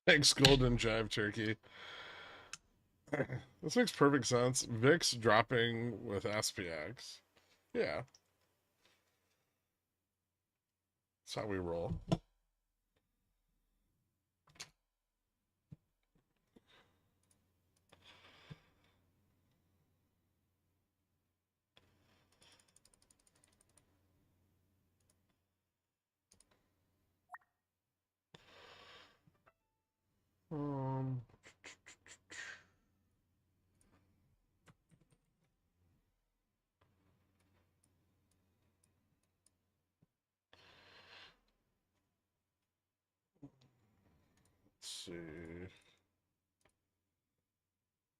Thanks, Golden Jive Turkey. This makes perfect sense. VIX dropping with SPX. Yeah, that's how we roll. Um, let's see.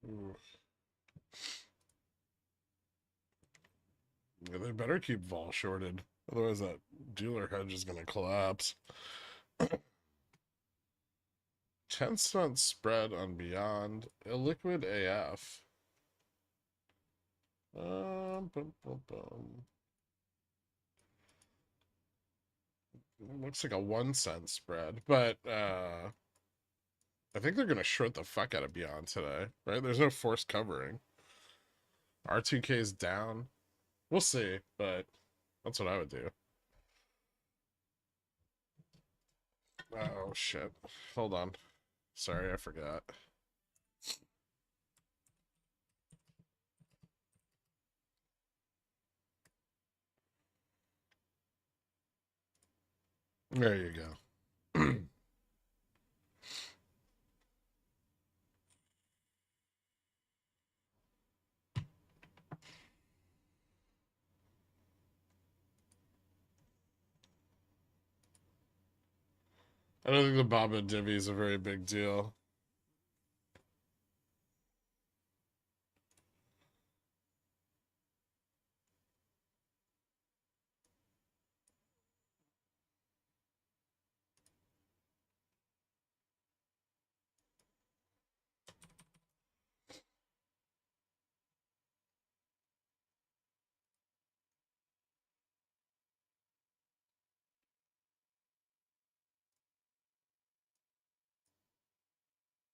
Ooh. Yeah, they better keep vol shorted. Otherwise, that dealer hedge is going to collapse. 10-cent spread on Beyond. Illiquid AF. Bum, bum, bum. Looks like a 1-cent spread, but I think they're going to short the fuck out of Beyond today, right? There's no forced covering. R2K is down. We'll see, but that's what I would do. Oh, shit. Hold on. Sorry, I forgot. There you go. I don't think the Baba Divvy is a very big deal.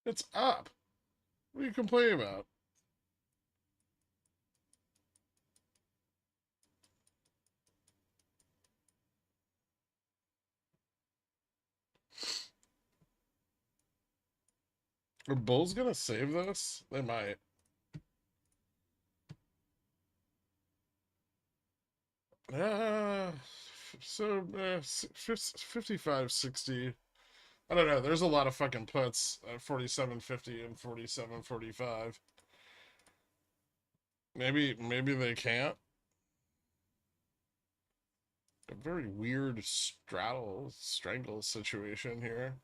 It's up. What are you complaining about? Are Bulls gonna save this? They might. Uh, so 55, 60. I don't know. There's a lot of fucking puts at 47.50 and 47.45. Maybe they can't. A very weird strangle situation here.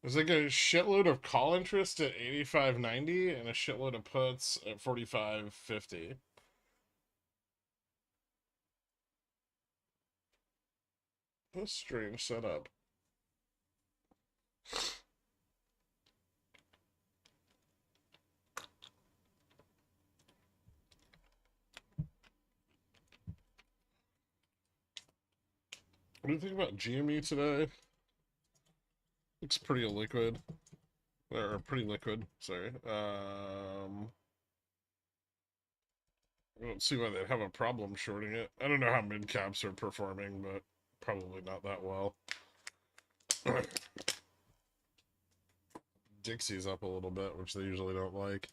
There's like a shitload of call interest at 85.90 and a shitload of puts at 45.50. What a strange setup. What do you think about GME today? Looks pretty liquid. Or pretty liquid, sorry. I don't see why they'd have a problem shorting it. I don't know how mid caps are performing, but probably not that well. Dixie's up a little bit, which they usually don't like.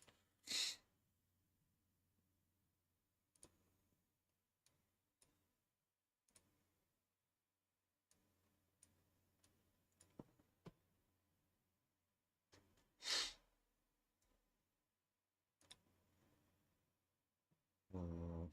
Mm.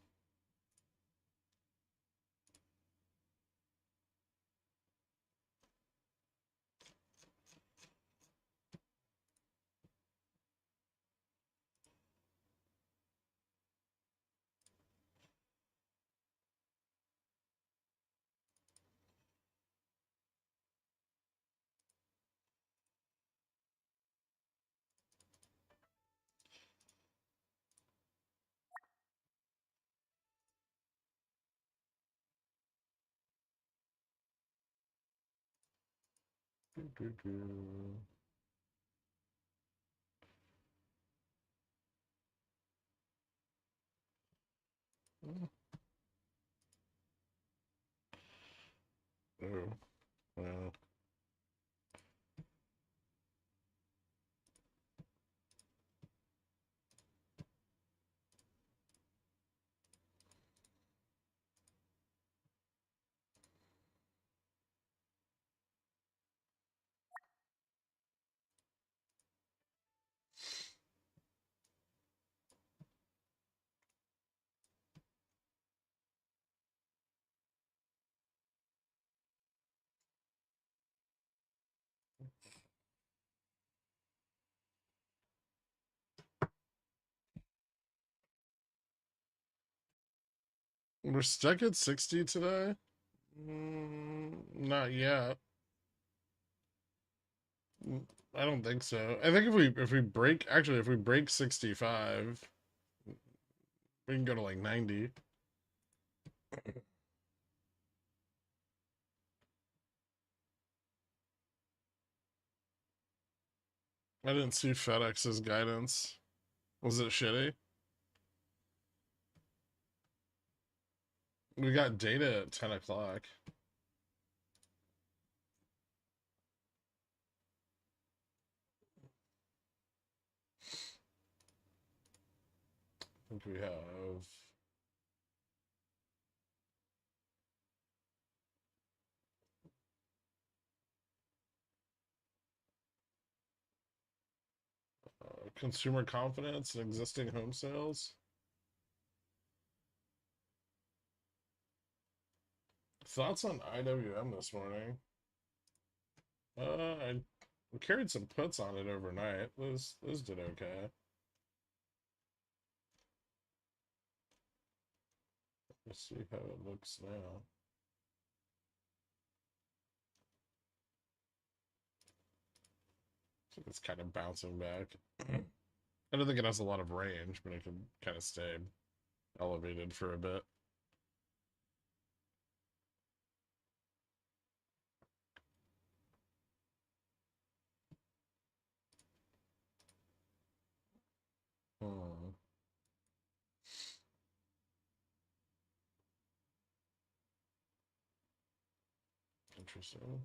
Oh, well. We're stuck at 60 today? Not yet. I don't think so. I think if we break actually if we break 65, we can go to like 90. I didn't see FedEx's guidance. Was it shitty? We got data at 10 o'clock. I think we have consumer confidence and existing home sales. Thoughts on IWM this morning? I carried some puts on it overnight. Those did okay. Let's see how it looks now. It's kind of bouncing back. I don't think it has a lot of range, but it can kind of stay elevated for a bit. Hmm. Interesting.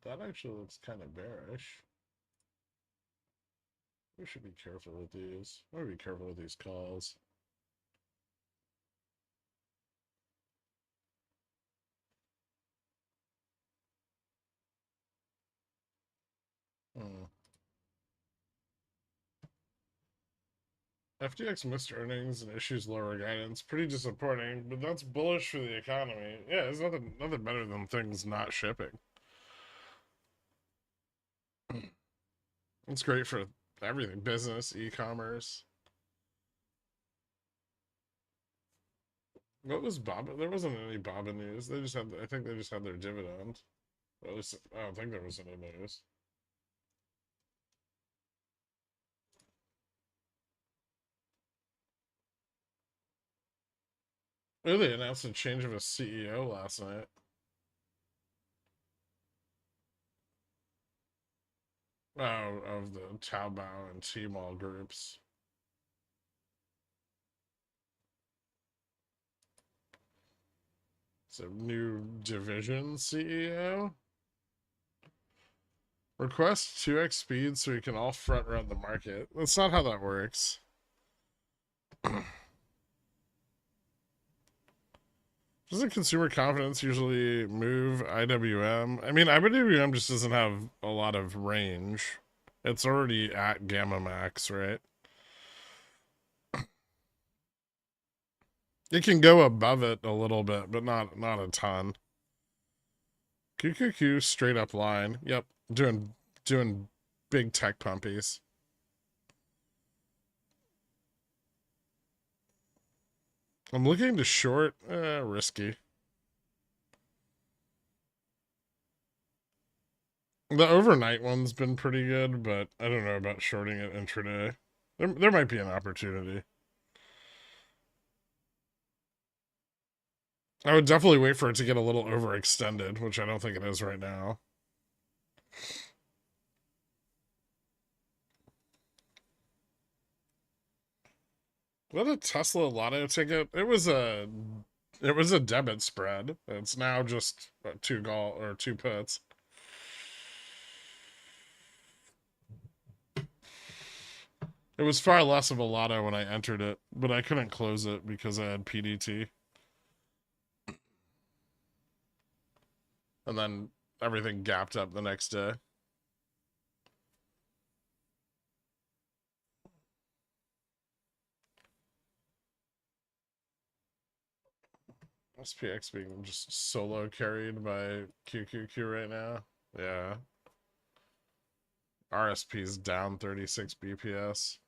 That actually looks kind of bearish. We should be careful with these. I would be careful with these calls. Hmm. FTX missed earnings and issues lower guidance. Pretty disappointing, but that's bullish for the economy. Yeah, it's nothing better than things not shipping. It's great for everything, business, e-commerce. What was Baba? There wasn't any Baba news. They just had, I think they just had their dividend. Or at least, I don't think there was any news. Oh, they announced a change of a CEO last night. Oh, of the Taobao and Tmall groups. So new division CEO. Request 2x speed so we can all front run the market. That's not how that works. Doesn't consumer confidence usually move IWM? I mean, IWM just doesn't have a lot of range. It's already at gamma max, right? It can go above it a little bit, but not a ton. QQQ straight up line. Yep, doing big tech pumpies. I'm looking to short. Risky. The overnight one's been pretty good, but I don't know about shorting it intraday. There might be an opportunity. I would definitely wait for it to get a little overextended, which I don't think it is right now. What a Tesla lotto ticket. It was a debit spread. It's now just two call or two puts. It was far less of a lotto when I entered it, but I couldn't close it because I had PDT. And then everything gapped up the next day. SPX being just solo carried by QQQ right now. Yeah. RSP is down 36 BPS.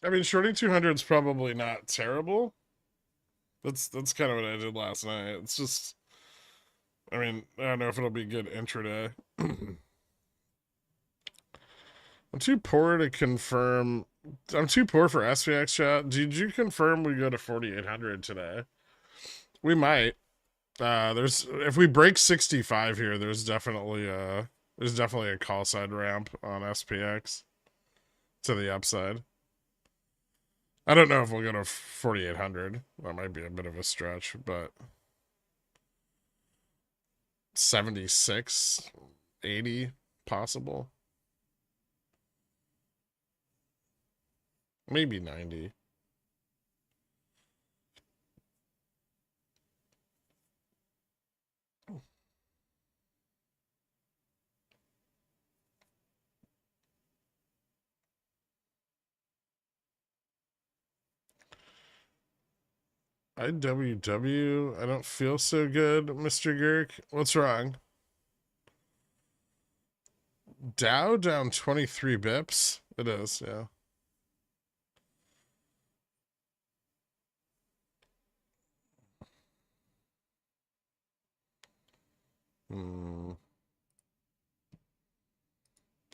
I mean, shorting 200 is probably not terrible. That's kind of what I did last night. It's just, I mean, I don't know if it'll be good intraday. I'm too poor to confirm. I'm too poor for SPX chat. Did you confirm we go to 4,800 today? We might. There's if we break 65 here, there's definitely a call side ramp on SPX to the upside. I don't know if we'll go to 4,800. That might be a bit of a stretch, but 76, 80 possible. Maybe 90. IWW, I don't feel so good, Mr. Gherk. What's wrong? Dow down 23 bips. It is, yeah. Hmm.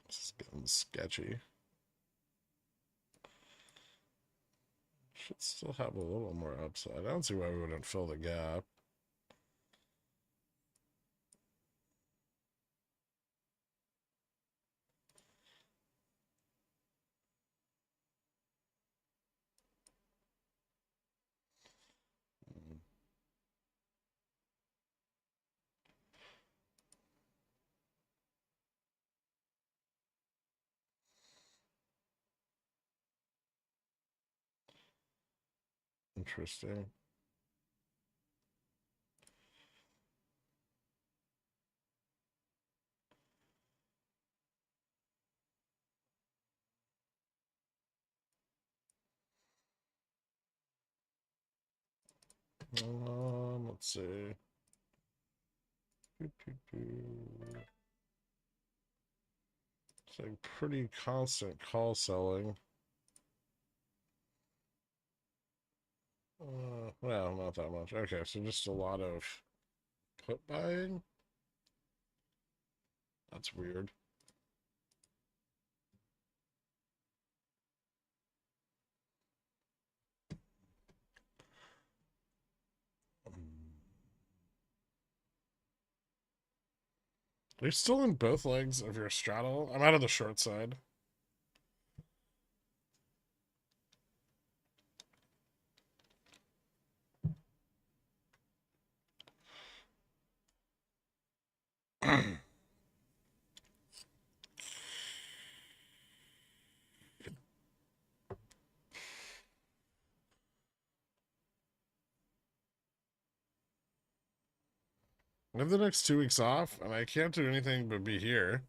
This is getting sketchy. Should still have a little more upside. I don't see why we wouldn't fill the gap. Interesting. Let's see. It's like pretty constant call selling. Well, not that much. Okay, so just a lot of put buying. That's weird. You're still in both legs of your straddle. I'm out of the short side. I have the next 2 weeks off, and I can't do anything but be here.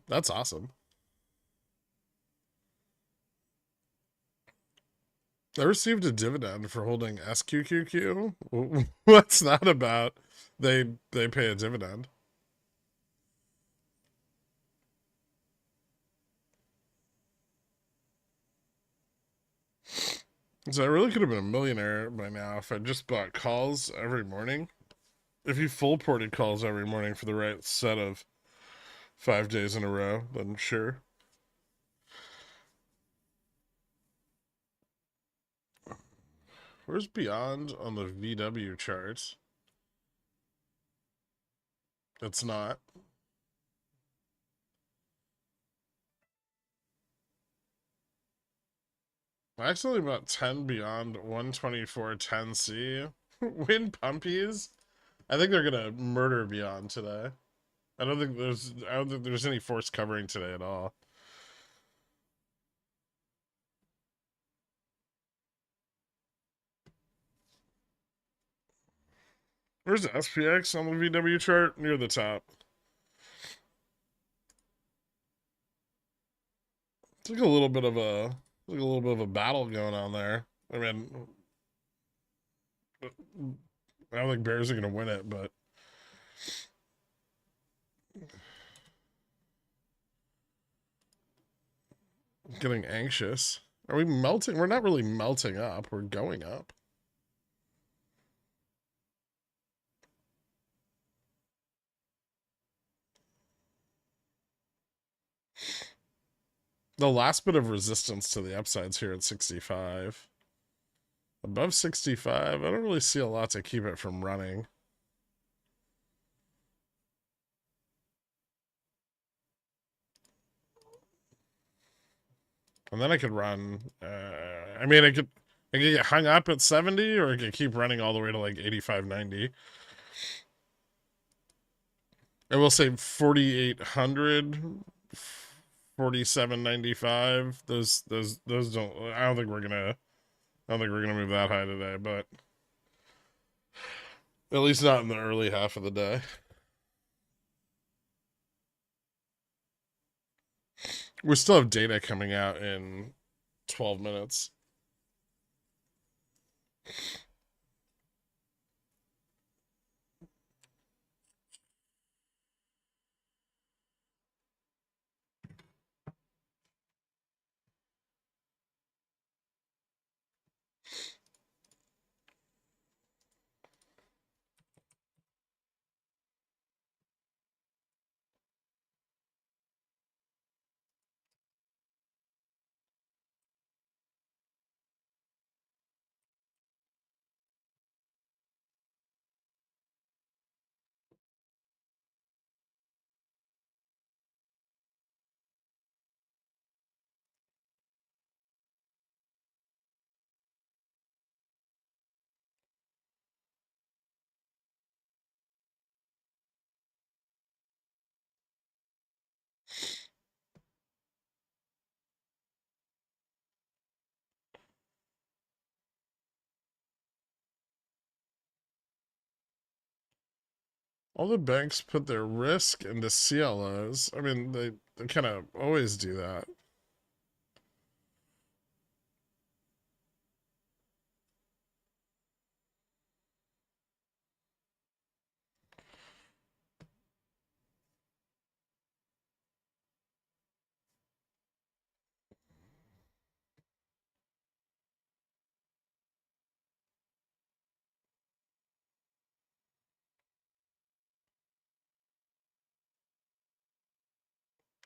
That's awesome. I received a dividend for holding SQQQ. What's that about? They pay a dividend. So I really could have been a millionaire by now if I just bought calls every morning. If you full ported calls every morning for the right set of 5 days in a row, then sure. Where's Beyond on the VW chart? It's not. I accidentally bought 10 Beyond 124 10C. Win pumpies? I think they're gonna murder Beyond today. I don't think there's any force covering today at all. Where's the SPX on the VW chart? Near the top. It's like a little bit of a battle going on there. I mean, I don't think Bears are gonna win it, but I'm getting anxious. Are we melting? We're not really melting up. We're going up. The last bit of resistance to the upsides here at 65. Above 65, I don't really see a lot to keep it from running. And then I could run. I mean, I could get hung up at 70, or I could keep running all the way to like 85, 90. I will say 4,800, 47.95. Those don't. I don't think we're gonna. I don't think we're gonna move that high today, but at least not in the early half of the day. We still have data coming out in 12 minutes. All the banks put their risk into CLOs. I mean, they kind of always do that.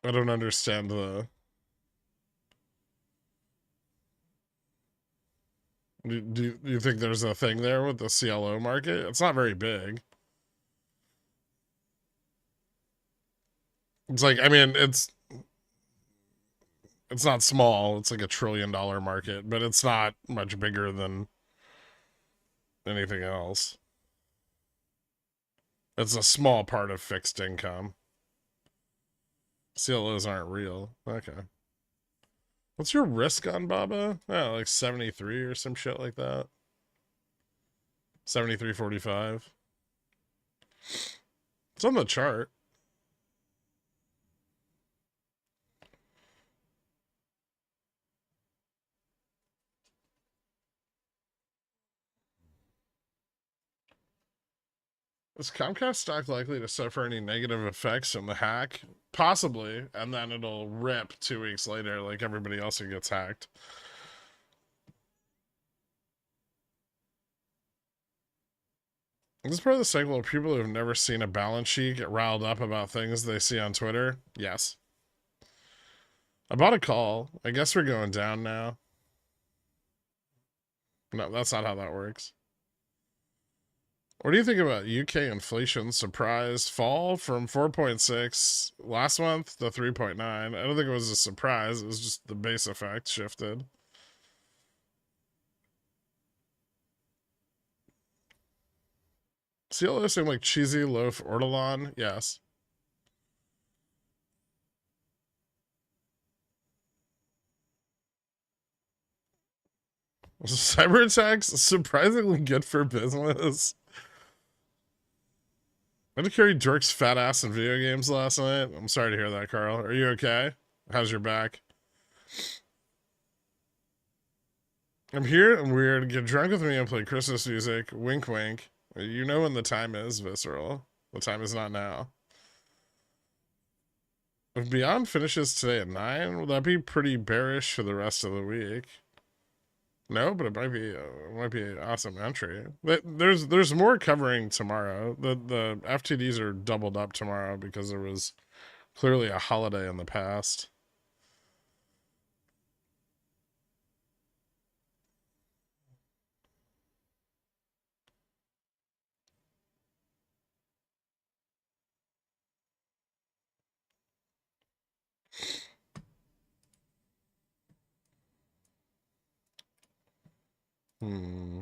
I don't understand the. Do you think there's a thing there with the CLO market? It's not very big. It's like, I mean, it's not small. It's like $1 trillion market, but it's not much bigger than anything else. It's a small part of fixed income. CLOs aren't real. Okay. What's your risk on Baba? Oh, like 73 or some shit like that. 73.45. It's on the chart. Is Comcast stock likely to suffer any negative effects from the hack? Possibly, and then it'll rip 2 weeks later like everybody else who gets hacked. This is part of the cycle of people who have never seen a balance sheet get riled up about things they see on Twitter. Yes. I bought a call. I guess we're going down now. No, that's not how that works. What do you think about UK inflation surprise fall from 4.6 last month to 3.9? I don't think it was a surprise. It was just the base effect shifted. CLO seemed like cheesy loaf ortolan. Yes. Cyber attacks surprisingly good for business. I had to carry Gherk's fat ass in video games last night. I'm sorry to hear that, Carl. Are you okay? How's your back? I'm here. I'm weird. Get drunk with me and play Christmas music. Wink, wink. You know when the time is, Visceral. The time is not now. If Beyond finishes today at 9, will that be pretty bearish for the rest of the week? No, but it might be an awesome entry. There's more covering tomorrow. The FTDs are doubled up tomorrow because there was clearly a holiday in the past. Hmm.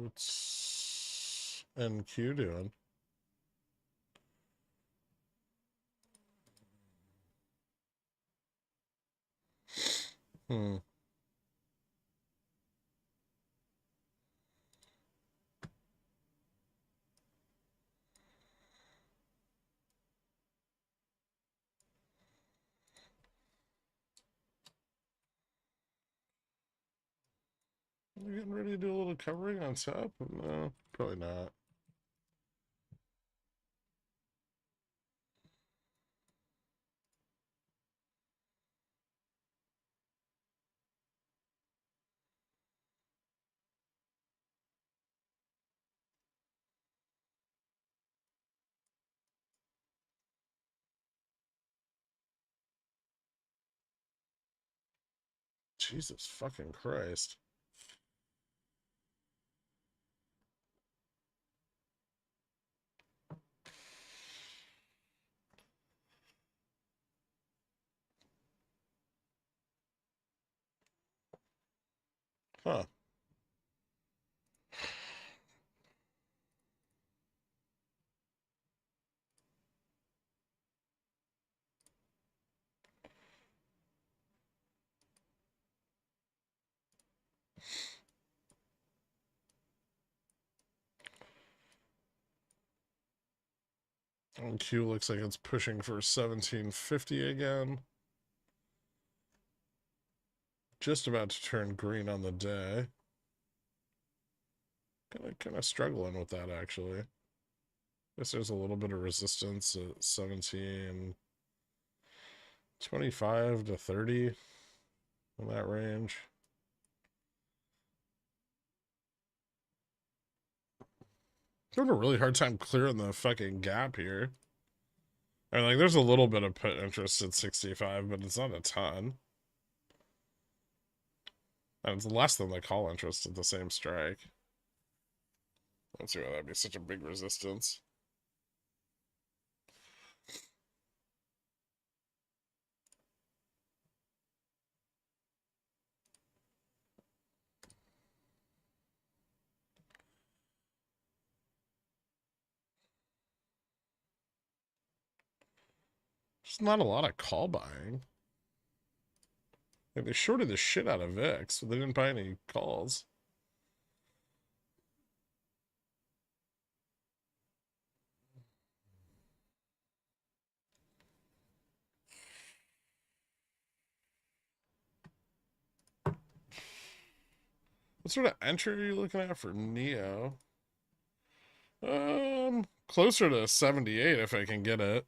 What's NQ doing? Hmm. We're getting ready to do a little covering on top? No, probably not. Jesus fucking Christ. Huh. NQ looks like it's pushing for 1750 again. Just about to turn green on the day. Kind of struggling with that, actually. Guess there's a little bit of resistance at 1725 to 30 in that range. I'm having a really hard time clearing the fucking gap here. I mean, like, there's a little bit of put interest at 65, but it's not a ton. And it's less than the call interest at the same strike. Let's see why that'd be such a big resistance. Just not a lot of call buying. Like they shorted the shit out of VIX, so they didn't buy any calls. What sort of entry are you looking at for Neo? Closer to 78 if I can get it.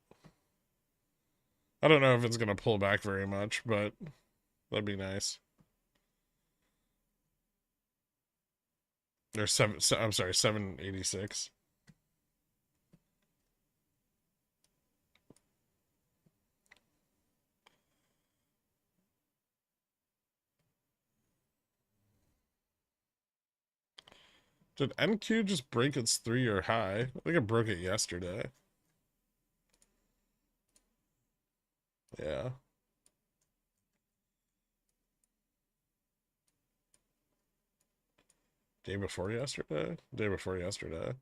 I don't know if it's gonna pull back very much, but that'd be nice. There's I'm sorry, 786. Did NQ just break its 3-year high? I think it broke it yesterday. Yeah. Day before yesterday? Day before yesterday.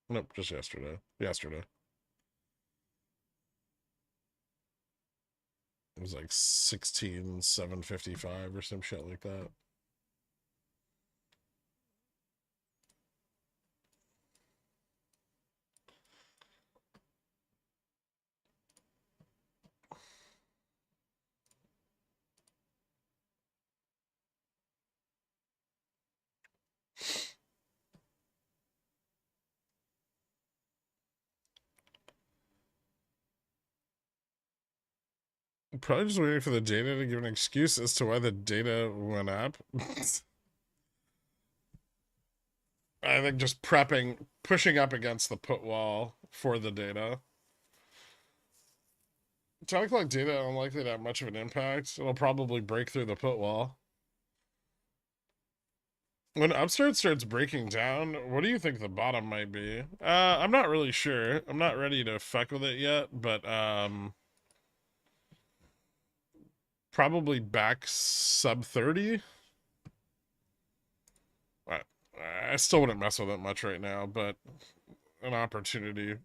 Nope, just yesterday. Yesterday. It was like 16,755 or some shit like that. Probably just waiting for the data to give an excuse as to why the data went up. I think just pushing up against the put wall for the data. 10 o'clock data unlikely to have much of an impact. It'll probably break through the put wall. When Upstart starts breaking down, what do you think the bottom might be? I'm not really sure. I'm not ready to fuck with it yet, but probably back sub 30. I still wouldn't mess with it much right now, but an opportunity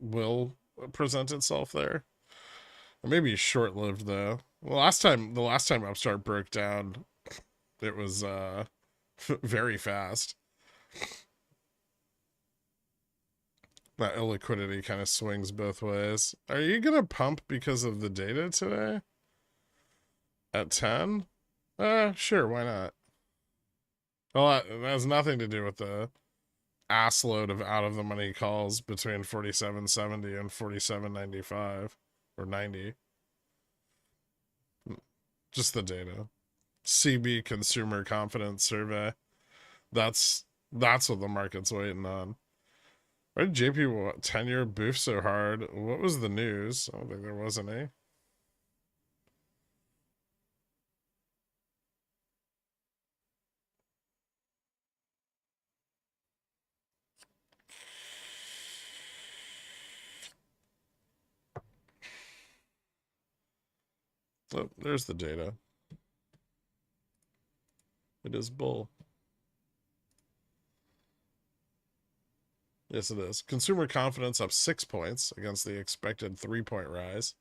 will present itself there. It may be short-lived though. The last time Upstart broke down, it was very fast. That illiquidity kind of swings both ways. Are you gonna pump because of the data today? At 10? Sure, why not? Well, that has nothing to do with the ass load of out of the money calls between 47.70 and 47.95 or 90. Just the data. CB Consumer Confidence Survey. That's what the market's waiting on. Why did JP 10-year boof so hard? What was the news? I don't think there was any. Oh, there's the data. It is bull. Yes, it is. Consumer confidence up 6 points against the expected 3-point rise.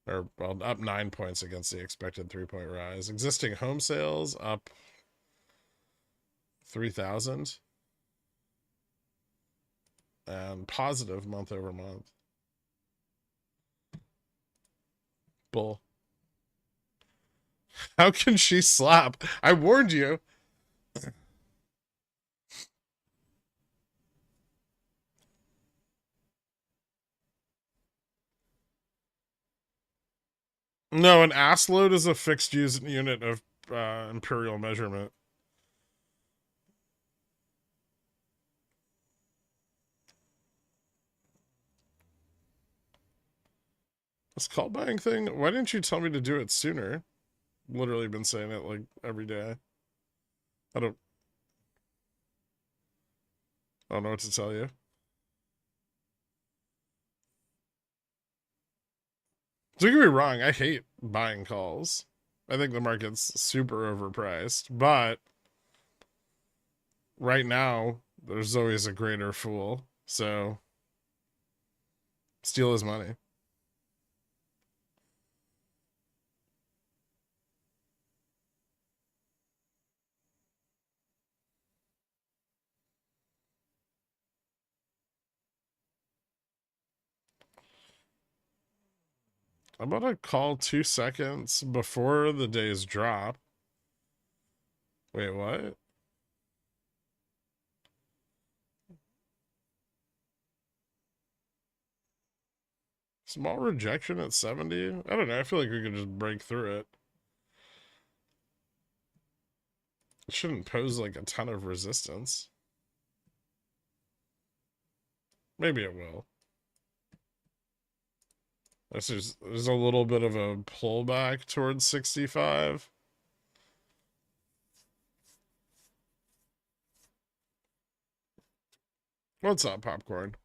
Or, well, up 9 points against the expected 3-point rise. Existing home sales up 3,000. And positive month over month. Bull. How can she slap? I warned you. No, an ass load is a fixed unit of imperial measurement. This call buying thing, why didn't you tell me to do it sooner? Literally been saying it like every day. I don't know what to tell you. Don't get me wrong, I hate buying calls. I think the market's super overpriced, but right now there's always a greater fool. So Steal his money. I'm about to call 2 seconds before the day's drop. Wait, what? Small rejection at 70? I don't know. I feel like we could just break through it. It shouldn't pose like a ton of resistance. Maybe it will. There's a little bit of a pullback towards 65. What's up, popcorn?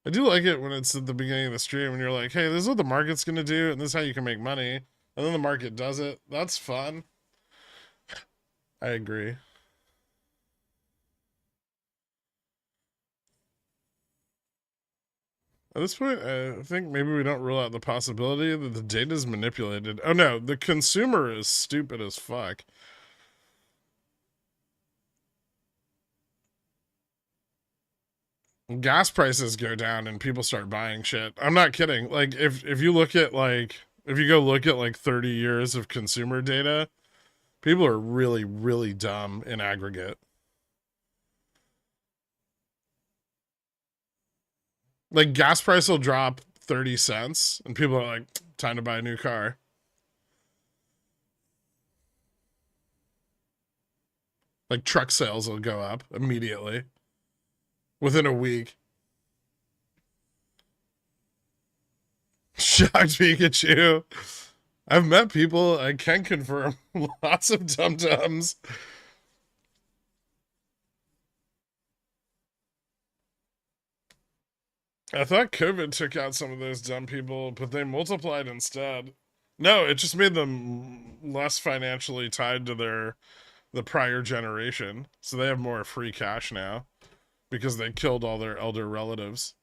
I do like it when it's at the beginning of the stream and you're like, hey, this is what the market's going to do, and this is how you can make money. And then the market does it. That's fun. I agree. At this point, I think maybe we don't rule out the possibility that the data is manipulated. Oh no, the consumer is stupid as fuck. Gas prices go down and people start buying shit. I'm not kidding. Like if you look at if you go look at like 30 years of consumer data, people are really, really dumb in aggregate. Like gas price will drop 30 cents and people are like, time to buy a new car. Like truck sales will go up immediately within a week. Shocked Pikachu. I've met people, I can confirm, lots of dum-dums. I thought COVID took out some of those dumb people, but they multiplied instead. No, it just made them less financially tied to the prior generation. So they have more free cash now because they killed all their elder relatives.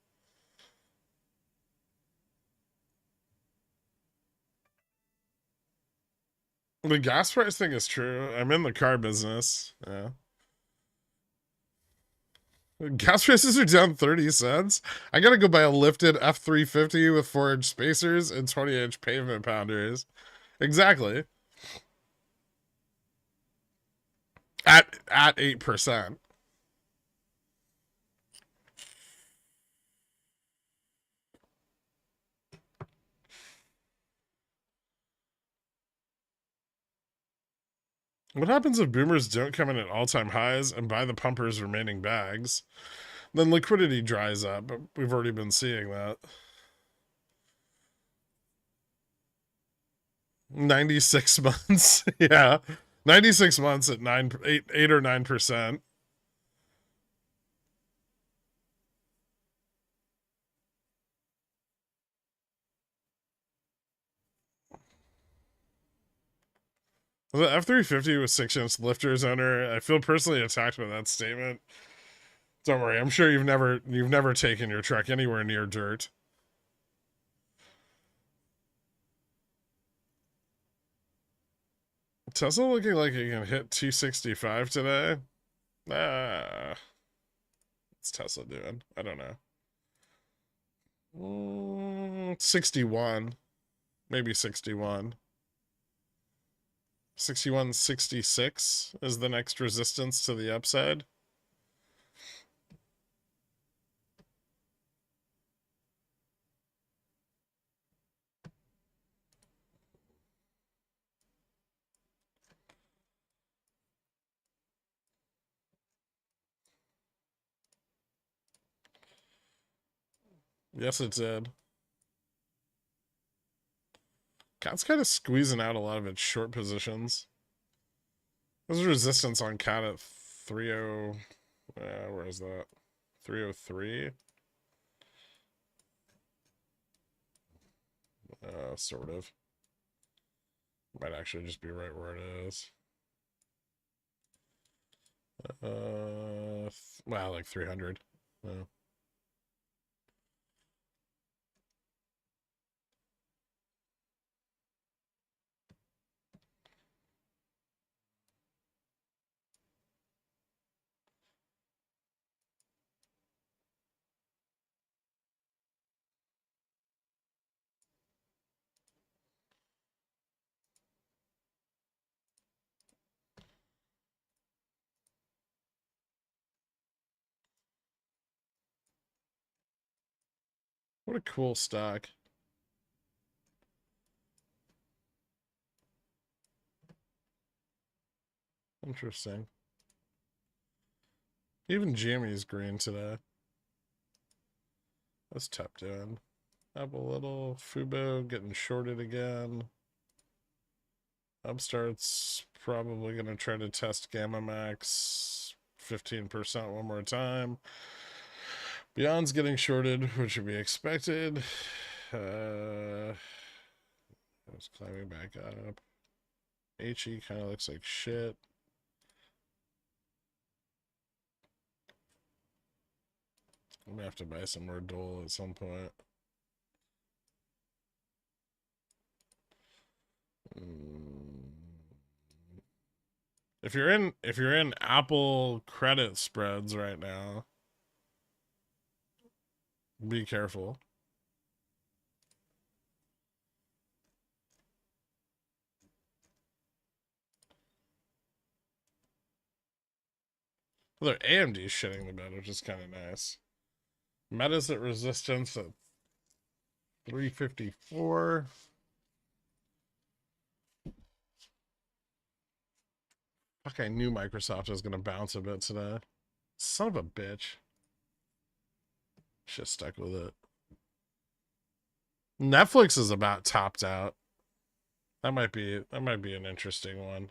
The gas price thing is true. I'm in the car business. Yeah. Gas prices are down 30 cents. I gotta go buy a lifted F350 with 4-inch spacers and 20-inch pavement pounders. Exactly. At 8%. What happens if boomers don't come in at all-time highs and buy the pumpers' remaining bags? Then liquidity dries up, but we've already been seeing that. 96 months. Yeah. 96 months at 8 or 9%. The F350 with 6-inch lifters owner. I feel personally attacked by that statement. Don't worry, I'm sure you've never taken your truck anywhere near dirt. Tesla looking like it can hit 265 today. What's Tesla doing? I don't know. 61. Maybe 61. 61.66 is the next resistance to the upside. Yes, it did. Cat's kind of squeezing out a lot of its short positions. There's resistance on Cat at 30. Where is that? 303. Sort of. Might actually just be right where it is. Well, like 300. No. What a cool stock. Interesting. Even Jimmy's green today. That's tapped in. Up a little. Fubo getting shorted again. Upstart's probably going to try to test Gamma Max 15% one more time. Beyond's getting shorted, which would be expected. It's climbing back up. HE kind of looks like shit. I'm gonna have to buy some more Dole at some point. If you're in Apple credit spreads right now, be careful. Well, their AMD's shitting the bed, which is kind of nice. Meta's at resistance at 354. Fuck, I knew Microsoft was gonna bounce a bit today. Son of a bitch. Should've stuck with it. Netflix is about topped out. That might be an interesting one.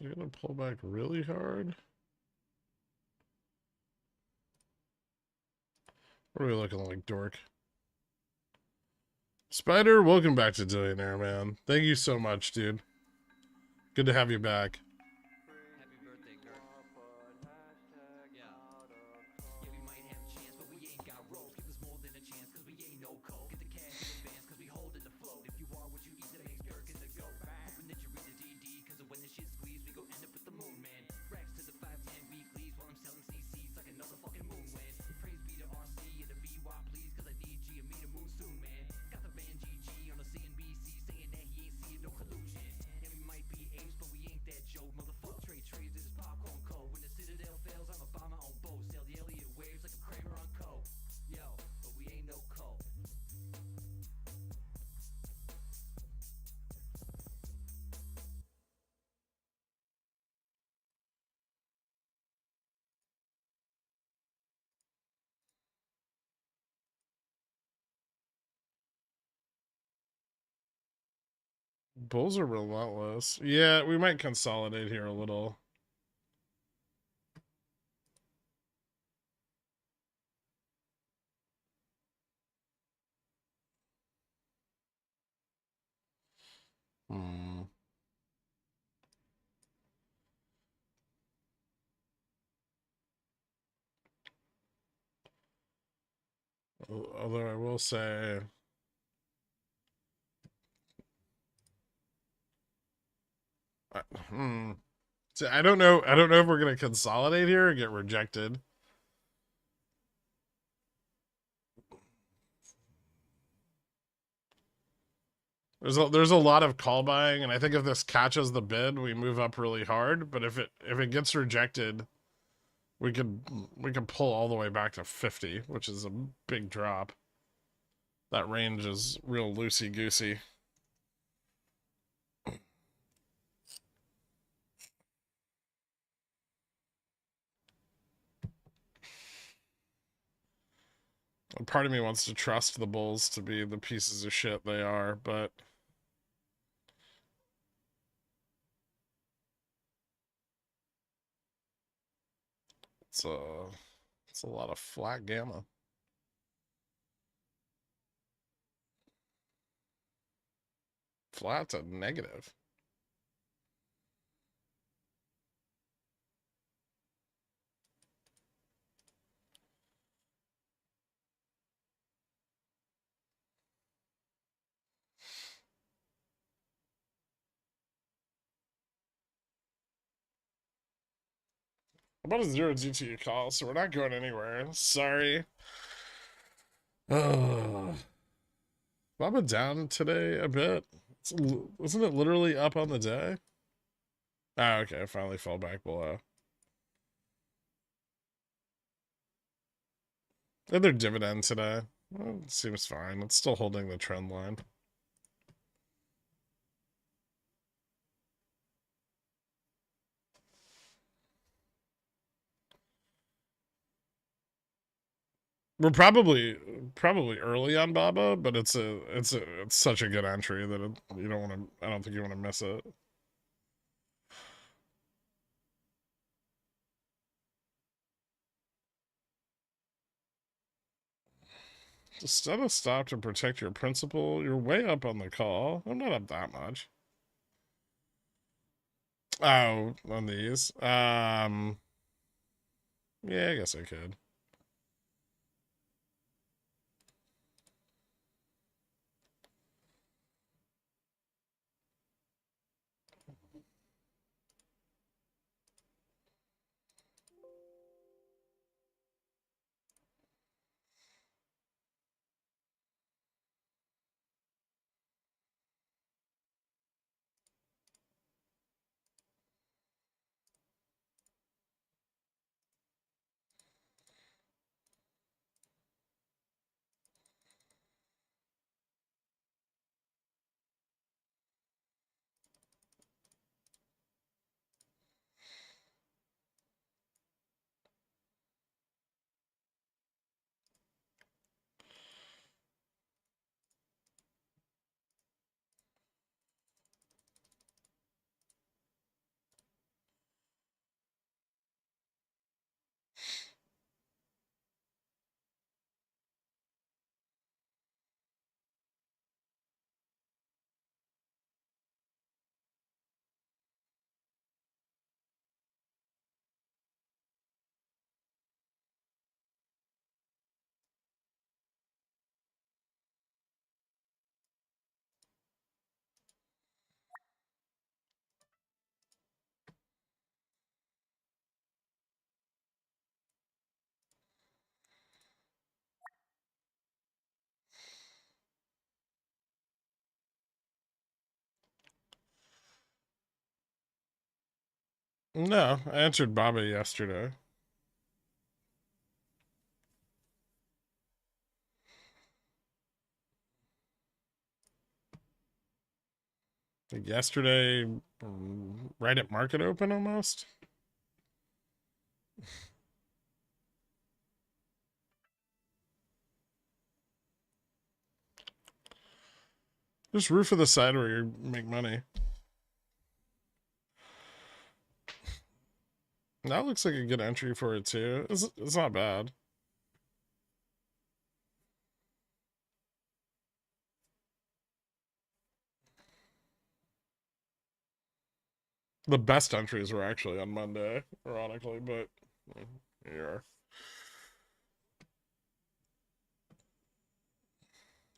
You're gonna pull back really hard? What are we looking like, dork? Spider, welcome back to Billionaire, man. Thank you so much, dude. Good to have you back. Happy birthday, Gherk. Yeah. Yeah, we might have a chance, but we ain't got rope. Give us more than a chance, cause we ain't no coke. Get the cash in advance, cause we holding the float. If you are what you eat, that makes Gherkin the goat. Hoping that you read the DD, cause when the shit squeeze, we go end up with the moon, man. Racks to the 510 weeklies, while I'm selling CCs like another fucking moon win. Praise be to RC and the BY, please, cause I need G and me to move soon, man. Got the van GG on the CNBC, saying that he ain't seeing no collusion. And we might be apes, but we ain't that Joe. Motherfucker, trades this popcorn code. When the Citadel fails, I'm a bomber on boat. Sail the Elliott waves like a Kramer on coke. Yo, but we ain't no cult. Bulls are relentless. Yeah, we might consolidate here a little. Although I will say, so I don't know if we're gonna consolidate here or get rejected. There's a lot of call buying, and I think if this catches the bid, we move up really hard. But if it gets rejected, we could pull all the way back to 50, which is a big drop. That range is real loosey goosey. Part of me wants to trust the bulls to be the pieces of shit they are, but it's a lot of flat gamma. Flat to negative. About a 0 GTU call, so we're not going anywhere. Sorry. Baba down today a bit. Wasn't it literally up on the day? Ah, okay. Finally fell back below. They had their dividend today. Well, it seems fine. It's still holding the trend line. We're probably early on Baba, but it's such a good entry that you don't want to. I don't think you want to miss it. Just set a stop to protect your principal. You're way up on the call. I'm not up that much. Oh, on these. Yeah, I guess I could. No, I answered Baba yesterday. Like yesterday, right at market open almost. Just root for the side where you make money. That looks like a good entry for it too. It's not bad. The best entries were actually on Monday, ironically, but here you are.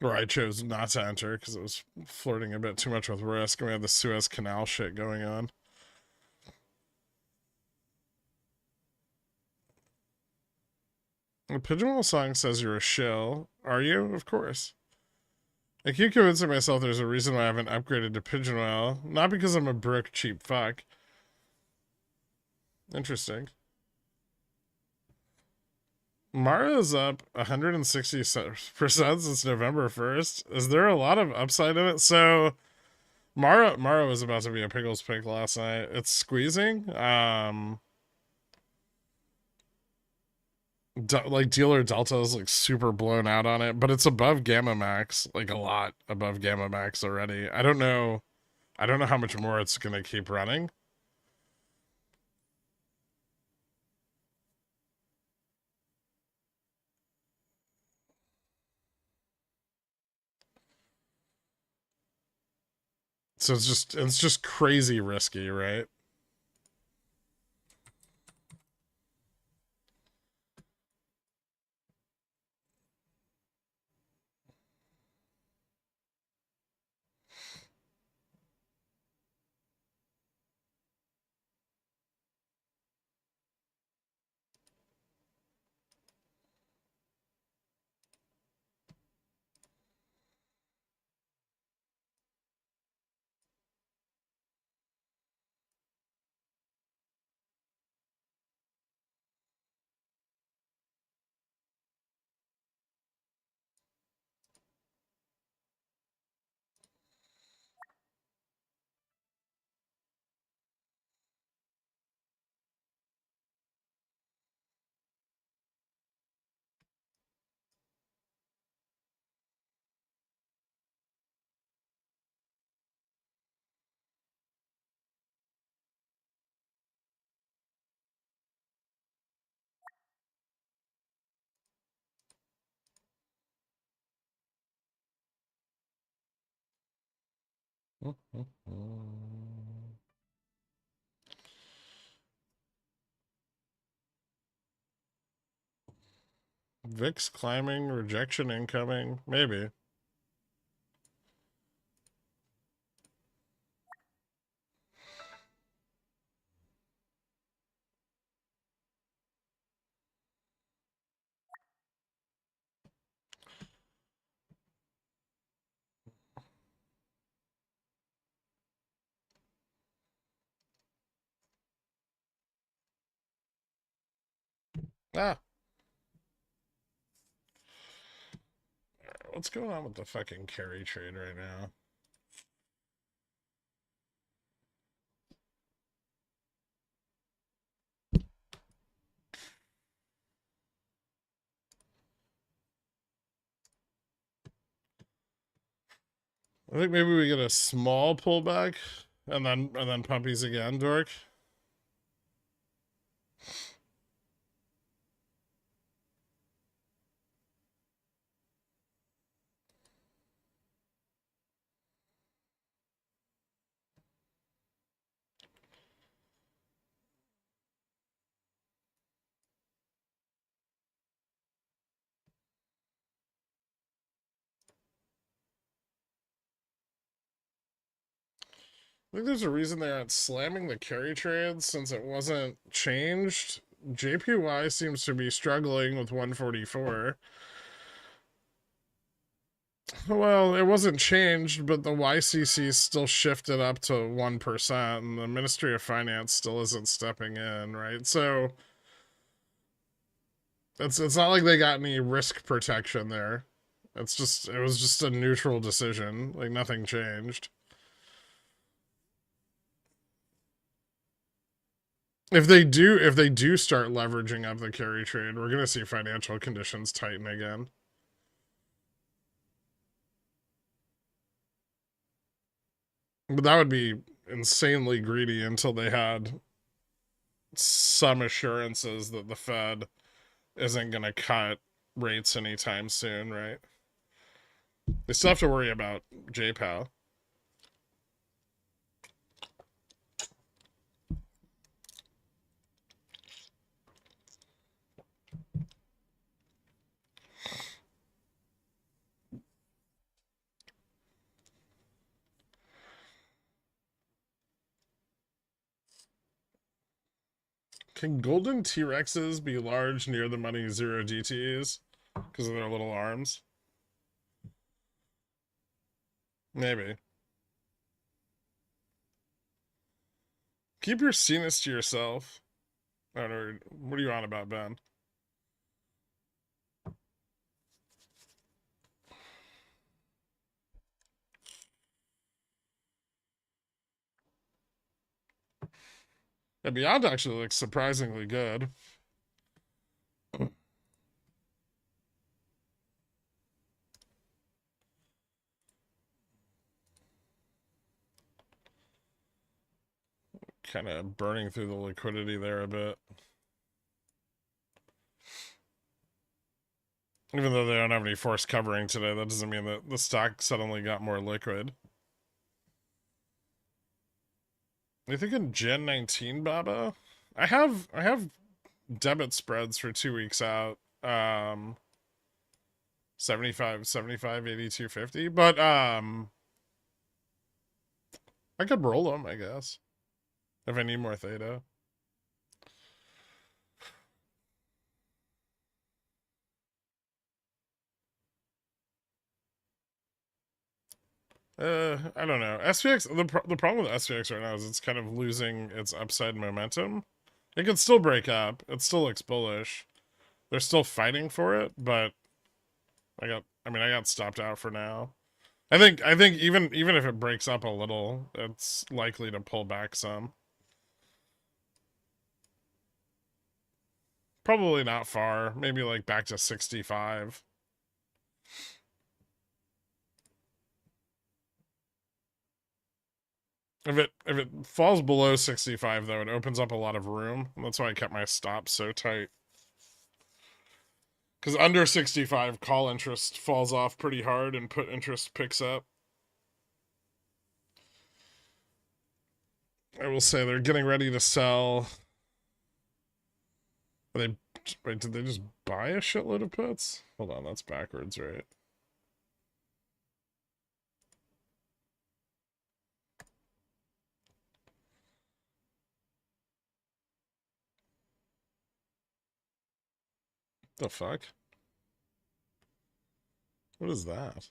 Or I chose not to enter because it was flirting a bit too much with risk, and we had the Suez Canal shit going on. The Pigeonhole song says you're a shill. Are you? Of course. I keep convincing myself there's a reason why I haven't upgraded to Pigeon Oil. Not because I'm a broke, cheap fuck. Interesting. Mara is up 160% since November 1st. Is there a lot of upside in it? So Mara was about to be a Pickles pick last night. It's squeezing. Like dealer delta is like super blown out on it, but it's above gamma max, like a lot above gamma max already. I don't know how much more it's gonna keep running. So it's just crazy risky, right? VIX climbing, rejection incoming, maybe. Ah, what's going on with the fucking carry trade right now? I think maybe we get a small pullback and then pumpies again, Dork. I think there's a reason they aren't slamming the carry trades since it wasn't changed. JPY seems to be struggling with 144. Well, it wasn't changed, but the YCC still shifted up to 1%, and the Ministry of Finance still isn't stepping in, right? So it's not like they got any risk protection there. It was just a neutral decision. Like nothing changed. If they do start leveraging up the carry trade, we're gonna see financial conditions tighten again. But that would be insanely greedy until they had some assurances that the Fed isn't going to cut rates anytime soon, right? They still have to worry about JPOW. Can golden T-Rexes be large near the money 0 DTEs because of their little arms? Maybe. Keep your C-ness to yourself. I don't know. What are you on about, Ben? Yeah, Beyond actually looks surprisingly good. Kind of burning through the liquidity there a bit. Even though they don't have any forced covering today, that doesn't mean that the stock suddenly got more liquid. You thinking Gen 19, Baba? I have debit spreads for 2 weeks out. 75, 75, 82, 50. But I could roll them, I guess. If I need more theta. I don't know. SPX, the problem with SPX right now is it's kind of losing its upside momentum. It could still break up. It still looks bullish. They're still fighting for it, but I got stopped out for now. I think even if it breaks up a little, it's likely to pull back some. Probably not far. Maybe like back to 65. If it falls below 65 though, it opens up a lot of room. That's why I kept my stop so tight. Because under 65, call interest falls off pretty hard and put interest picks up. I will say they're getting ready to sell. Are they wait, did they just buy a shitload of puts? Hold on, that's backwards, right? The fuck? What is that?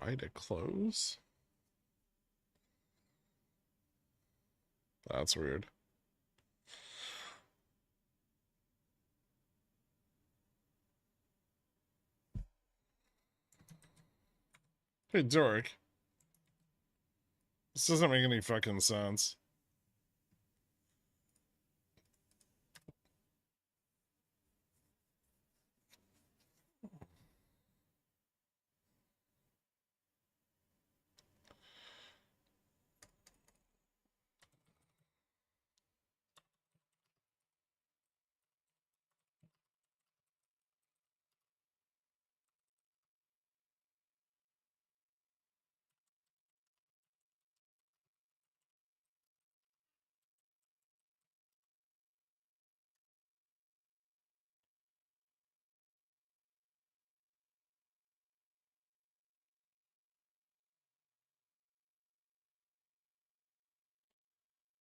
Buy to close? That's weird. Hey, Dork. This doesn't make any fucking sense.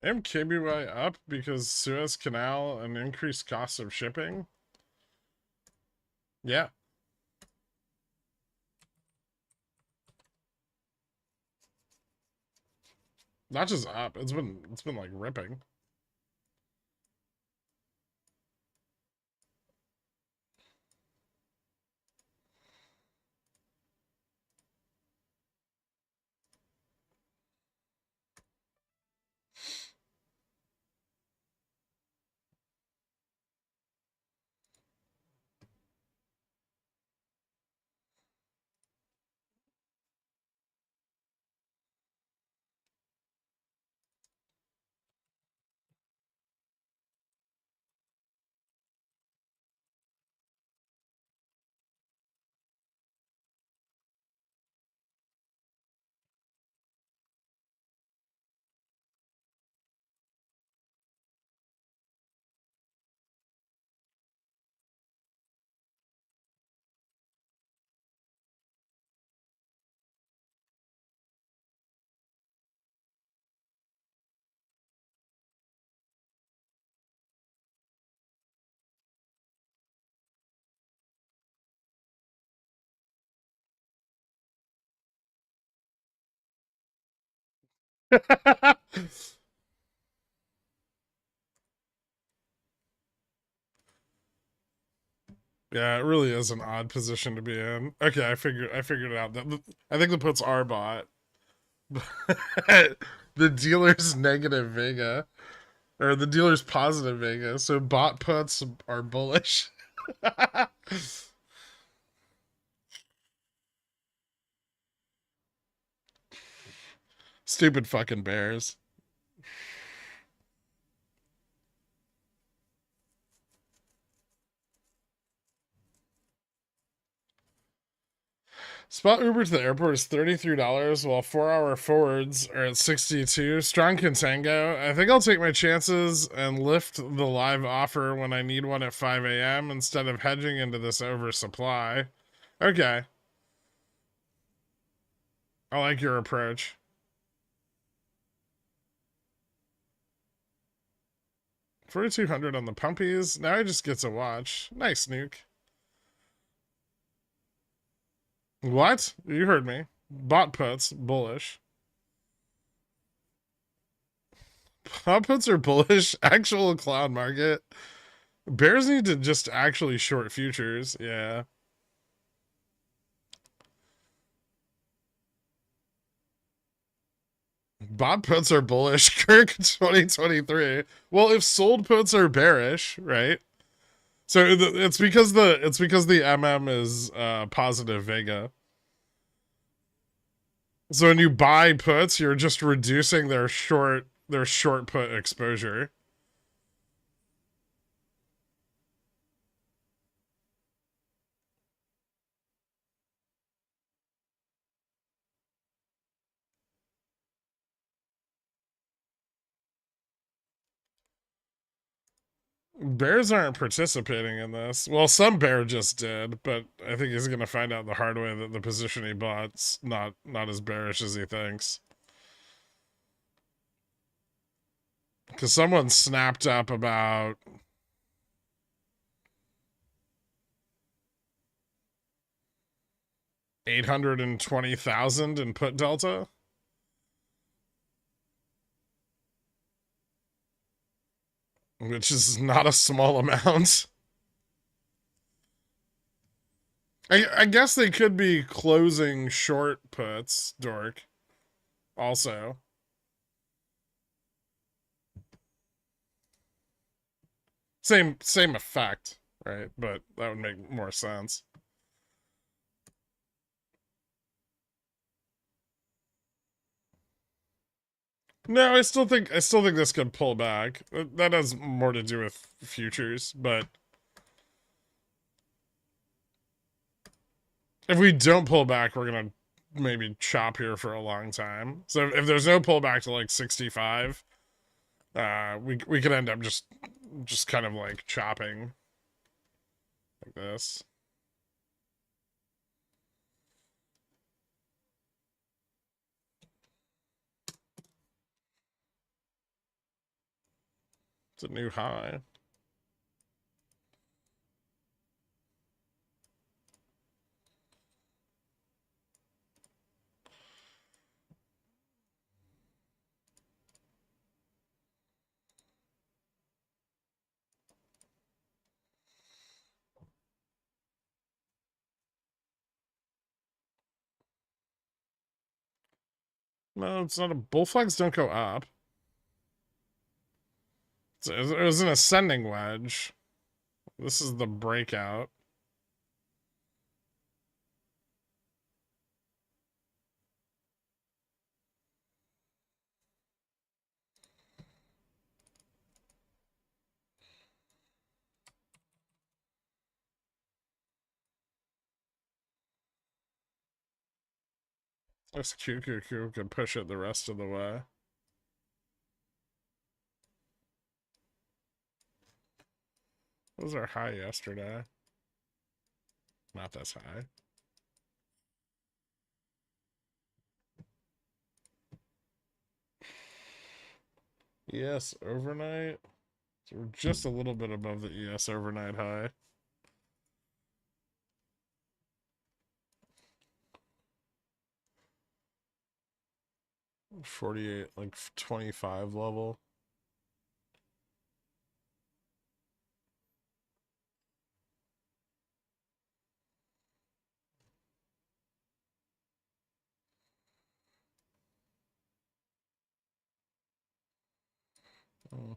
MKBY up because Suez Canal and increased cost of shipping? Yeah. Not just up. It's been like ripping. Yeah, it really is an odd position to be in. Okay, I figured it out. I think the puts are bought. The dealer's negative Vega. Or the dealer's positive Vega. So bot puts are bullish. Stupid fucking bears. Spot Uber to the airport is $33, while 4 hour forwards are at 62. Strong contango. I think I'll take my chances and lift the live offer when I need one at 5 a.m. instead of hedging into this oversupply. Okay. I like your approach. 4,200 on the pumpies. Now he just gets a watch. Nice, Nuke. What? You heard me. Bot puts, bullish. Bot puts are bullish. Actual cloud market. Bears need to just actually short futures. Yeah. Bot puts are bullish. Gherk 2023. Well, if sold puts are bearish, right? So it's because the MM is positive Vega. So when you buy puts, you're just reducing their short put exposure. Bears aren't participating in this. Well, some bear just did, but I think he's gonna find out the hard way that the position he bought's not as bearish as he thinks. Because someone snapped up about 820,000 in put delta, which is not a small amount. I guess they could be closing short puts, Dork. Also, same effect, right? But that would make more sense. No, I still think this could pull back. That has more to do with futures, but if we don't pull back, we're gonna maybe chop here for a long time. So if there's no pullback to like 65, we could end up just kind of like chopping like this. It's a new high. No, it's not a bull flags don't go up. It was an ascending wedge. This is the breakout. This QQQ could push it the rest of the way. What was our high yesterday? Not this high. ES overnight. So we're just a little bit above the ES overnight high. 48, like 25 level. Oh.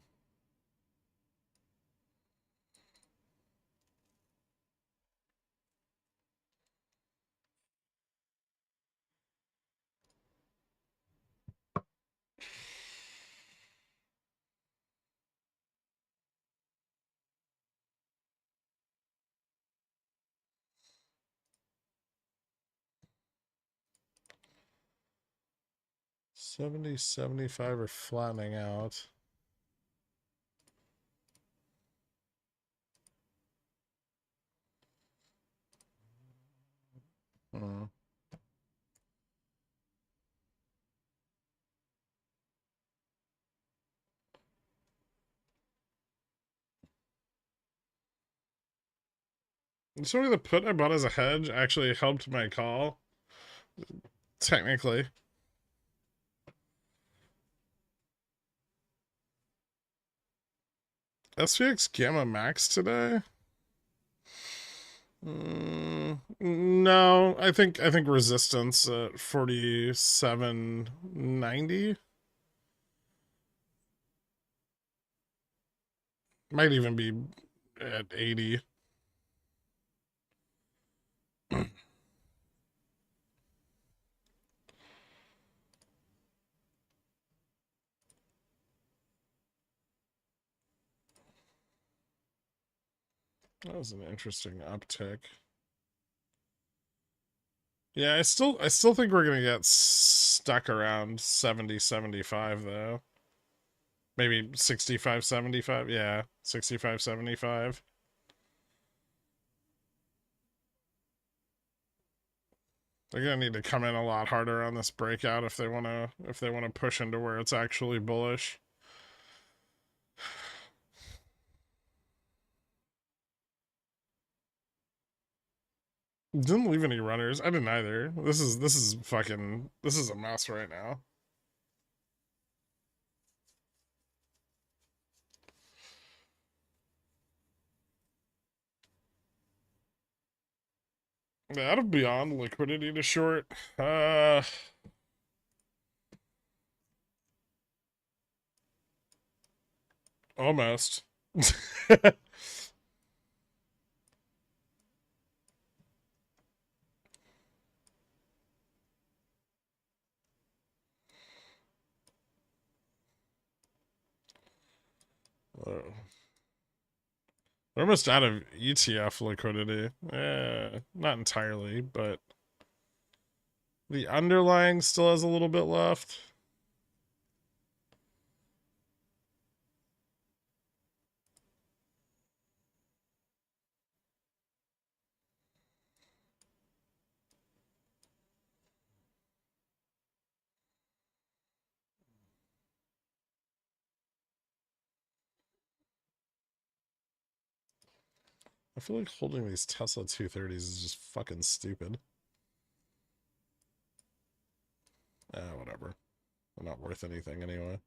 70, 75 are flattening out. Hmm. So the put I bought as a hedge actually helped my call. Technically. SPX Gamma Max today? No, I think resistance at 47.90 might even be at 80. That was an interesting uptick. Yeah, I still think we're gonna get stuck around 70, 75 though. Maybe 65, 75. Yeah, 65, 75. They're gonna need to come in a lot harder on this breakout if they wanna push into where it's actually bullish. Didn't leave any runners. I didn't either. This is a mess right now. Out of beyond liquidity to short. Almost. We're almost out of ETF liquidity. Not entirely, but the underlying still has a little bit left. I feel like holding these Tesla 230s is just fucking stupid. Whatever. They're not worth anything anyway.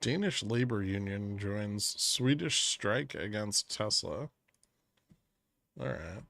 Danish labor union joins Swedish strike against Tesla. All right.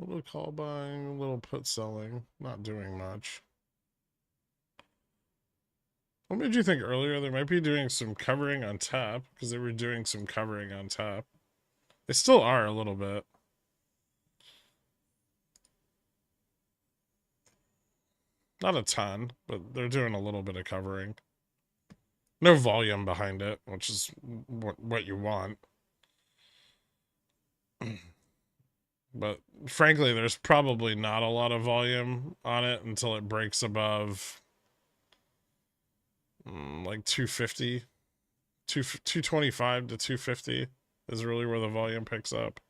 A little call buying, a little put selling, not doing much. What made you think earlier they might be doing some covering on tap? Because they were doing some covering on tap. They still are a little bit. Not a ton, but they're doing a little bit of covering. No volume behind it, which is what you want. But frankly, there's probably not a lot of volume on it until it breaks above like 250, 225 to 250 is really where the volume picks up.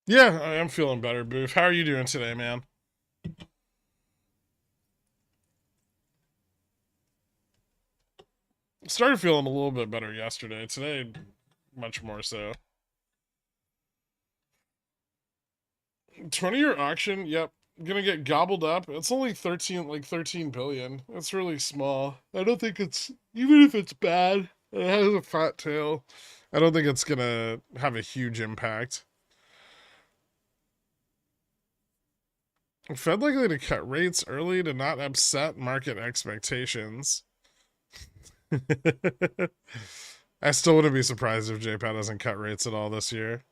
Yeah, I am feeling better, Boof. How are you doing today, man? Started feeling a little bit better yesterday. Today, much more so. 20-year auction, yep. Gonna get gobbled up. It's only 13 billion. It's really small. I don't think it's, even if it's bad, it has a fat tail. I don't think it's gonna have a huge impact. Fed likely to cut rates early to not upset market expectations. I still wouldn't be surprised if JPAD doesn't cut rates at all this year.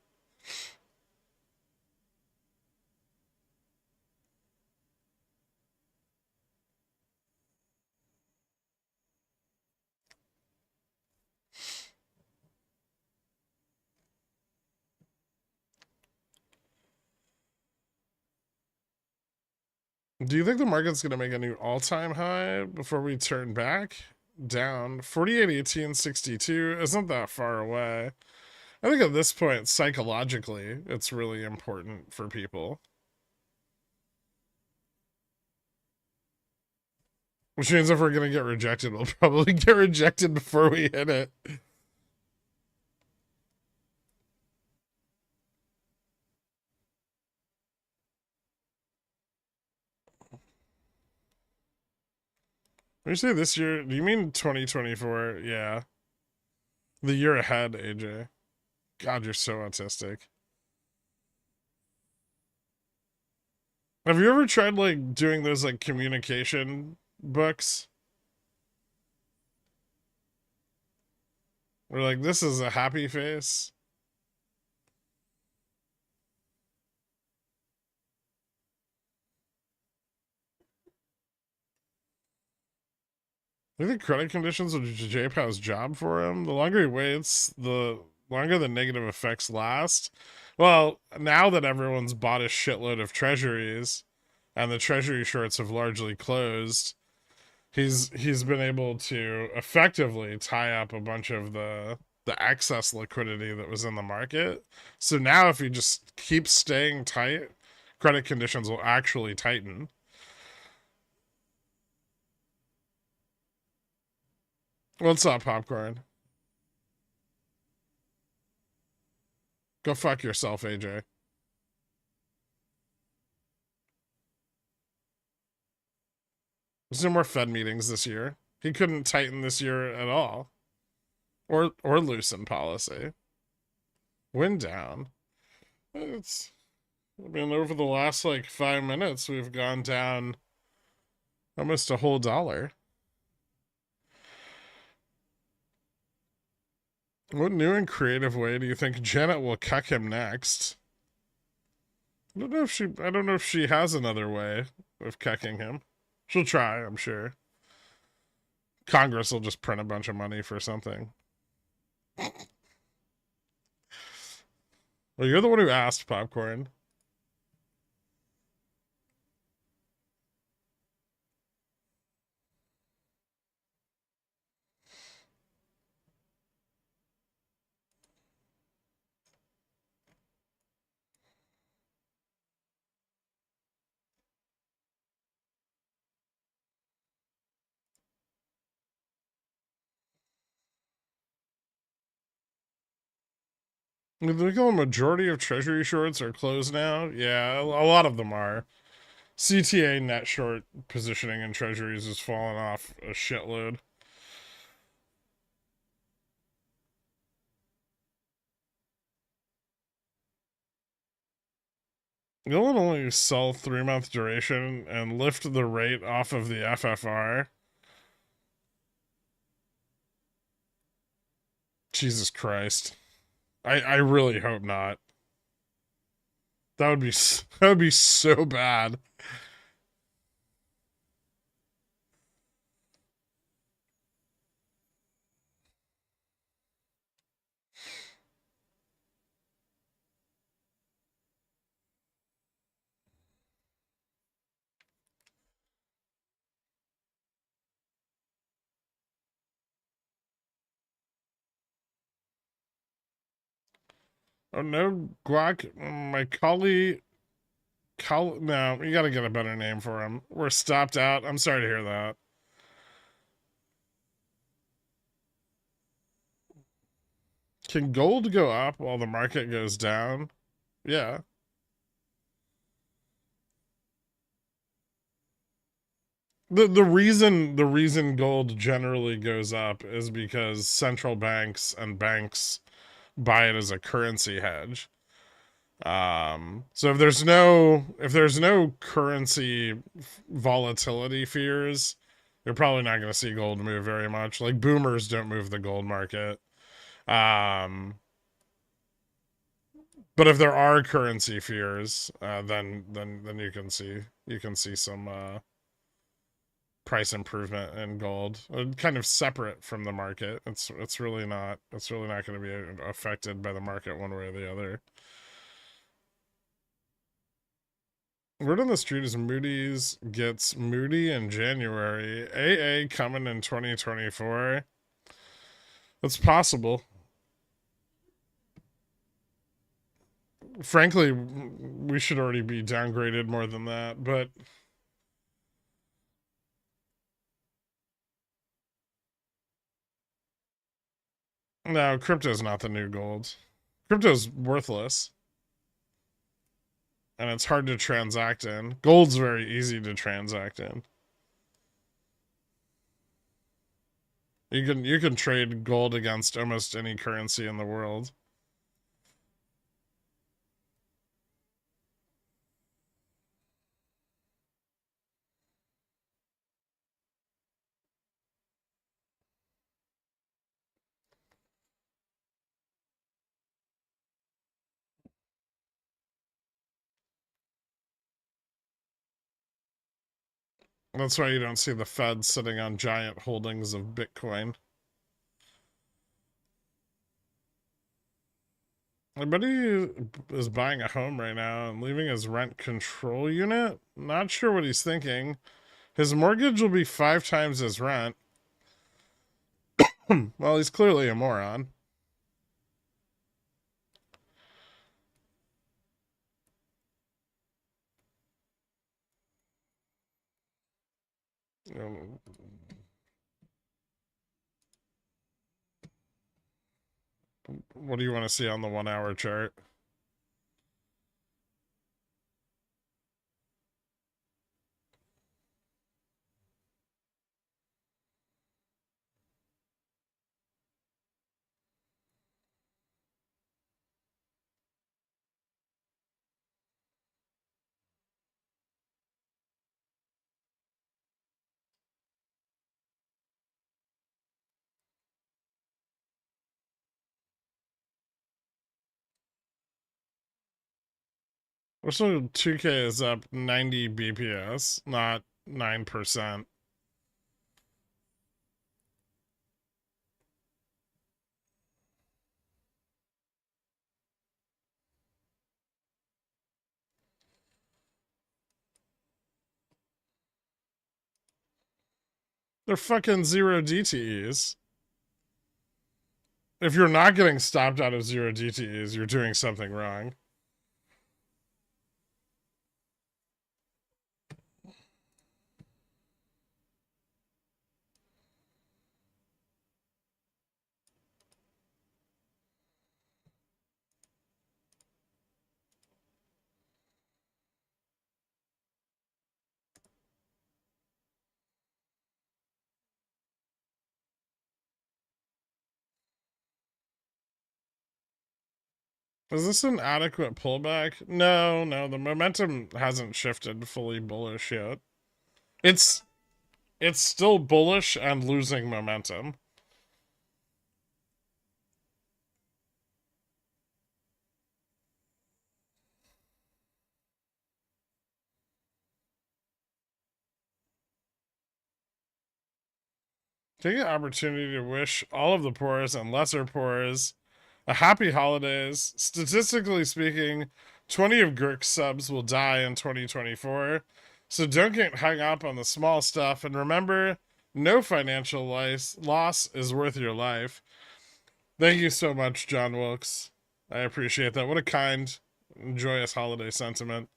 Do you think the market's going to make a new all-time high before we turn back? Down 48.1862 isn't that far away. I think at this point, psychologically, it's really important for people. Which means if we're going to get rejected, we'll probably get rejected before we hit it. When you say this year, do you mean 2024? Yeah. The year ahead, AJ. God, you're so autistic. Have you ever tried like doing those like communication books? Where like this is a happy face. I think credit conditions are JPow's job for him. The longer he waits, the longer the negative effects last. Well, now that everyone's bought a shitload of treasuries and the treasury shorts have largely closed, he's been able to effectively tie up a bunch of the excess liquidity that was in the market. So now if he just keeps staying tight, credit conditions will actually tighten. What's up, popcorn? Go fuck yourself, AJ. There's no more Fed meetings this year. He couldn't tighten this year at all. Or loosen policy. Wind down. It's I mean, over the last like 5 minutes, we've gone down almost a whole dollar. What new and creative way do you think Janet will cuck him next? I don't know if she has another way of cucking him. She'll try, I'm sure. Congress will just print a bunch of money for something. Well, you're the one who asked, popcorn. The majority of treasury shorts are closed now. Yeah, a lot of them are. CTA net short positioning in treasuries has fallen off a shitload. You'll only sell 3-month duration and lift the rate off of the FFR. Jesus Christ. I really hope not. That would be that would be so bad. Oh no, Guac, my colleague. No, you got to get a better name for him. We're stopped out. I'm sorry to hear that. Can gold go up while the market goes down? Yeah. The reason gold generally goes up is because central banks and banks buy it as a currency hedge. So if there's no currency volatility fears, you're probably not going to see gold move very much. Like boomers don't move the gold market. Um, but if there are currency fears, then you can see some price improvement in gold, kind of separate from the market. It's really not going to be affected by the market one way or the other. Word on the street is Moody's gets Moody in January. AA coming in 2024. It's possible. Frankly, we should already be downgraded more than that, but no, crypto's not the new gold. Crypto's worthless, and it's hard to transact in. Gold's very easy to transact in. You can trade gold against almost any currency in the world. That's why you don't see the Fed sitting on giant holdings of Bitcoin. My buddy is buying a home right now and leaving his rent control unit. Not sure what he's thinking. His mortgage will be 5 times his rent. Well, he's clearly a moron. What do you want to see on the 1 hour chart? Also, 2K is up 90 BPS, not 9%. They're fucking zero DTEs. If you're not getting stopped out of zero DTEs, you're doing something wrong. Is this an adequate pullback? No, the momentum hasn't shifted fully bullish yet. It's still bullish and losing momentum. Take an opportunity to wish all of the poorest and lesser poorest a happy holidays. Statistically speaking, 20 of Gherk's subs will die in 2024. So don't get hung up on the small stuff. And remember, no financial loss is worth your life. Thank you so much, John Wilkes. I appreciate that. What a kind, joyous holiday sentiment.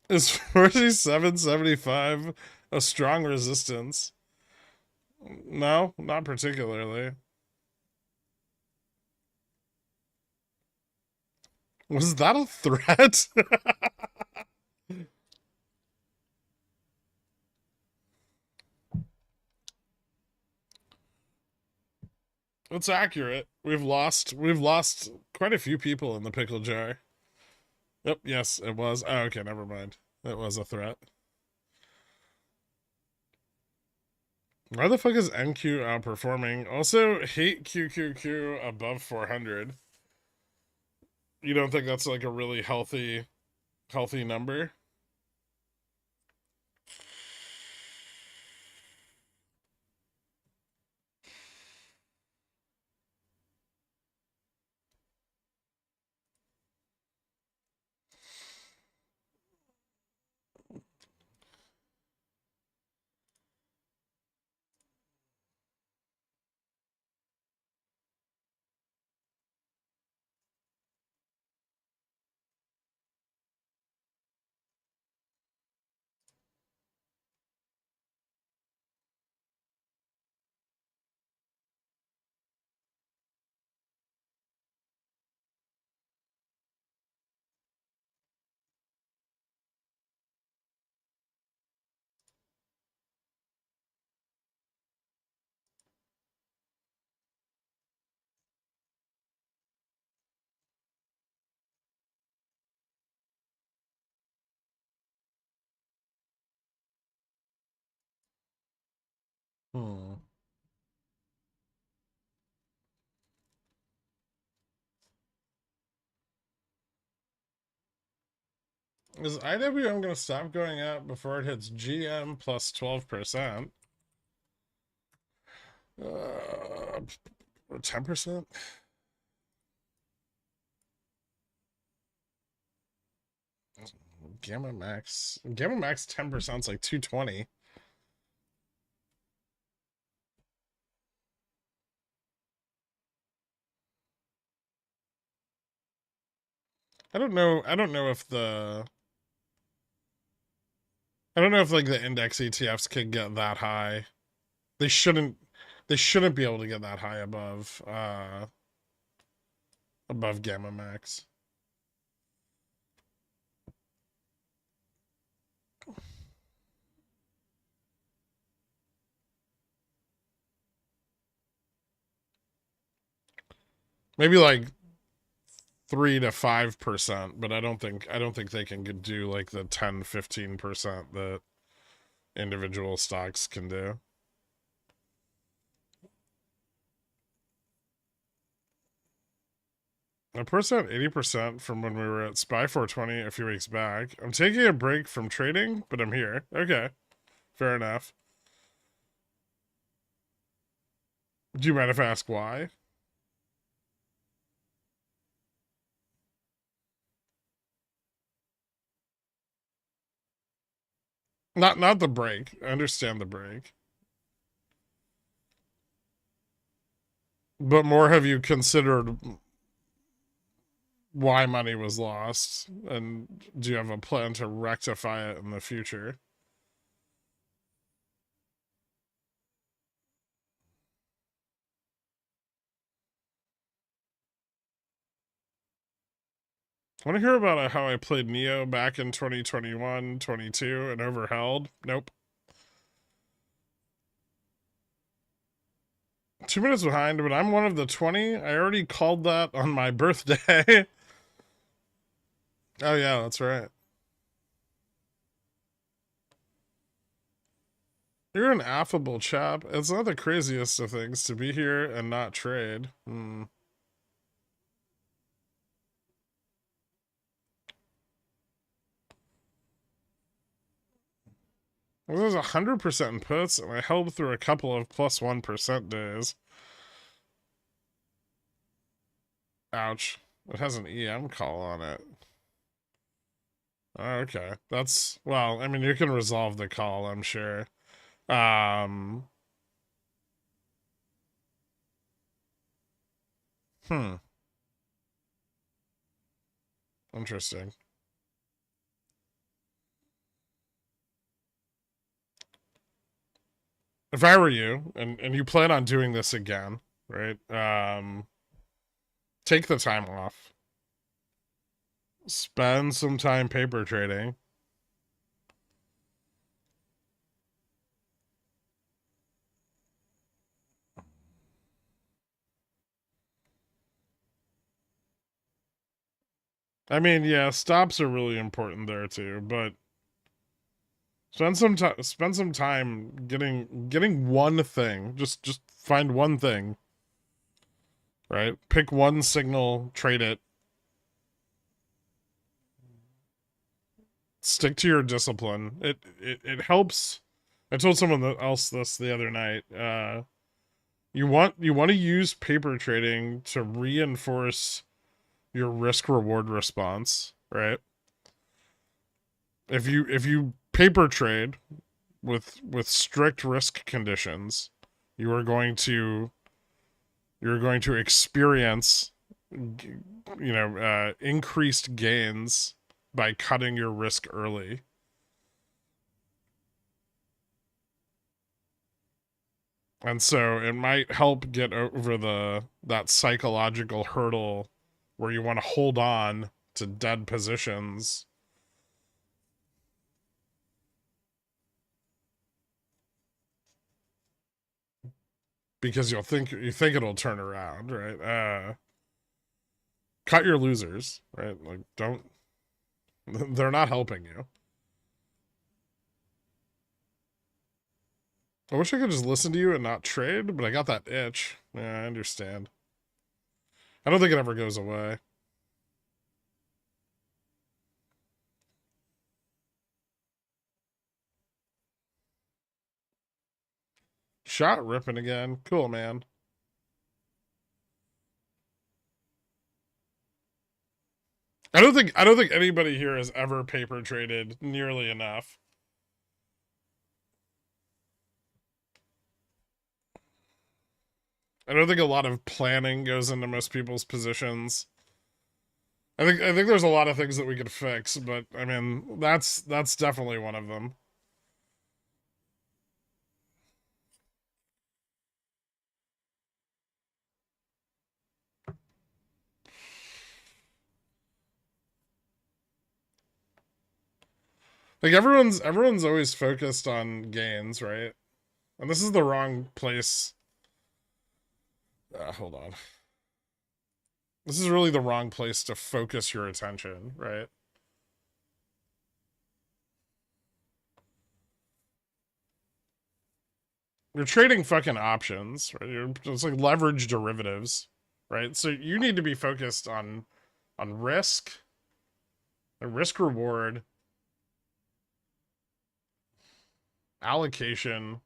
Is 47.75 a strong resistance? No, not particularly. Was that a threat? It's accurate. We've lost quite a few people in the pickle jar. Yep, yes, it was. Oh, okay, never mind. It was a threat. Why the fuck is NQ outperforming? Also, hate QQQ above 400. You don't think that's like a really healthy number? Hmm. Is IWM going to stop going up before it hits GM plus 12%? 10%? Gamma Max 10% is like 220. I don't know if like the index ETFs could get that high. They shouldn't be able to get that high above Gamma Max. Maybe like 3 to 5%, but I don't think they can do like the 10-15% that individual stocks can do. A percent, 80% from when we were at Spy 420 a few weeks back. I'm taking a break from trading, but I'm here. Okay, fair enough. Do you mind if I ask why? Not the break. I understand the break. But more, have you considered why money was lost? And do you have a plan to rectify it in the future? Want to hear about how I played Neo back in 2021, 22 and overheld? Nope. 2 minutes behind, but I'm one of the 20. I already called that on my birthday. Oh, yeah, that's right. You're an affable chap. It's not the craziest of things to be here and not trade. Well, there's 100% in puts, and I held through a couple of plus 1% days. Ouch. It has an EM call on it. Okay. That's, well, I mean, you can resolve the call, I'm sure. Um, hmm. Interesting. If I were you, and you plan on doing this again, right? Take the time off. Spend some time paper trading. I mean, yeah, stops are really important there too, but spend some time getting one thing. Just find one thing, right? Pick one signal, trade it. Stick to your discipline. It helps. I told someone else this the other night. You want to use paper trading to reinforce your risk reward response, right? If you paper trade with strict risk conditions, you are going to experience increased gains by cutting your risk early. And so it might help get over that psychological hurdle where you want to hold on to dead positions because you think it'll turn around, right? Cut your losers, right? Like don't they're not helping you. I wish I could just listen to you and not trade, but I got that itch. Yeah, I understand. I don't think it ever goes away. Shot ripping again. Cool, man. I don't think anybody here has ever paper traded nearly enough. I don't think a lot of planning goes into most people's positions. I think there's a lot of things that we could fix, but I mean that's definitely one of them. Like everyone's always focused on gains, right? And this is the wrong place. Hold on. This is really the wrong place to focus your attention, right? You're trading fucking options, right? It's like leverage derivatives, right? So you need to be focused on risk, and risk reward, allocation,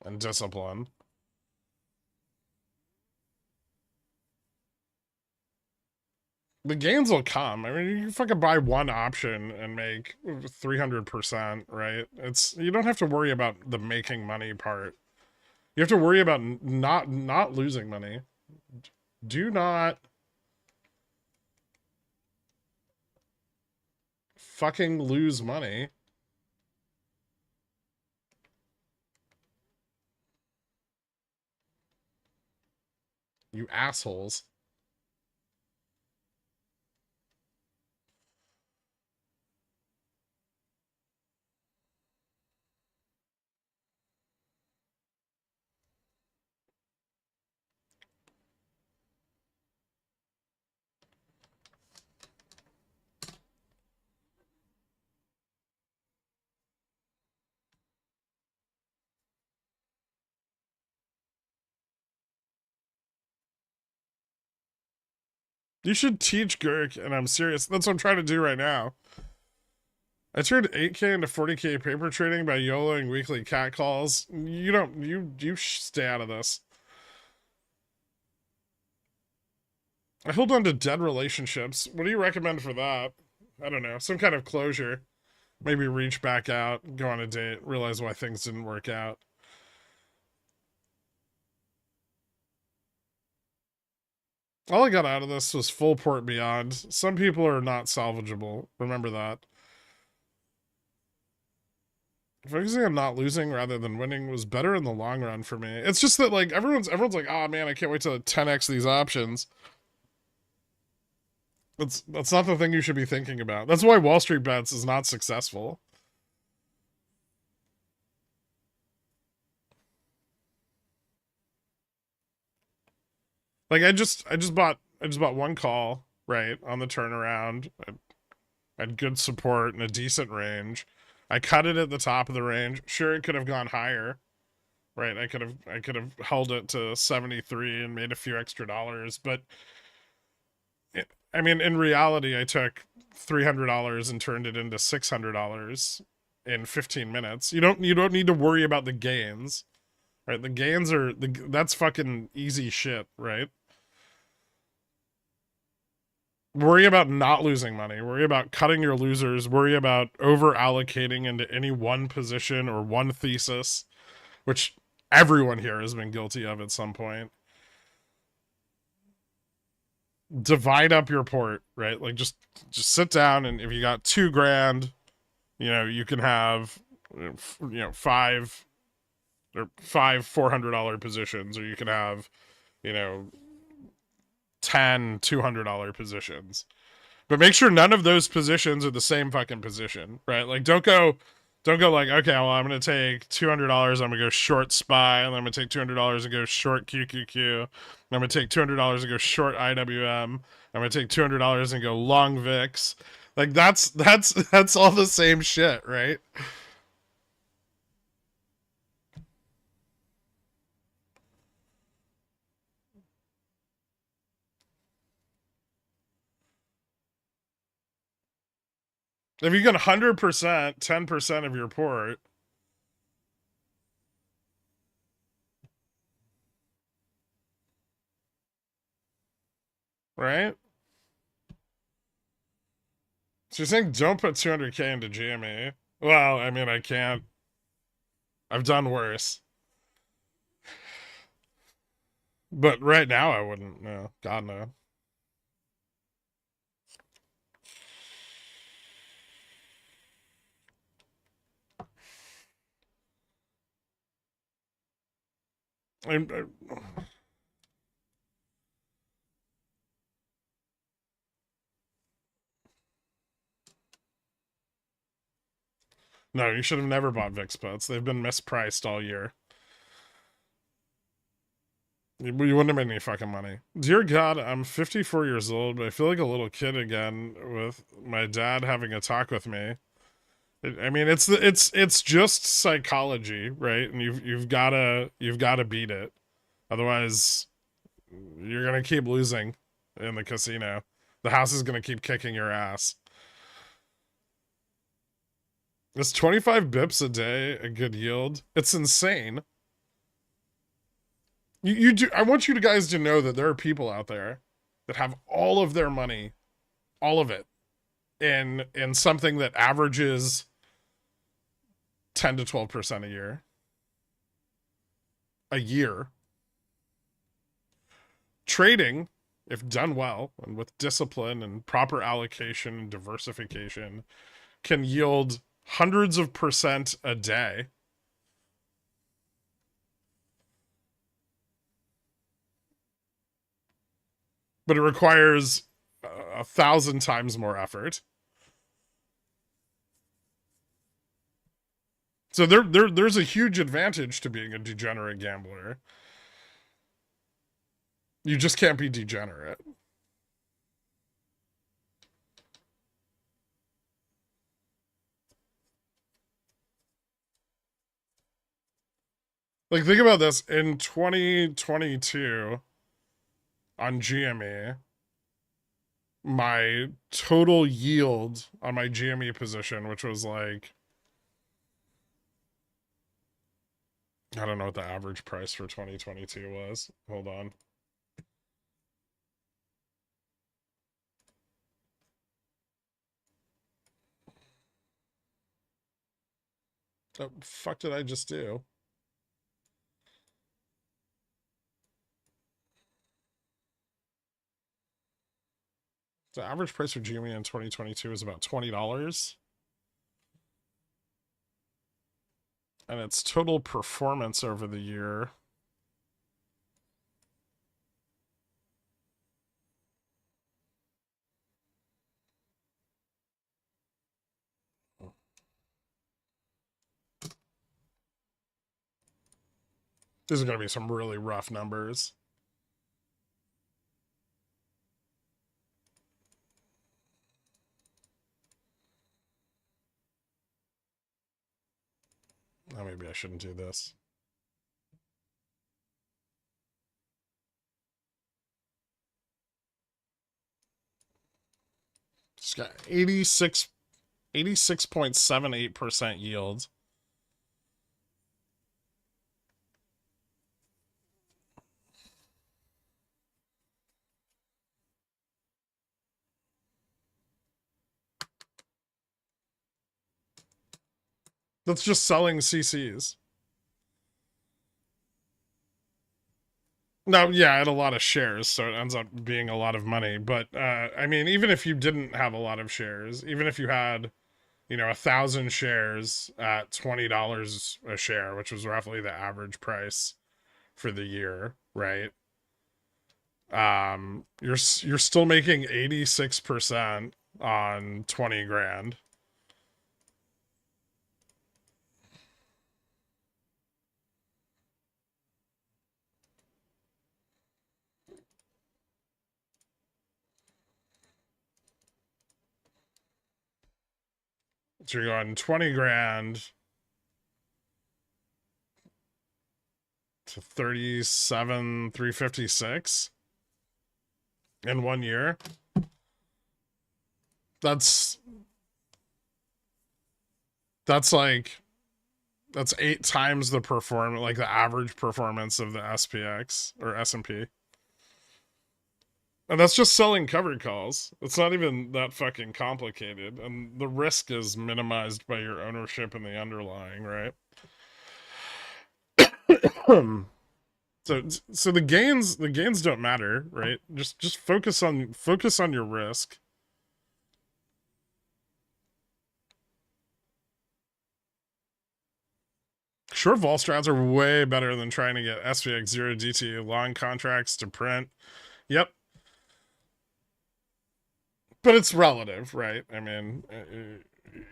and discipline. The gains will come. I mean, you fucking buy one option and make 300%, right? It's you don't have to worry about the making money part. You have to worry about not losing money. Do not fucking lose money, you assholes. You should teach Gherk, and I'm serious. That's what I'm trying to do right now. I turned 8K into 40K paper trading by YOLOing weekly cat calls. You don't, you stay out of this. I hold on to dead relationships. What do you recommend for that? I don't know. Some kind of closure. Maybe reach back out, go on a date, realize why things didn't work out. All I got out of this was full port beyond. Some people are not salvageable. Remember that. Focusing on not losing rather than winning was better in the long run for me. It's just that like everyone's like, oh man, I can't wait to 10x these options. That's not the thing you should be thinking about. That's why Wall Street Bets is not successful. Like I just bought one call, right, on the turnaround. I had good support and a decent range. I cut it at the top of the range. Sure, it could have gone higher, right? I could have held it to 73 and made a few extra dollars, but I mean, in reality, I took $300 and turned it into $600 in 15 minutes. You don't need to worry about the gains, right? The gains are that's fucking easy shit, right? Worry about not losing money. Worry about cutting your losers. Worry about over allocating into any one position or one thesis, which everyone here has been guilty of at some point. Divide up your port, right? Like just sit down, and if you got $2,000, you can have five $400 positions, or you can have 10 $200 positions, but make sure none of those positions are the same fucking position, right? Like don't go like, okay, well, I'm gonna take $200, I'm gonna go short SPY, and I'm gonna take $200 and go short QQQ, and I'm gonna take $200 and go short IWM, I'm gonna take $200 and go long VIX. Like that's all the same shit, right? If you get 100%, 10% of your port, right? So you're saying don't put 200K into GME? Well, I mean, I can't. I've done worse. But right now, I wouldn't. No, God, no. I, no, you should have never bought VIX puts. They've been mispriced all year. You wouldn't have made any fucking money. Dear God, I'm 54 years old, but I feel like a little kid again with my dad having a talk with me. I mean, it's just psychology, right? And you've gotta beat it. Otherwise, you're gonna keep losing in the casino. The house is gonna keep kicking your ass. Is 25 bips a day a good yield? It's insane. You do. I want you guys to know that there are people out there that have all of their money, all of it, in something that averages 10 to 12% a year. A year. Trading, if done well and with discipline and proper allocation and diversification, can yield hundreds of percent a day. But it requires 1,000 times more effort. So there's a huge advantage to being a degenerate gambler. You just can't be degenerate. Like, think about this. In 2022, on GME, my total yield on my GME position, which was like, I don't know what the average price for 2022 was. Hold on. Oh, fuck did I just do? The average price for GME in 2022 is about $20. And its total performance over the year. These are going to be some really rough numbers. Oh, maybe I shouldn't do this. It's got 86.78% yield. That's just selling CCs. No, yeah, I had a lot of shares, so it ends up being a lot of money. But I mean, even if you didn't have a lot of shares, even if you had, 1,000 shares at $20 a share, which was roughly the average price for the year, right? You're still making 86% on 20 grand. So you're going 20 grand to 37,356 in 1 year. That's like, that's 8 times the performance, like the average performance of the SPX or S&P. And that's just selling covered calls. It's not even that fucking complicated. And the risk is minimized by your ownership in the underlying, right? So the gains don't matter, right? Just focus on your risk. Short vol strats are way better than trying to get SPX 0 DT long contracts to print. Yep. But it's relative, right? I mean,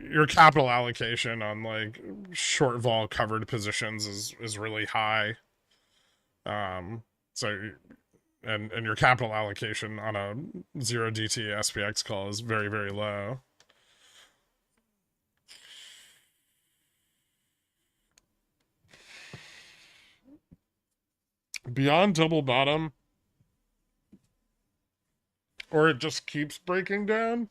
your capital allocation on like short vol covered positions is really high. So and your capital allocation on a 0 DT SPX call is very, very low. Beyond double bottom, or it just keeps breaking down.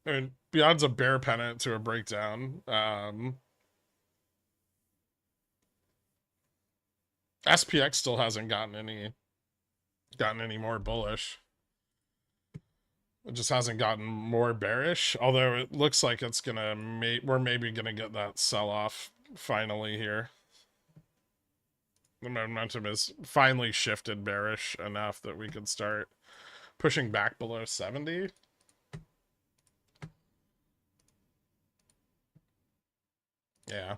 I mean, Beyond's a bear pennant to a breakdown. SPX still hasn't gotten any more bullish. It just hasn't gotten more bearish. Although it looks like it's gonna we're maybe gonna get that sell off finally here. The momentum is finally shifted bearish enough that we could start pushing back below 70. Yeah.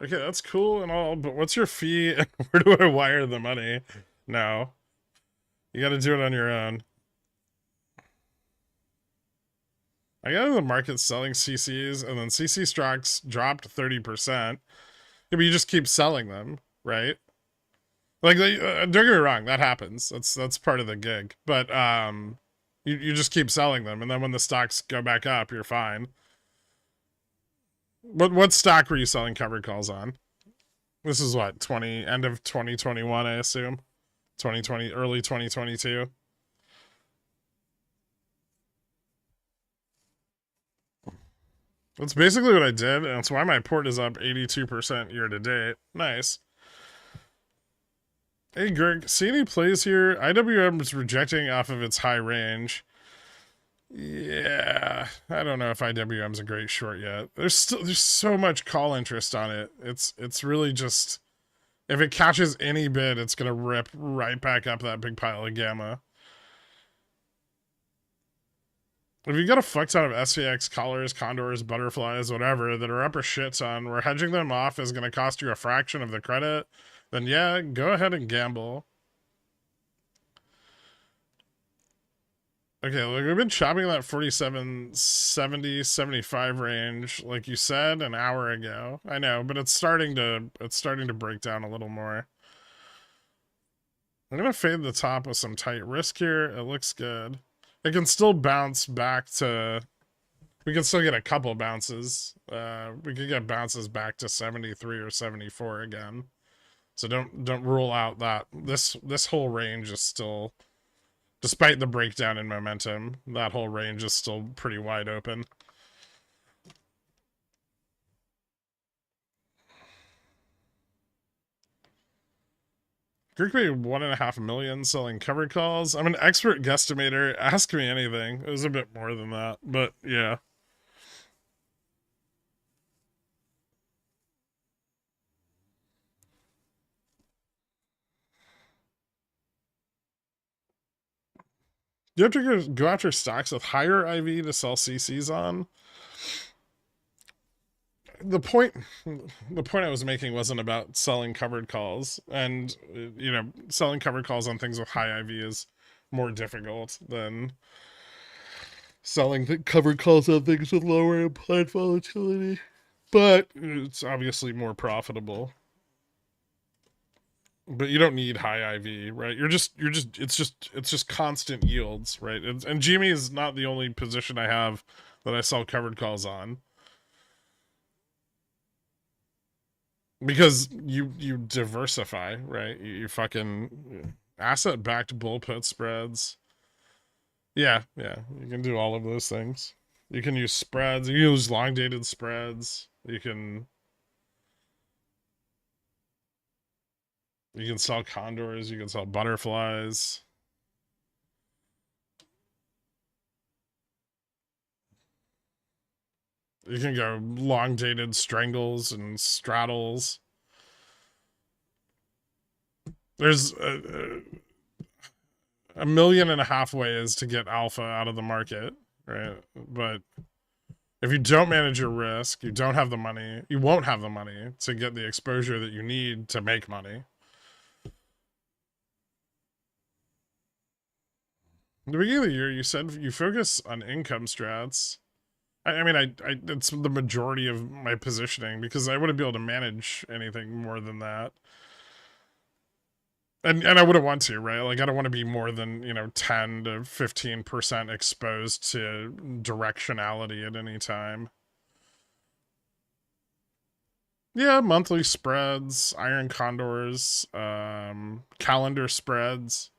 Okay, that's cool and all, but what's your fee and where do I wire the money? No. You gotta do it on your own. I got in the market selling CCs, and then CC stocks dropped 30%. Yeah, but you just keep selling them, right? Like, don't get me wrong, that happens. That's part of the gig. But you just keep selling them, and then when the stocks go back up, you're fine. What stock were you selling covered calls on? This is what, 20 end of 2021, I assume. 2020, early 2022. That's basically what I did, and that's why my port is up 82% year to date. Nice. Hey, Gherk, see any plays here? IWM is rejecting off of its high range. Yeah, I don't know if IWM's a great short yet. There's so much call interest on it. It's really just, if it catches any bid, it's gonna rip right back up that big pile of gamma. If you got a fuck ton of SVX, collars, condors, butterflies, whatever, that are upper shits on, where hedging them off is going to cost you a fraction of the credit, then yeah, go ahead and gamble. Okay, look, we've been shopping that 47, 70, 75 range, like you said, an hour ago. I know, but it's starting to break down a little more. I'm gonna fade the top with some tight risk here. It looks good. It can still bounce back to, we can still get a couple bounces. We could get bounces back to 73 or 74 again. So don't rule out that this whole range is still, despite the breakdown in momentum, that whole range is still pretty wide open. Gherk made 1.5 million selling covered calls. I'm an expert guesstimator. Ask me anything. It was a bit more than that, but yeah. You have to go after stocks with higher IV to sell CCs on. The point I was making wasn't about selling covered calls, and selling covered calls on things with high IV is more difficult than selling covered calls on things with lower implied volatility, but it's obviously more profitable. But you don't need high IV, right? It's just constant yields, right? And GME is not the only position I have that I sell covered calls on, because you diversify, right? You fucking asset backed bull put spreads. Yeah, you can do all of those things. You can use spreads. You can use long dated spreads. You can sell condors. You can sell butterflies. You can go long dated strangles and straddles. There's a million and a half ways to get alpha out of the market, right? But if you don't manage your risk, you don't have the money, you won't have the money to get the exposure that you need to make money. At the beginning of the year, you said you focus on income strats. I mean, it's the majority of my positioning, because I wouldn't be able to manage anything more than that. And I wouldn't want to, right? Like, I don't want to be more than 10 to 15% exposed to directionality at any time. Yeah, monthly spreads, iron condors, calendar spreads,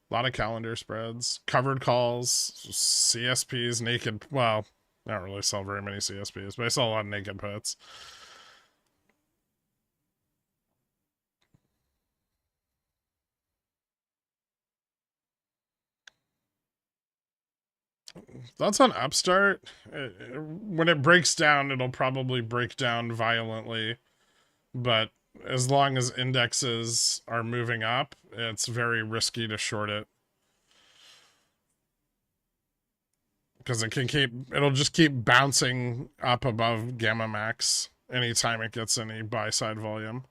a lot of calendar spreads, covered calls, CSPs, naked. Well, I don't really sell very many CSPs, but I sell a lot of naked puts. That's on Upstart. When it breaks down, it'll probably break down violently, but as long as indexes are moving up, it's very risky to short it, because it'll just keep bouncing up above gamma max anytime it gets any buy side volume.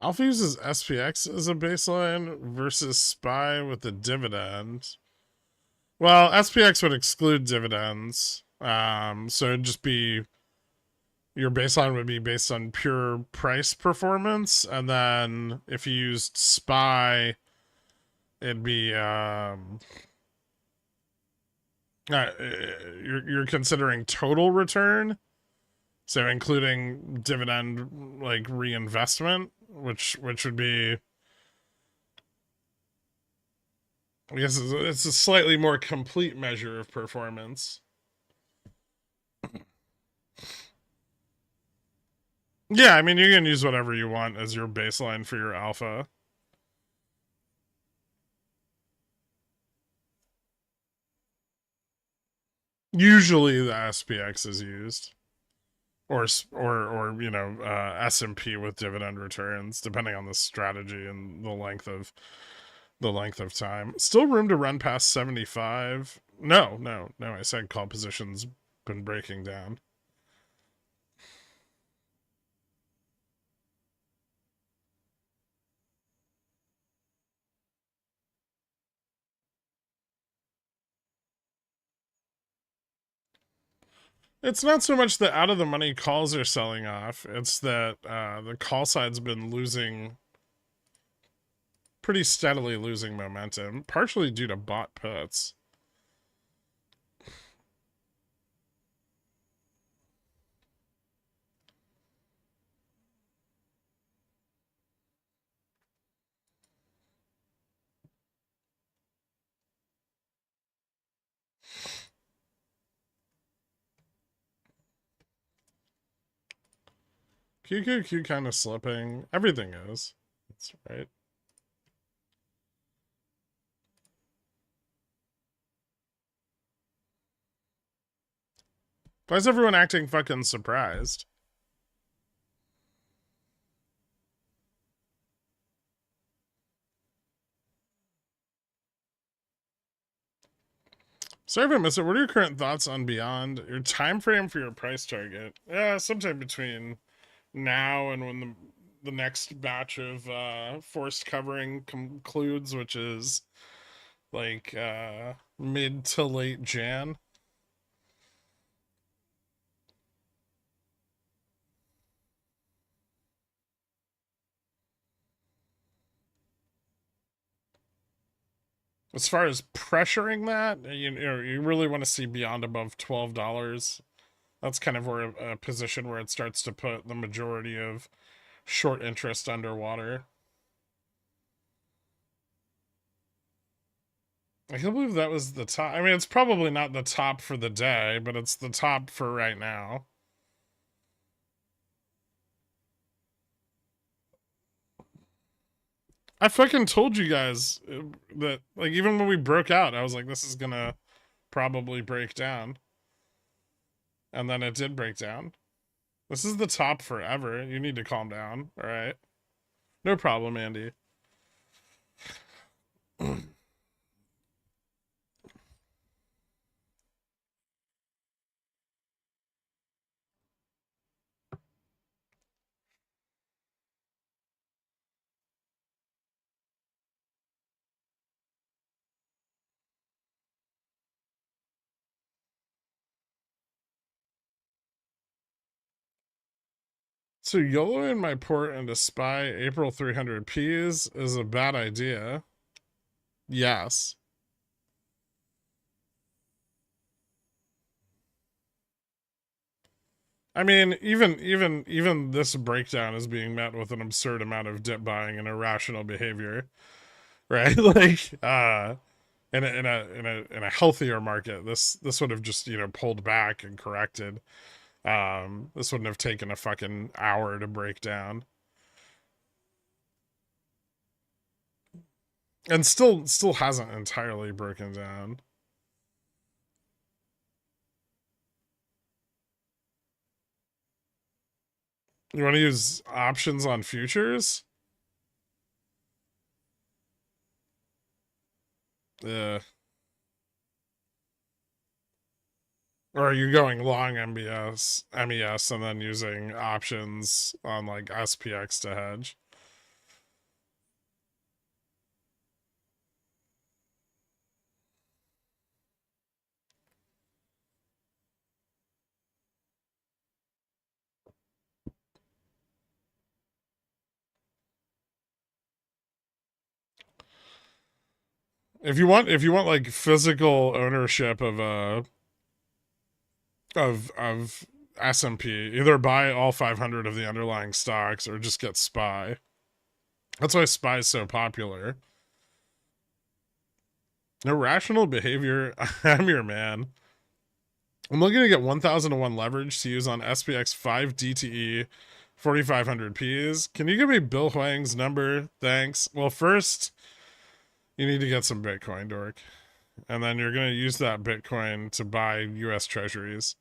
Alpha uses SPX as a baseline versus SPY with a dividend. Well, SPX would exclude dividends. So it'd just be your baseline would be based on pure price performance, and then if you used SPY, it'd be you're considering total return, so including dividend like reinvestment, which would be, I guess it's a slightly more complete measure of performance. Yeah, I mean you can use whatever you want as your baseline for your alpha. Usually the SPX is used, or you know, S&P with dividend returns, depending on the strategy and the length of time. Still room to run past 75. No. I said call positions been breaking down. It's not so much that out of the money calls are selling off. It's that the call side's been pretty steadily losing momentum, partially due to bought puts. QQQ kind of slipping. Everything is. That's right. Why is everyone acting fucking surprised? Sorry if I missed it. What are your current thoughts on Beyond? Your time frame for your price target? Yeah, sometime between now and when the next batch of forced covering concludes, which is like mid to late Jan. As far as pressuring that, you really want to see Beyond above $12. That's kind of where a position where it starts to put the majority of short interest underwater. I can't believe that was the top. I mean, it's probably not the top for the day, but it's the top for right now. I fucking told you guys that, like, even when we broke out, I was like, this is gonna probably break down. And then it did break down. This is the top forever. You need to calm down, alright? No problem, Andy. So YOLOing my port into SPY April 300Ps is a bad idea. Yes. I mean, even this breakdown is being met with an absurd amount of dip buying and irrational behavior, right? Like, in a healthier market, this would have just pulled back and corrected. This wouldn't have taken a fucking hour to break down, and still hasn't entirely broken down. You want to use options on futures? Yeah. Or are you going long MES and then using options on like SPX to hedge? If you want like physical ownership of of S&P, either buy all 500 of the underlying stocks or just get SPY. That's why SPY is so popular. Irrational behavior. I'm your man. I'm looking to get 1001 leverage to use on SPX 5 DTE 4500 Ps. Can you give me Bill Huang's number? Thanks. Well, first, you need to get some Bitcoin, Dork. And then you're going to use that Bitcoin to buy US Treasuries.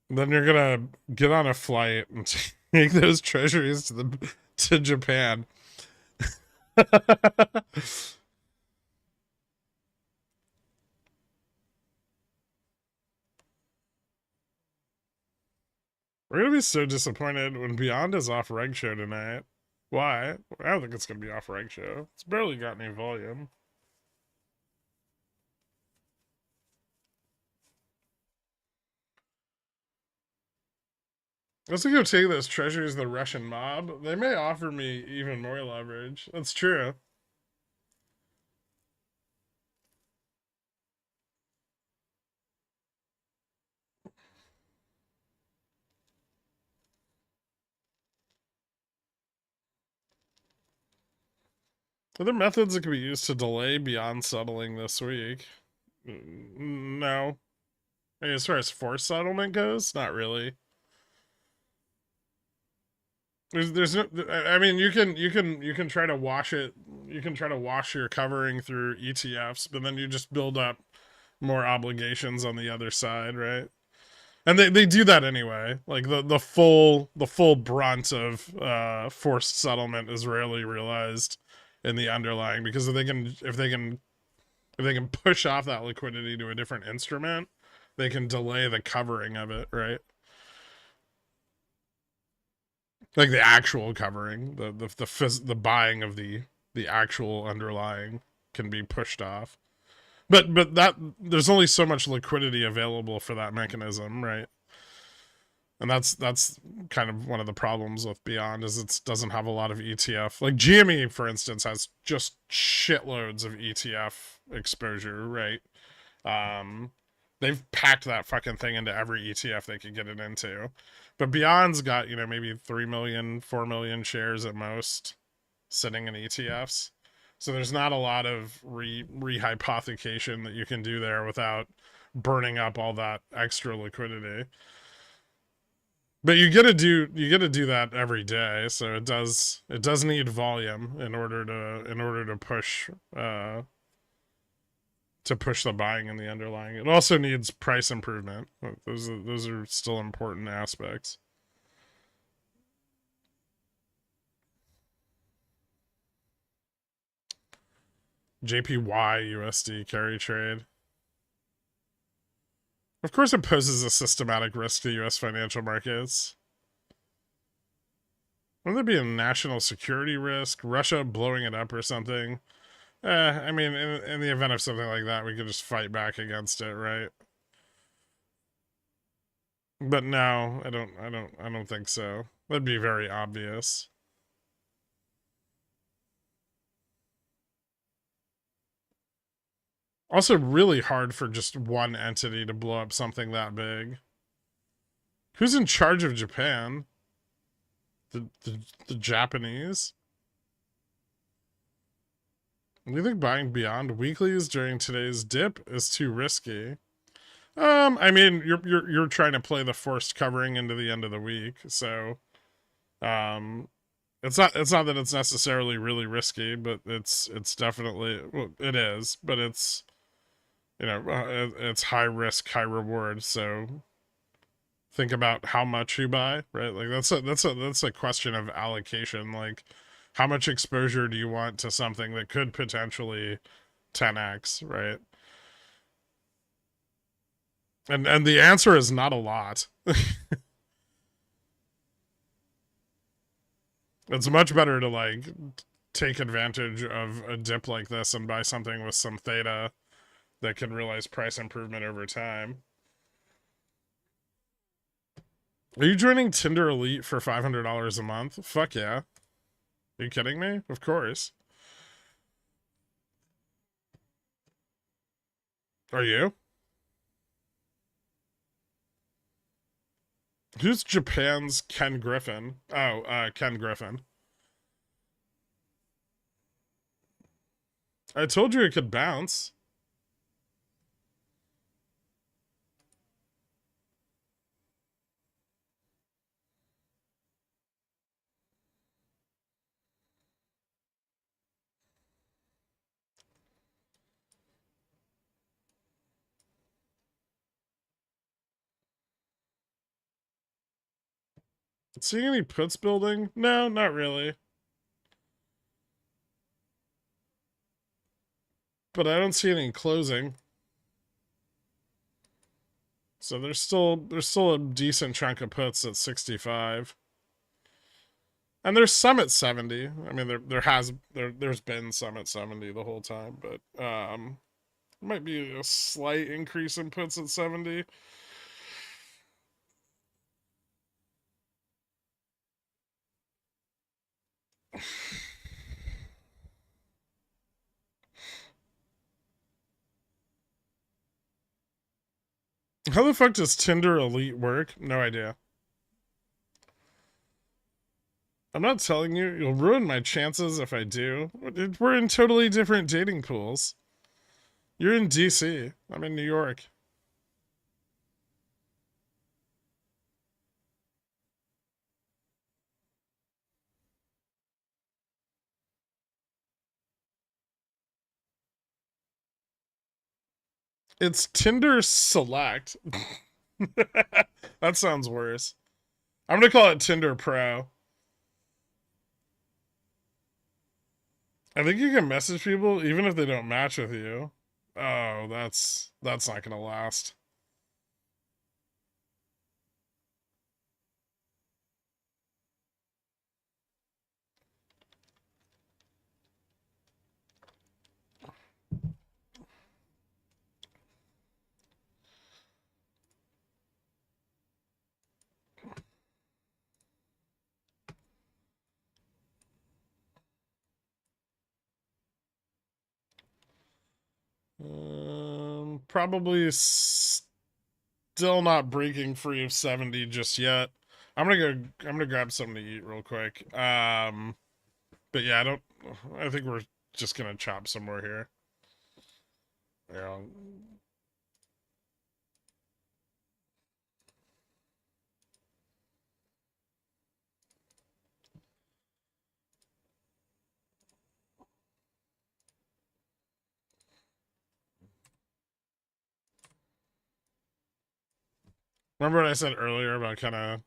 Then you're going to get on a flight and take those Treasuries to Japan. We're gonna be so disappointed when Beyond is off reg show tonight. Why? I don't think it's gonna be off reg show. It's barely got any volume. Let's go take those treasuries of the Russian mob. They may offer me even more leverage. That's true. Are there methods that can be used to delay Beyond settling this week? No. I mean, as far as forced settlement goes, not really. There's no. I mean, you can try to wash it. You can try to wash your covering through ETFs, but then you just build up more obligations on the other side, right? And they do that anyway. Like the full brunt of forced settlement is rarely realized in the underlying, because if they can push off that liquidity to a different instrument, they can delay the covering of it, right? Like the actual covering, the buying of the actual underlying can be pushed off. But that there's only so much liquidity available for that mechanism, right? And that's kind of one of the problems with Beyond, is it doesn't have a lot of ETF. Like GME, for instance, has just shitloads of ETF exposure, right? They've packed that fucking thing into every ETF they could get it into. But Beyond's got, maybe 3 million, 4 million shares at most sitting in ETFs. So there's not a lot of rehypothecation that you can do there without burning up all that extra liquidity. But you gotta do that every day, so it does need volume in order to push the buying in the underlying. It also needs price improvement. Those are still important aspects. JPY USD carry trade. Of course, it poses a systematic risk to U.S. financial markets. Wouldn't there be a national security risk? Russia blowing it up or something? I mean, in the event of something like that, we could just fight back against it, right? But no, I don't think so. That'd be very obvious. Also, really hard for just one entity to blow up something that big. Who's in charge of Japan? The Japanese? Do you think buying beyond weeklies during today's dip is too risky? I mean, you're trying to play the forced covering into the end of the week, so it's not that it's necessarily really risky, but it's definitely, well, it is, but it's it's high risk, high reward. So think about how much you buy, right? Like that's a question of allocation. Like, how much exposure do you want to something that could potentially 10x, right? And the answer is not a lot. It's much better to like take advantage of a dip like this and buy something with some theta that can realize price improvement over time. Are you joining Tinder Elite for $500 a month? Fuck yeah. Are you kidding me? Of course. Are you? Who's Japan's Ken Griffin? Oh, Ken Griffin. I told you it could bounce. Seeing any puts building? No, not really. But I don't see any closing. So there's still a decent chunk of puts at 65. And there's some at 70. I mean there's been some at 70 the whole time, but might be a slight increase in puts at 70. How the fuck does Tinder Elite work? No idea. I'm not telling you. You'll ruin my chances if I do. We're in totally different dating pools. You're in DC. I'm in New York. It's Tinder Select. That sounds worse. I'm gonna call it Tinder Pro. I think you can message people even if they don't match with you. Oh, that's not gonna last. Probably still not breaking free of 70 just yet. I'm gonna grab something to eat real quick. But yeah, I think we're just gonna chop somewhere here. Yeah. Remember what I said earlier about kind of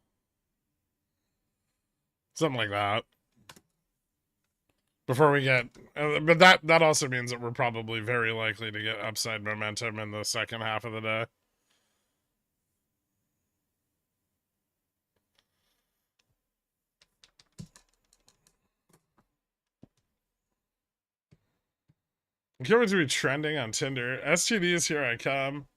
something like that before we get, but that also means that we're probably very likely to get upside momentum in the second half of the day. I'm going to be trending on Tinder. STDs, here I come.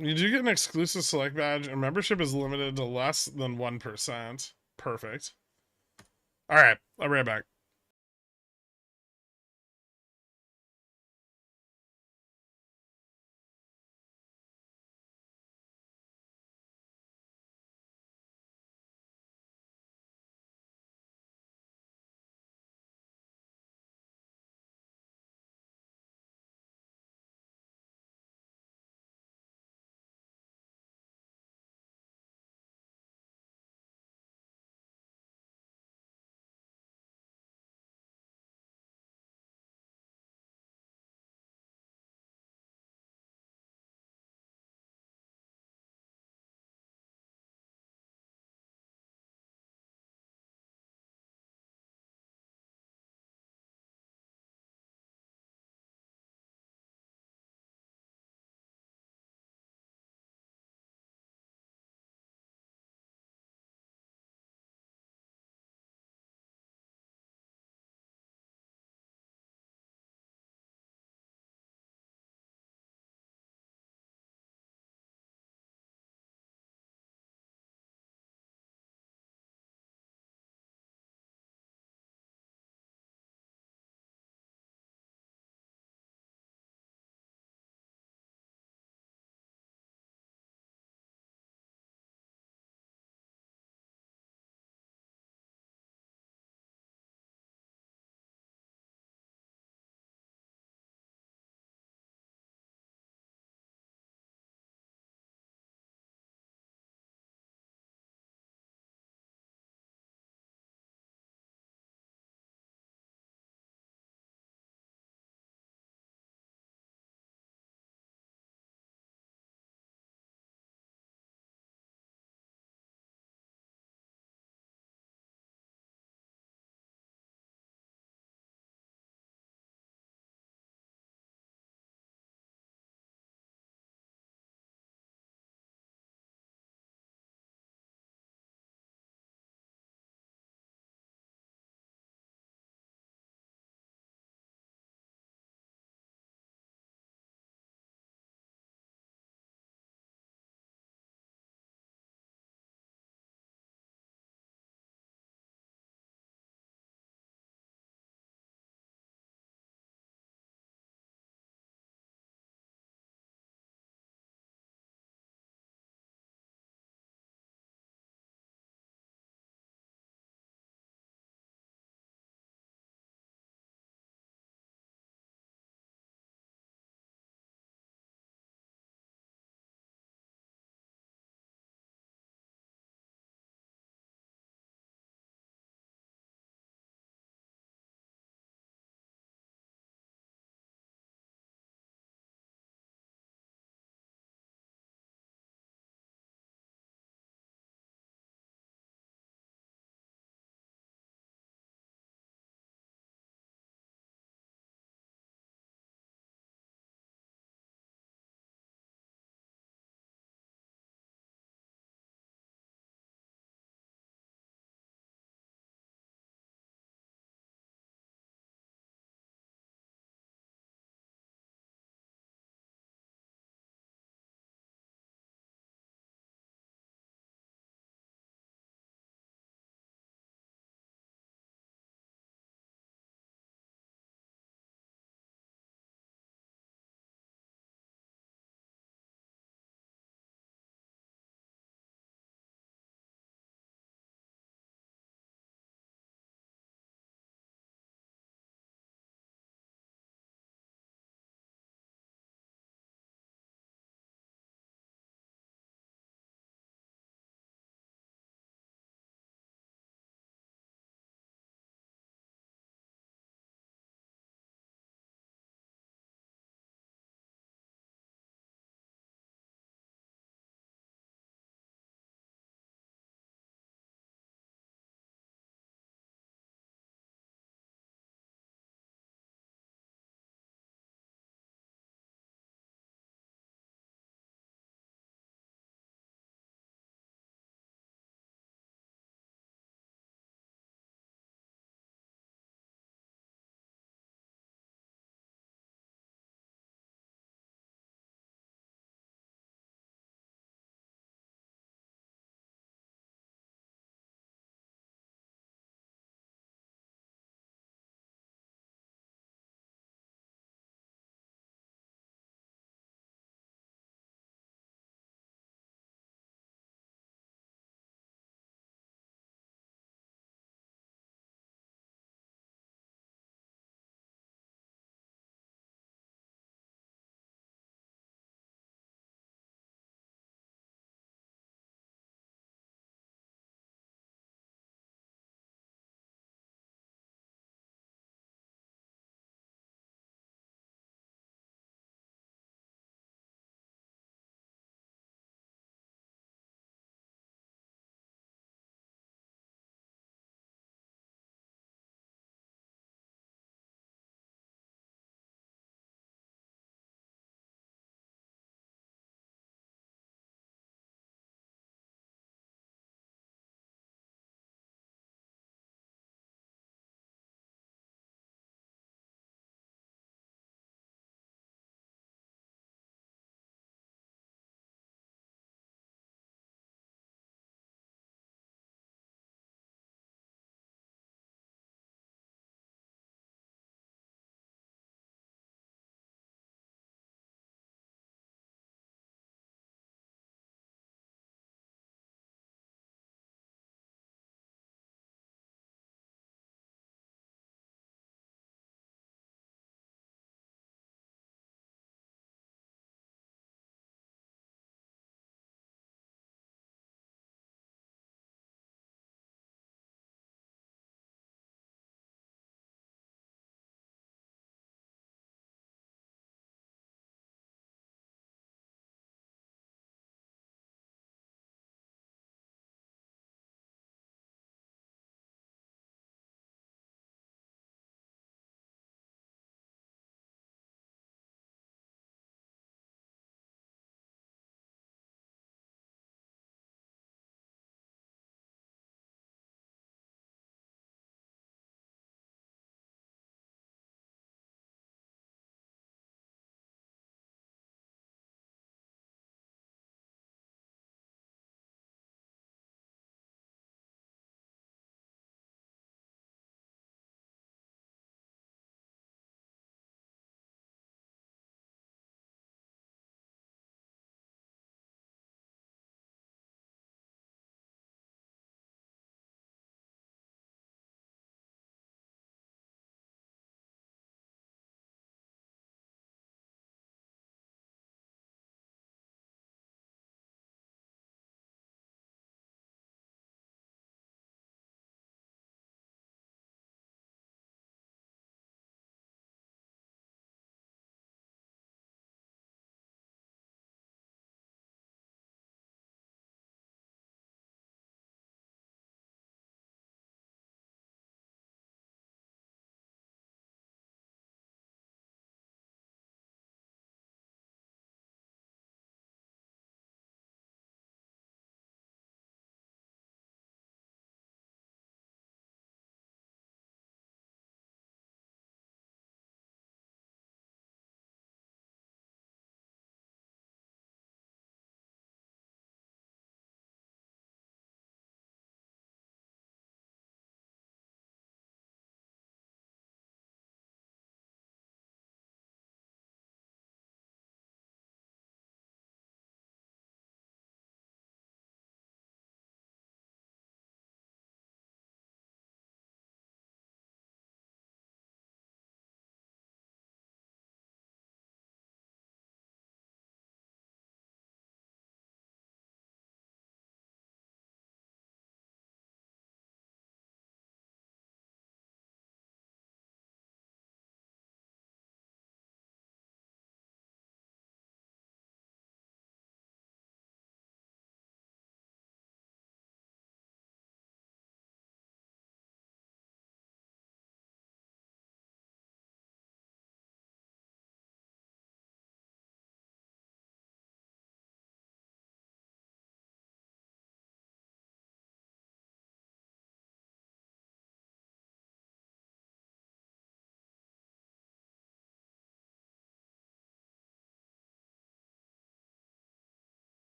You do get an exclusive select badge, and membership is limited to less than 1%. Perfect. All right, I'll be right back.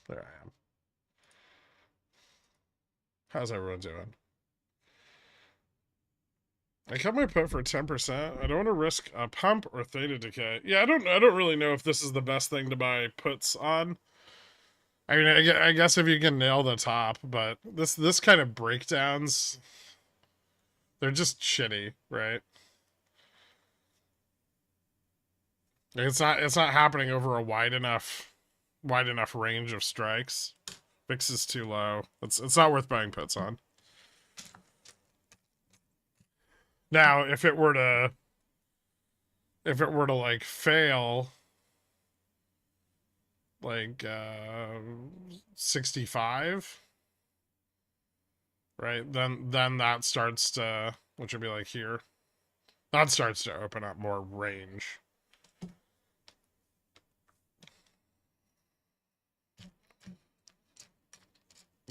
There I am. How's everyone doing? I cut my put for 10%. I don't want to risk a pump or theta decay. Yeah, I don't really know if this is the best thing to buy puts on. I mean, I guess if you can nail the top, but this kind of breakdowns, they're just shitty, right? Like, it's not happening over a wide enough range of strikes. Fix is too low. It's not worth buying puts on. Now, if it were to like fail like 65, right? Then that starts to, which would be like here. That starts to open up more range.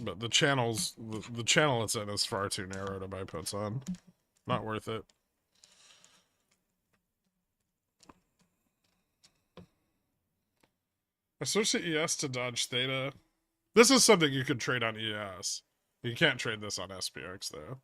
But the channel it's in is far too narrow to buy puts on. Not worth it. I switched to ES to dodge theta. This is something you could trade on ES. You can't trade this on SPX though.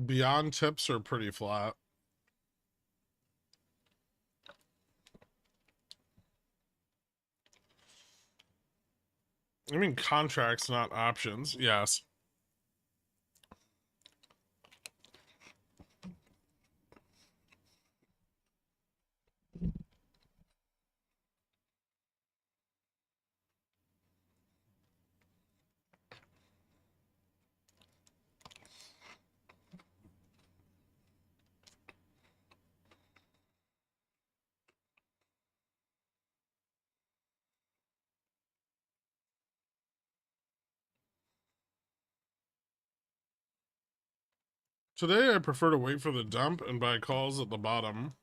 Beyond tips are pretty flat. I mean contracts, not options. Yes. Today I prefer to wait for the dump and buy calls at the bottom.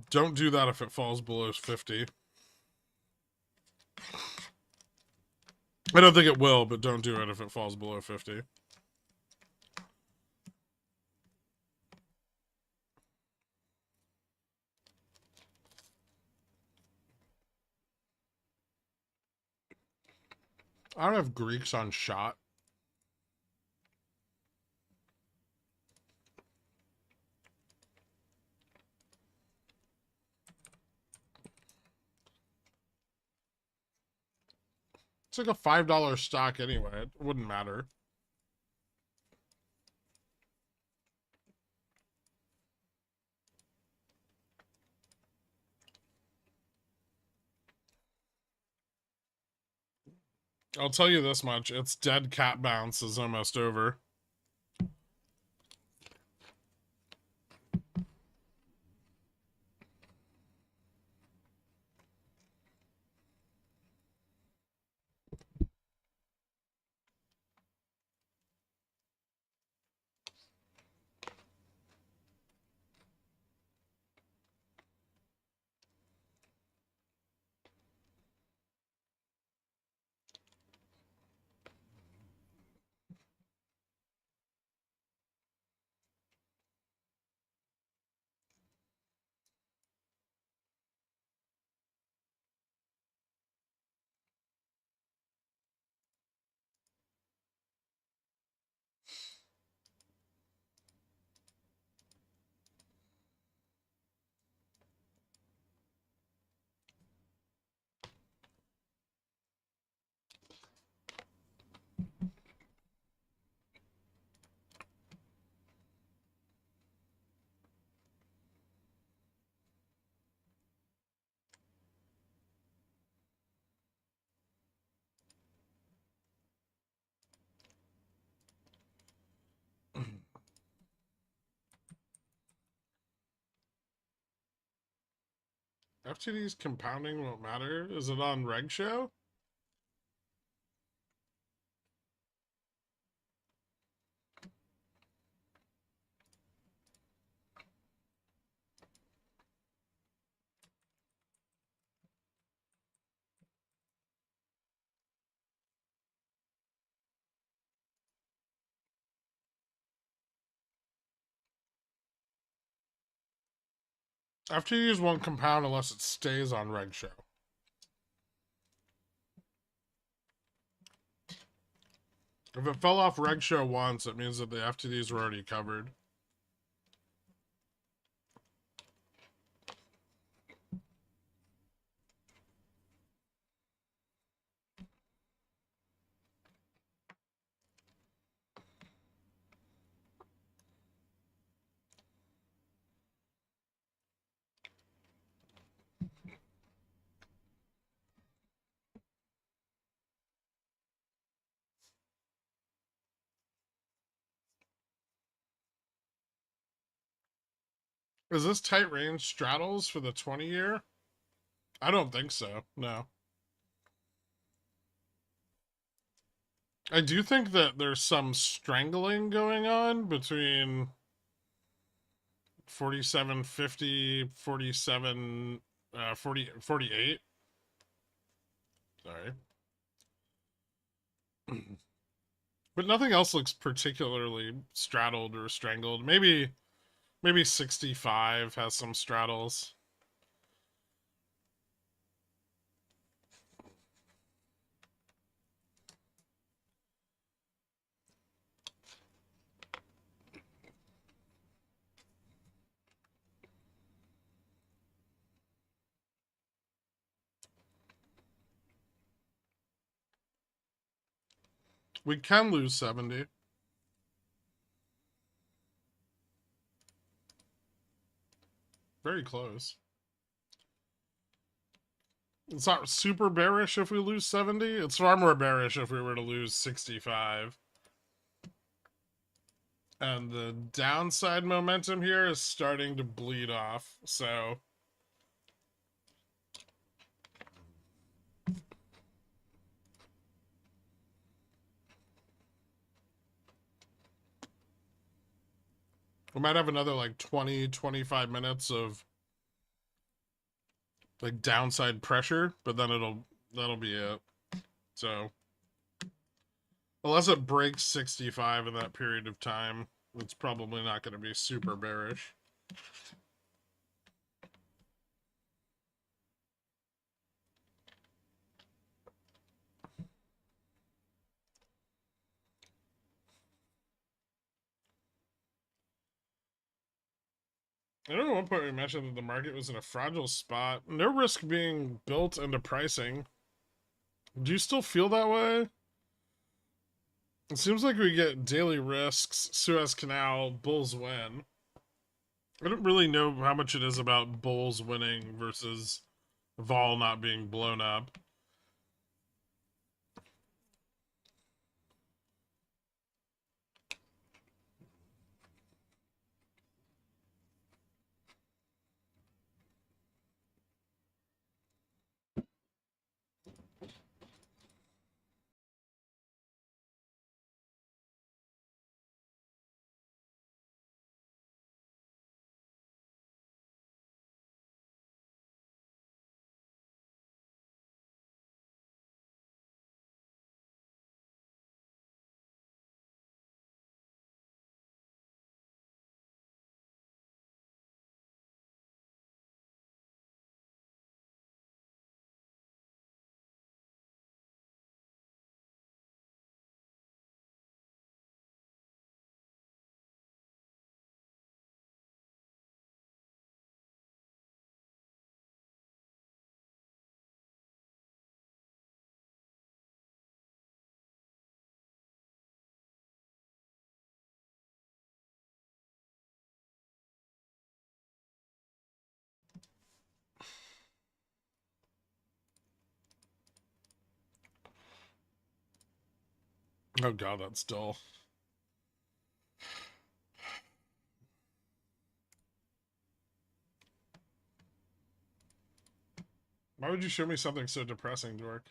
Don't do that if it falls below 50. I don't think it will, but don't do it if it falls below 50. I don't have Greeks on shot. It's like a $5 stock anyway. It wouldn't matter. I'll tell you this much. Its dead cat bounce is almost over. FTD's compounding won't matter. Is it on Reg Show? FTDs won't compound unless it stays on reg show. If it fell off reg show once, it means that the FTDs were already covered. Is this tight range straddles for the 20-year? I don't think so, no. I do think that there's some strangling going on between 47.50, 47, 48. Sorry. But nothing else looks particularly straddled or strangled. Maybe 65 has some straddles. We can lose 70. Very close. It's not super bearish if we lose 70. It's far more bearish if we were to lose 65. And the downside momentum here is starting to bleed off, so... we might have another, like, 20, 25 minutes of, like, downside pressure, but then that'll be it. So... unless it breaks 65 in that period of time, it's probably not going to be super bearish. I don't know what point we mentioned that the market was in a fragile spot. No risk being built into pricing. Do you still feel that way? It seems like we get daily risks, Suez Canal, bulls win. I don't really know how much it is about bulls winning versus vol not being blown up. Oh god, that's dull. Why would you show me something so depressing, Gherk?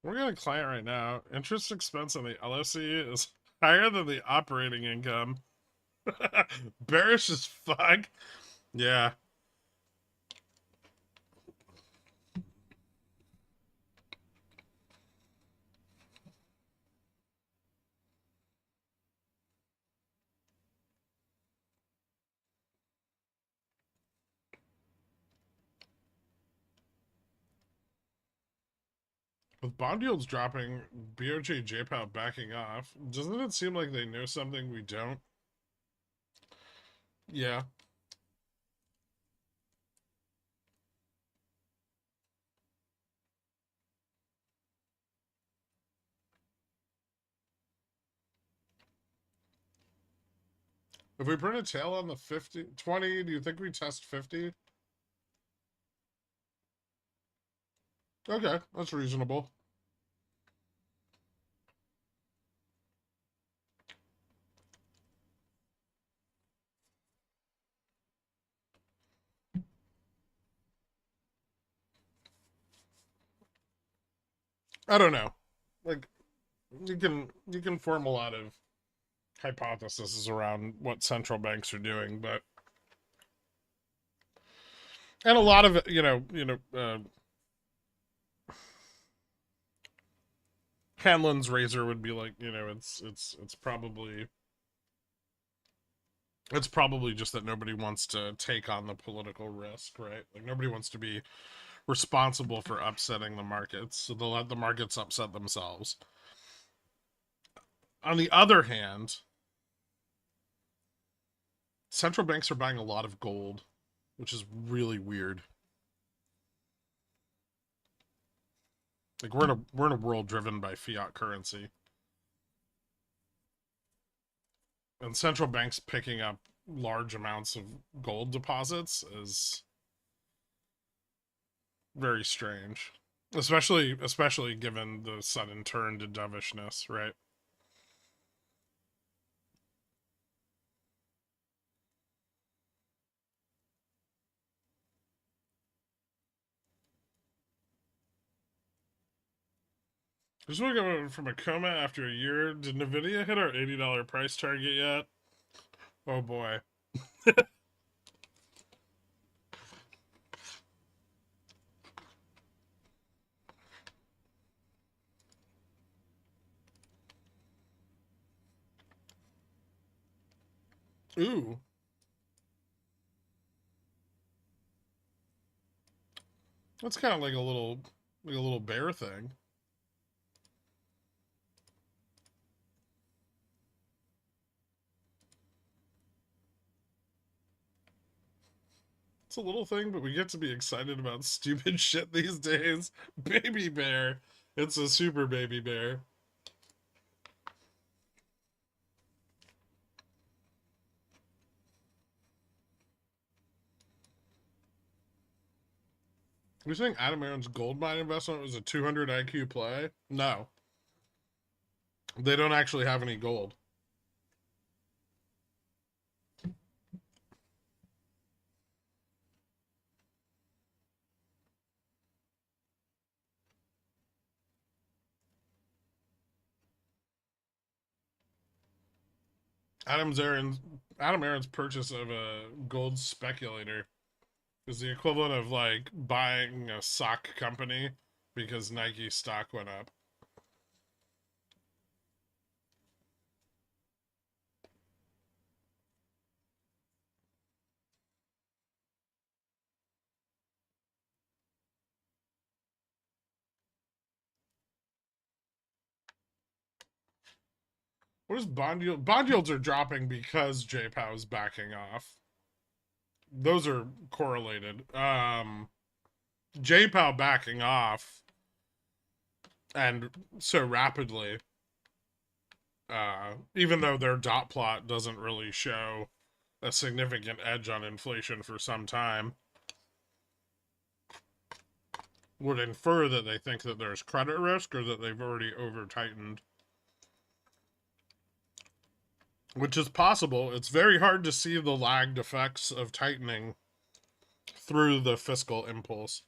We're got a client right now. Interest expense on the LOC is higher than the operating income. Bearish as fuck. Yeah. With bond yields dropping, BOJ JPOW backing off, doesn't it seem like they know something we don't? Yeah. If we print a tail on the 50, 20, do you think we test 50? Okay, that's reasonable. I don't know. Like, you can form a lot of hypotheses around what central banks are doing, but and a lot of it, Hanlon's razor would be like, it's probably just that nobody wants to take on the political risk, right? Like nobody wants to be responsible for upsetting the markets, so they'll let the markets upset themselves. On the other hand, central banks are buying a lot of gold, which is really weird. Like we're in a world driven by fiat currency, and central banks picking up large amounts of gold deposits is very strange, especially given the sudden turn to dovishness, right? Just woke up from a coma after a year. Did Nvidia hit our $80 price target yet? Oh boy. Ooh, that's kind of like a little bear thing. It's a little thing, but we get to be excited about stupid shit these days. Baby bear. It's a super baby bear. You think Adam Aaron's gold mine investment was a 200 IQ play? No. They don't actually have any gold. Adam Aaron's purchase of a gold speculator is the equivalent of like buying a sock company because Nike stock went up. What is bond yield? Bond yields are dropping because JPOW is backing off. Those are correlated. JPOW backing off and so rapidly, even though their dot plot doesn't really show a significant edge on inflation for some time, would infer that they think that there's credit risk or that they've already over tightened. Which is possible. It's very hard to see the lagged effects of tightening through the fiscal impulse.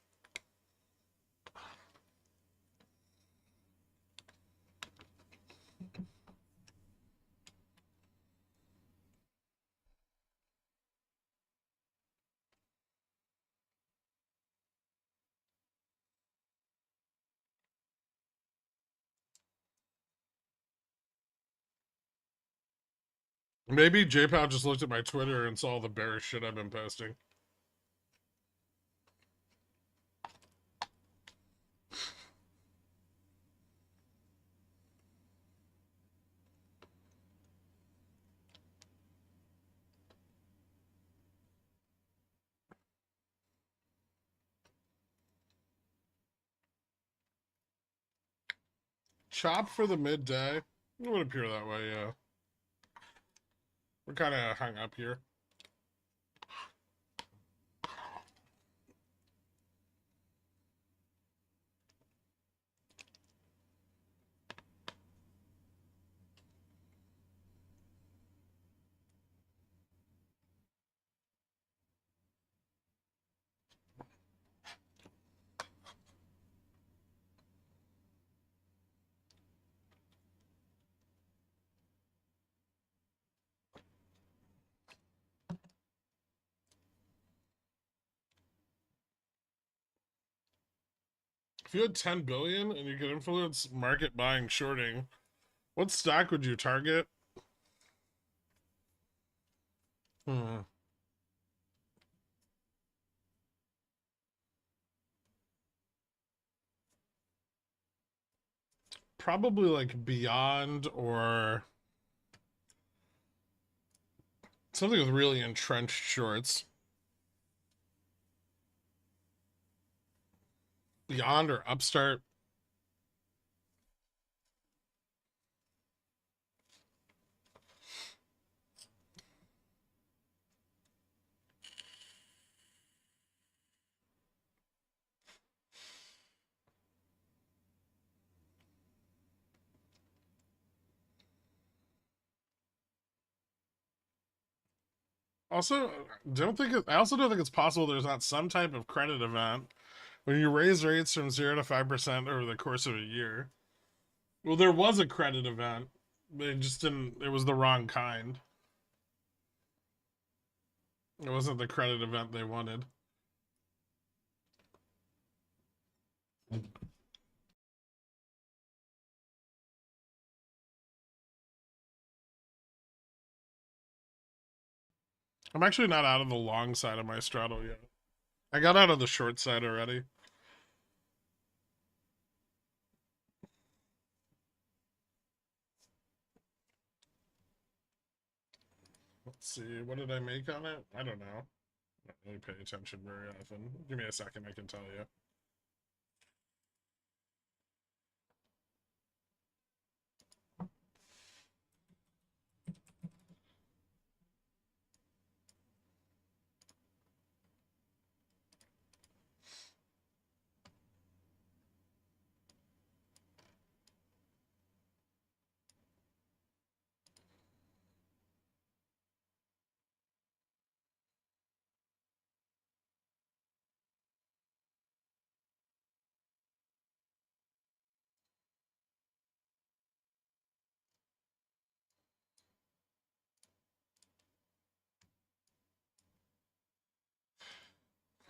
Maybe JPOW just looked at my Twitter and saw the bearish shit I've been posting. Chop for the midday. It would appear that way, yeah. We're kind of hung up here. If you had 10 billion and you could influence market buying, shorting, what stock would you target? Hmm. Probably like Beyond or something with really entrenched shorts. Beyond or Upstart. Also, I also don't think it's possible there's not some type of credit event when you raise rates from 0 to 5% over the course of a year. Well, there was a credit event, but it just didn't. It was the wrong kind. It wasn't the credit event they wanted. I'm actually not out of the long side of my straddle yet. I got out of the short side already. Let's see. What did I make on it? I don't know. I don't really pay attention very often. Give me a second, I can tell you.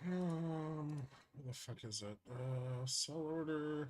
Where the fuck is it? Sell order.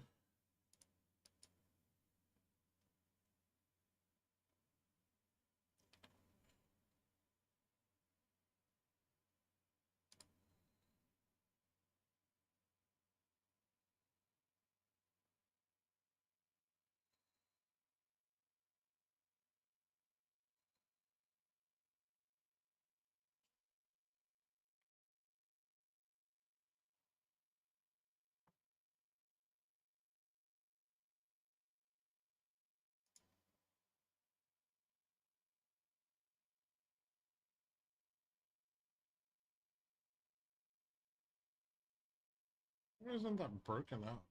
Why isn't that broken up?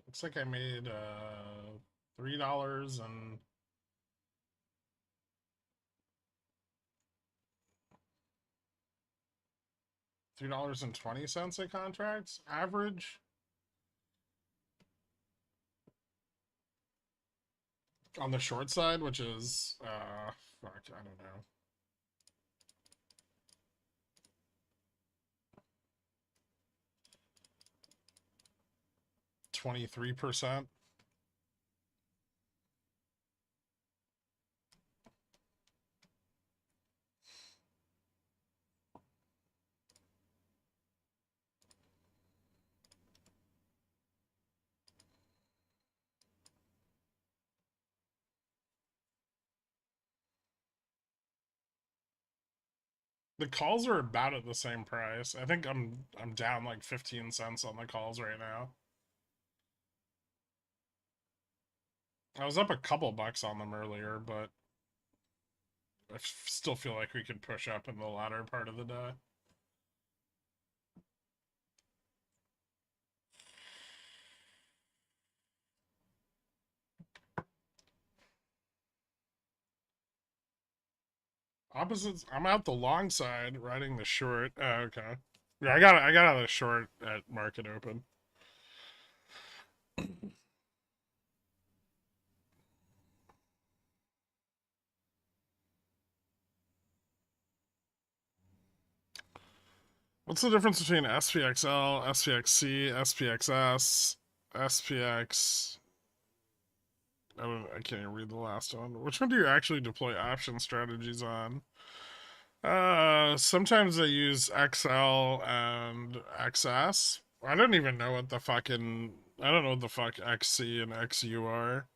Looks like I made $3 and $3.20 a contract average on the short side, which is fuck, I don't know. 23%. The calls are about at the same price. I think I'm down like 15 cents on the calls right now. I was up a couple bucks on them earlier, but I still feel like we could push up in the latter part of the day. Opposites. I'm out the long side, riding the short. Oh, okay. Yeah, I got out of the short at market open. What's the difference between SPXL, SPXC, SPXS, SPX? I can't even read the last one. Which one do you actually deploy option strategies on? Sometimes I use XL and XS. I don't even know what the fucking I don't know what the fuck XC and XU are.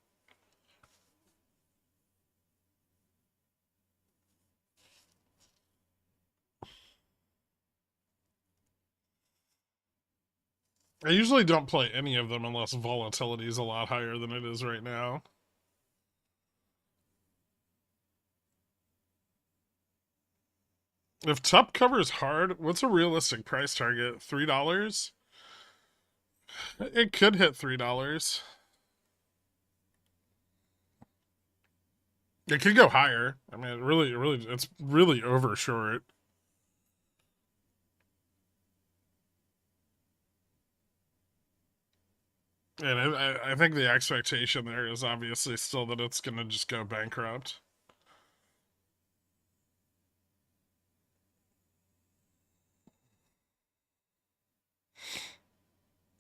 I usually don't play any of them unless volatility is a lot higher than it is right now. If TUP covers hard, what's a realistic price target? $3? It could hit $3. It could go higher. I mean, it's really over short. And I think the expectation there is obviously still that it's going to just go bankrupt.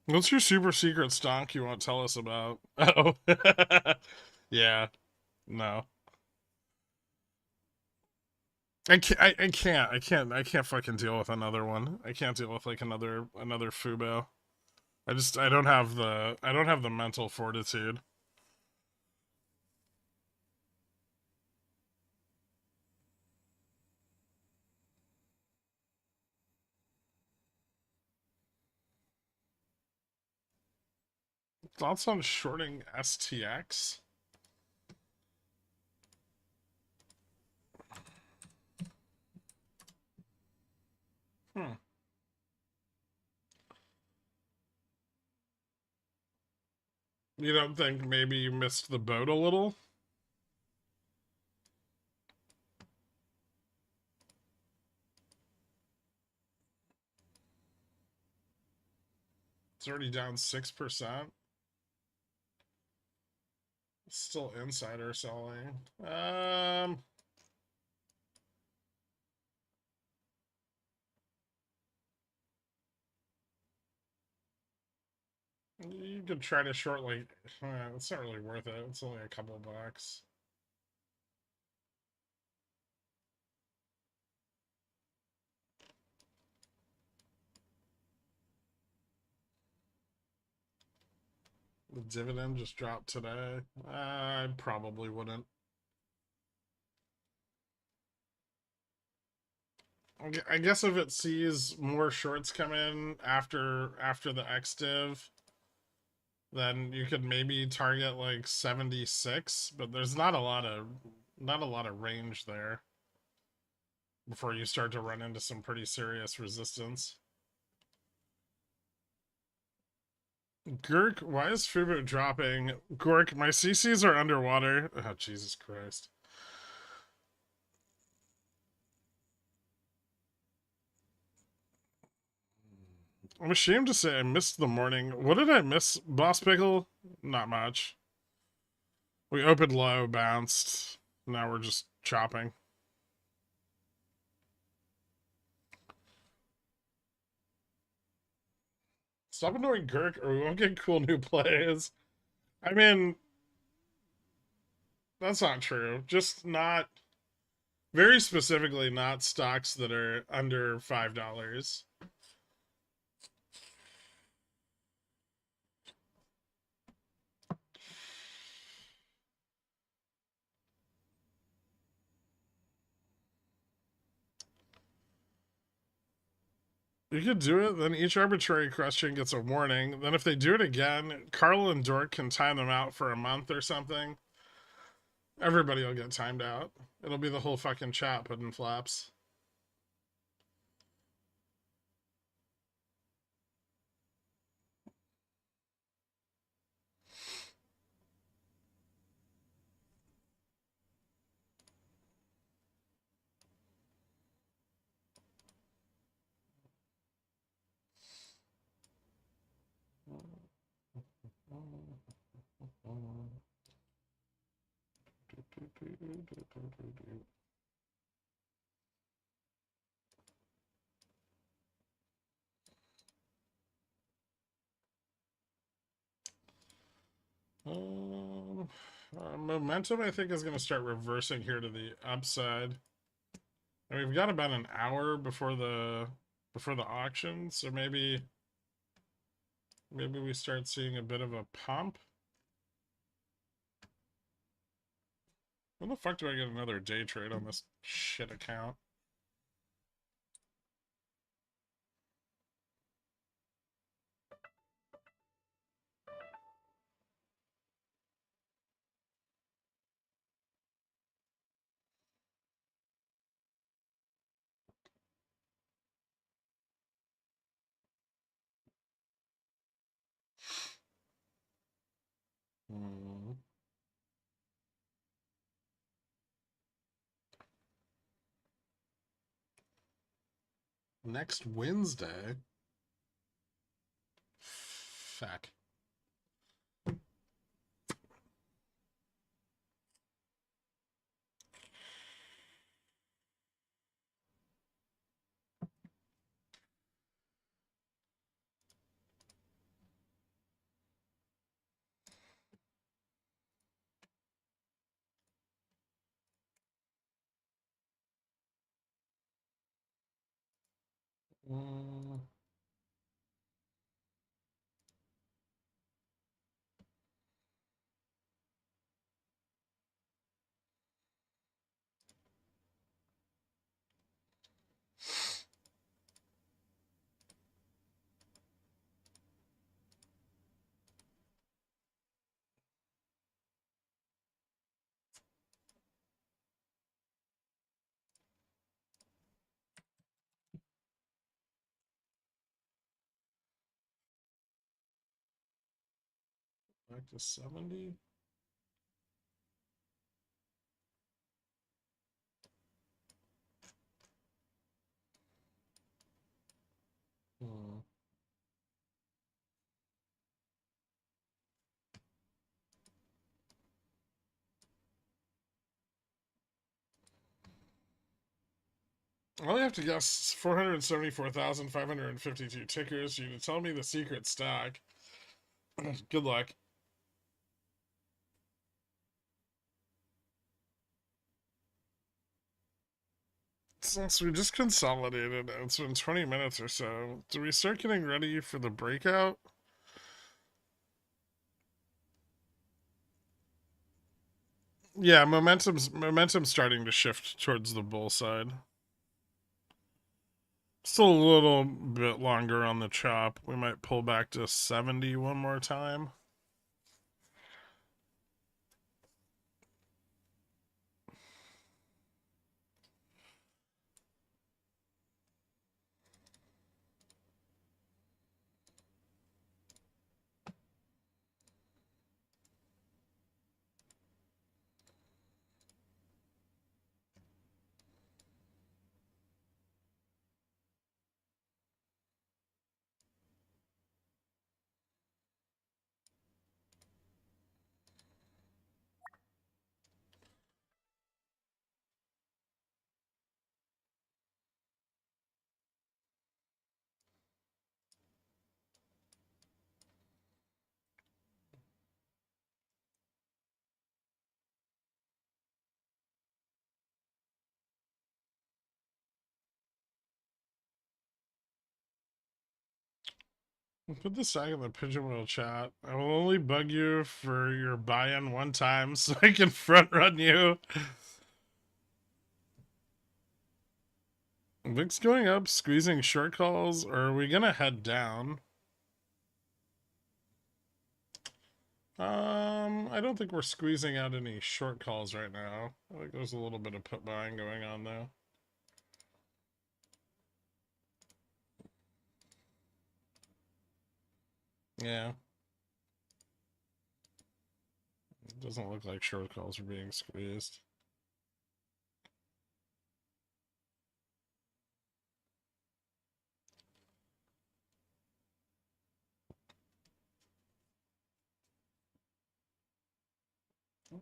What's your super secret stonk you won't tell us about? Oh, yeah, no. I can't fucking deal with another one. I can't deal with like another Fubo. I don't have the mental fortitude. Thoughts on shorting STX? Hmm. You don't think maybe you missed the boat a little? It's already down 6%. Still insider selling. You could try to short like it's not really worth it. It's only a couple bucks. The dividend just dropped today. I probably wouldn't. I guess if it sees more shorts come in after the X div, then you could maybe target like 76, but there's not a lot of range there before you start to run into some pretty serious resistance. Gherk, why is Fubu dropping? Gherk, my CCs are underwater. Oh, Jesus Christ. I'm ashamed to say I missed the morning. What did I miss, Boss Pickle? Not much. We opened low, bounced. Now we're just chopping. Stop annoying Gherk or we won't get cool new plays. I mean, that's not true. Just not, very specifically, not stocks that are under $5. You could do it, then each arbitrary question gets a warning. Then if they do it again, Carl and Dork can time them out for a month or something. Everybody will get timed out. It'll be the whole fucking chat putting flaps. Momentum, I think, is going to start reversing here to the upside. And we've got about an hour before the auction, so maybe we start seeing a bit of a pump. When the fuck do I get another day trade on this shit account? Next Wednesday? Fuck. Back to 70. I only have to guess 474,552 tickers. You to tell me the secret stack. Good luck. Since we just consolidated, it's been 20 minutes or so. Do we start getting ready for the breakout? Yeah, momentum's starting to shift towards the bull side. Still a little bit longer on the chop. We might pull back to 70 one more time. Put this tag in the pigeon wheel chat. I will only bug you for your buy-in one time so I can front run you. VIX going up, squeezing short calls, or are we gonna head down? I don't think we're squeezing out any short calls right now. I think there's a little bit of put buying going on though. Yeah. It doesn't look like short calls are being squeezed.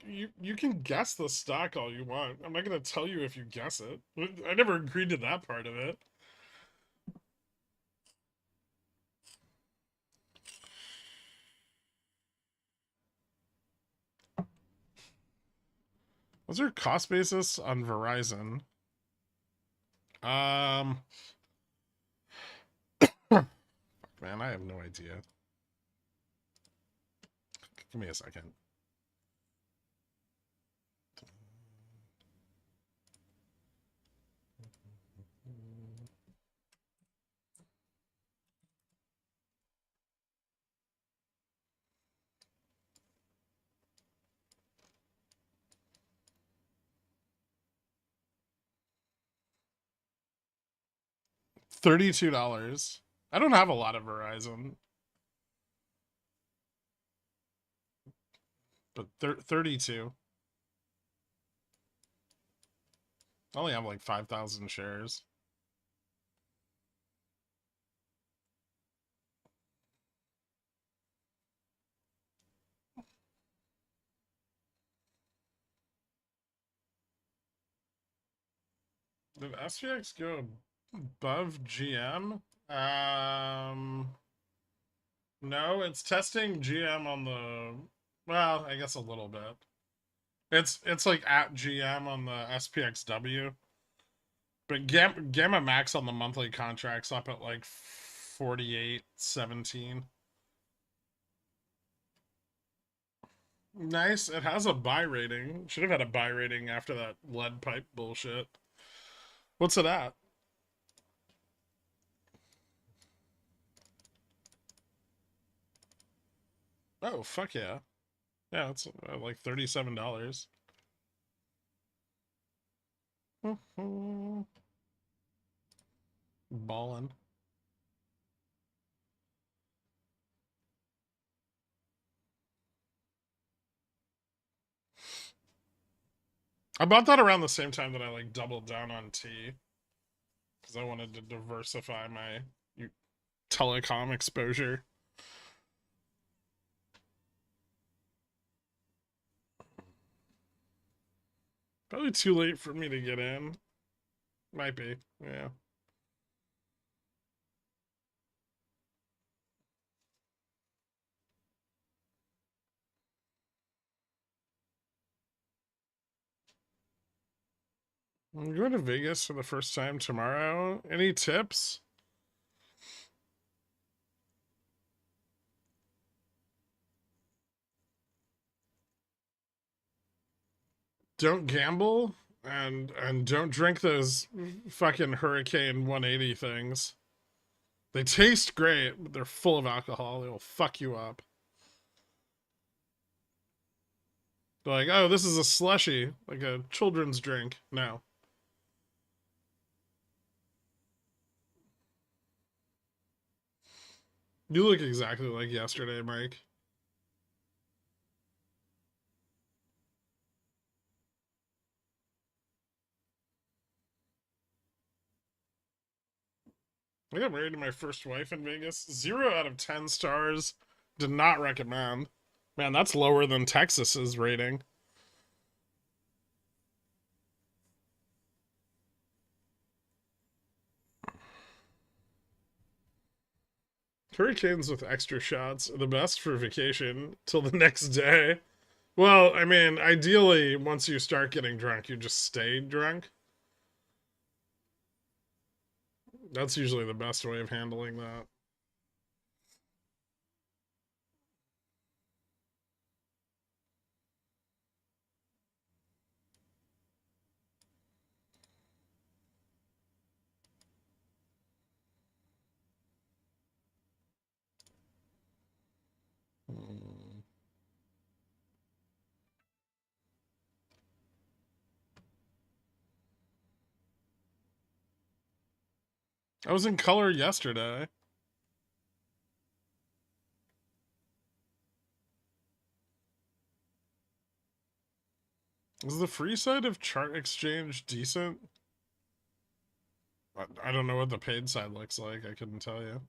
You can guess the stock all you want. I'm not gonna tell you if you guess it. I never agreed to that part of it. What's your cost basis on Verizon? Man, I have no idea. Give me a second. $32. I don't have a lot of Verizon, but 32. I only have like 5,000 shares. Did SPX go above GM? No, it's testing GM on the. Well, I guess a little bit. It's like at GM on the SPXW, but Gamma Max on the monthly contract's up at like 48.17. Nice. It has a buy rating. Should have had a buy rating after that lead pipe bullshit. What's it at? Oh, fuck yeah. Yeah, it's like $37. Ballin'. I bought that around the same time that I like doubled down on T because I wanted to diversify my telecom exposure. Probably too late for me to get in. Might be, yeah. I'm going to Vegas for the first time tomorrow. Any tips? Don't gamble and don't drink those fucking Hurricane 180 things. They taste great, but they're full of alcohol. They will fuck you up. They're like, oh, this is a slushy, like a children's drink. No. You look exactly like yesterday, Mike. I got married to my first wife in Vegas. 0 out of 10 stars. Did not recommend. Man, that's lower than Texas's rating. Hurricanes with extra shots are the best for vacation till the next day. Well, I mean, ideally, once you start getting drunk, you just stay drunk. That's usually the best way of handling that. I was in color yesterday. Is the free side of Chart Exchange decent? I don't know what the paid side looks like. I couldn't tell you.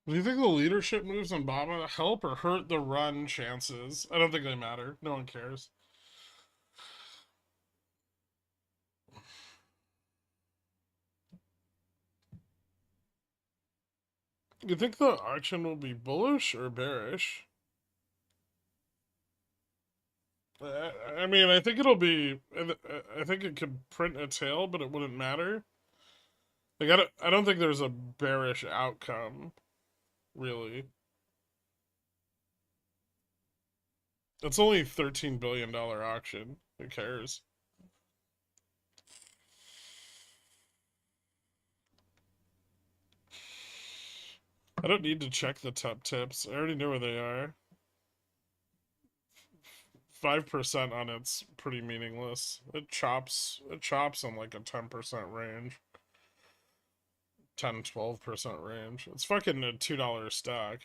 Do you think the leadership moves on Baba help or hurt the run chances? I don't think they matter. No one cares. You think the auction will be bullish or bearish? I mean, I think it'll be. I think it could print a tail, but it wouldn't matter. Like, I don't think there's a bearish outcome, really. It's only $13 billion auction. Who cares? I don't need to check the top tips. I already know where they are. 5% on it's pretty meaningless. It chops in like a 10% range. 10-12% range. It's fucking a $2 stock.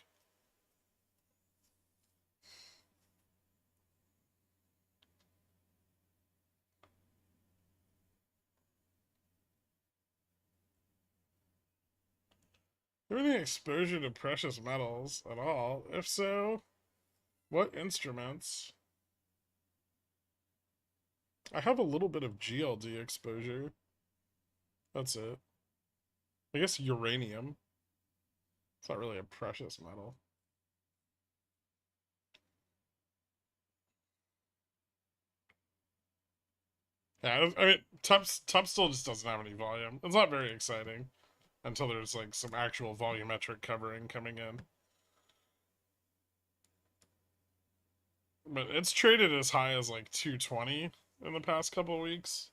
Do you have any exposure to precious metals at all? If so, what instruments? I have a little bit of GLD exposure. That's it. I guess uranium. It's not really a precious metal. Yeah, I mean, top still just doesn't have any volume. It's not very exciting until there's like some actual volumetric covering coming in. But it's traded as high as like 220 in the past couple of weeks.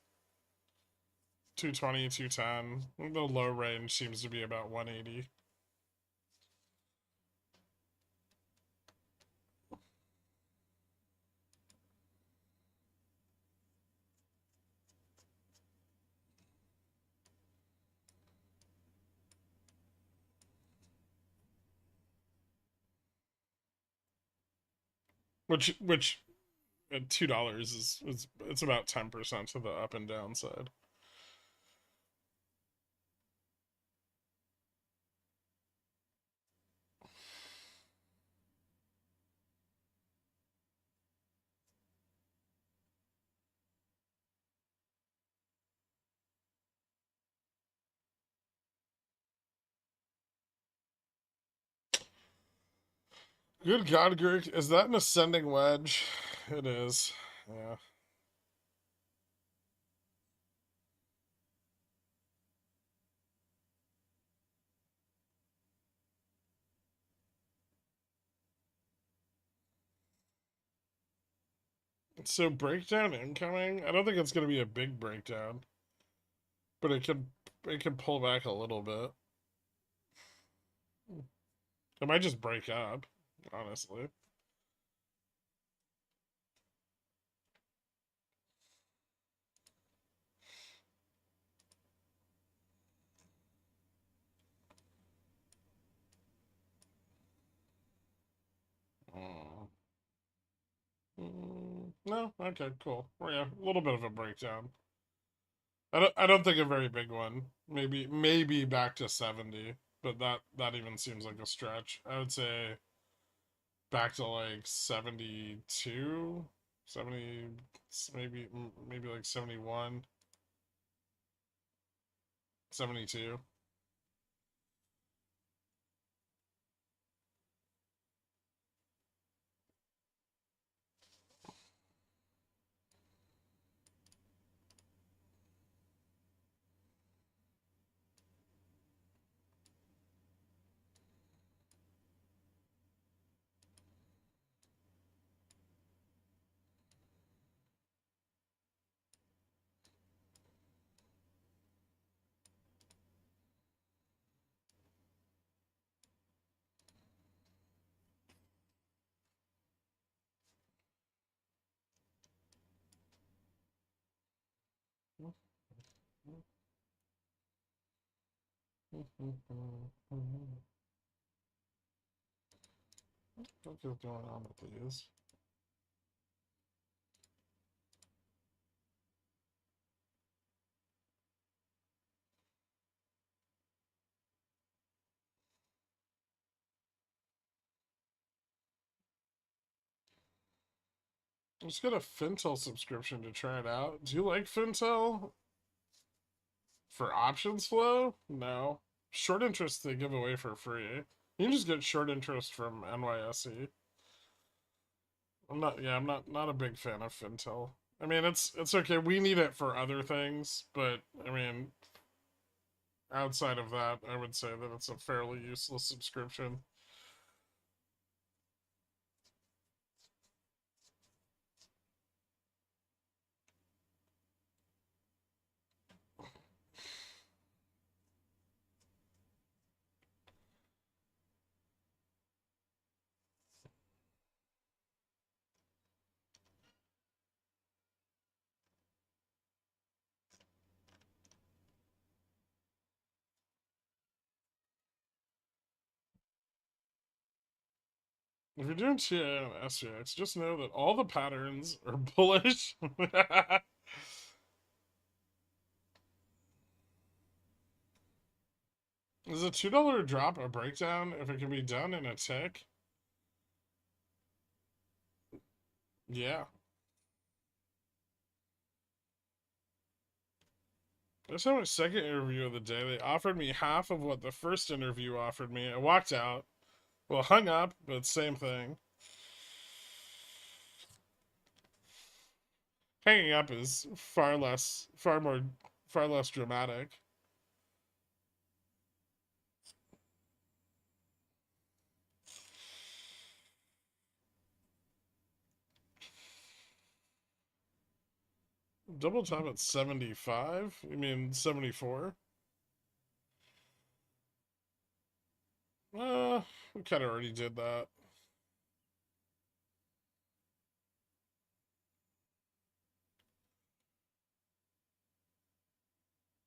220, 210. The low range seems to be about 180. Which at $2 is it's about 10% to the up and down side. Good God, Gherk, is that an ascending wedge? It is. Yeah. So breakdown incoming. I don't think it's going to be a big breakdown, but it could pull back a little bit. It might just break up, honestly. No? Okay, cool. Well, yeah, a little bit of a breakdown. I don't think a very big one. Maybe back to 70, but that even seems like a stretch. I would say back to like 72, 70, maybe like 71, 72. What is going on with these? Let's get a Fintel subscription to try it out. Do you like Fintel for options flow? No. Short interest they give away for free. You can just get short interest from NYSE. I'm not a big fan of Fintel. I mean, it's okay. We need it for other things, but I mean, outside of that, I would say that it's a fairly useless subscription. If you're doing TA on SGX, just know that all the patterns are bullish. Is a $2 drop a breakdown if it can be done in a tick? Yeah. That's my second interview of the day. They offered me half of what the first interview offered me. I walked out. Well, hung up, but same thing. Hanging up is far less dramatic. Double top at 75? You mean 74? We kind of already did that.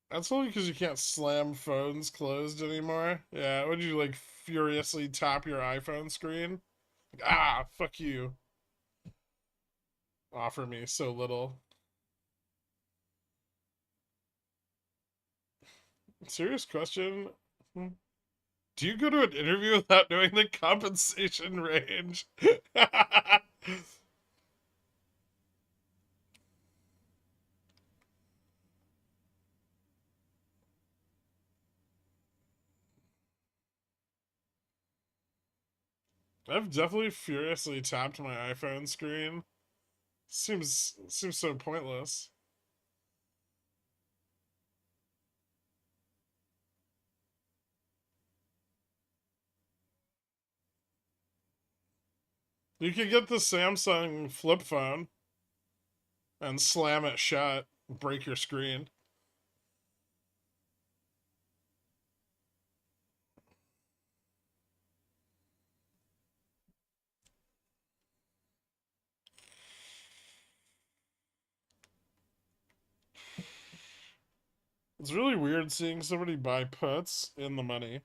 That's only because you can't slam phones closed anymore. Yeah, would you like furiously tap your iPhone screen? Ah, fuck you. Offer me so little. Serious question. Do you go to an interview without knowing the compensation range? I've definitely furiously tapped my iPhone screen. Seems so pointless. You could get the Samsung flip phone and slam it shut, break your screen. It's really weird seeing somebody buy puts in the money.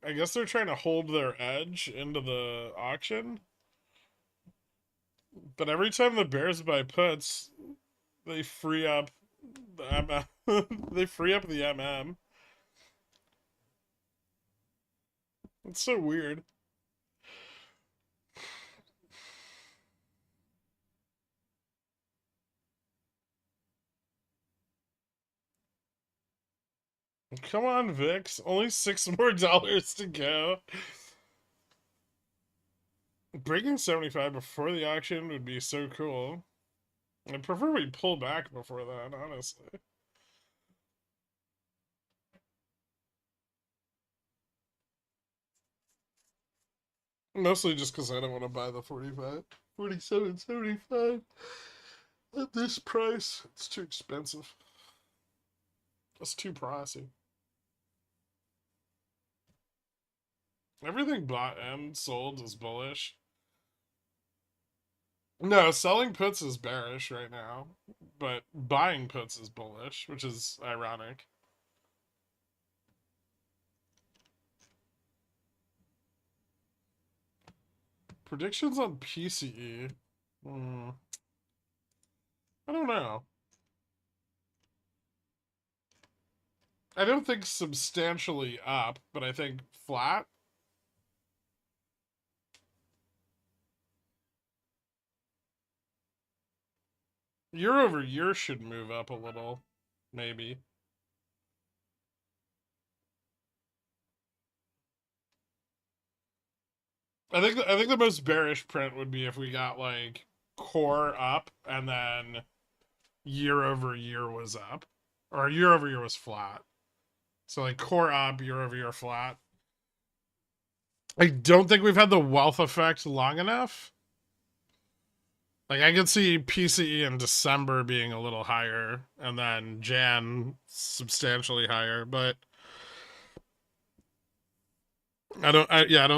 I guess they're trying to hold their edge into the auction. But every time the bears buy puts, they free up the MM. They free up the MM. It's so weird. Come on, Vix. Only $6 more to go. Breaking 75 before the auction would be so cool. I prefer we pull back before that, honestly. Mostly just because I don't want to buy the 45. 47.75 at this price. It's too expensive. It's too pricey. Everything bought and sold is bullish. No, selling puts is bearish right now, but buying puts is bullish, which is ironic. Predictions on PCE. I don't know. I don't think substantially up, but I think flat. Year over year should move up a little, maybe. I think the most bearish print would be if we got like core up and then year over year was up, or year over year was flat. So like core up, year over year flat. I don't think we've had the wealth effect long enough. Like I could see PCE in December being a little higher, and then Jan substantially higher, but I don't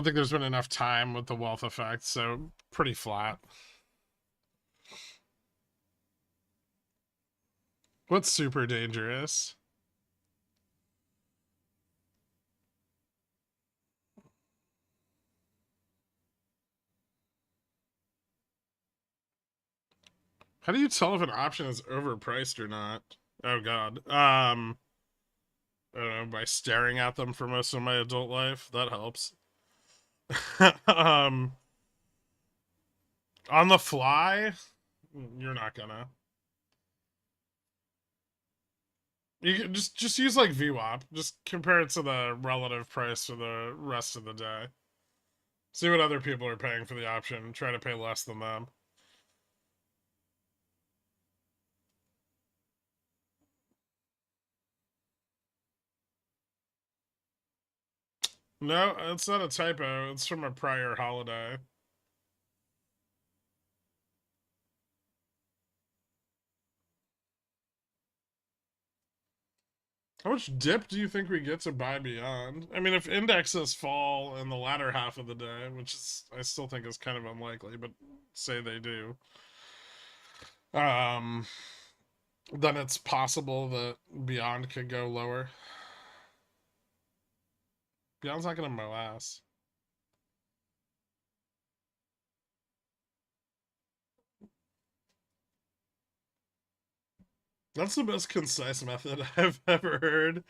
think there's been enough time with the wealth effect, so pretty flat. What's super dangerous? How do you tell if an option is overpriced or not? Oh god. I don't know, by staring at them for most of my adult life. That helps. um on the fly, you're not gonna. You can just use like VWAP. Just compare it to the relative price for the rest of the day. See what other people are paying for the option. Try to pay less than them. No, it's not a typo. It's from a prior holiday. How much dip do you think we get to buy beyond? I mean, if indexes fall in the latter half of the day, which is I still think is kind of unlikely, but say they do, um, then it's possible that Beyond could go lower. Beyond's not going to MOASS. That's the most concise method I've ever heard.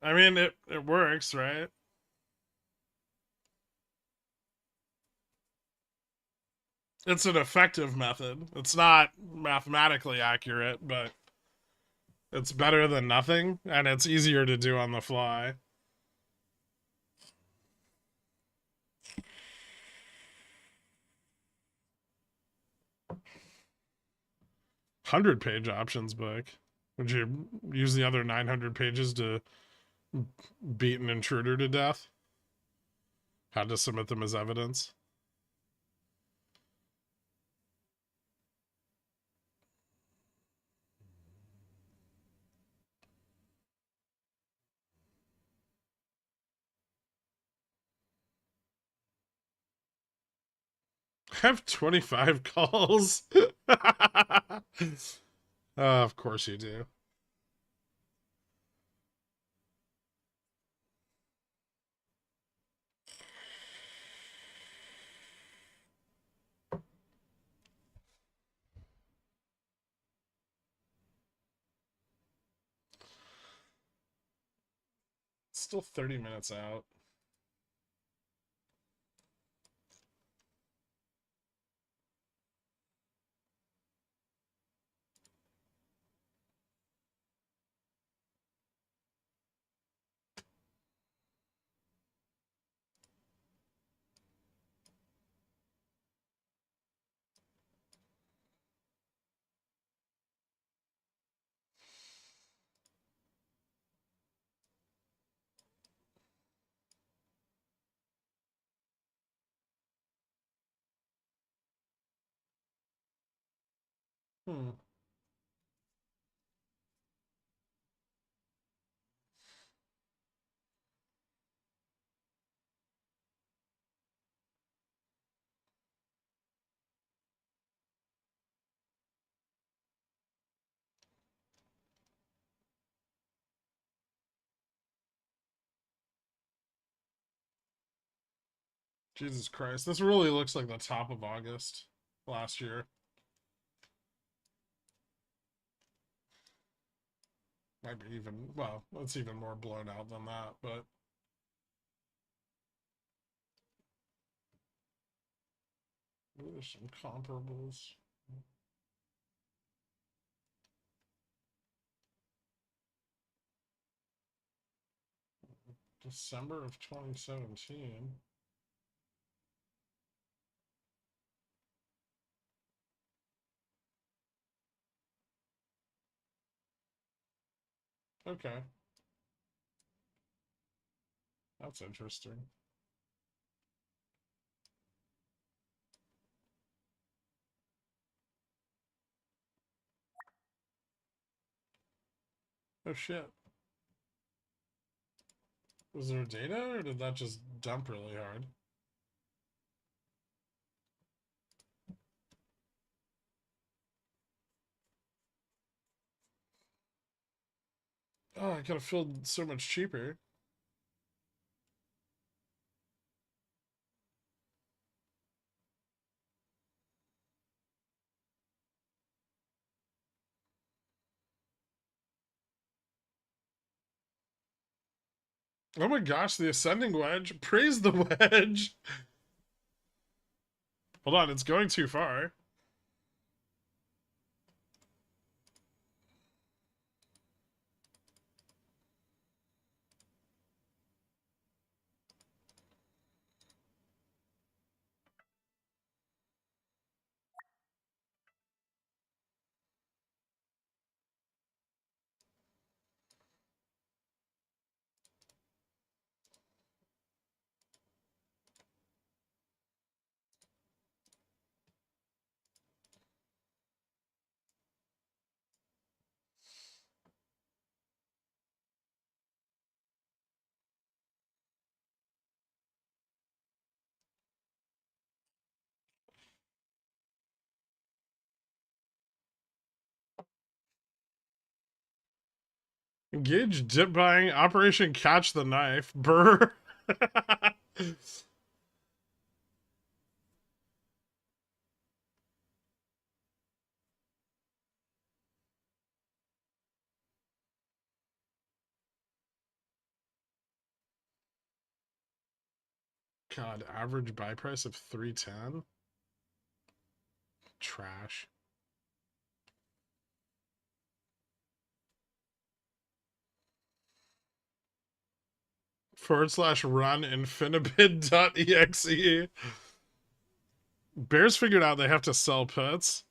I mean, it works, right? It's an effective method. It's not mathematically accurate, but it's better than nothing, and it's easier to do on the fly. 100-page options book. Would you use the other 900 pages to beat an intruder to death? Had to submit them as evidence. I have 25 calls. Of course you do. still 30 minutes out. Hmm. Jesus Christ. This really looks like the top of August last year. Might be even, well, it's even more blown out than that, but there's some comparables. December of 2017. Okay. That's interesting. Oh shit. Was there data or did that just dump really hard? Oh, I could have filled so much cheaper. Oh my gosh, the ascending wedge. Praise the wedge. Hold on, it's going too far. Engage dip buying. Operation Catch the Knife. Brr. God, average buy price of 310. Trash. / run infinibid.exe. Bears figured out they have to sell puts.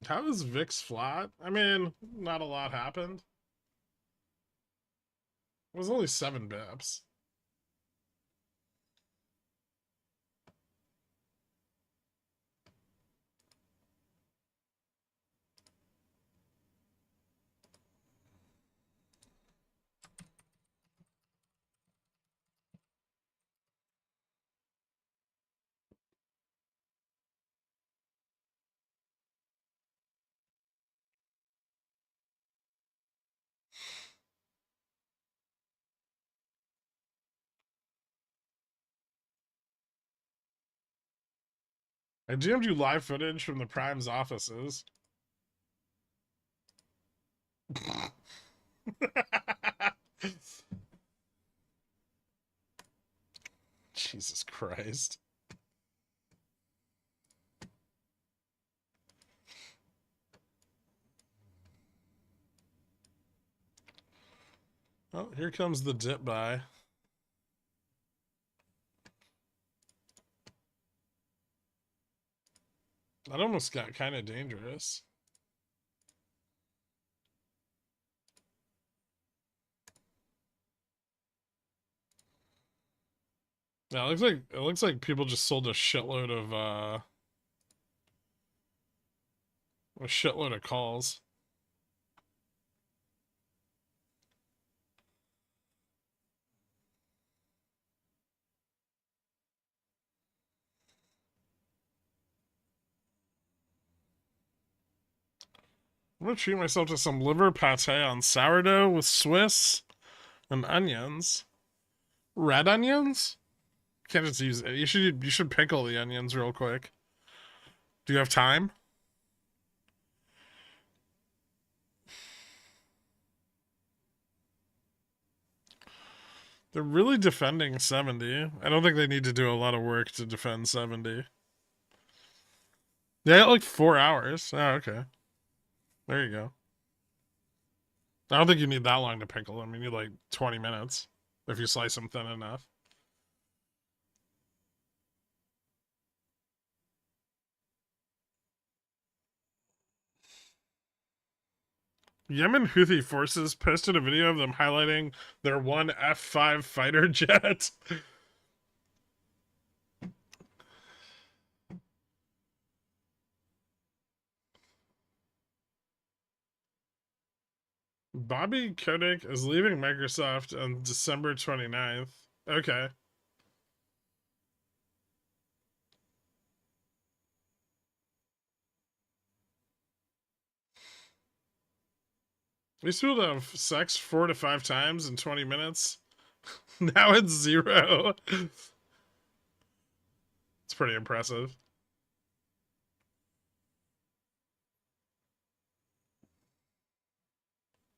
How is VIX flat? I mean, not a lot happened. It was only 7 bips. I DM'd you live footage from the Prime's offices. Jesus Christ. Oh, here comes the dip buy. That almost got kind of dangerous. Yeah, it looks like people just sold a shitload of calls. I'm gonna treat myself to some liver pate on sourdough with Swiss and onions. Red onions? Can't just use it. You should pickle the onions real quick. Do you have time? They're really defending 70. I don't think they need to do a lot of work to defend 70. They got like 4 hours. Oh, okay. There you go. I don't think you need that long to pickle them. You need like 20 minutes if you slice them thin enough. Yemen Houthi forces posted a video of them highlighting their one F-5 fighter jet. Bobby Kotick is leaving Microsoft on December 29th. Okay. We used to be able to have sex 4 to 5 times in 20 minutes. Now it's 0. It's pretty impressive.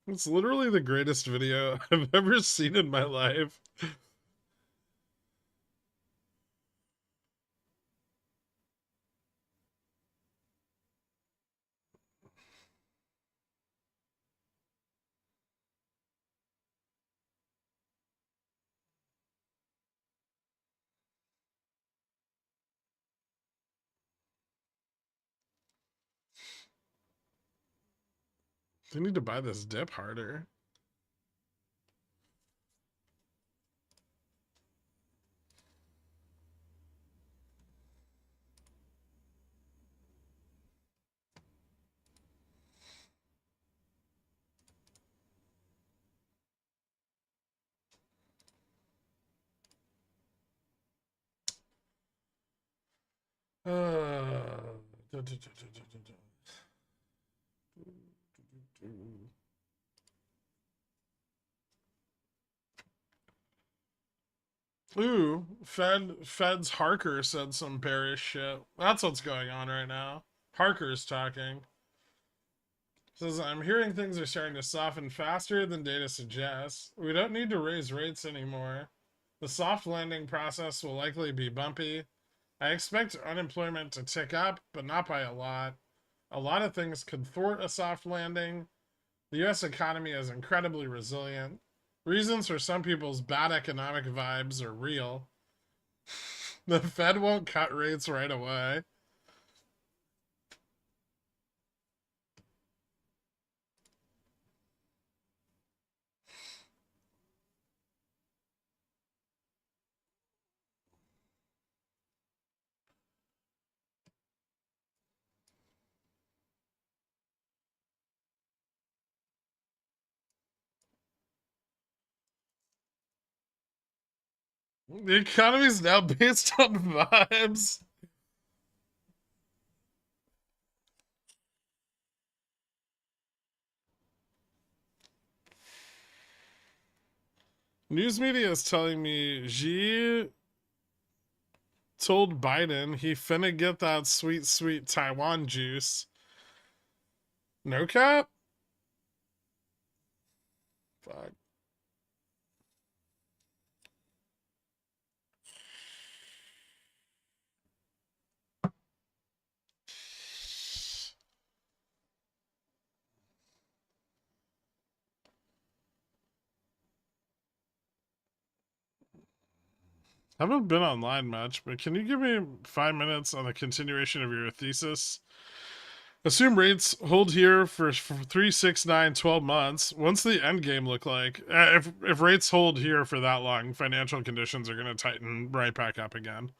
It's literally the greatest video I've ever seen in my life. They need to buy this dip harder. Ooh, Fed's Harker said some bearish shit. That's what's going on right now. Harker's talking. Says, I'm hearing things are starting to soften faster than data suggests. We don't need to raise rates anymore. The soft landing process will likely be bumpy. I expect unemployment to tick up, but not by a lot. A lot of things could thwart a soft landing. The US economy is incredibly resilient. Reasons for some people's bad economic vibes are real. The Fed won't cut rates right away. The economy is now based on vibes. News media is telling me Xi told Biden he finna get that sweet, sweet Taiwan juice. No cap? Fuck. I haven't been online much, but can you give me 5 minutes on the continuation of your thesis? Assume rates hold here for 3, 6, 9, 12 months. What's the end game look like? If rates hold here for that long, financial conditions are going to tighten right back up again.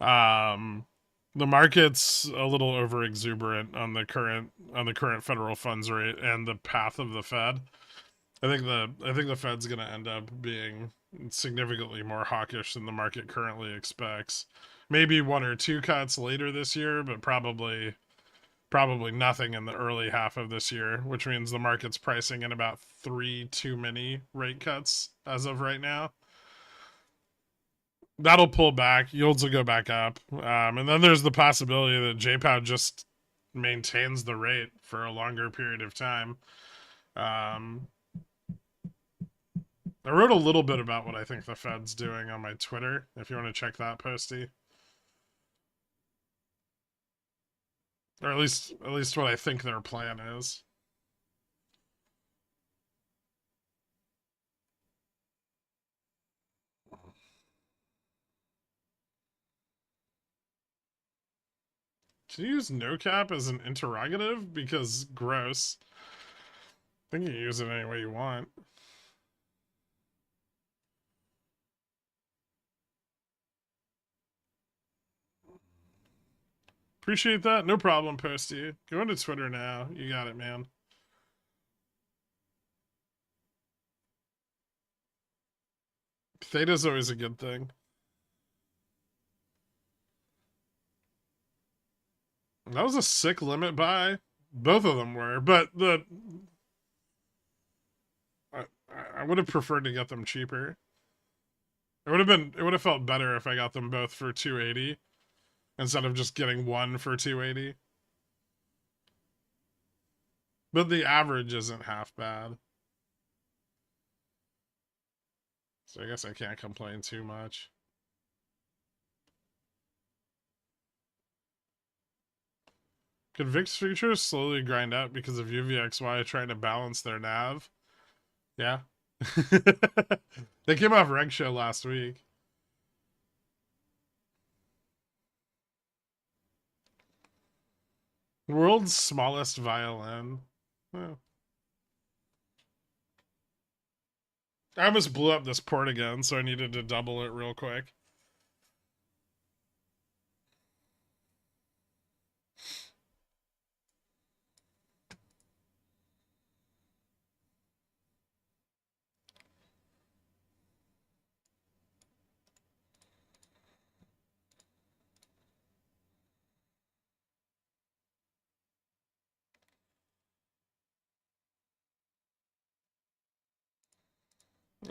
The market's a little over exuberant on the current federal funds rate and the path of the Fed. I think the Fed's going to end up being significantly more hawkish than the market currently expects. Maybe 1 or 2 cuts later this year, but probably nothing in the early half of this year, which means the market's pricing in about 3 too many rate cuts as of right now. That'll pull back. Yields will go back up. And then there's the possibility that JPOW just maintains the rate for a longer period of time. I wrote a little bit about what I think the Fed's doing on my Twitter, if you want to check that, Posty. Or at least what I think their plan is. Can you use no cap as an interrogative? Because gross. I think you can use it any way you want. Appreciate that. No problem, Posty. Go into Twitter now. You got it, man. Theta's always a good thing. That was a sick limit buy. Both of them were, but I would have preferred to get them cheaper. It would have felt better if I got them both for 280 instead of just getting one for 280. But the average isn't half bad. So I guess I can't complain too much. Could VIX futures slowly grind up because of UVXY trying to balance their NAV? Yeah. They came off Reg Show last week. World's smallest violin. Oh. I almost blew up this port again, so I needed to double it real quick.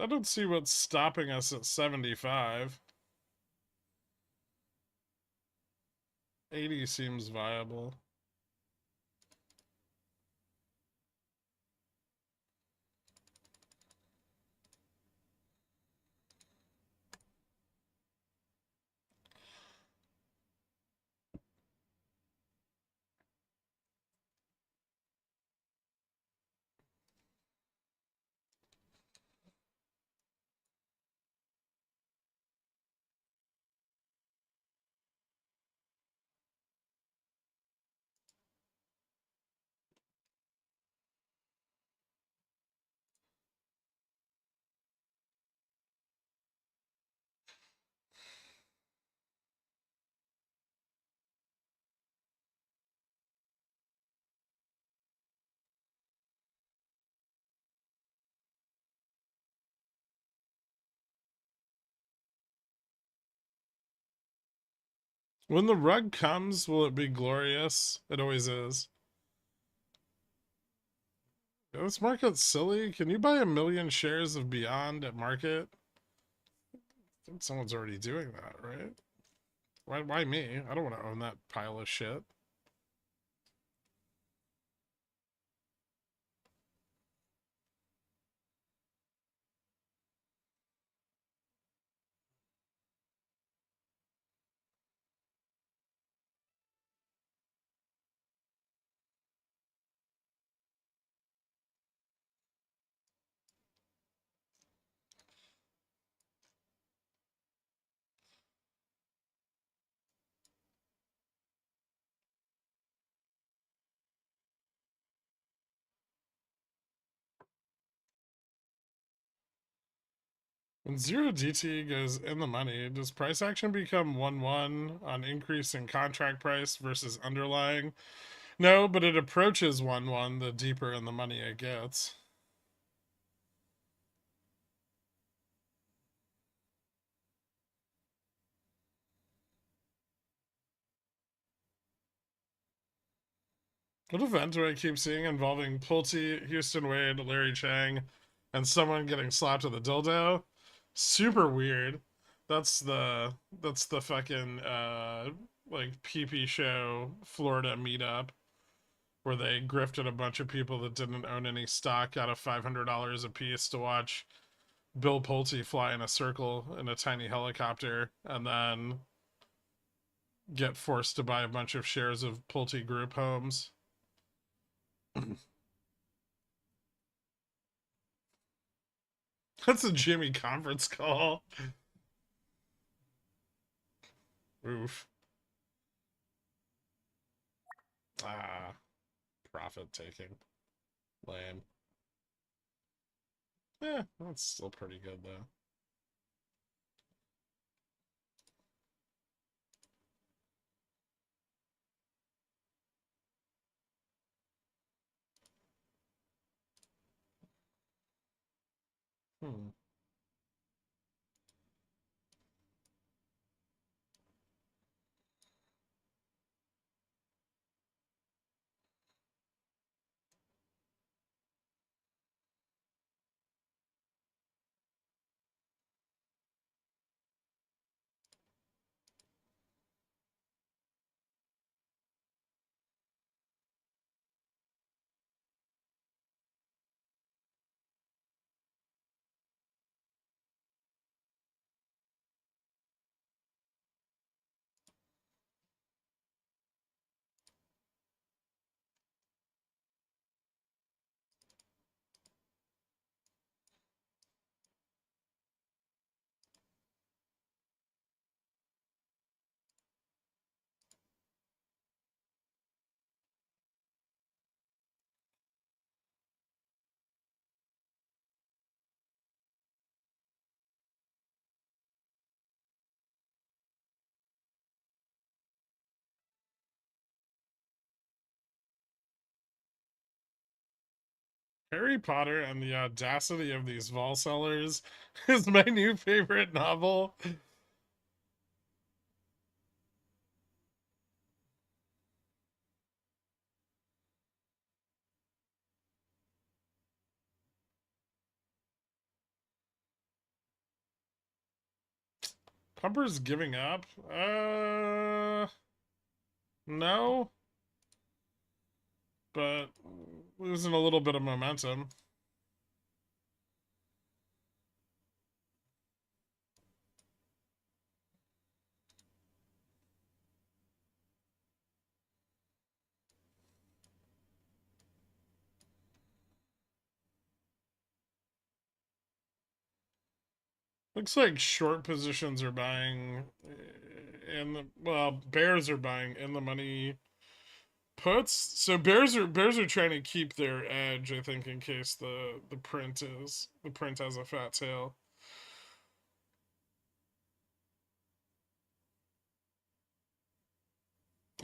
I don't see what's stopping us at 75. 80 seems viable. When the rug comes, will it be glorious? It always is. Yo, this market's silly. Can you buy 1,000,000 shares of Beyond at market? I think someone's already doing that, right? Why me? I don't want to own that pile of shit. When zero DT goes in the money, does price action become 1-1 on increase in contract price versus underlying? No, but it approaches 1-1 the deeper in the money it gets. What event do I keep seeing involving Pulte, Houston Wade, Larry Chang, and someone getting slapped with a dildo? Super weird. That's the fucking like PP show Florida meetup where they grifted a bunch of people that didn't own any stock out of $500 a piece to watch Bill Pulte fly in a circle in a tiny helicopter and then get forced to buy a bunch of shares of Pulte Group homes. That's a Jimmy conference call. Oof. Ah, profit taking. Lame. Yeah, that's still pretty good though. Hmm. Harry Potter and the Audacity of These Vol Sellers is my new favorite novel. Pumper's giving up? No, but losing a little bit of momentum. Looks like short positions are buying in the bears are buying in the money puts. So bears are trying to keep their edge, I think, in case the print has a fat tail.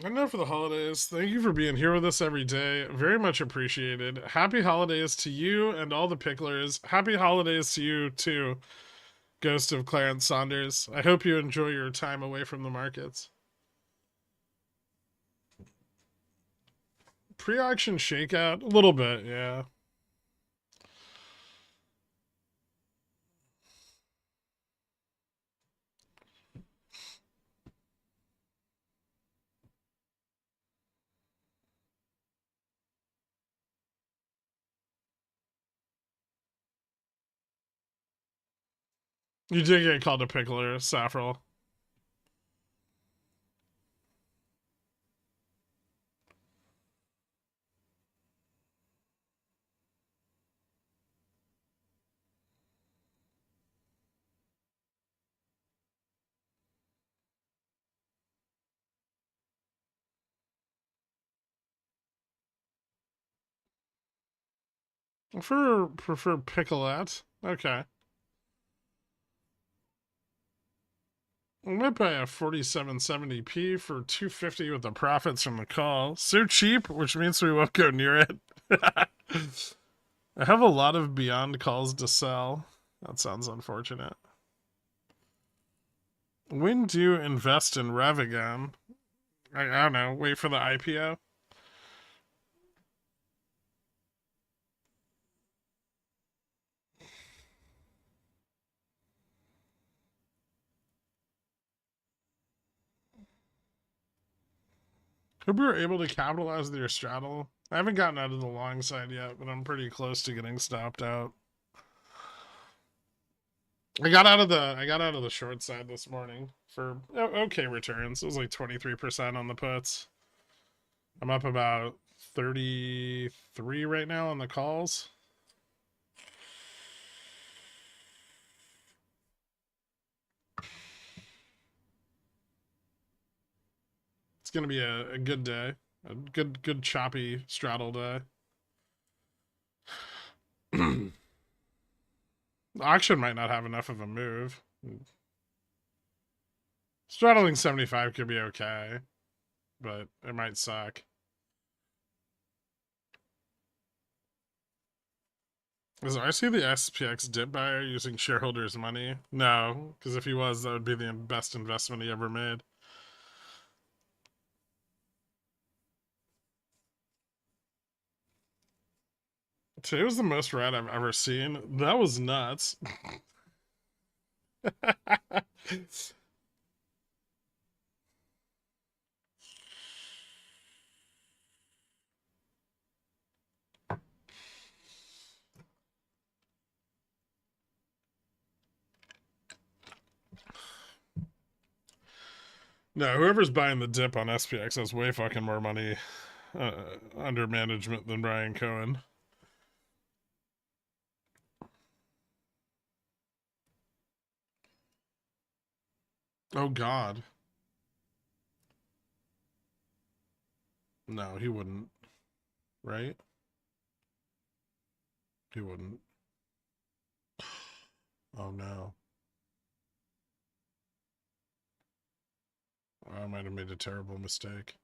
I know for the holidays. Thank you for being here with us every day. Very much appreciated. Happy holidays to you and all the picklers. Happy holidays to you too, Ghost of Clarence Saunders. I hope you enjoy your time away from the markets. Pre-auction shakeout, a little bit, yeah. You did get called a pickler, Saffrel. Prefer Piccolette. Okay. We might buy a 4770p for 250 with the profits from the call. So cheap, which means we won't go near it. I have a lot of beyond calls to sell. That sounds unfortunate. When do you invest in Rev again? I don't know. Wait for the IPO. Hope we were able to capitalize your straddle. I haven't gotten out of the long side yet, but I'm pretty close to getting stopped out. I got out of the short side this morning for okay returns. It was like 23% on the puts. I'm up about 33 right now on the calls. It's gonna be a good day. A good choppy straddle day. The auction might not have enough of a move. Straddling 75 could be okay, but it might suck. Is RC the SPX dip buyer using shareholders' money? No, because if he was, that would be the best investment he ever made. Today was the most red I've ever seen. That was nuts. No, whoever's buying the dip on SPX has way fucking more money under management than Brian Cohen. Oh God, no, he wouldn't. Right? He wouldn't. Oh no, I might have made a terrible mistake.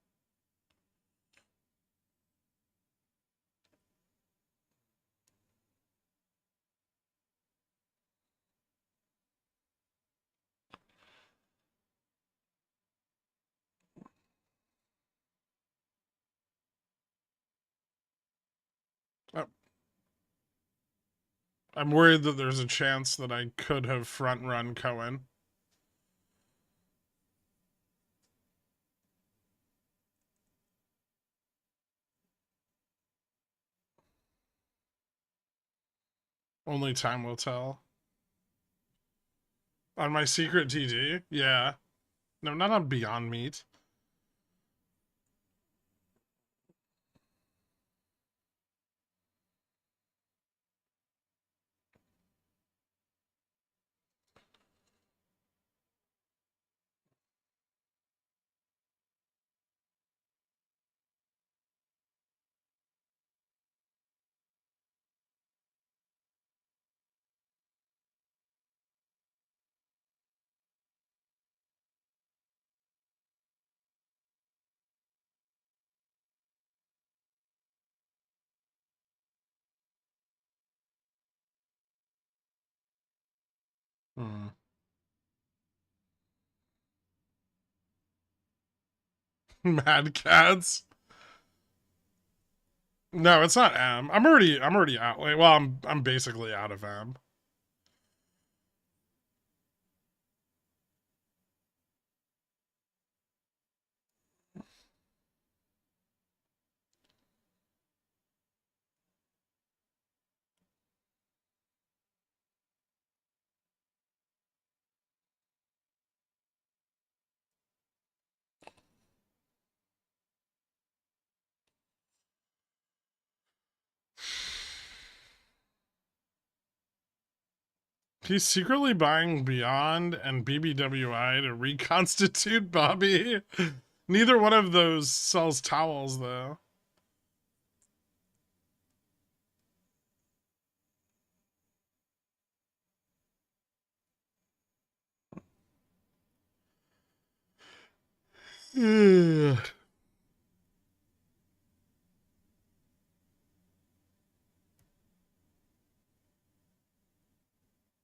I'm worried that there's a chance that I could have front run Cohen. Only time will tell. On my secret TD? Yeah. No, not on Beyond Meat. Hmm. Mad Cats. No, it's not M. I'm already out. Like, well, I'm basically out of M. He's secretly buying Beyond and BBWI to reconstitute Bobby. Neither one of those sells towels, though.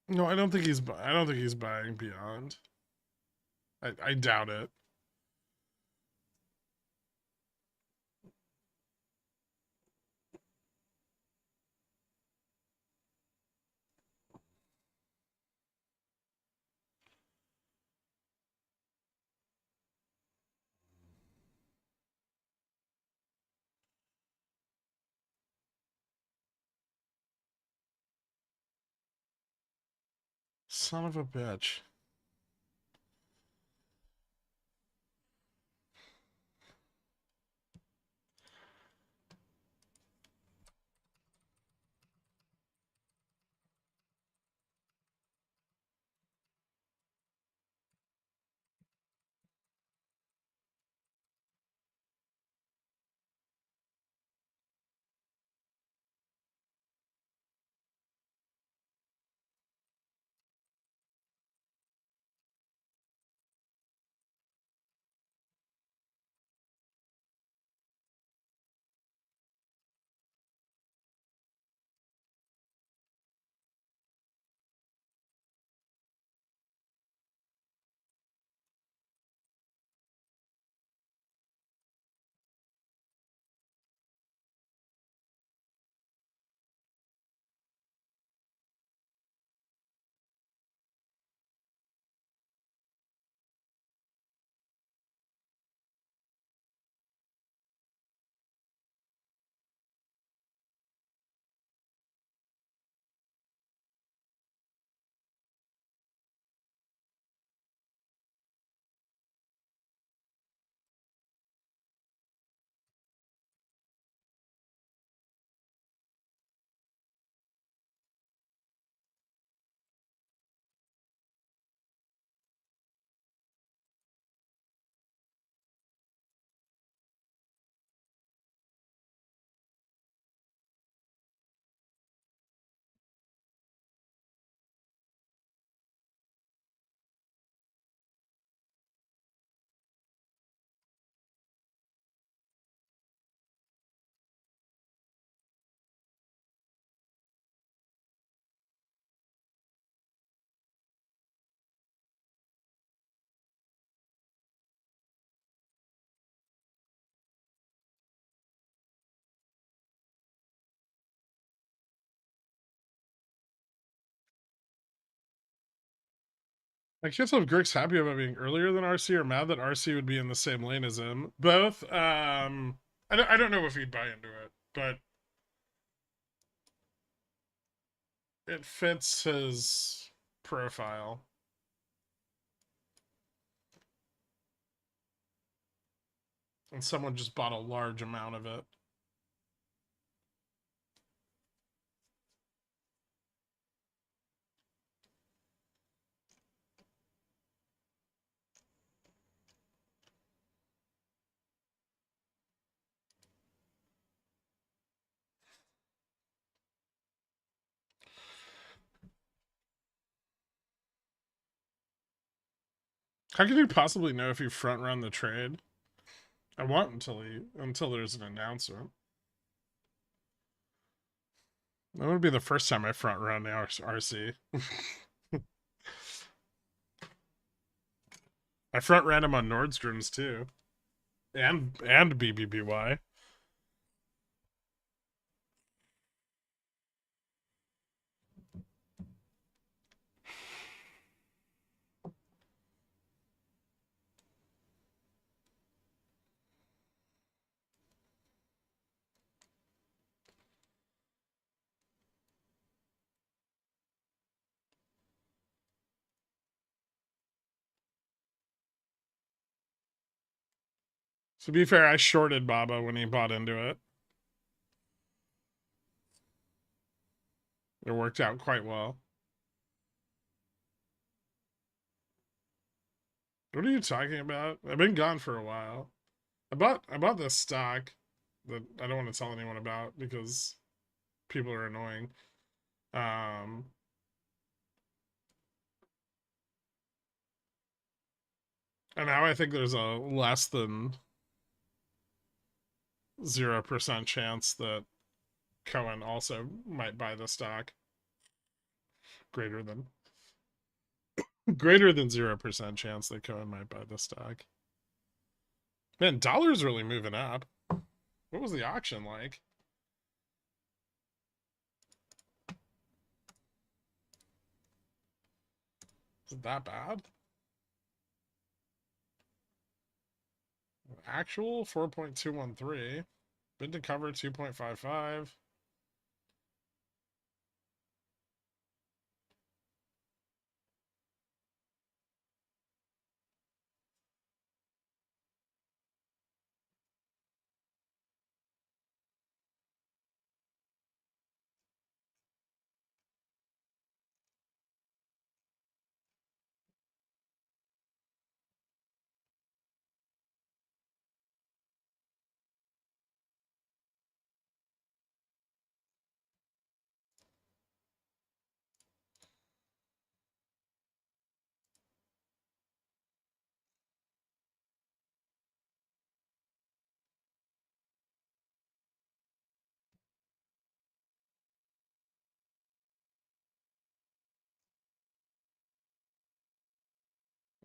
No, I don't think he's. I don't think he's buying Beyond. I doubt it. Son of a bitch. I can't tell if Gherk's happy about being earlier than RC or mad that RC would be in the same lane as him. Both. I don't know if he'd buy into it, but it fits his profile. And someone just bought a large amount of it. How can you possibly know if you front run the trade? I won't until there's an announcement. That would be the first time I front run RC. I front ran him on Nordstrom's too, and BBBY. To be fair, I shorted Baba when he bought into it. It worked out quite well. What are you talking about? I've been gone for a while. I bought this stock that I don't want to tell anyone about because people are annoying. Um, and now I think there's a less than 0% chance that Cohen also might buy the stock. Greater than 0% chance that Cohen might buy the stock. Man, dollar's really moving up. What was the auction like? Is it that bad? Actual 4.213. Bid to cover 2.55.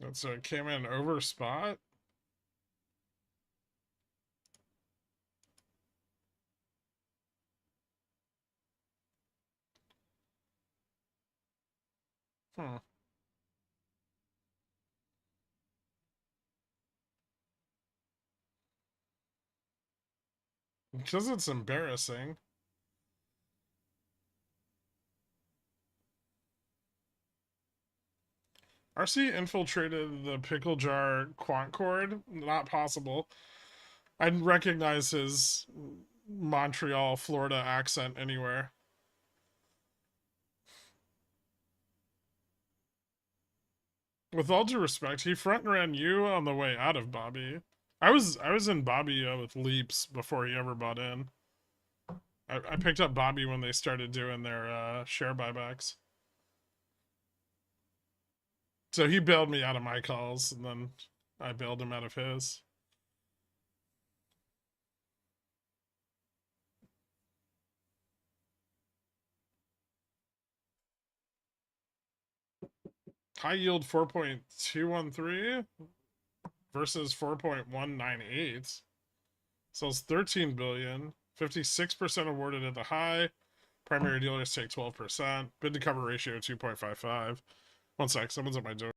And so it came in over spot. Huh. Because it's embarrassing. RC infiltrated the pickle jar quant cord. Not possible. I'd recognize his Montreal, Florida accent anywhere. With all due respect, he front ran you on the way out of Bobby. I was in Bobby with Leaps before he ever bought in. I picked up Bobby when they started doing their share buybacks. So he bailed me out of my calls, and then I bailed him out of his. High yield 4.213 versus 4.198. Sells 13 billion. 56% awarded at the high. Primary dealers take 12%. Bid to cover ratio 2.55. One sec, someone's at my door.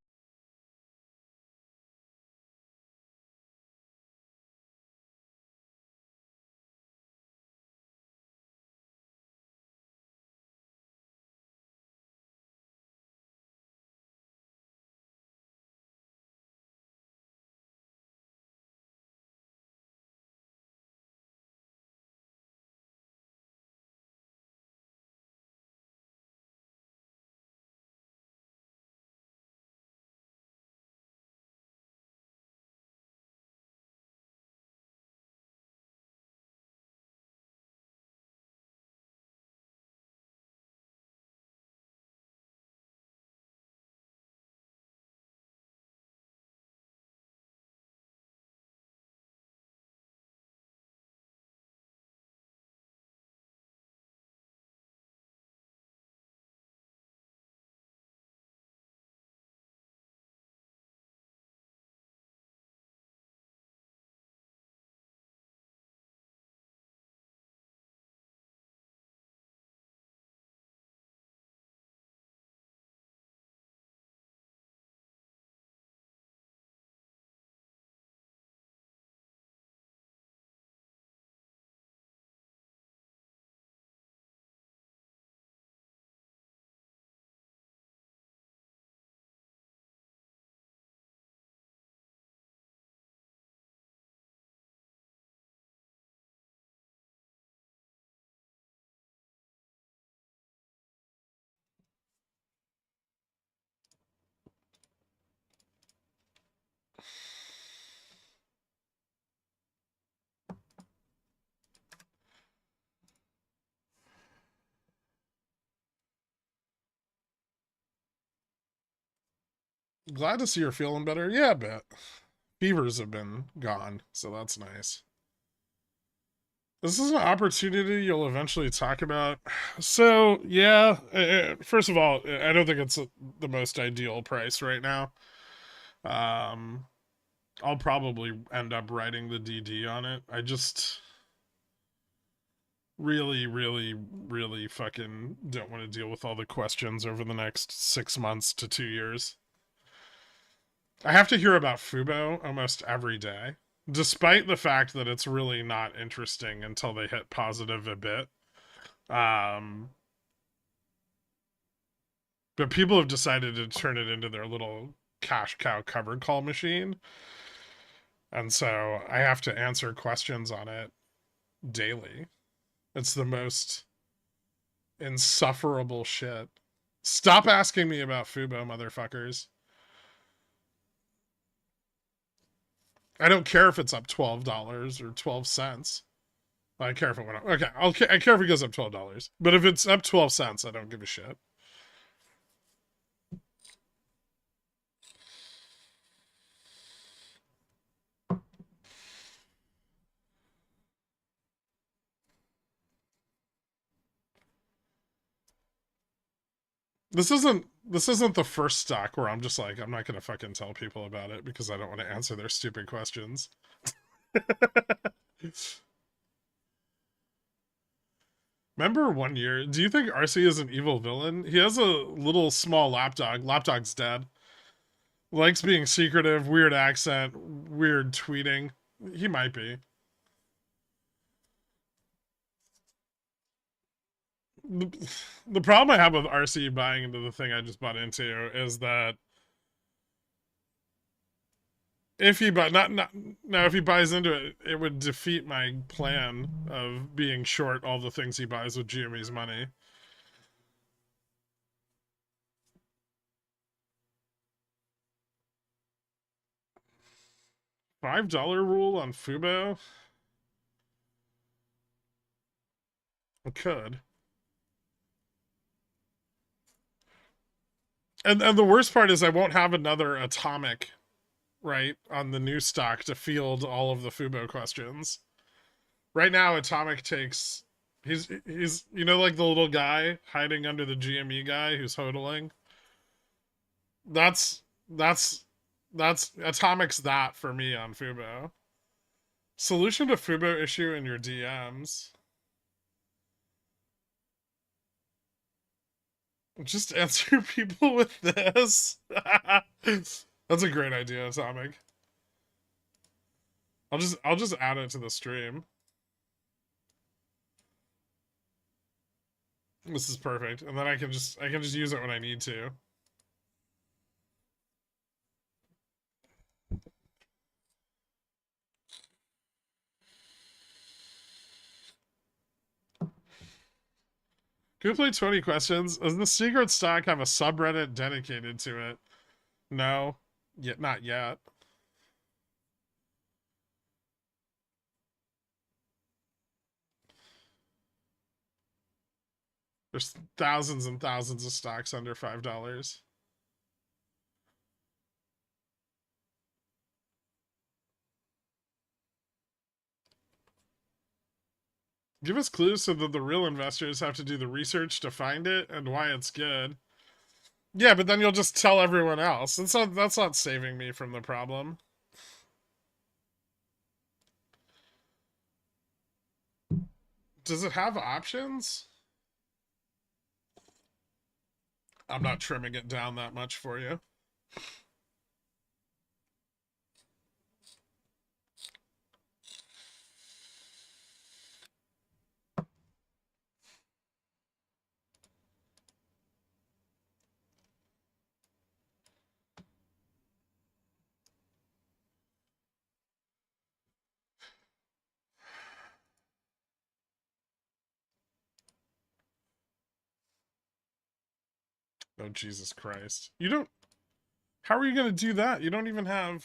Glad to see you're feeling better. Yeah, a bit. Fevers have been gone, so that's nice. This is an opportunity you'll eventually talk about. So, yeah, first of all, I don't think it's the most ideal price right now. Um, I'll probably end up writing the DD on it. I just really, really, really fucking don't want to deal with all the questions over the next 6 months to 2 years. I have to hear about Fubo almost every day, despite the fact that it's really not interesting until they hit positive a bit. Um, but people have decided to turn it into their little cash cow covered call machine. And so I have to answer questions on it daily. It's the most insufferable shit. Stop asking me about Fubo, motherfuckers. I don't care if it's up $12 or 12 cents. I care if it went up. Okay, I care if it goes up $12. But if it's up 12 cents, I don't give a shit. This isn't the first stock where I'm just like, I'm not gonna fucking tell people about it because I don't want to answer their stupid questions. Remember one year? Do you think RC is an evil villain? He has a little small lapdog. Lapdog's dead. Likes being secretive, weird accent, weird tweeting. He might be. The problem I have with RC buying into the thing I just bought into is that if he buy not now if he buys into it, it would defeat my plan of being short all the things he buys with GME's money. $5 rule on Fubo? I could. And the worst part is I won't have another atomic, right, on the new stock to field all of the Fubo questions. Right now, atomic takes he's like the little guy hiding under the GME guy who's hodling. That's that's that's atomic's that for me on Fubo. Solution to Fubo issue in your DMs. Just answer people with this. That's a great idea, Atomic. I'll just add it to the stream. This is perfect. And then I can just use it when I need to. Can we play 20 questions? Does the secret stock have a subreddit dedicated to it? No. Yet not yet. There's thousands and thousands of stocks under $5. Give us clues so that the real investors have to do the research to find it and why it's good. Yeah, but then you'll just tell everyone else. That's not saving me from the problem. Does it have options? I'm not trimming it down that much for you. Oh, Jesus Christ. You don't. How are you going to do that? You don't even have.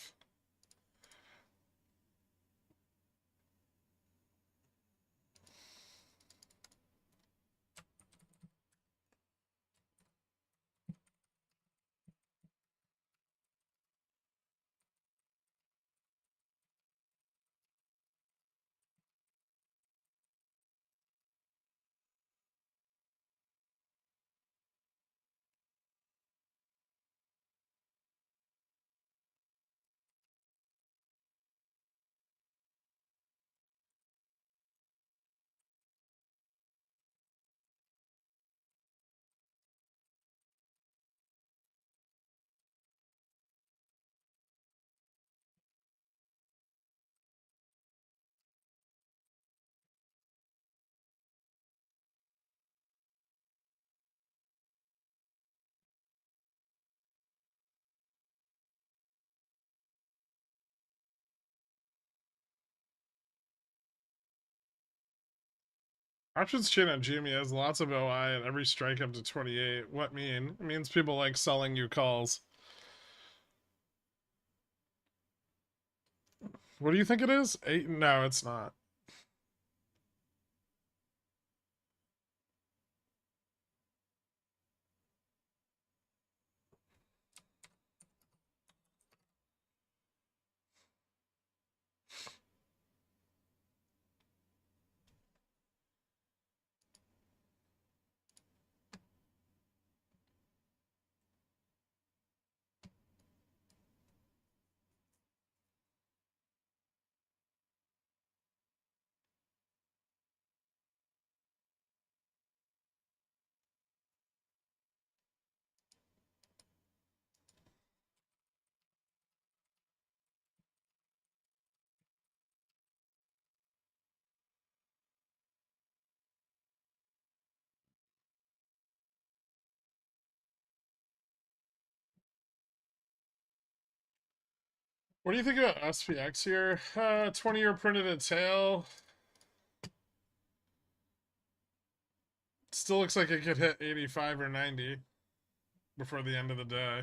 Options chain on GME has lots of OI and every strike up to 28. What mean? It means people like selling you calls. What do you think it is? 8? No, it's not. What do you think about SPX here? 20-year printed at tail. Still looks like it could hit 85 or 90 before the end of the day.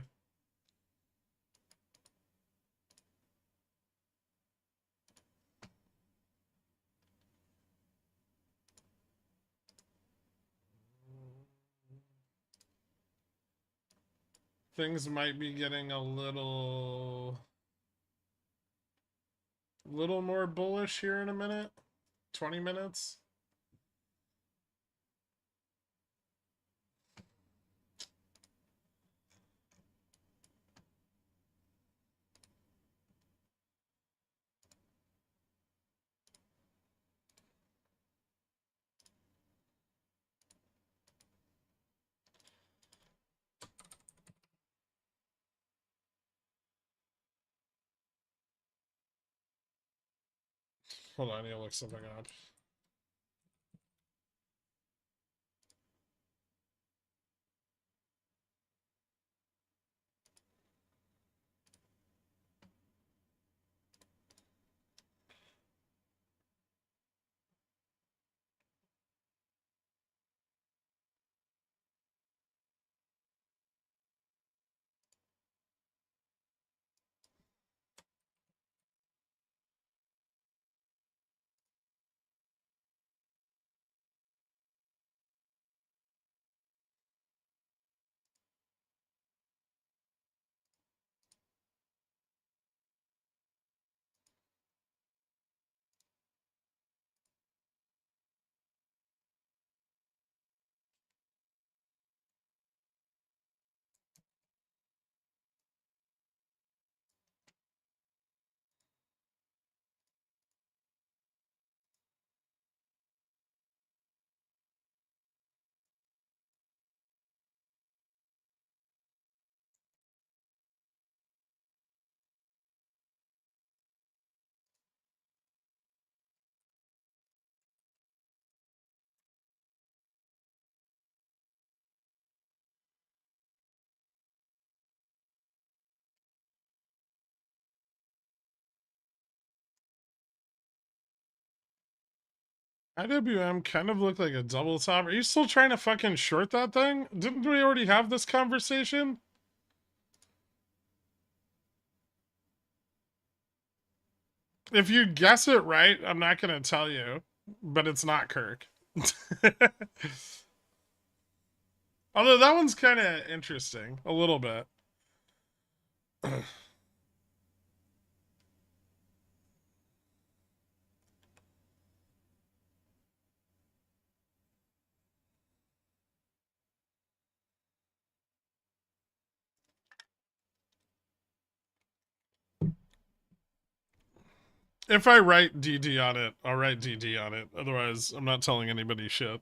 Things might be getting a little more bullish here in a minute. 20 minutes. Hold on, I need to look something up. IWM kind of looked like a double top. Are you still trying to fucking short that thing? Didn't we already have this conversation? If you guess it right, I'm not going to tell you, but it's not Kirk. Although that one's kind of interesting, a little bit. If I write DD on it, I'll write DD on it. Otherwise, I'm not telling anybody shit.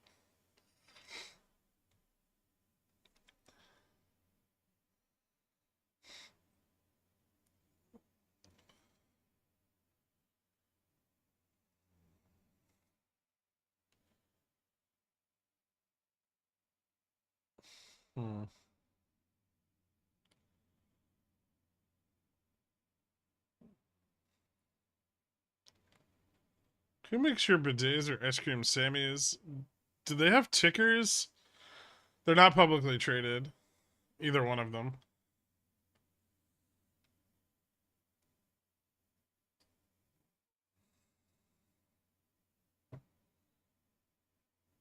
Hmm. Who makes your bidets or ice cream Sammy's? Do they have tickers? They're not publicly traded. Either one of them.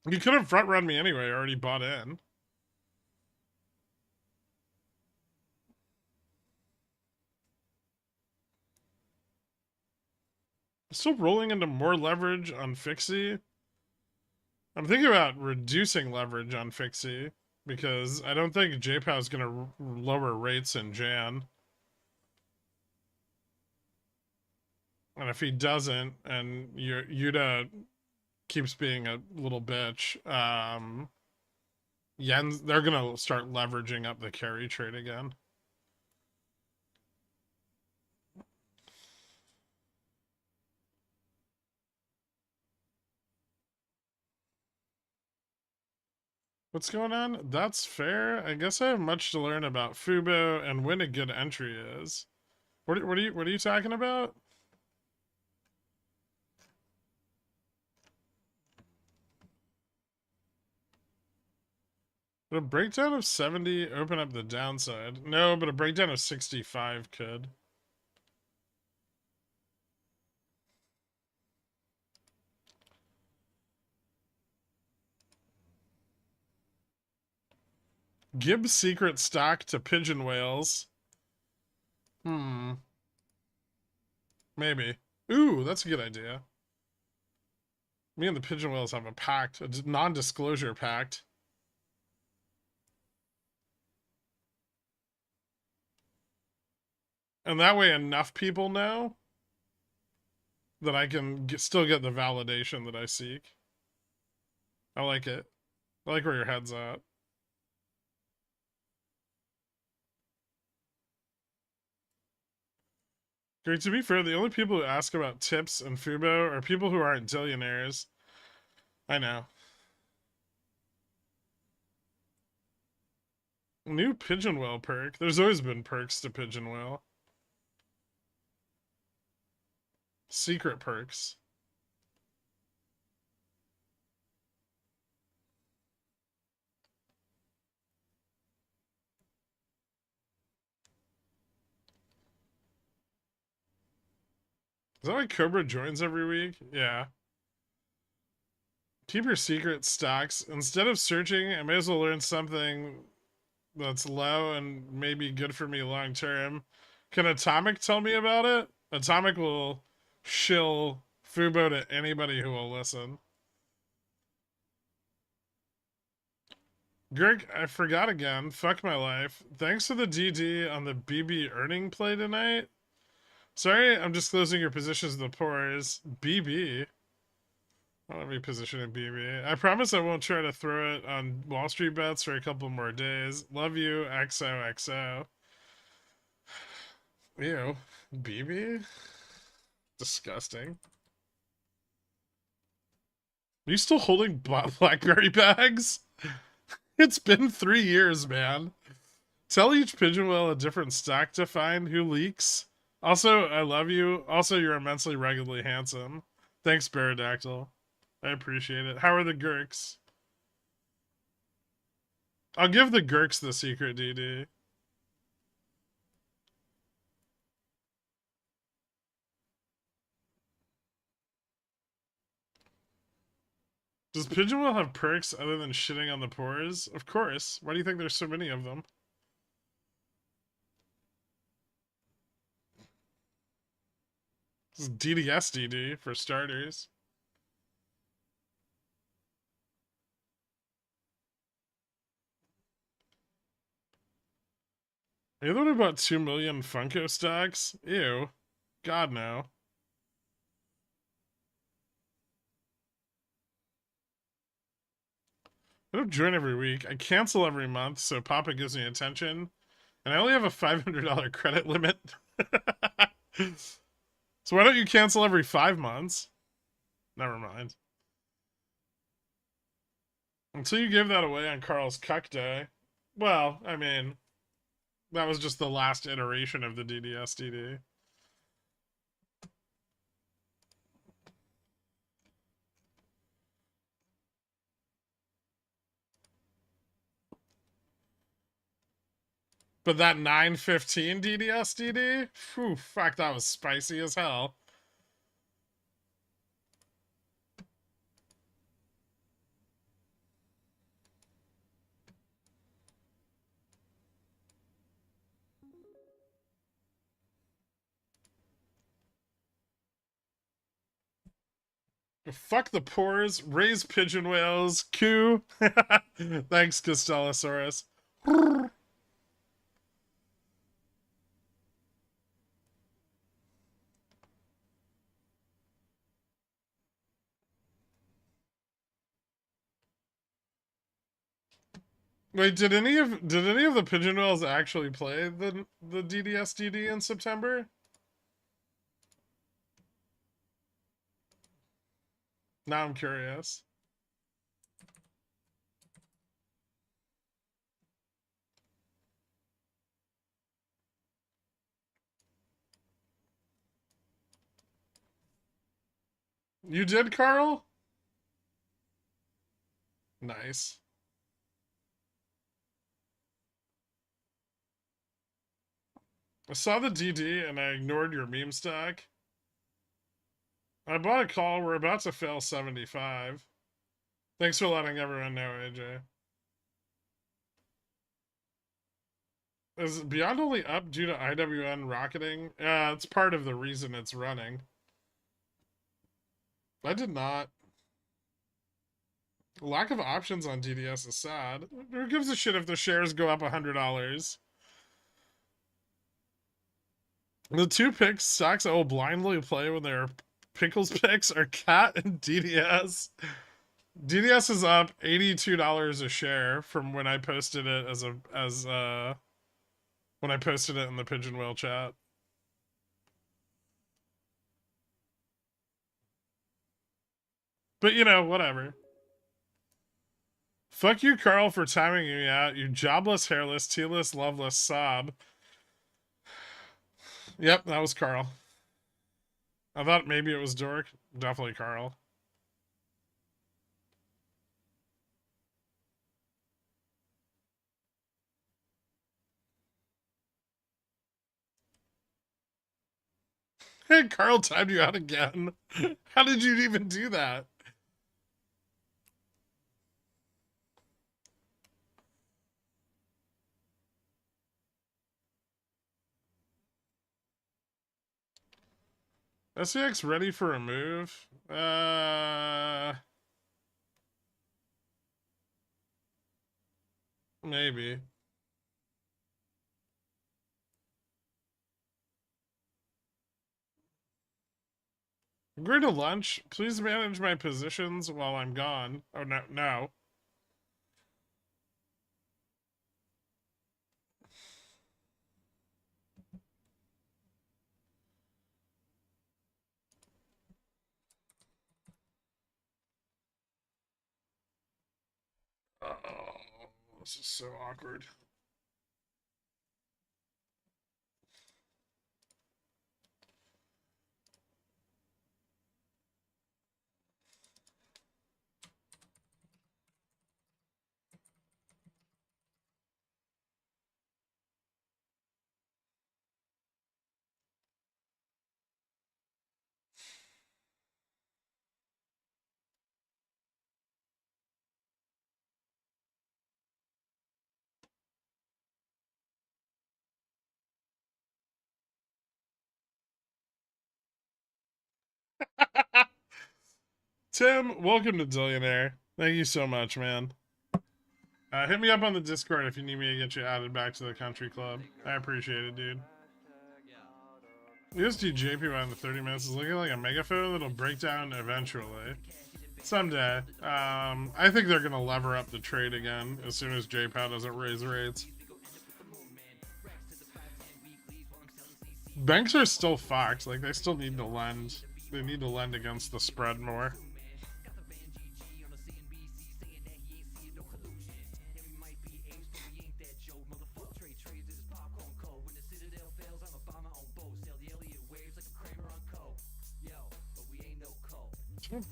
You could have front run me anyway. I already bought in. Still rolling into more leverage on Fixie. I'm thinking about reducing leverage on Fixie because I don't think JPOW is going to lower rates in Jan. And if he doesn't, and Yuta keeps being a little bitch, Yen's, they're going to start leveraging up the carry trade again. What's going on? That's fair. I guess I have much to learn about Fubo and when a good entry is. What are you talking about? Would a breakdown of 70 open up the downside? No, but a breakdown of 65 could. Gibbs secret stock to pigeon whales. Maybe. Ooh, that's a good idea. Me and the pigeon whales have a pact, a non-disclosure pact. And that way enough people know that I can still get the validation that I seek. I like it. I like where your head's at. Great, to be fair, the only people who ask about tips and Fubo are people who aren't billionaires. I know. New pigeon whale perk. There's always been perks to pigeon whale. Secret perks. Is that why Cobra joins every week? Yeah. Keep your secret stocks. Instead of searching, I may as well learn something that's low and maybe good for me long term. Can Atomic tell me about it? Atomic will shill Fubo to anybody who will listen. Gherk, I forgot again. Fuck my life. Thanks for the DD on the BB earning play tonight. Sorry, I'm disclosing your positions in the pores. BB. I don't have any position in BB. I promise I won't try to throw it on Wall Street bets for a couple more days. Love you, XOXO. Ew. BB? Disgusting. Are you still holding BlackBerry bags? It's been 3 years, man. Tell each pigeon whale a different stock to find who leaks. Also, I love you. Also, you're immensely ruggedly handsome. Thanks, Baradactyl. I appreciate it. How are the Gherks? I'll give the Gherks the secret, DD. Does Pigeon Whale have perks other than shitting on the pores? Of course. Why do you think there's so many of them? This is DDS DD for starters. Are you the one who bought 2 million Funko stocks? Ew. God, no. I don't join every week. I cancel every month, so Papa gives me attention. And I only have a $500 credit limit. So why don't you cancel every 5 months? Never mind. Until you give that away on Carl's Cuck Day. Well, I mean, that was just the last iteration of the DDS DD. But that 915 DDS DD, whew, fuck, that was spicy as hell. Fuck the pores, raise pigeon whales, Q. Thanks, Costellosaurus. Wait, did any of the pigeon whales actually play the DDS DD in September? Now I'm curious. You did, Carl? Nice. I saw the DD and I ignored your meme stack. I bought a call. We're about to fail 75. Thanks for letting everyone know, AJ. Is Beyond only up due to IWN rocketing? Yeah, it's part of the reason it's running. I did not. Lack of options on DDS is sad. Who gives a shit if the shares go up $100? The two picks stocks I will blindly play when they're Pickles picks are Cat and DDS. DDS is up $82 a share from when I posted it when I posted it in the Pigeon Whale chat. But you know, whatever. Fuck you, Carl, for timing me out, you jobless, hairless, tealess, loveless sob. Yep, that was Carl. I thought maybe it was Dork. Definitely Carl. Hey, Carl timed you out again. How did you even do that? SEX ready for a move? Maybe. I'm going to lunch. Please manage my positions while I'm gone. Oh, no, no. Oh, this is so awkward. Tim, welcome to Dillionaire. Thank you so much, man. Hit me up on the Discord if you need me to get you added back to the country club. I appreciate it, dude. USD JP in the 30 minutes is looking like a megaphone that'll break down eventually. Someday. I think they're going to lever up the trade again as soon as JPOW doesn't raise rates. Banks are still fucked. Like, they still need to lend. They need to lend against the spread more.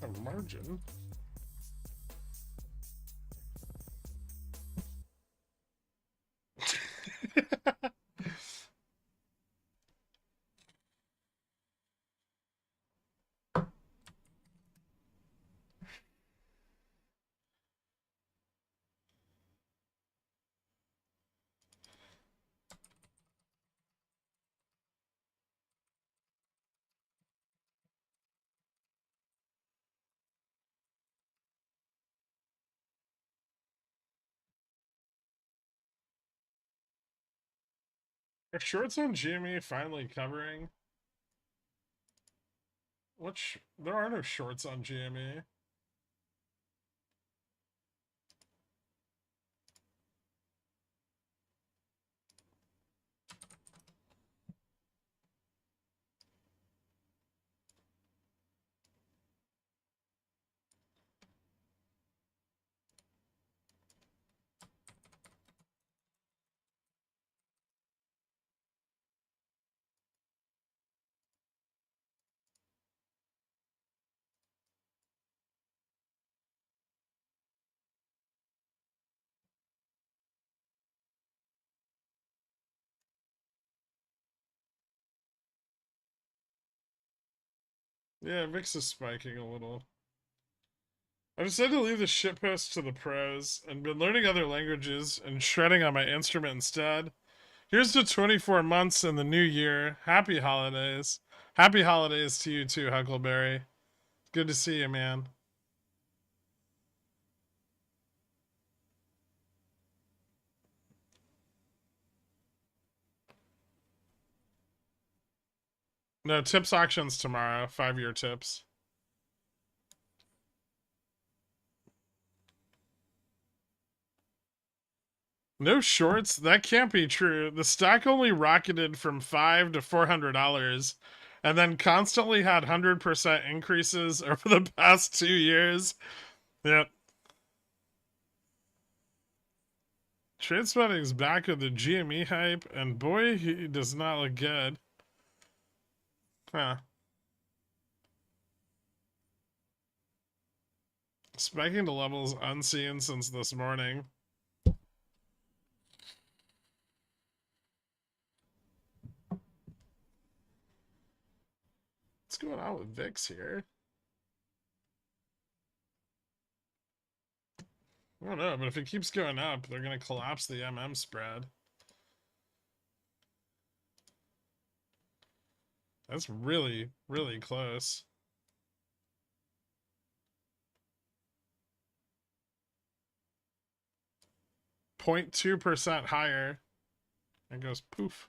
A margin. Are shorts on GME finally covering? There are no shorts on GME. Yeah, VIX is spiking a little. I decided to leave the shitpost to the pros and been learning other languages and shredding on my instrument instead. Here's to 24 months in the new year. Happy holidays. Happy holidays to you too, Huckleberry. Good to see you, man. No, tips auctions tomorrow. 5-year tips. No shorts? That can't be true. The stock only rocketed from $5 to $400 and then constantly had 100% increases over the past 2 years. Yep. TradeSpotting's back with the GME hype, and boy, he does not look good. Huh. Spiking to levels unseen since this morning. What's going on with VIX here? I don't know, but if it keeps going up, they're going to collapse the MM spread. That's really, really close. 0.2% higher. And goes poof.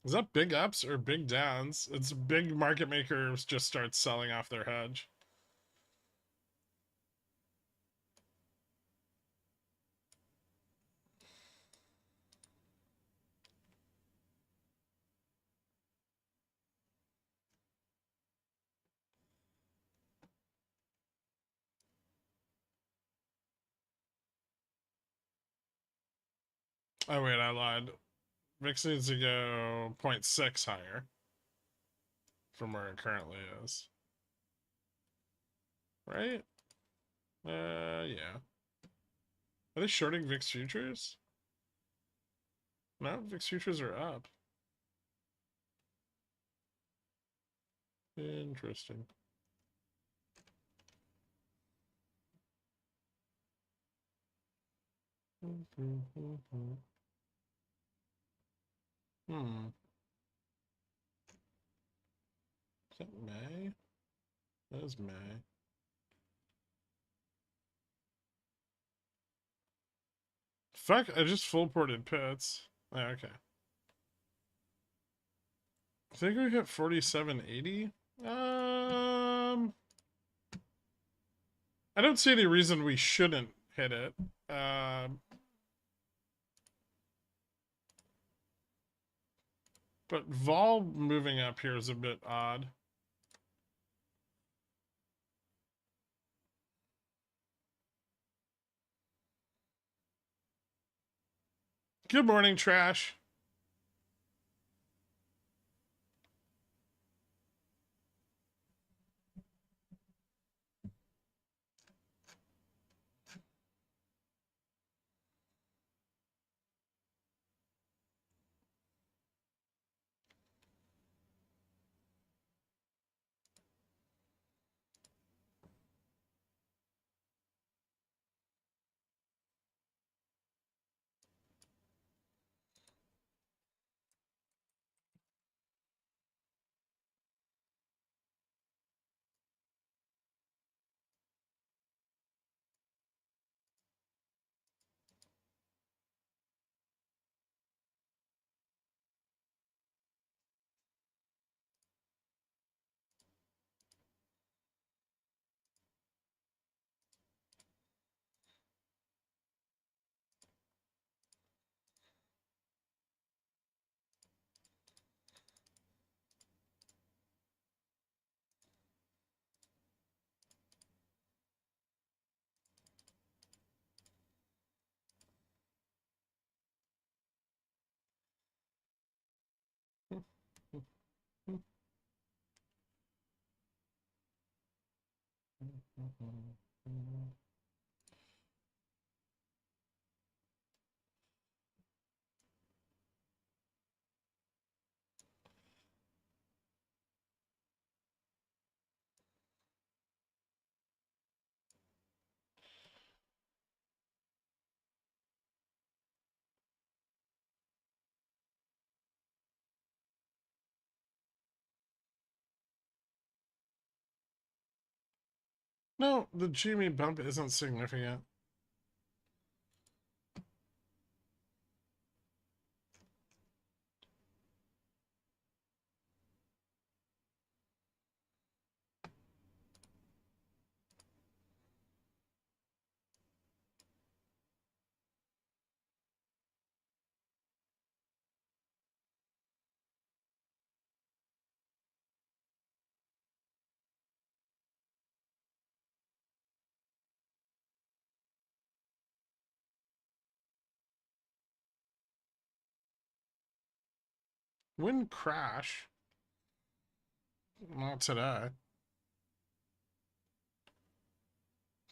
Is that big ups or big downs? It's big market makers just start selling off their hedge. Oh, wait, I lied. VIX needs to go 0.6 higher from where it currently is. Right? Yeah. Are they shorting VIX futures? No, VIX futures are up. Interesting. Hmm. Is that May? That is May. Fuck, I just full ported pits. Oh, okay. I think we hit 4780. I don't see any reason we shouldn't hit it. But vol moving up here is a bit odd. Good morning, Trash. No, the GME bump isn't significant. When crash? Not today.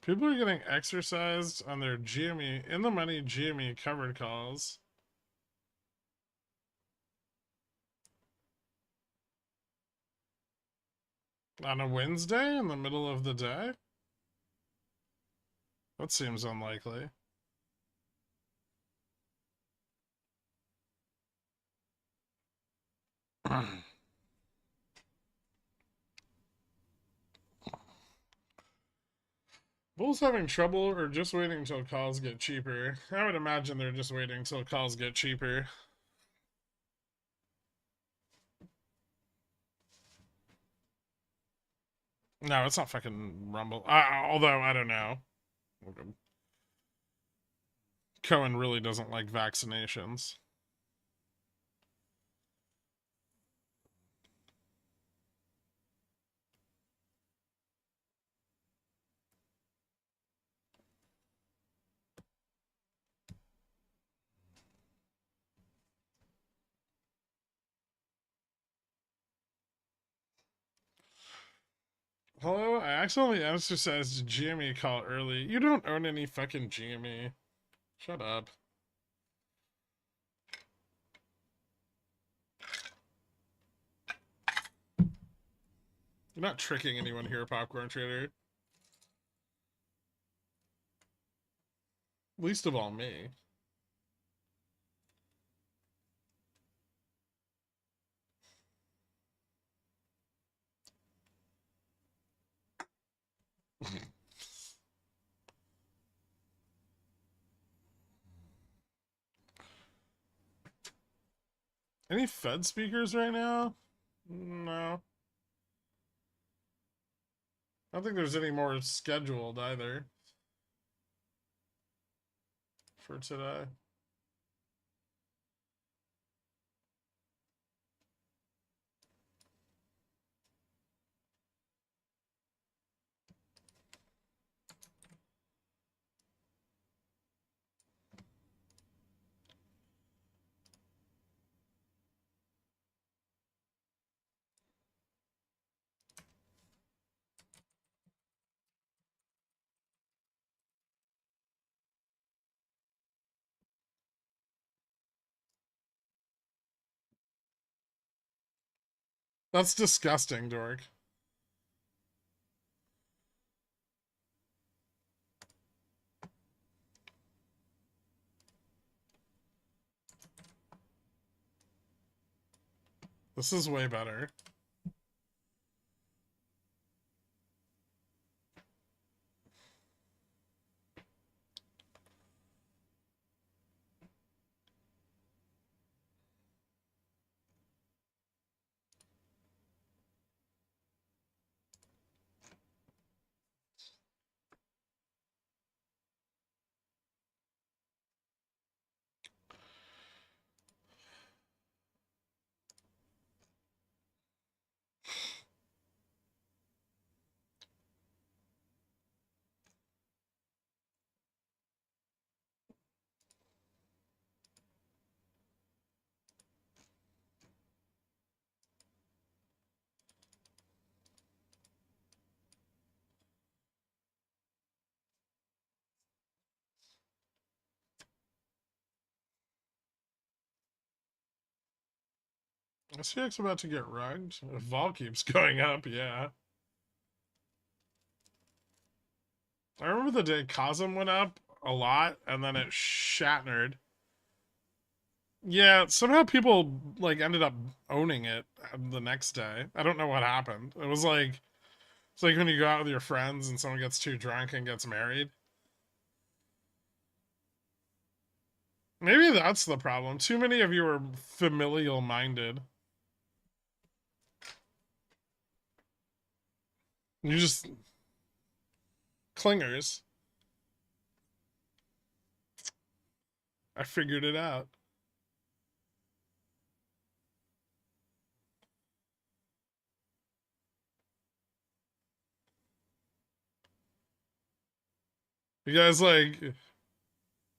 People are getting exercised on their GME, in the money GME covered calls. On a Wednesday in the middle of the day? That seems unlikely. Bulls having trouble or just waiting until calls get cheaper? I would imagine they're just waiting until calls get cheaper. No, it's not fucking Rumble. Although, I don't know. Cohen really doesn't like vaccinations. Hello, I accidentally exercised a GME call early. You don't own any fucking GME. Shut up. You're not tricking anyone here, Popcorn Trader. Least of all me. Any Fed speakers right now? No. I don't think there's any more scheduled either for today. That's disgusting, Dork. This is way better. SPX about to get rugged. If vol keeps going up, yeah. I remember the day Cosm went up a lot, and then it shattered. Yeah, somehow people like ended up owning it the next day. I don't know what happened. It was like It's like when you go out with your friends and someone gets too drunk and gets married. Maybe that's the problem. Too many of you are familial minded. You just clingers. I figured it out. You guys like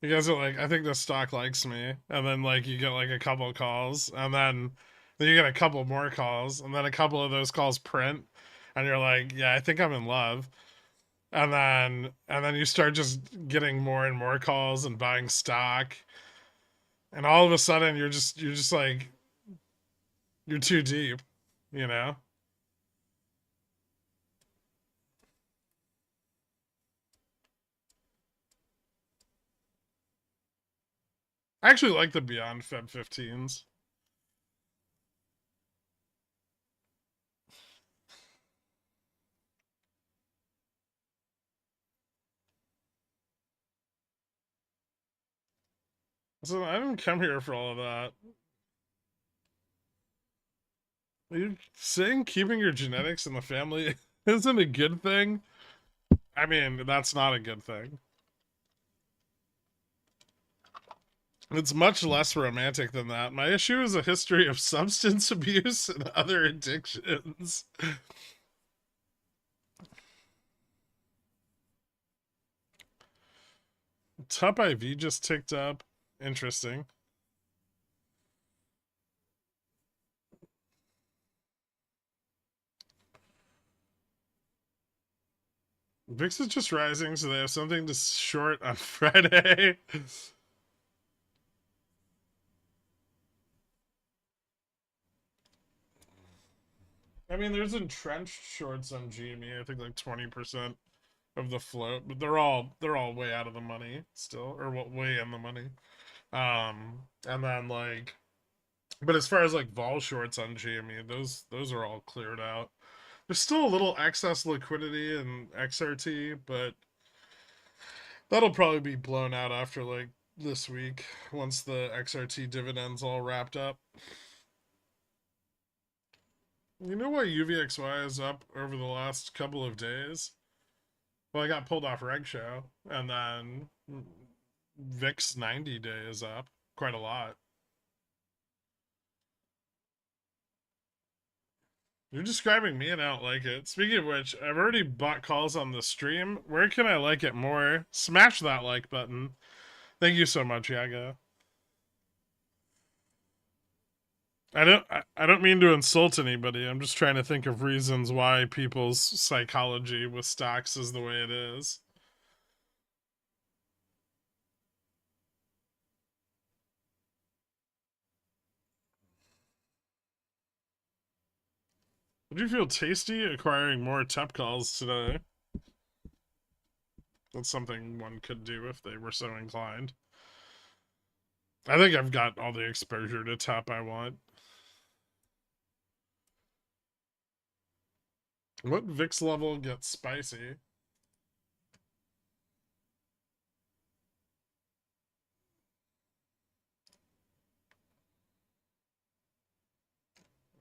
you guys are like, I think the stock likes me, and then like you get like a couple of calls, and then you get a couple more calls, and then a couple of those calls print, and you're like, yeah, I think I'm in love, and then you start just getting more and more calls and buying stock, and all of a sudden you're just like you're too deep, you know. I actually like the Beyond Feb 15s. So I didn't come here for all of that. Are you saying keeping your genetics in the family isn't a good thing? I mean, that's not a good thing. It's much less romantic than that. My issue is a history of substance abuse and other addictions. Top IV just ticked up. Interesting. VIX is just rising, so they have something to short on Friday. I mean, there's entrenched shorts on GME. I think like 20% of the float, but they're all way out of the money still, or way in the money. And then like, but as far as like vol shorts on GME, those are all cleared out. There's still a little excess liquidity in XRT, but that'll probably be blown out after like this week once the XRT dividends all wrapped up. You know why UVXY is up over the last couple of days? Well, I got pulled off Reg Show, and then VIX 90 day is up quite a lot. You're describing me and I don't like it. Speaking of which, I've already bought calls on the stream. Where can I like it more? Smash that like button. Thank you so much, Yaga. I don't mean to insult anybody. I'm just trying to think of reasons why people's psychology with stocks is the way it is. Would you feel tasty acquiring more TEP calls today? That's something one could do if they were so inclined. I think I've got all the exposure to TEP I want. What VIX level gets spicy?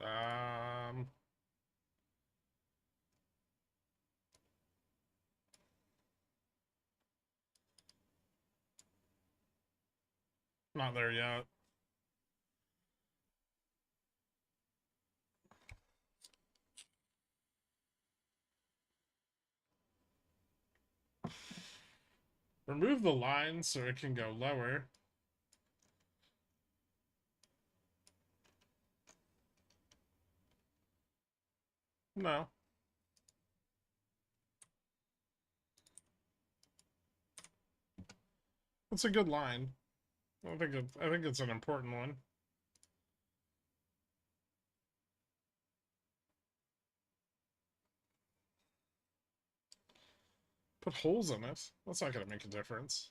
Um, Not there yet. Remove the line so it can go lower. No. It's a good line. I think it's an important one. Put holes in it. That's not going to make a difference.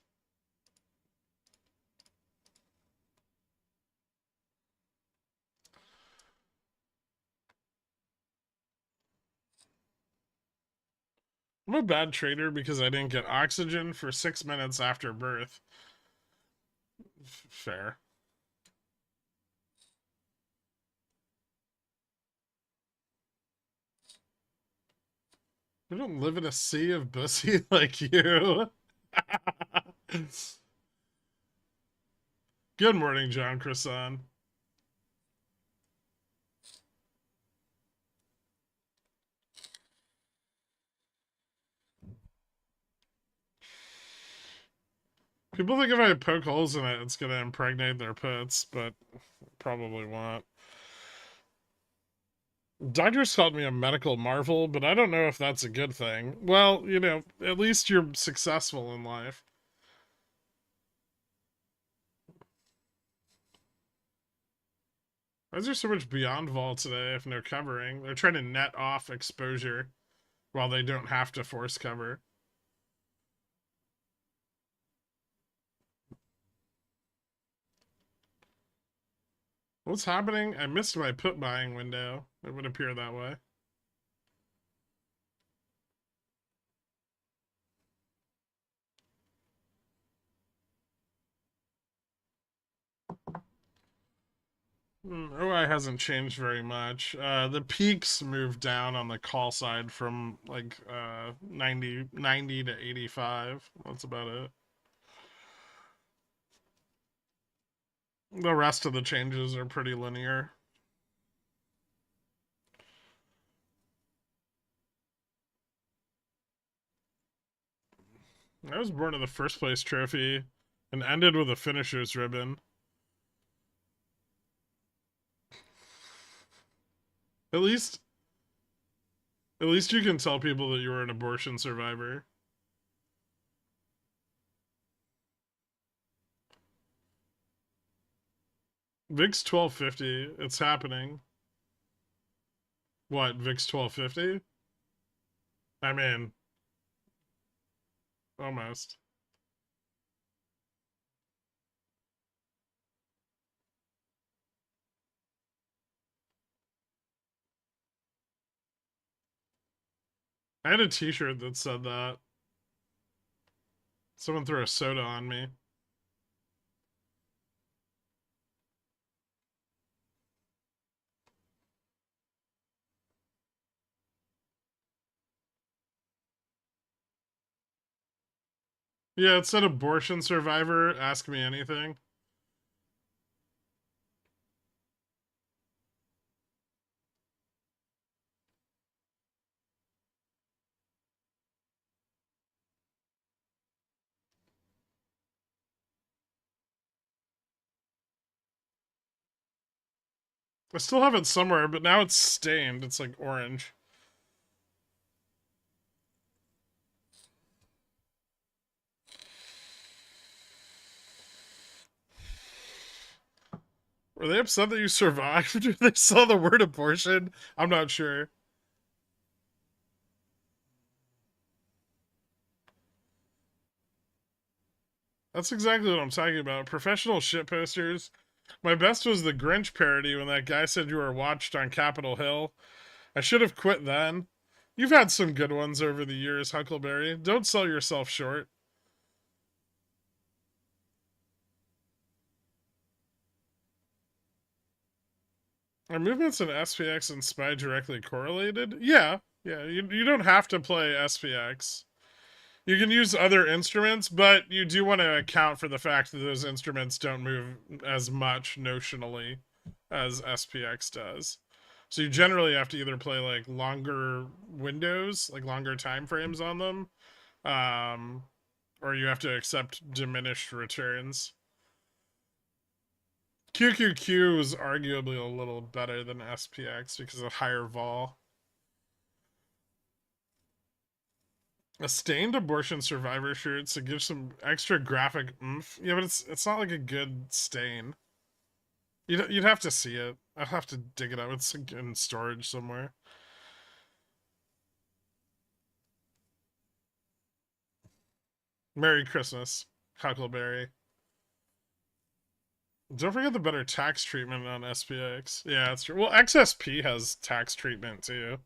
I'm a bad trader because I didn't get oxygen for 6 minutes after birth. Fair. We don't live in a sea of bussy like you. Good morning, John Croissant. People think if I poke holes in it, it's gonna impregnate their puts, but probably won't. Doctors called me a medical marvel, but I don't know if that's a good thing. Well, you know, at least you're successful in life. Why is there so much beyond vol today if no covering? They're trying to net off exposure while they don't have to force cover. What's happening? I missed my put buying window. It would appear that way. OI hasn't changed very much. The peaks moved down on the call side from like 90 to 85. That's about it. The rest of the changes are pretty linear. I was born in the first place trophy and ended with a finisher's ribbon. At least you can tell people that you were an abortion survivor. VIX 1250, it's happening. What, VIX 1250? I mean, almost. I had a t-shirt that said that. Someone threw a soda on me. Yeah, it said abortion survivor, ask me anything. I still have it somewhere, but now it's stained. It's like orange. Were they upset that you survived? They saw the word abortion? I'm not sure. That's exactly what I'm talking about. Professional shit posters. My best was the Grinch parody when that guy said you were watched on Capitol Hill. I should have quit then. You've had some good ones over the years, Huckleberry. Don't sell yourself short. Are movements in SPX and SPY directly correlated? Yeah. You don't have to play SPX. You can use other instruments, but you do want to account for the fact that those instruments don't move as much notionally as SPX does. So you generally have to either play like longer windows, like longer time frames on them, or you have to accept diminished returns. QQQ is arguably a little better than SPX because of higher vol. A stained abortion survivor shirt to give some extra graphic oomph. Yeah, but it's not like a good stain. You'd have to see it. I'd have to dig it out. It's in storage somewhere. Merry Christmas, Huckleberry. Don't forget the better tax treatment on SPX. Yeah, that's true. Well, XSP has tax treatment too.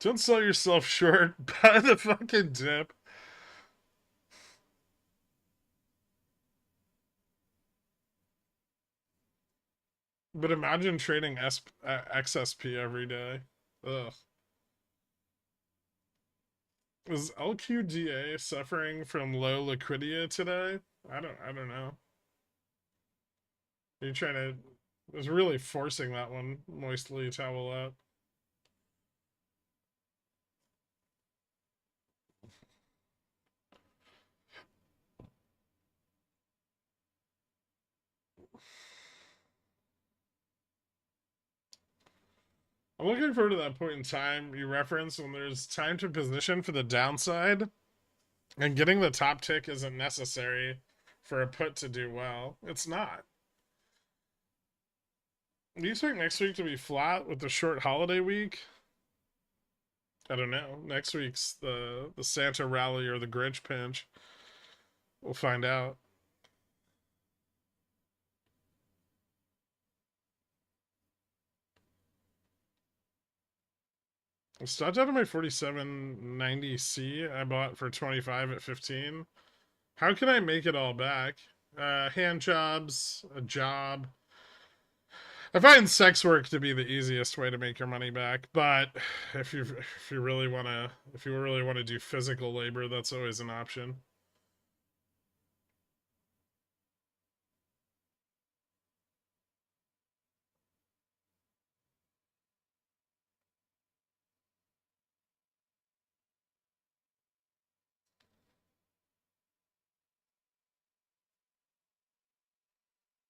Don't sell yourself short. Buy the fucking dip. But imagine trading XSP every day. Ugh. Is LQDA suffering from low liquidity today? I don't know. You're trying to was really forcing that one moistly towel up. I'm looking forward to that point in time you reference when there's time to position for the downside, and getting the top tick isn't necessary for a put to do well. It's not. Do you expect next week to be flat with the short holiday week? I don't know. Next week's the Santa rally or the Grinch pinch. We'll find out. I stopped out of my 4790C I bought for 25 at 15. How can I make it all back? Hand jobs, a job. I find sex work to be the easiest way to make your money back, but if you really want to do physical labor, that's always an option.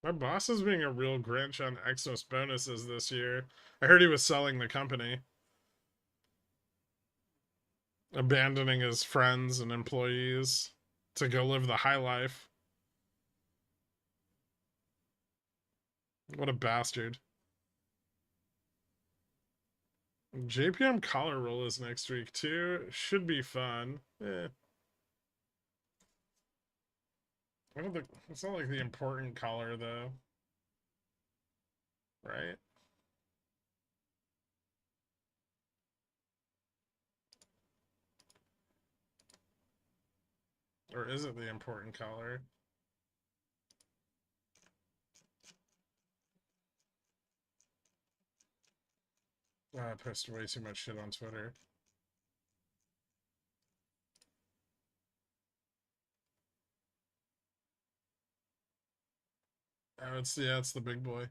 My boss is being a real Grinch on Exos bonuses this year. I heard he was selling the company, abandoning his friends and employees to go live the high life. What a bastard. JPM collar roll is next week too. Should be fun. I don't think it's not like the important collar though, right? Or is it the important collar? Oh, I posted way too much shit on Twitter. Oh, it's the big boy.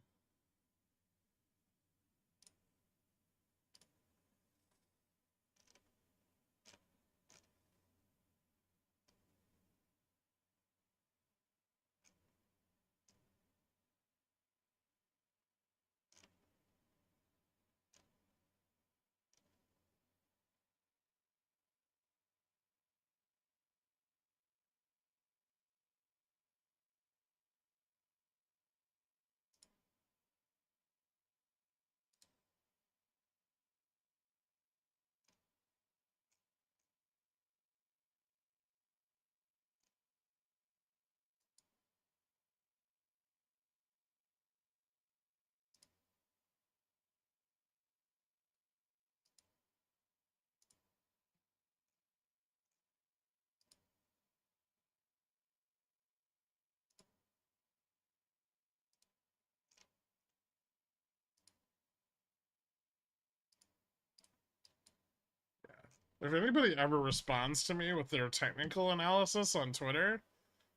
If anybody ever responds to me with their technical analysis on Twitter,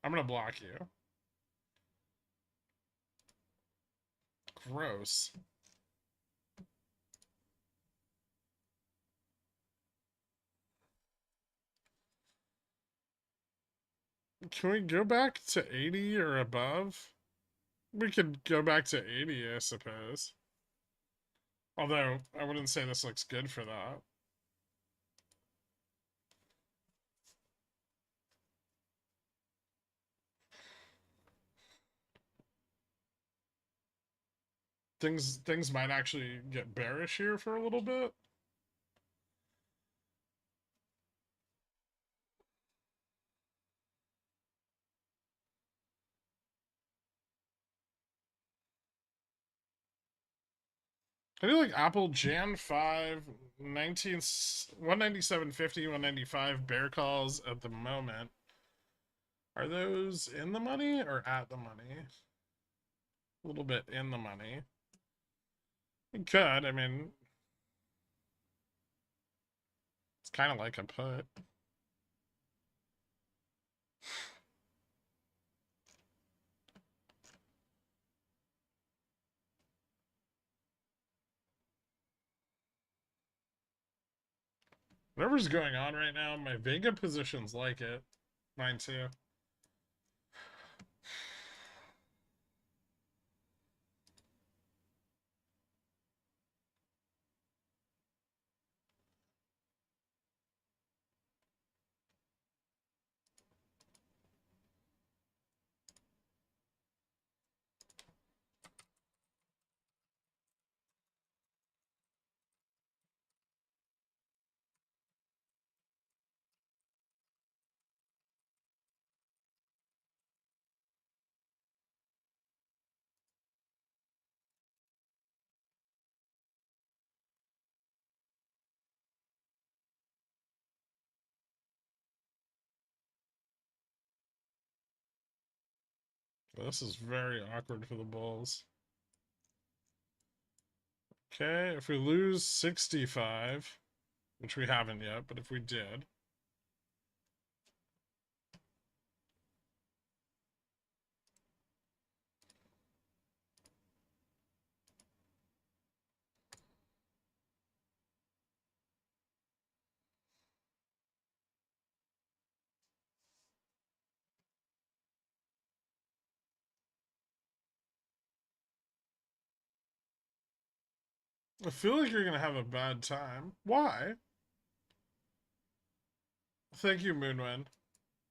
I'm gonna block you. Gross. Can we go back to 80 or above? We could go back to 80, I suppose. Although, I wouldn't say this looks good for that. Things might actually get bearish here for a little bit. I do like Apple Jan 5, 19, 197.50, 195 bear calls at the moment. Are those in the money or at the money? A little bit in the money. It could, I mean, it's kind of like a put. Whatever's going on right now, my Vega positions like it. Mine too. This is very awkward for the Bulls. Okay, if we lose 65, which we haven't yet, but if we did, I feel like you're gonna have a bad time. Why? Thank you, Moonwind.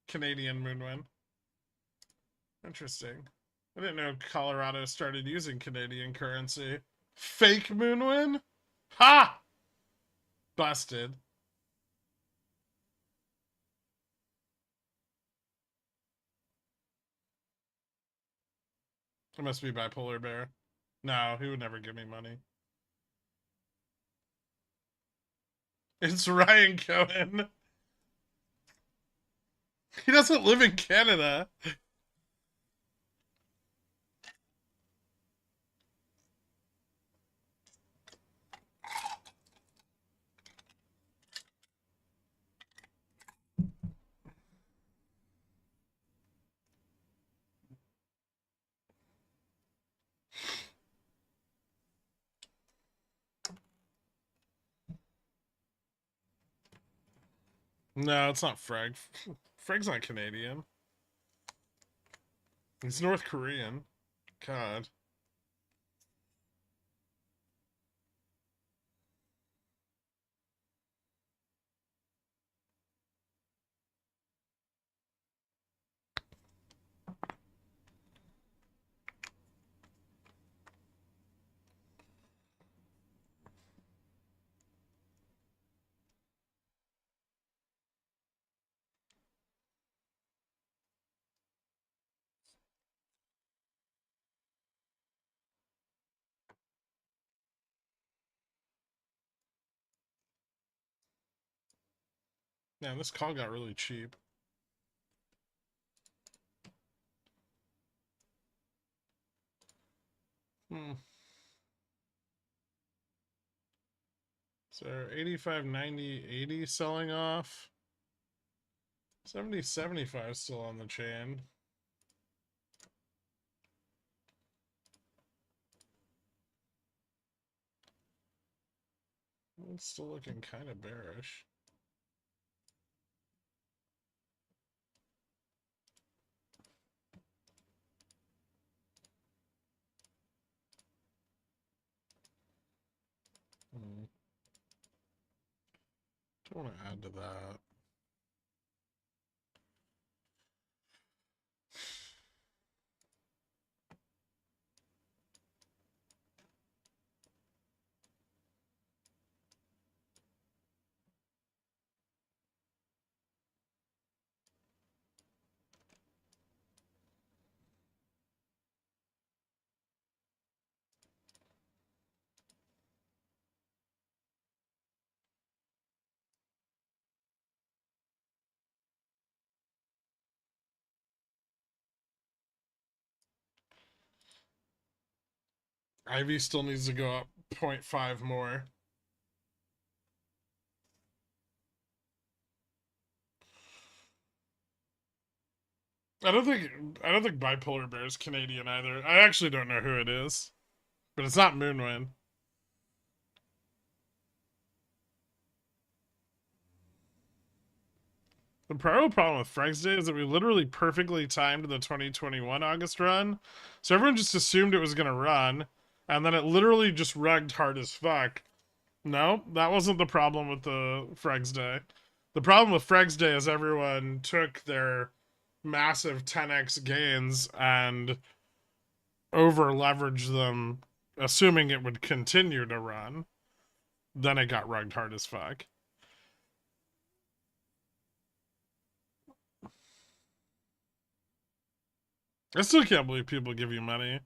Canadian Moonwind. Interesting. I didn't know Colorado started using Canadian currency. Fake Moonwind? Ha! Busted. I must be bipolar bear. No, he would never give me money. It's Ryan Cohen. He doesn't live in Canada. No, it's not Freg. Freg's not Canadian. He's North Korean. God. Man, this call got really cheap. Hmm. So 85, 90, 80 selling off. 70, 75 still on the chain. It's still looking kind of bearish. Hmm. Don't want to add to that. Ivy still needs to go up 0.5 more. I don't think Bipolar Bear is Canadian either. I actually don't know who it is, but it's not Moonwind. The problem with Frank's Day is that we literally perfectly timed the 2021 August run, so everyone just assumed it was gonna run, and then it literally just rugged hard as fuck. No, that wasn't the problem with the Freg's Day. The problem with Freg's Day is everyone took their massive 10x gains and over leveraged them, assuming it would continue to run. Then it got rugged hard as fuck. I still can't believe people give you money.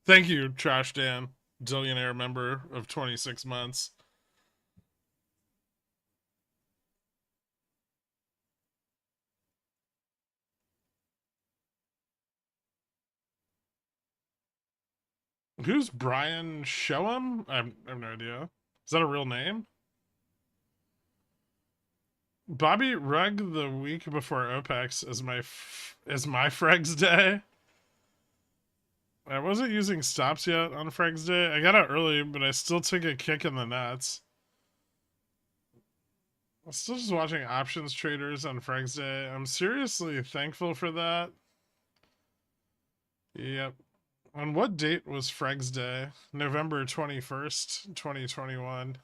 Thank you, Trash Dan, billionaire member of 26 months. Who's Brian Showham? I have no idea. Is that a real name? Bobby Rugg the week before OPEX is my Freg's Day. I wasn't using stops yet on Freg's Day. I got out early, but I still took a kick in the nuts. I'm still just watching options traders on Freg's Day. I'm seriously thankful for that. Yep. On what date was Freg's Day? November 21st, 2021.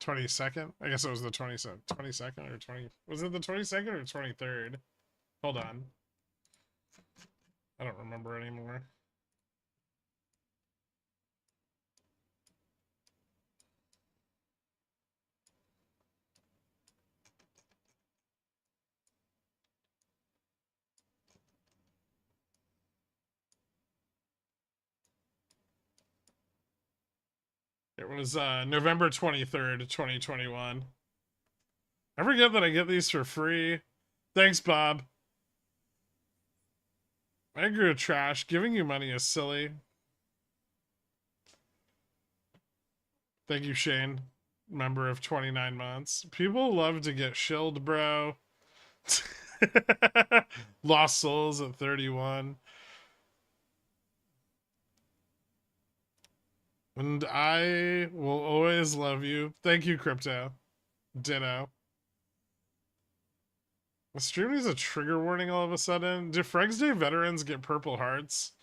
22nd? I guess it was the 22nd or 20. Was it the 22nd or 23rd? Hold on. I don't remember anymore. It was November 23rd, 2021. I forget that I get these for free. Thanks, Bob. I agree with Trash. Giving you money is silly. Thank you, Shane. Member of 29 months. People love to get shilled, bro. Lost Souls at 31. And I will always love you. Thank you, Crypto. Ditto. The stream needs a trigger warning all of a sudden. Do Freg's Day veterans get purple hearts?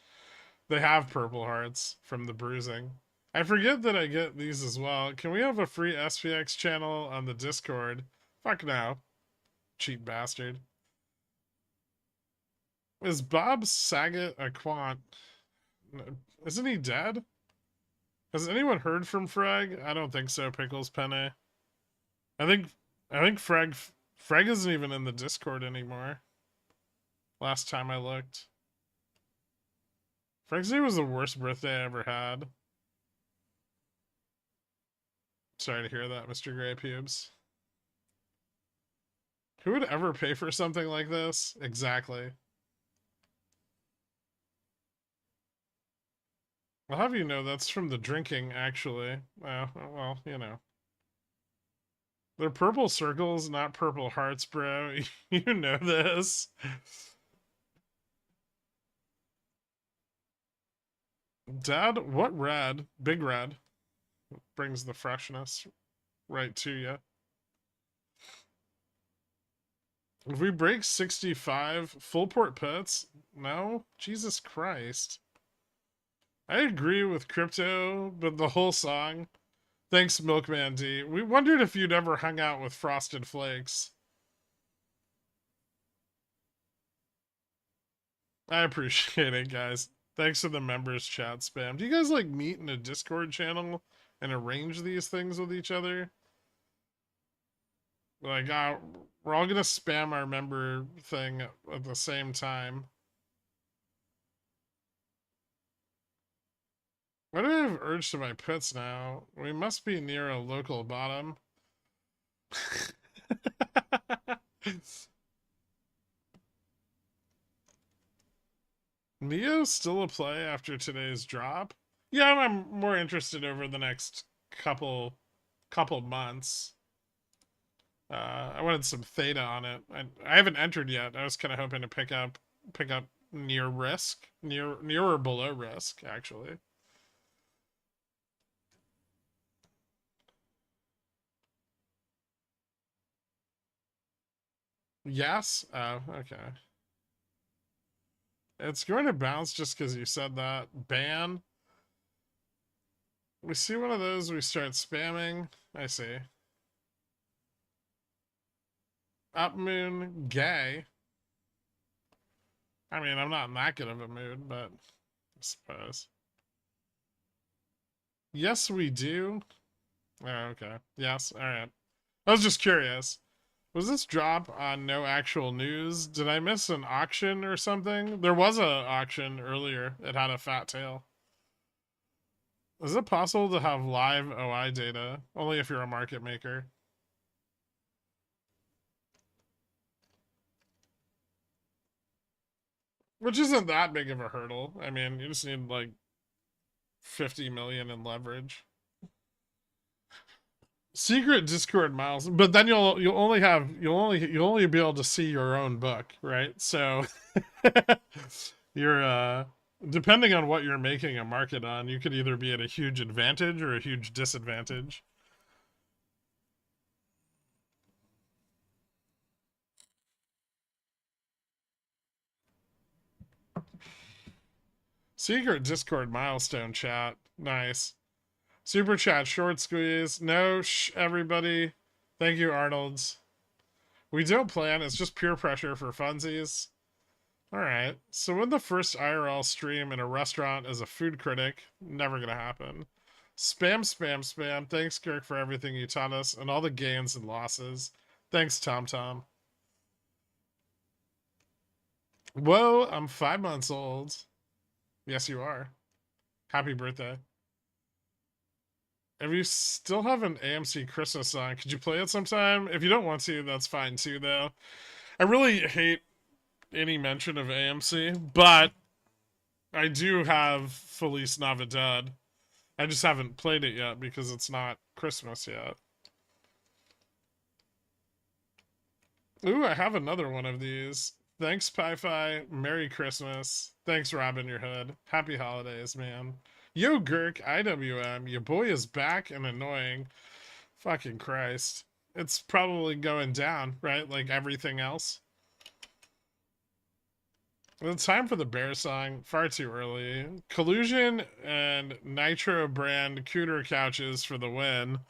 They have purple hearts from the bruising. I forget that I get these as well. Can we have a free SPX channel on the Discord? Fuck no. Cheap bastard. Is Bob Saget a quant? Isn't he dead? Has anyone heard from Freg? I don't think so, Pickles Penne. I think Freg isn't even in the Discord anymore. Last time I looked. Freg's Day was the worst birthday I ever had. Sorry to hear that, Mr. Grey Pubes. Who would ever pay for something like this? Exactly. I'll have you know that's from the drinking, actually. Well, you know. They're purple circles, not purple hearts, bro. You know this. Dad, what red? Big red. Brings the freshness right to you. If we break 65, full port pits? No? Jesus Christ. I agree with Crypto, but the whole song. Thanks, Milkman D. We wondered if you'd ever hung out with Frosted Flakes. I appreciate it, guys. Thanks for the members chat spam. Do you guys like meet in a Discord channel and arrange these things with each other? Like, we're all gonna spam our member thing at the same time. Why do I have urge to my pits now? We must be near a local bottom. Neo's still a play after today's drop? Yeah, I'm more interested over the next couple months. I wanted some theta on it. I haven't entered yet. I was kind of hoping to pick up near risk, near or below risk, actually. Yes. Oh, okay. It's going to bounce just because you said that. Ban. We see one of those. We start spamming. I see. Up moon. Gay. I mean, I'm not in that good of a mood, but I suppose. Yes, we do. Oh, okay. Yes. All right. I was just curious. Was this drop on no actual news? Did I miss an auction or something? There was a auction earlier. It had a fat tail. Is it possible to have live OI data? Only if you're a market maker. Which isn't that big of a hurdle. I mean, you just need like 50 million in leverage. Secret Discord miles, but then you'll only be able to see your own book, right? So you're depending on what you're making a market on, you could either be at a huge advantage or a huge disadvantage. Secret Discord milestone chat. Nice. Super chat short squeeze. No, everybody. Thank you, Arnold's. We don't plan. It's just pure pressure for funsies. All right. So when the first IRL stream in a restaurant as a food critic, never gonna happen. Spam, spam, spam. Thanks, Gherk, for everything you taught us and all the gains and losses. Thanks, Tom Tom. Whoa, I'm 5 months old. Yes, you are. Happy birthday. If you still have an AMC Christmas song, could you play it sometime? If you don't want to, that's fine too, though. I really hate any mention of AMC, but I do have Feliz Navidad. I just haven't played it yet because it's not Christmas yet. Ooh, I have another one of these. Thanks, Pi-Fi. Merry Christmas. Thanks, Robin Your Hood. Happy holidays, man. Yo, Gherk, IWM. Your boy is back and annoying. Fucking Christ. It's probably going down, right? Like everything else. It's time for the bear song. Far too early. Collusion and Nitro brand cooter couches for the win.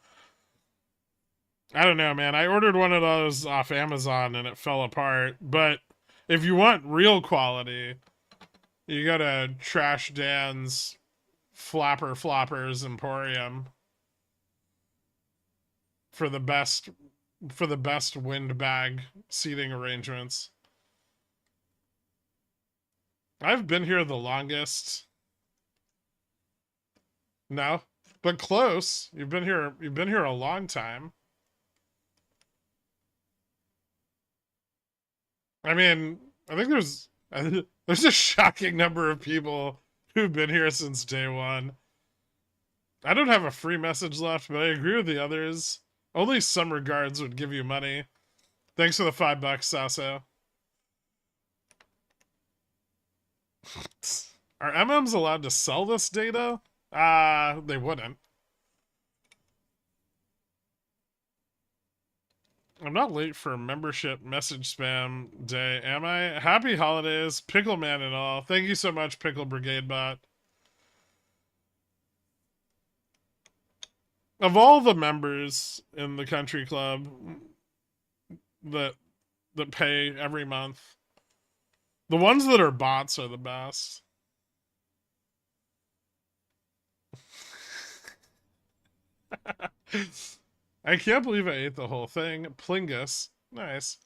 I don't know, man. I ordered one of those off Amazon and it fell apart. But if you want real quality, you go to Trash Dan's Flapper Floppers Emporium for the best windbag seating arrangements. I've been here the longest. No, but close. You've been here a long time. I mean, I think there's a shocking number of people who've been here since day one. I don't have a free message left, but I agree with the others. Only some regards would give you money. Thanks for the $5, Sasso. Are MMs allowed to sell this data? They wouldn't. I'm not late for membership message spam day, am I? Happy holidays, Pickle Man and all. Thank you so much, Pickle Brigade Bot. Of all the members in the country club that pay every month, the ones that are bots are the best. I can't believe I ate the whole thing. Plingus. Nice.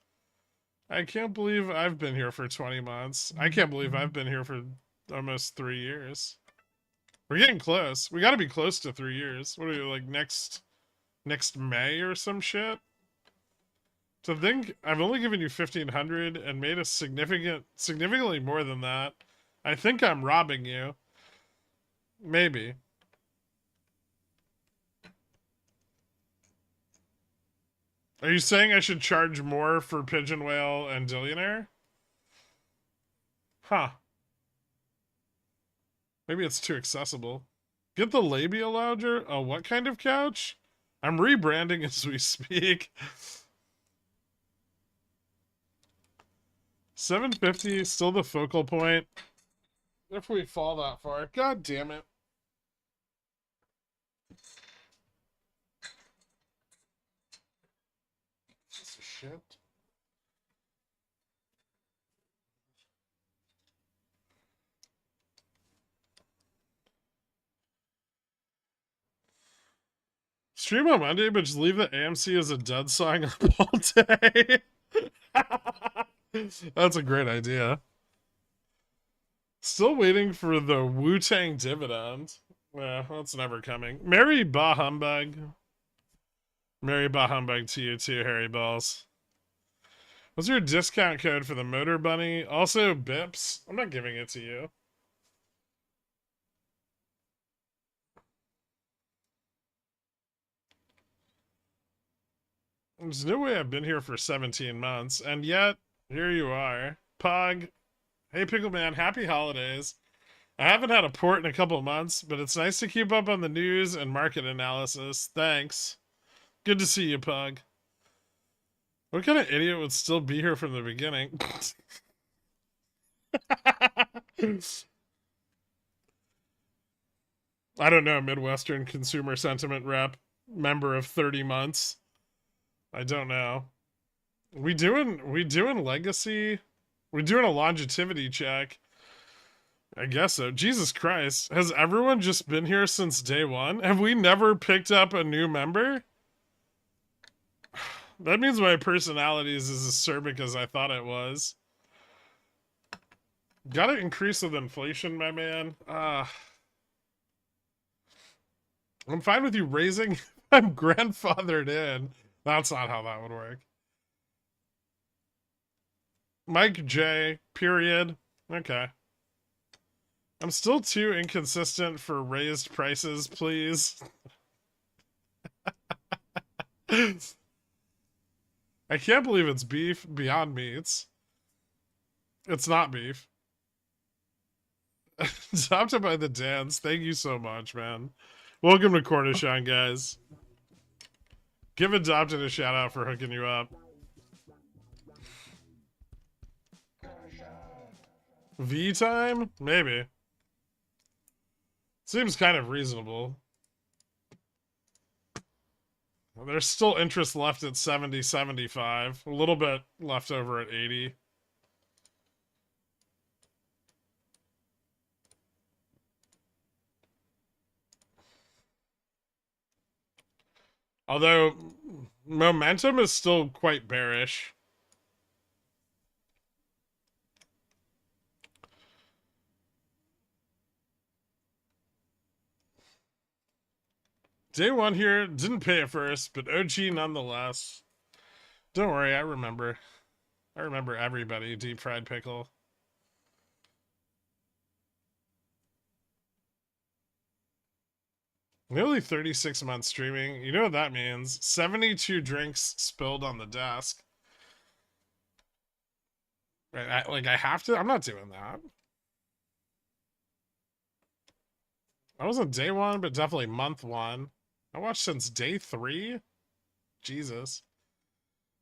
I can't believe I've been here for 20 months. I can't believe I've been here for almost 3 years. We're getting close. We gotta be close to 3 years. What are we, like, next May or some shit? To think I've only given you 1,500 and made a significantly more than that. I think I'm robbing you. Maybe. Are you saying I should charge more for Pigeon Whale and Dillionaire? Huh. Maybe it's too accessible. Get the labia lounger? Oh, what kind of couch? I'm rebranding as we speak. 750, still the focal point. If we fall that far. God damn it. Piece of shit. Stream on Monday, but just leave the AMC as a dead song up all day. That's a great idea. Still waiting for the Wu-Tang dividend. Yeah, that's never coming. Merry Bah Humbug. Merry Bah Humbug to you too, Harry Balls. What's your discount code for the Motor Bunny? Also, Bips. I'm not giving it to you. There's no way I've been here for 17 months, and yet, here you are. Pog. Hey, Pickleman, happy holidays. I haven't had a port in a couple months, but it's nice to keep up on the news and market analysis. Thanks. Good to see you, Pug. What kind of idiot would still be here from the beginning? I don't know, Midwestern consumer sentiment rep, member of 30 months. I don't know. We doing legacy? We doing a longevity check? I guess so. Jesus Christ. Has everyone just been here since day one? Have we never picked up a new member? That means my personality is as acerbic as I thought it was. Gotta increase with inflation, my man. I'm fine with you raising. I'm grandfathered in. That's not how that would work. Mike J. Period. Okay. I'm still too inconsistent for raised prices, please. I can't believe it's beef Beyond Meats. It's not beef. Adopted by the dance. Thank you so much, man. Welcome to Cornichon, guys. Give Adopted a shout out for hooking you up. V time? Maybe. Seems kind of reasonable. There's still interest left at 70, 75. A little bit left over at 80. Although, momentum is still quite bearish. Day one here, didn't pay at first, but OG nonetheless. Don't worry, I remember. I remember everybody, deep fried pickle. Nearly 36 months streaming. You know what that means? 72 drinks spilled on the desk. Right, I have to? I'm not doing that. I wasn't day one, but definitely month one. I watched since day 3. Jesus.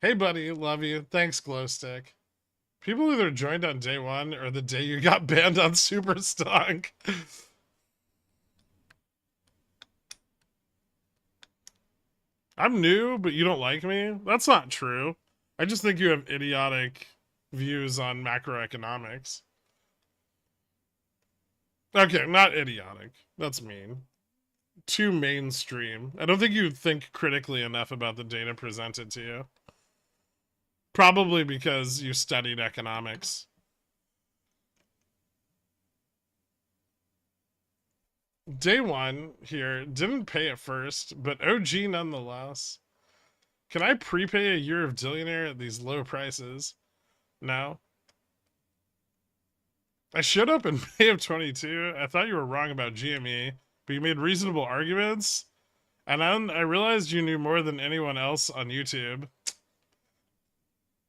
Hey, buddy. Love you. Thanks, Glowstick. People either joined on day one or the day you got banned on Super Stonk. I'm new, but you don't like me? That's not true. I just think you have idiotic views on macroeconomics. Okay, not idiotic. That's mean. Too mainstream. I don't think you think critically enough about the data presented to you. Probably because you studied economics. Day one here, didn't pay at first, but OG nonetheless. Can I prepay a year of Dillionaire at these low prices? No. I showed up in May of 22. I thought you were wrong about GME, but you made reasonable arguments. And then I realized you knew more than anyone else on YouTube.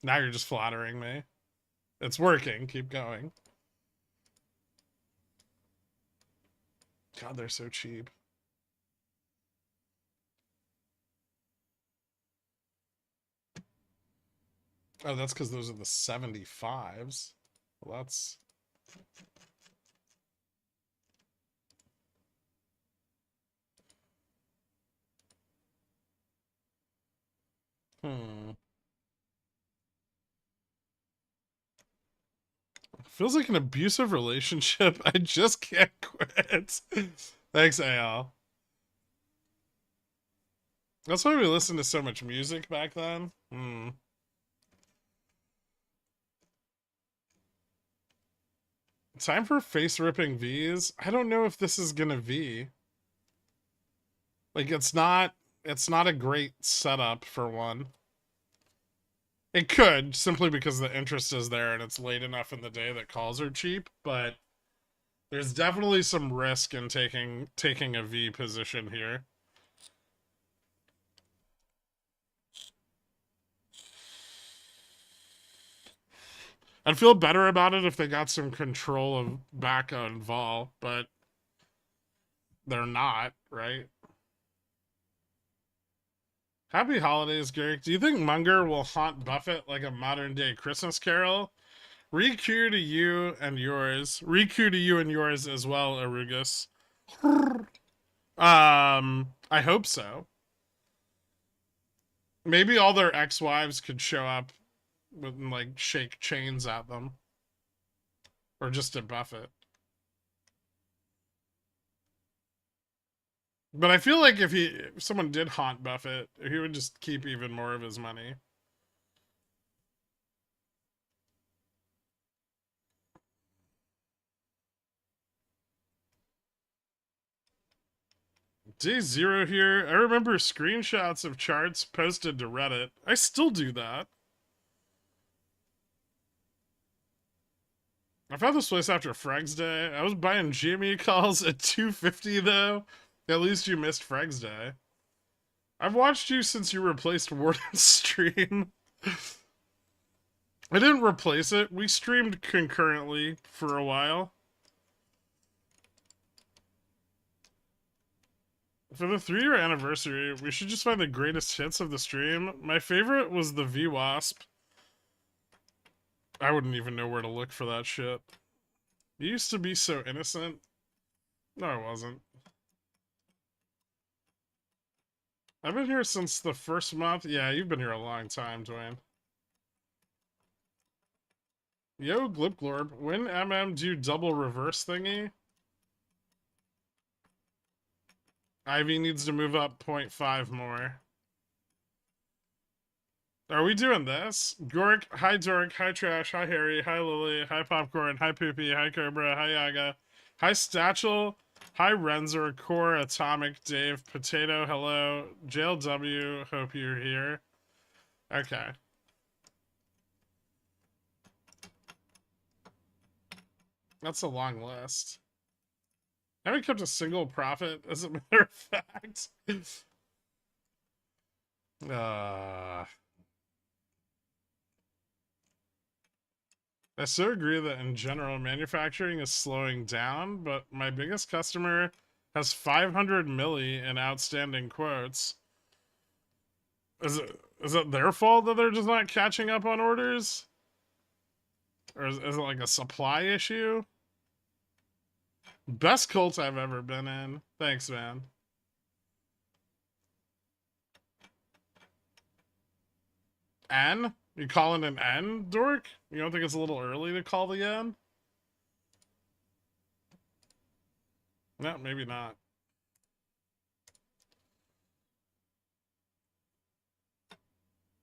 Now you're just flattering me. It's working. Keep going. God, they're so cheap. Oh, that's because those are the 75s. Well, that's... Feels like an abusive relationship. I just can't quit. Thanks, AL. That's why we listened to so much music back then. Time for face-ripping Vs. I don't know if this is gonna V. Like, it's not a great setup for one. It could, simply because the interest is there and it's late enough in the day that calls are cheap, but there's definitely some risk in taking a V position here. I'd feel better about it if they got some control of back on vol, but they're not, right? Happy holidays, Gherk. Do you think Munger will haunt Buffett like a modern-day Christmas carol? Riku to you and yours. Riku to you and yours as well, Arugus. I hope so. Maybe all their ex-wives could show up and, like, shake chains at them. Or just at Buffett. But I feel like if someone did haunt Buffett, he would just keep even more of his money. Day zero here. I remember screenshots of charts posted to Reddit. I still do that. I found this place after Freg's Day. I was buying GME calls at 250 though. At least you missed Freg's Day. I've watched you since you replaced Warden's stream. I didn't replace it. We streamed concurrently for a while. For the 3-year anniversary, we should just find the greatest hits of the stream. My favorite was the VWasp. I wouldn't even know where to look for that shit. You used to be so innocent. No, I wasn't. I've been here since the first month. Yeah, you've been here a long time, Dwayne. Yo, Glipglorb, when do double reverse thingy? Ivy needs to move up 0.5 more. Are we doing this? Gherk, hi Dork, hi Trash, hi Harry, hi Lily, hi Popcorn, hi Poopy, hi Cobra, hi Yaga, hi Statchel, hi Renzer, Core, Atomic, Dave, Potato, hello, JLW, hope you're here. Okay. That's a long list. I haven't kept a single profit, as a matter of fact. I so agree that in general, manufacturing is slowing down, but my biggest customer has 500 milli in outstanding quotes. Is it their fault that they're just not catching up on orders? Or is it like a supply issue? Best cult I've ever been in. Thanks, man. N? You calling an N, Dork? You don't think it's a little early to call the N? No, maybe not.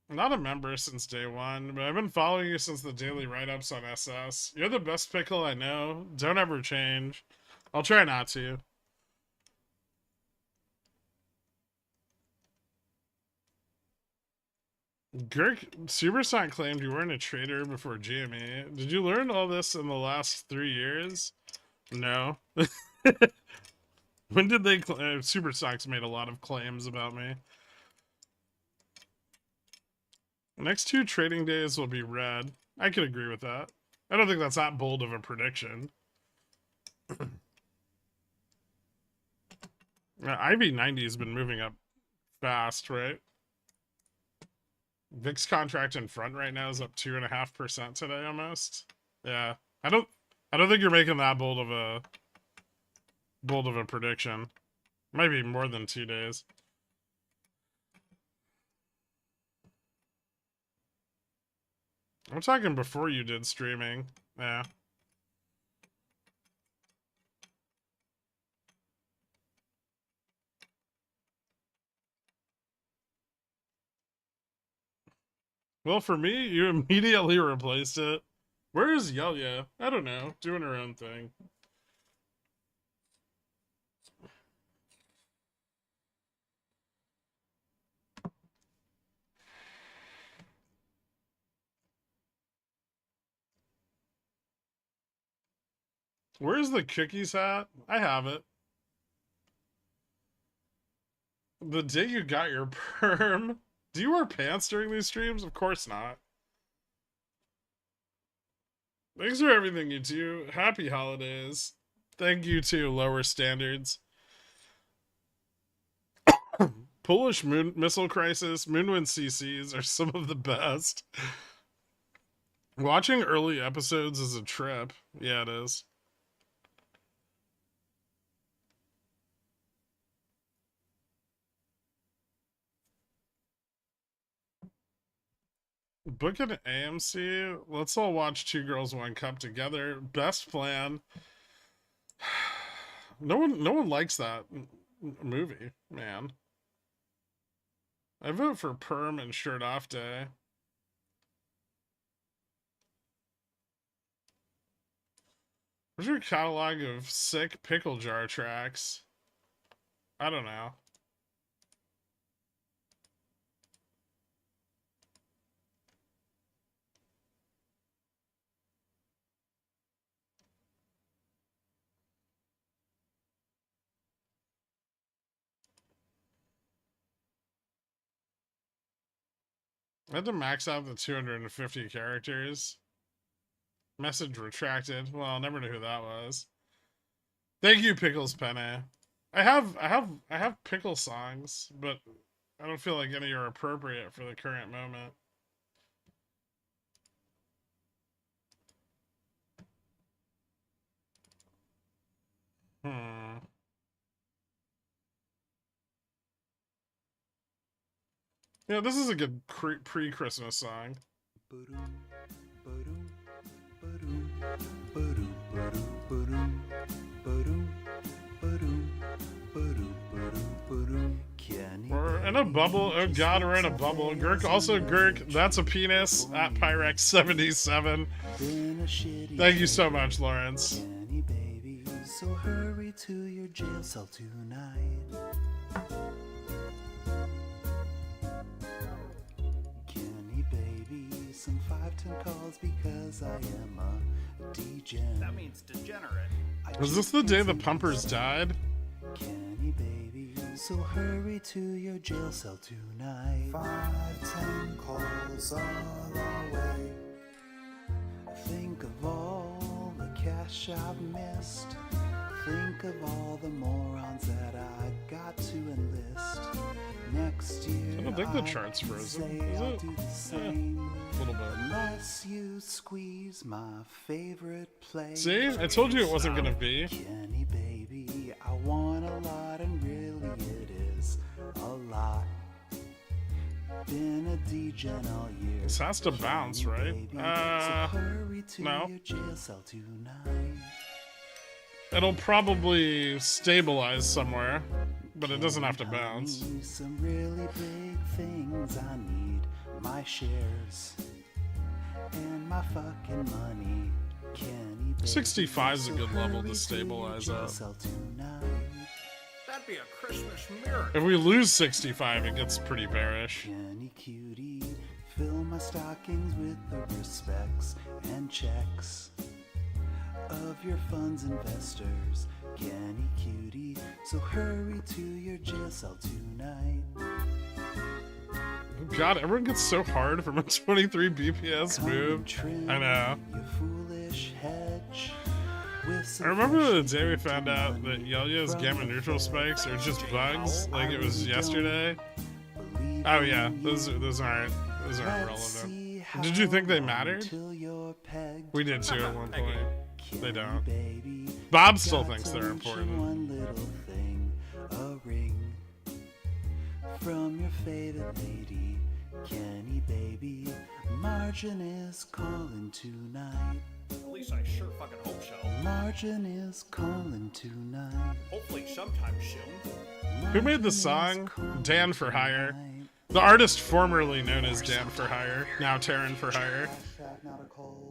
I'm not a member since day one, but I've been following you since the daily write-ups on SS. You're the best pickle I know. Don't ever change. I'll try not to. Gherk, Supersonic claimed you weren't a trader before GME. Did you learn all this in the last 3 years? No. When did they... Supersonic's made a lot of claims about me. Next 2 trading days will be red. I could agree with that. I don't think that's that bold of a prediction. IV90 has been moving up fast, right? VIX contract in front right now is up 2.5% today almost. Yeah. I don't think you're making that bold of a prediction. Might be more than 2 days. I'm talking before you did streaming. Yeah. Well, for me, you immediately replaced it. Where is Yelia? I don't know. Doing her own thing. Where's the cookies hat? I have it. The day you got your perm. Do you wear pants during these streams? Of course not. Thanks for everything you do. Happy holidays. Thank you too, Lower Standards. Polish moon missile crisis, Moonwind CCs are some of the best. Watching early episodes is a trip. Yeah, it is. Book an AMC. Let's all watch Two Girls, One Cup together. Best plan. No one likes that movie, man. I vote for perm and shirt off day. Where's your catalog of sick pickle jar tracks? I don't know. I had to max out the 250 characters. Message retracted. Well, I'll never know who that was. Thank you, Pickles Penne. I have pickle songs, but I don't feel like any are appropriate for the current moment. Yeah, this is a good pre-Christmas song. We're in a bubble. Oh god, we're in a bubble. Gherk, also Gherk, that's a penis at Pyrex77. Thank you so much, Lawrence. So hurry to your jail cell tonight. Kenny baby, some 510 calls because I am a degen. That means degenerate. Was this the day the pumpers died? Kenny baby, so hurry to your jail cell tonight. 510 calls all our way. Think of all the cash I've missed. Think of all the morons that I got to enlist. Next year, I don't think the chart's frozen, is I'll it? do the same. A little bit. Unless you squeeze my favorite play. See? I told you it wasn't gonna be. Kenny baby, I want a lot, and really it is a lot. Been a degen all year. This has to bounce, right? Baby, so hurry to no. your jail cell tonight. It'll probably stabilize somewhere, but it doesn't have to bounce. Some really big things I need. My shares and my fucking money. Kenny baby, 65 is a so good level hurry to stabilize your jail up. cell tonight. That'd be a Christmas miracle. If we lose 65, it gets pretty bearish. Kenny cutie, fill my stockings with the respects and checks of your funds investors. Kenny cutie, so hurry to your jail cell tonight. God, everyone gets so hard from a 23 BPS move. I know. Your foolish hedge with I remember the some day we freshy found out money that Yo-Yo's from gamma the neutral Fed. spikes are just bugs, like it was really yesterday. Believe Oh yeah, in those you. aren't Let's relevant. see Did you think they how long mattered? till you're pegged. We did too at one point. They Kenny, don't. baby, Bob still got thinks to they're mention important. one little thing, a ring from your favorite lady, Kenny, baby. Margin is calling tonight. At least I sure fucking hope so. Margin is calling tonight. Hopefully sometime soon. Who made the song? Dan for Hire. The artist formerly known as Dan for Hire, now Taryn for Hire. Hashtag not a cold.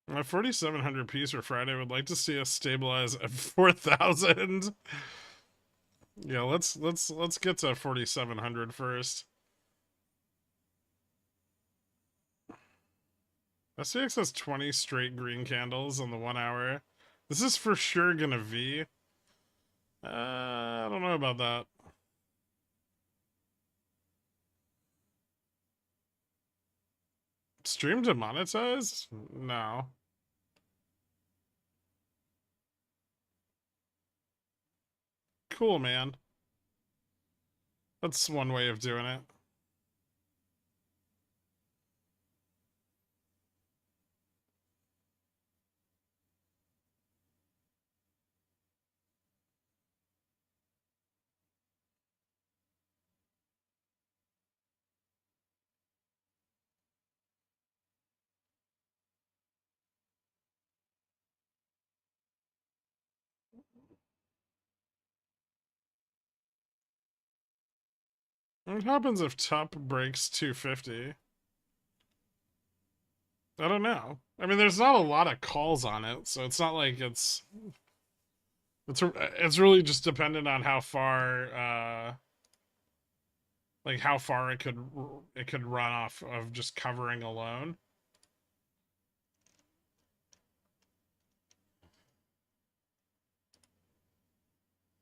My 4,700 piece for Friday would like to see us stabilize at 4,000. Yeah, let's get to 4,700 first. SPX has 20 straight green candles on the 1 hour. This is for sure gonna V. I don't know about that. Stream demonetized? No. Cool, man. That's one way of doing it. What happens if top breaks 250? I don't know. I mean, there's not a lot of calls on it, so it's not like it's really just dependent on how far like how far it could run off of just covering alone.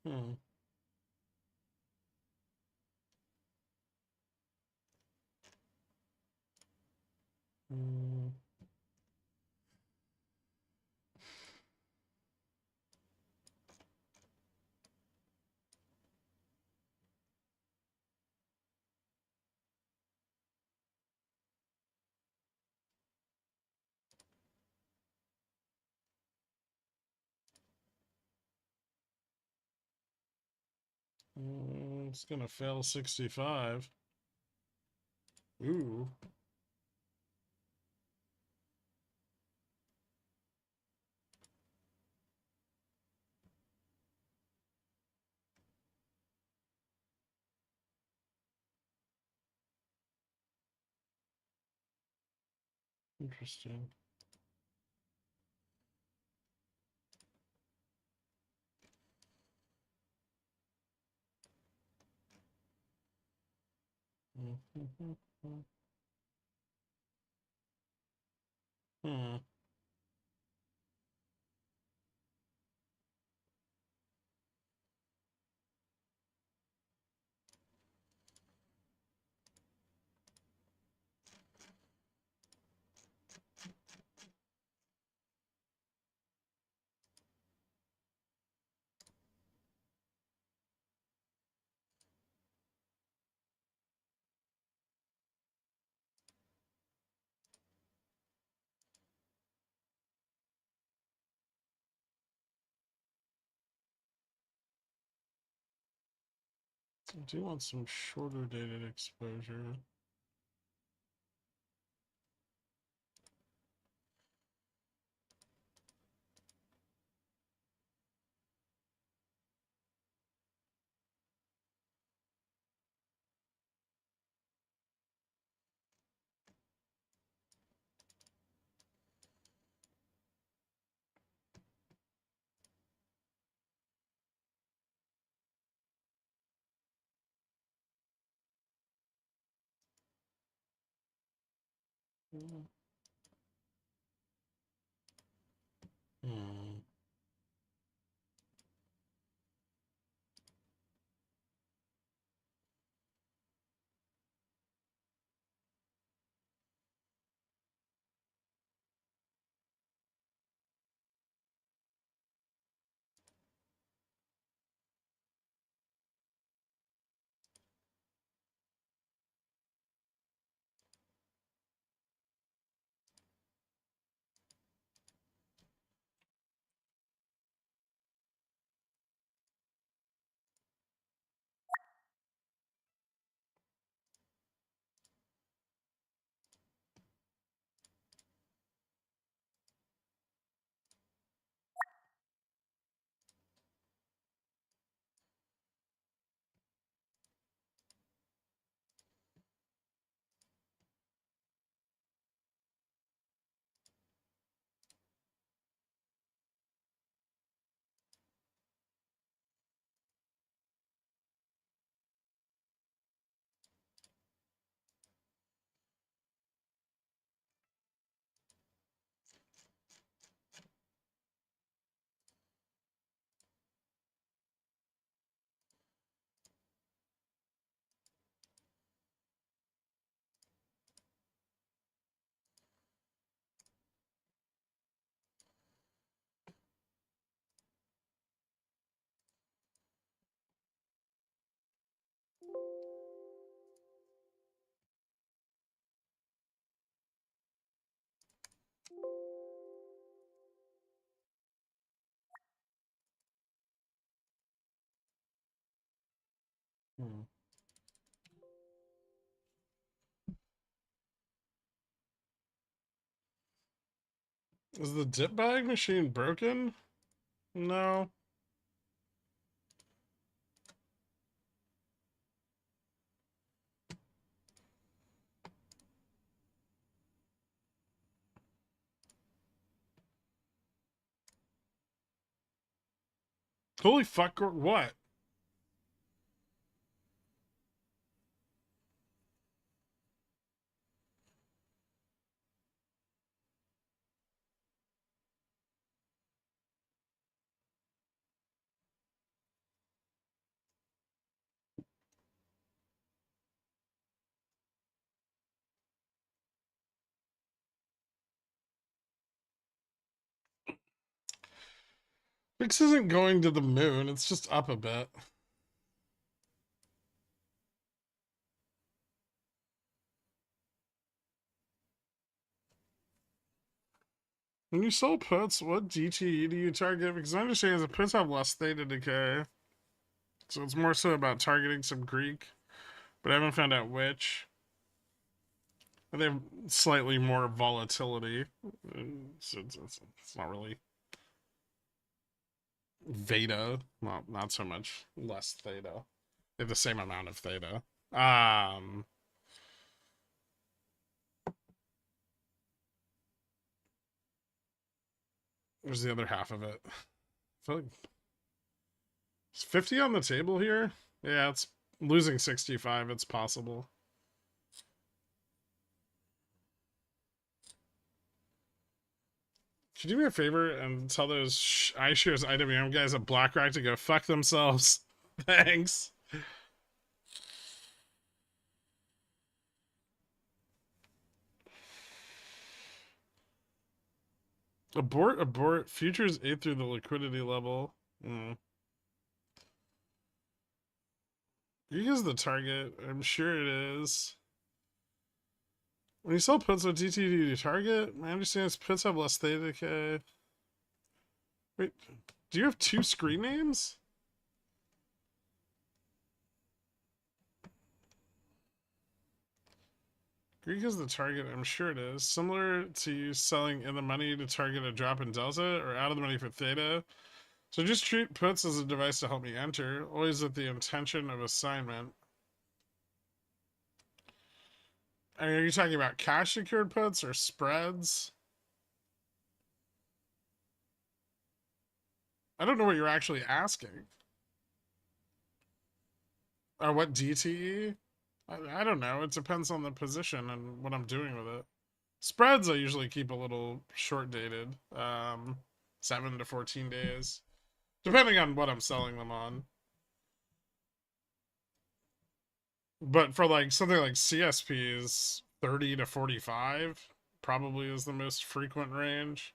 Hmm. Hmm. It's gonna fail 65. Ooh. Interesting. Hmm. I do want some shorter dated exposure. Hmm. Hmm. Is the dip bag machine broken? No. Holy fuck, what? Fix isn't going to the moon, it's just up a bit. When you sell puts, what DTE do you target? Because I understand that puts have less theta decay. So it's more so about targeting some Greek. But I haven't found out which. But they have slightly more volatility. So it's not really Veta. Well, not so much less theta. They have the same amount of theta. Where's the other half of it? I feel like it's 50 on the table here. Yeah, it's losing 65. It's possible. Could you do me a favor and tell those iShares IWM guys at BlackRock to go fuck themselves? Thanks. Abort. Futures ate through the liquidity level. Greek is the target. I'm sure it is. When you sell puts on DTD target, my understanding is puts have less theta decay. Wait, do you have two screen names? Greek is the target, I'm sure it is. Similar to you selling in the money to target a drop in delta or out of the money for theta. So just treat puts as a device to help me enter, always with the intention of assignment. I mean, are you talking about cash secured puts or spreads? I don't know what you're actually asking. What DTE? I don't know. It depends on the position and what I'm doing with it. Spreads I usually keep a little short dated. 7 to 14 days, depending on what I'm selling them on. But for like something like CSPs, 30 to 45 probably is the most frequent range.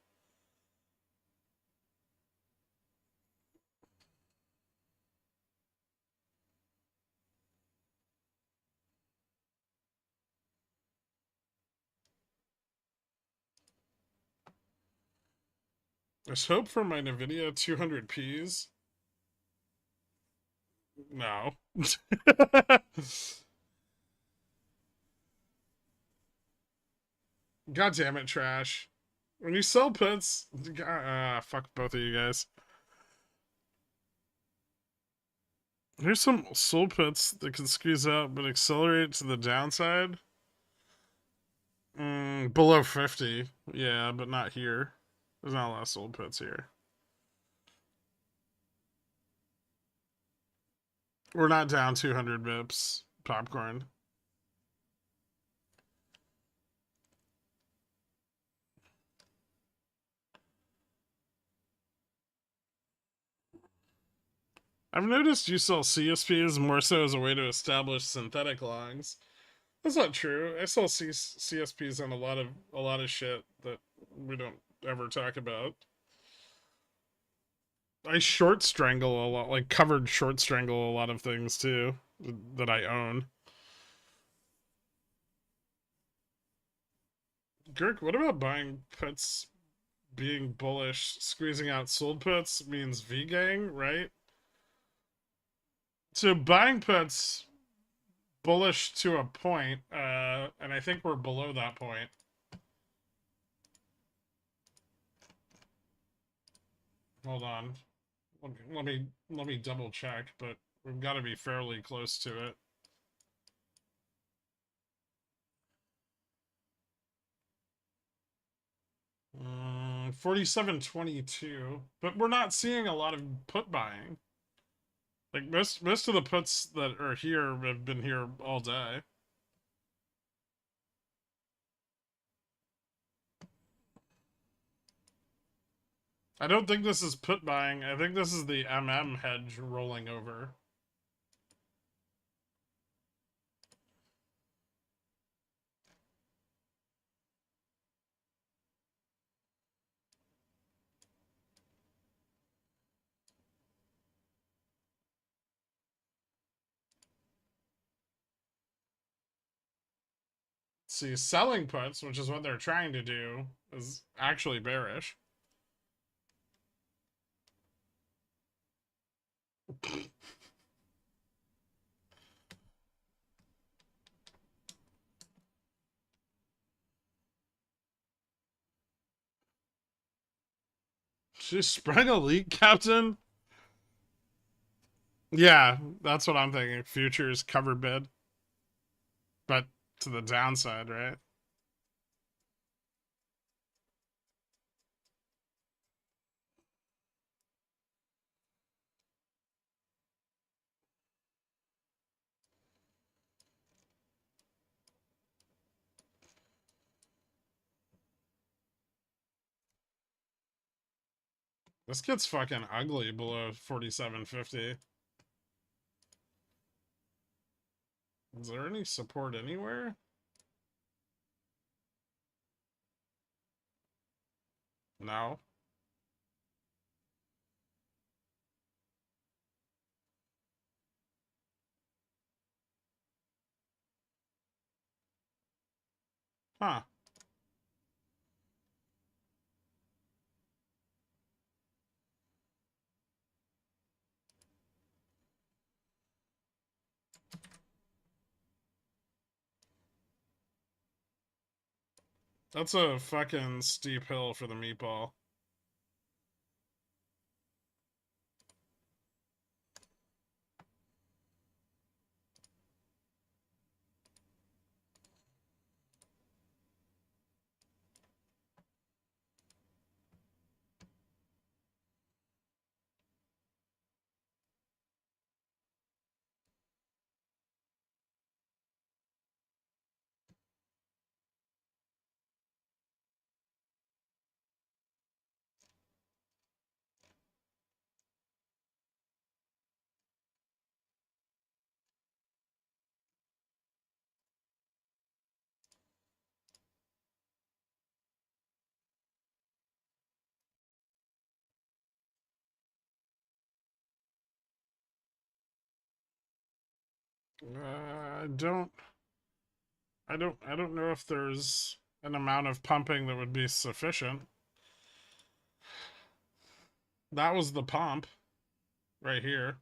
There's hope for my NVIDIA 200Ps. No. God damn it, Trash. When you sell puts, fuck both of you guys. Here's some soul puts that can squeeze out but accelerate to the downside. Below 50. Yeah, but not here. There's not a lot of soul puts here. We're not down 200 bips. Popcorn. I've noticed you sell CSPs more so as a way to establish synthetic longs. That's not true. I sell CSPs on a lot of shit that we don't ever talk about. I short strangle a lot, like covered short strangle a lot of things too that I own. Gherk, what about buying puts being bullish? Squeezing out sold puts means V-gang, right? So buying puts bullish to a point, and I think we're below that point. Hold on. Let me double check, but we've got to be fairly close to it. Uh, 47.22, but we're not seeing a lot of put buying. Like most of the puts that are here have been here all day. I don't think this is put buying. I think this is the hedge rolling over. See, selling puts, which is what they're trying to do, is actually bearish. She sprung a leak, Captain? Yeah, that's what I'm thinking. Futures cover bid. But to the downside, right? This gets fucking ugly below 47.50. Is there any support anywhere? No. Huh. That's a fucking steep hill for the meatball. I don't know if there's an amount of pumping that would be sufficient. That was the pump right here.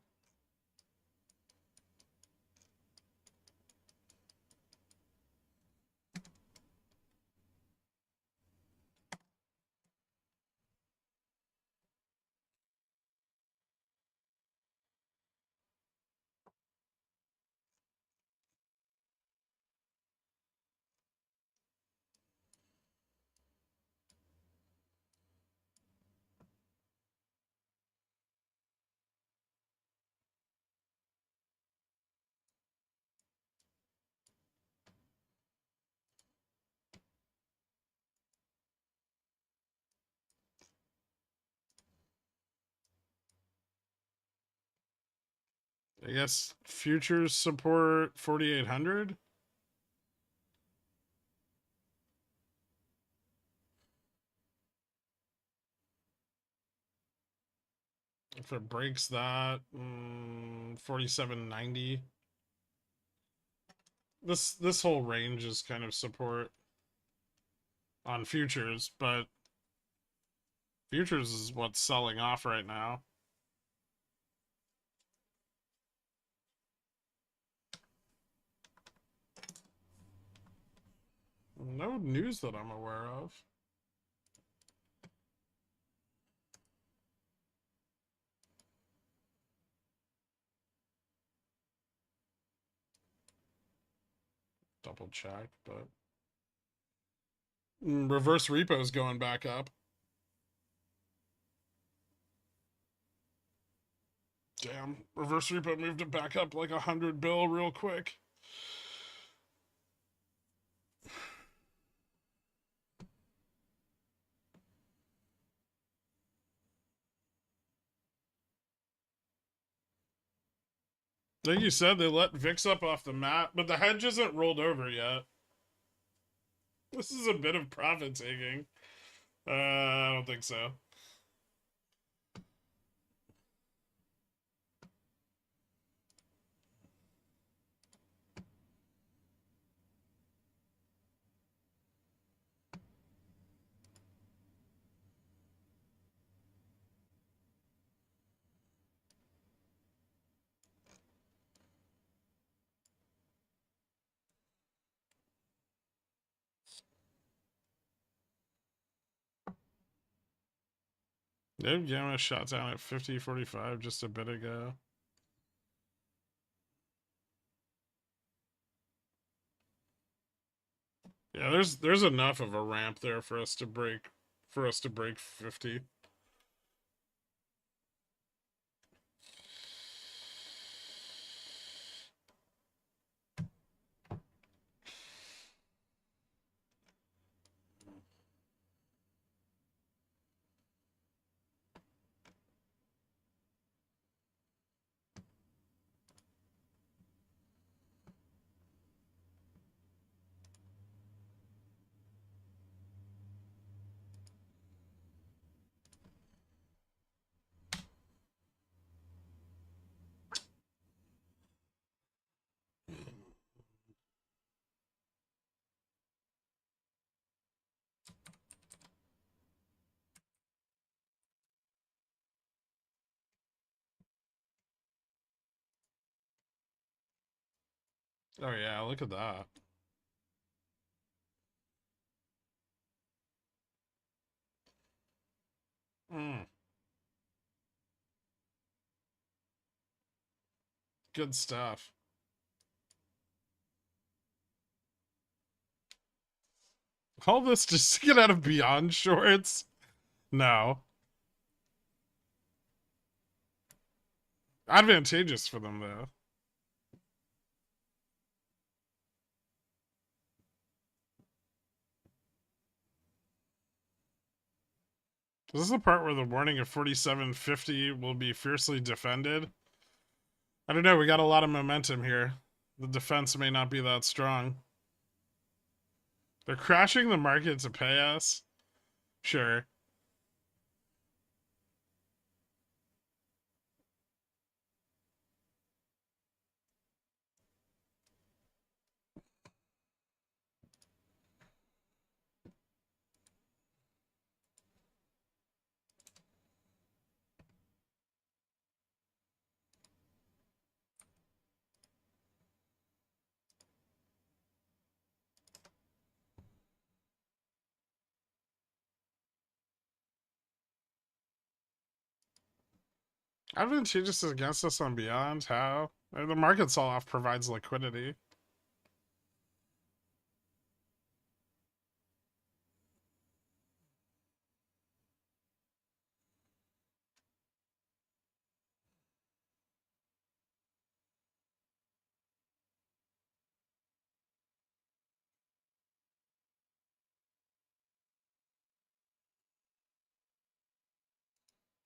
I guess futures support 4,800. If it breaks that, 47.90. This whole range is kind of support on futures, but futures is what's selling off right now. No news that I'm aware of. Double check, but reverse repo is going back up. Damn, reverse repo moved it back up like 100 bill real quick. Like you said, they let VIX up off the mat, but the hedge isn't rolled over yet. This is a bit of profit taking. I don't think so. Yep, Gamma shot down at 50.45 just a bit ago. Yeah, there's enough of a ramp there for us to break 50. Oh yeah, look at that. Good stuff. All this just to get out of Beyond shorts? No. Advantageous for them though. This is the part where the warning of 47.50 will be fiercely defended. I don't know, we got a lot of momentum here. The defense may not be that strong. They're crashing the market to pay us. Sure. Advantageous against us on Beyond? How? The market sell-off provides liquidity.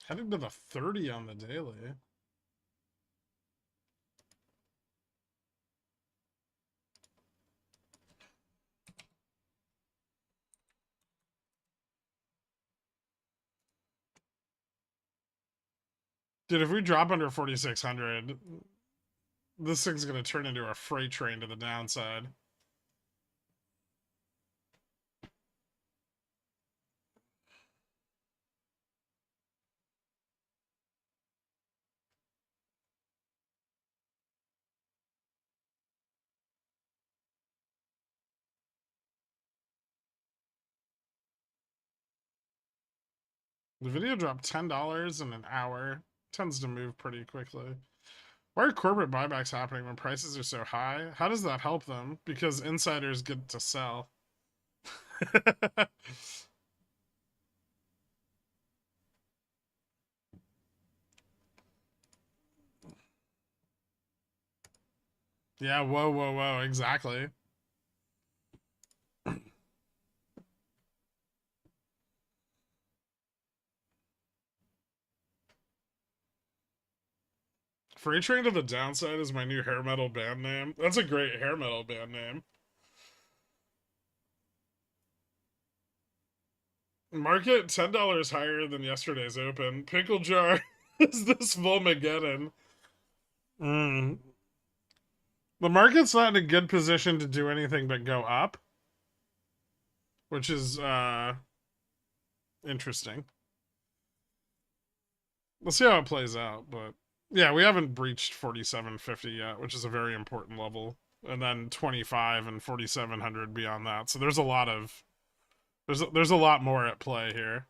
Heading to the 30 on the daily. Dude, if we drop under 4,600, this thing's going to turn into a freight train to the downside. The video dropped $10 in an hour. Tends to move pretty quickly. Why are corporate buybacks happening when prices are so high? How does that help them? Because insiders get to sell. Yeah, whoa, whoa, whoa, exactly. Freight Train to the Downside is my new hair metal band name. That's a great hair metal band name. Market $10 higher than yesterday's open. Pickle jar is this Volmageddon. The market's not in a good position to do anything but go up, which is interesting. We'll see how it plays out, but yeah, we haven't breached 4750 yet, which is a very important level, and then 25 and 4700 beyond that. So there's a lot of there's a lot more at play here.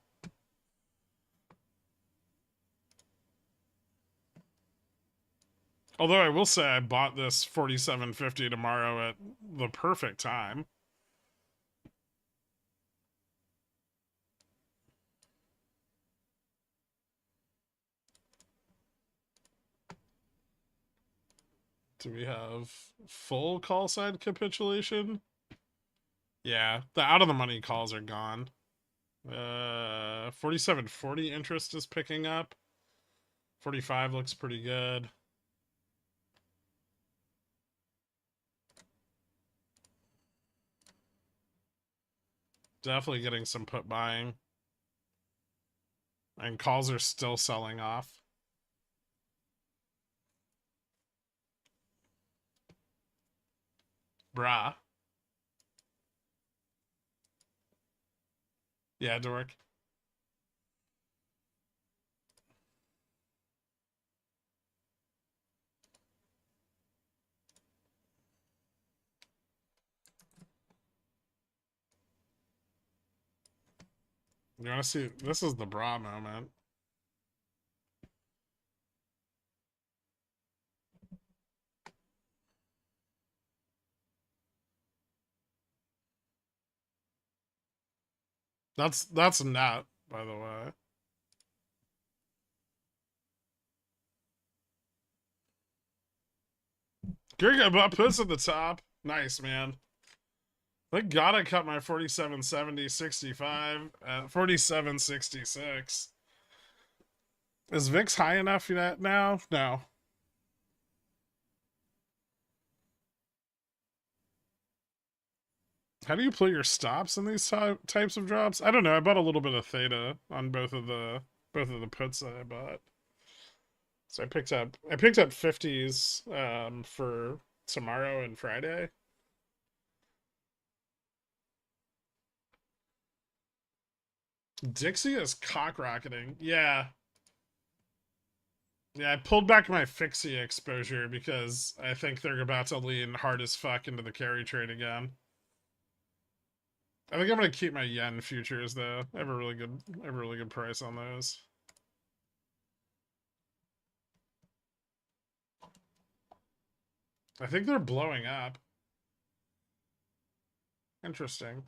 Although I will say I bought this 4750 tomorrow at the perfect time. Do we have full call side capitulation? Yeah, the out of the money calls are gone. 4740 interest is picking up. 45 looks pretty good. Definitely getting some put buying. And calls are still selling off. Brah. Yeah, Dork. You want to see? This is the bra moment. That's net, by the way. Gherk about puts at the top. Nice, man. I gotta cut my 4770 65 at 4766. Is VIX high enough yet now? No. How do you play your stops in these types of drops? I don't know. I bought a little bit of theta on both of the puts that I bought. So I picked up 50s for tomorrow and Friday. Dixie is cock rocketing. Yeah. Yeah, I pulled back my fixie exposure because I think they're about to lean hard as fuck into the carry trade again. I think I'm gonna keep my yen futures though. I have a really good price on those. I think they're blowing up. Interesting.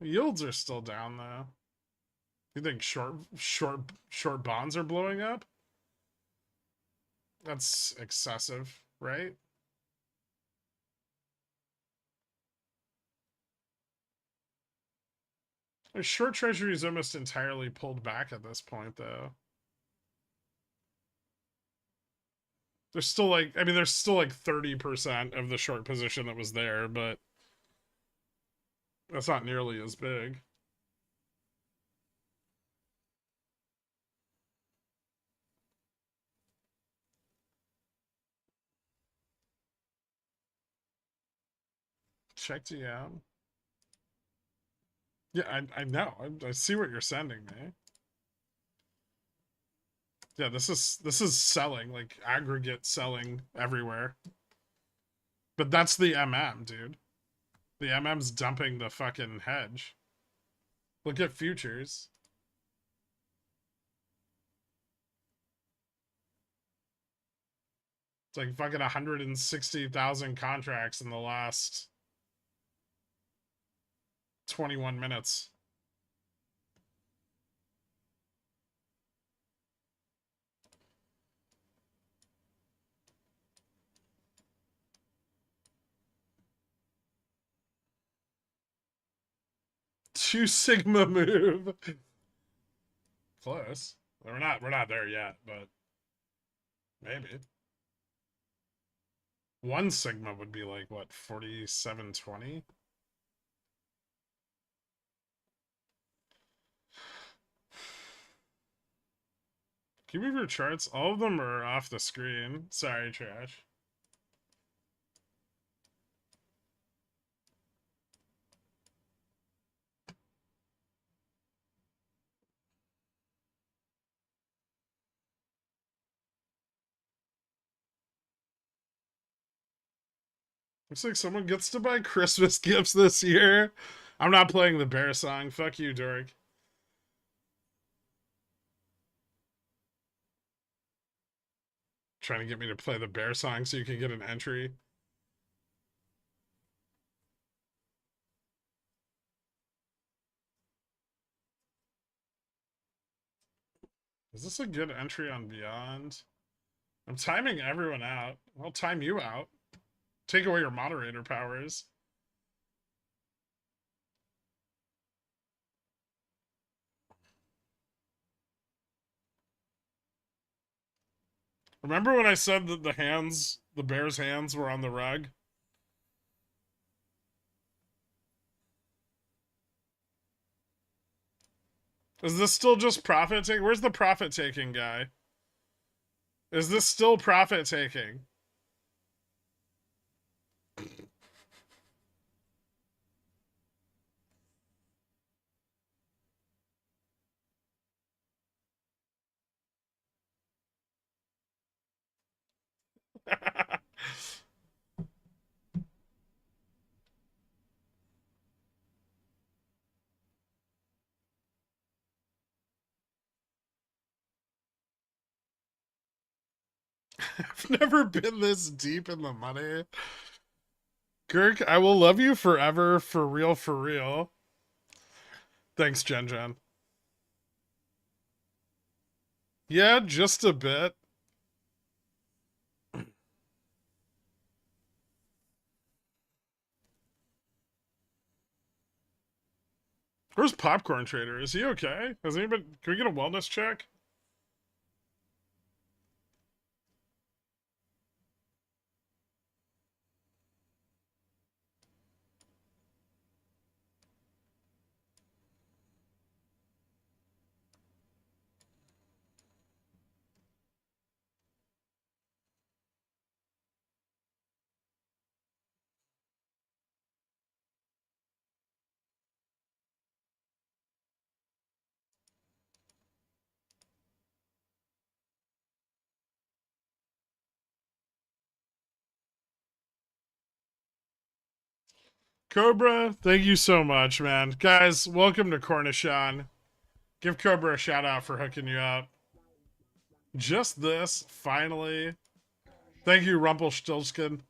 Yields are still down though. You think short bonds are blowing up? That's excessive, right? Short treasury is almost entirely pulled back at this point, though. There's still like, I mean, there's still like 30% of the short position that was there, but that's not nearly as big. Check DM. Yeah, I know. I see what you're sending me. Yeah, this is selling, like aggregate selling everywhere. But that's the MM, dude. The MM's dumping the fucking hedge. Look at futures. It's like fucking 160,000 contracts in the last 21 minutes. Two sigma move. Close. We're not there yet, but maybe. One sigma would be like what, 4720? Can you move your charts? All of them are off the screen. Sorry, Trash. Looks like someone gets to buy Christmas gifts this year. I'm not playing the bear song. Fuck you, Dork. Trying to get me to play the bear song so you can get an entry. Is this a good entry on Beyond? I'm timing everyone out. I'll time you out. Take away your moderator powers. Remember when I said that the bear's hands were on the rug? Is this still just profit taking? Where's the profit taking guy? Is this still profit taking? I've never been this deep in the money. Gherk, I will love you forever, for real, for real. Thanks, Jen Jen. Yeah, just a bit. Where's Popcorn Trader? Is he okay? Has anybody... Can we get a wellness check? Cobra, thank you so much, man. Guys, welcome to Cornishon. Give Cobra a shout out for hooking you up. Just this, finally. Thank you, Rumpelstiltskin.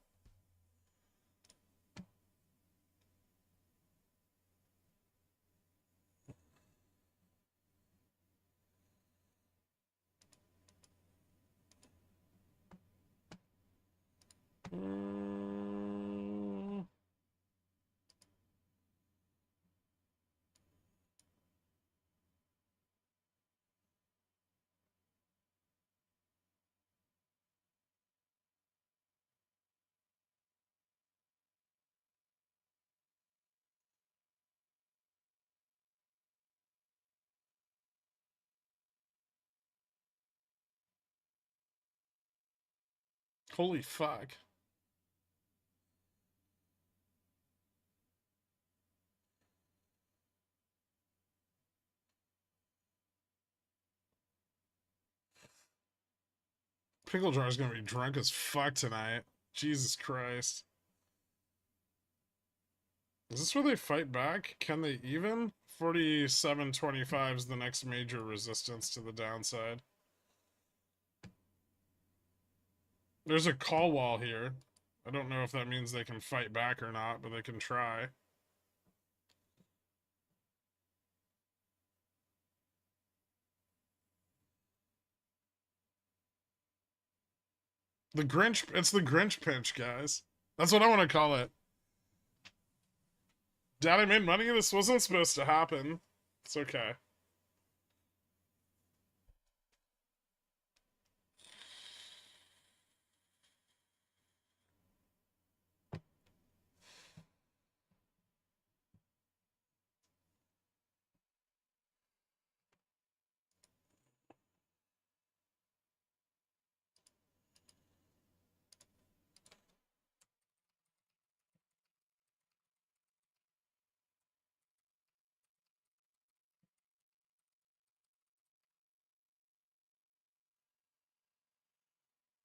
Holy fuck. Pickle Jar's gonna be drunk as fuck tonight. Jesus Christ. Is this where they fight back? Can they even? 47.25 is the next major resistance to the downside. There's a call wall here. I don't know if that means they can fight back or not, but they can try. The Grinch, it's the Grinch pinch, guys. That's what I want to call it. Dad, I made money. This wasn't supposed to happen. It's okay.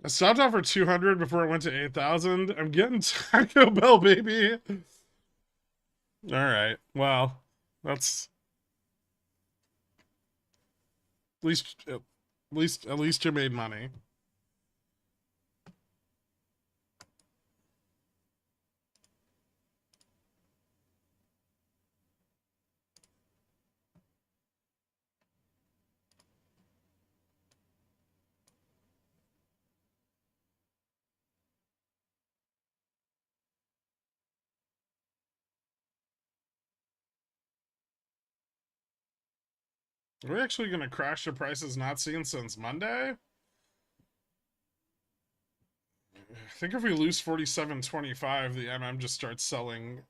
I stopped out for 200 before it went to 8,000. I'm getting Taco Bell, baby. All right. Well, that's at least you made money. Are we actually going to crash the prices not seen since Monday? I think if we lose 47.25, the MM just starts selling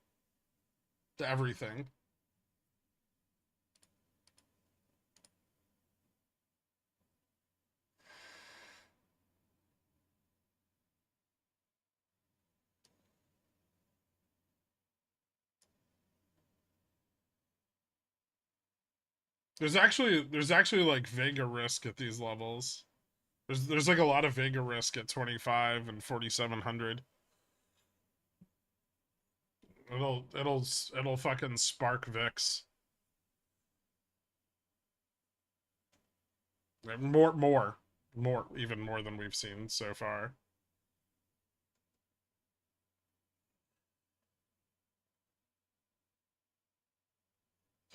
everything. There's actually like Vega risk at these levels. There's like a lot of Vega risk at 25 and 4700. It'll fucking spark VIX. Even more than we've seen so far.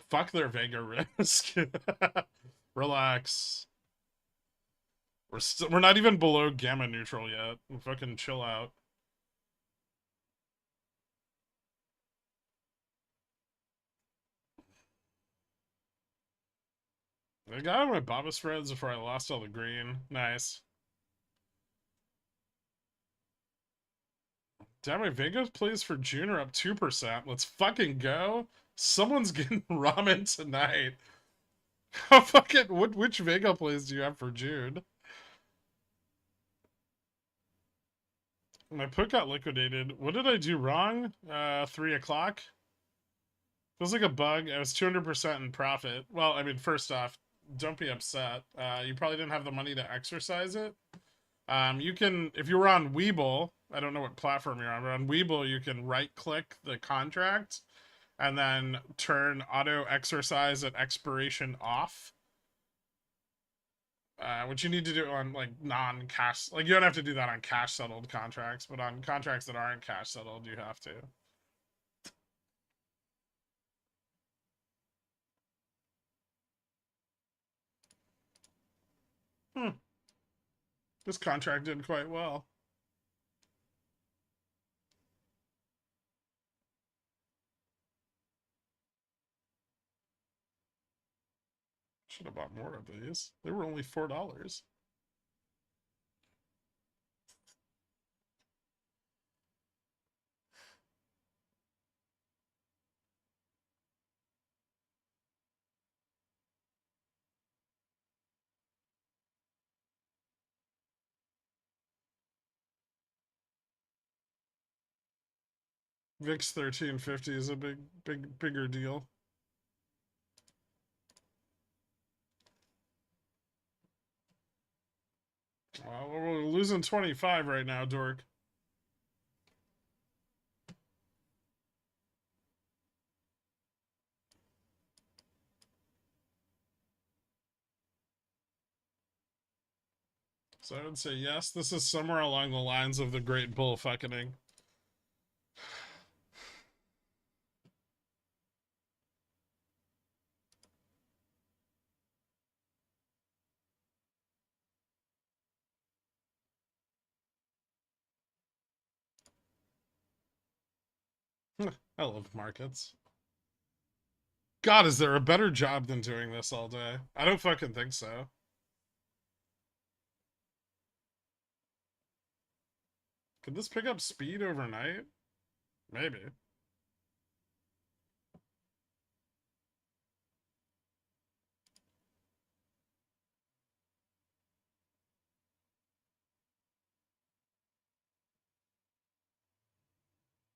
Fuck their Vega risk. Relax. We're not even below gamma neutral yet. Fucking chill out. I got out of my Baba spreads before I lost all the green. Nice. Damn, my Vegas plays for June are up 2%. Let's fucking go. Someone's getting ramen tonight. Which Vega plays do you have for June? My put got liquidated. What did I do wrong? 3 o'clock? Feels like a bug. I was 200% in profit. Well, I mean, first off, don't be upset. You probably didn't have the money to exercise it. You can, if you were on WeBull, I don't know what platform you're on, but on WeBull, you can right-click the contract and then turn auto exercise at expiration off. Which you need to do on like non-cash, like you don't have to do that on cash settled contracts, but on contracts that aren't cash settled, you have to. This contract did quite well. Should have bought more of these. They were only $4. VIX 1350 is a bigger deal. Well, we're losing 25 right now, Dork. So I would say yes, this is somewhere along the lines of the Great Bull Fucking. I love markets. God, is there a better job than doing this all day? I don't fucking think so. Could this pick up speed overnight? Maybe.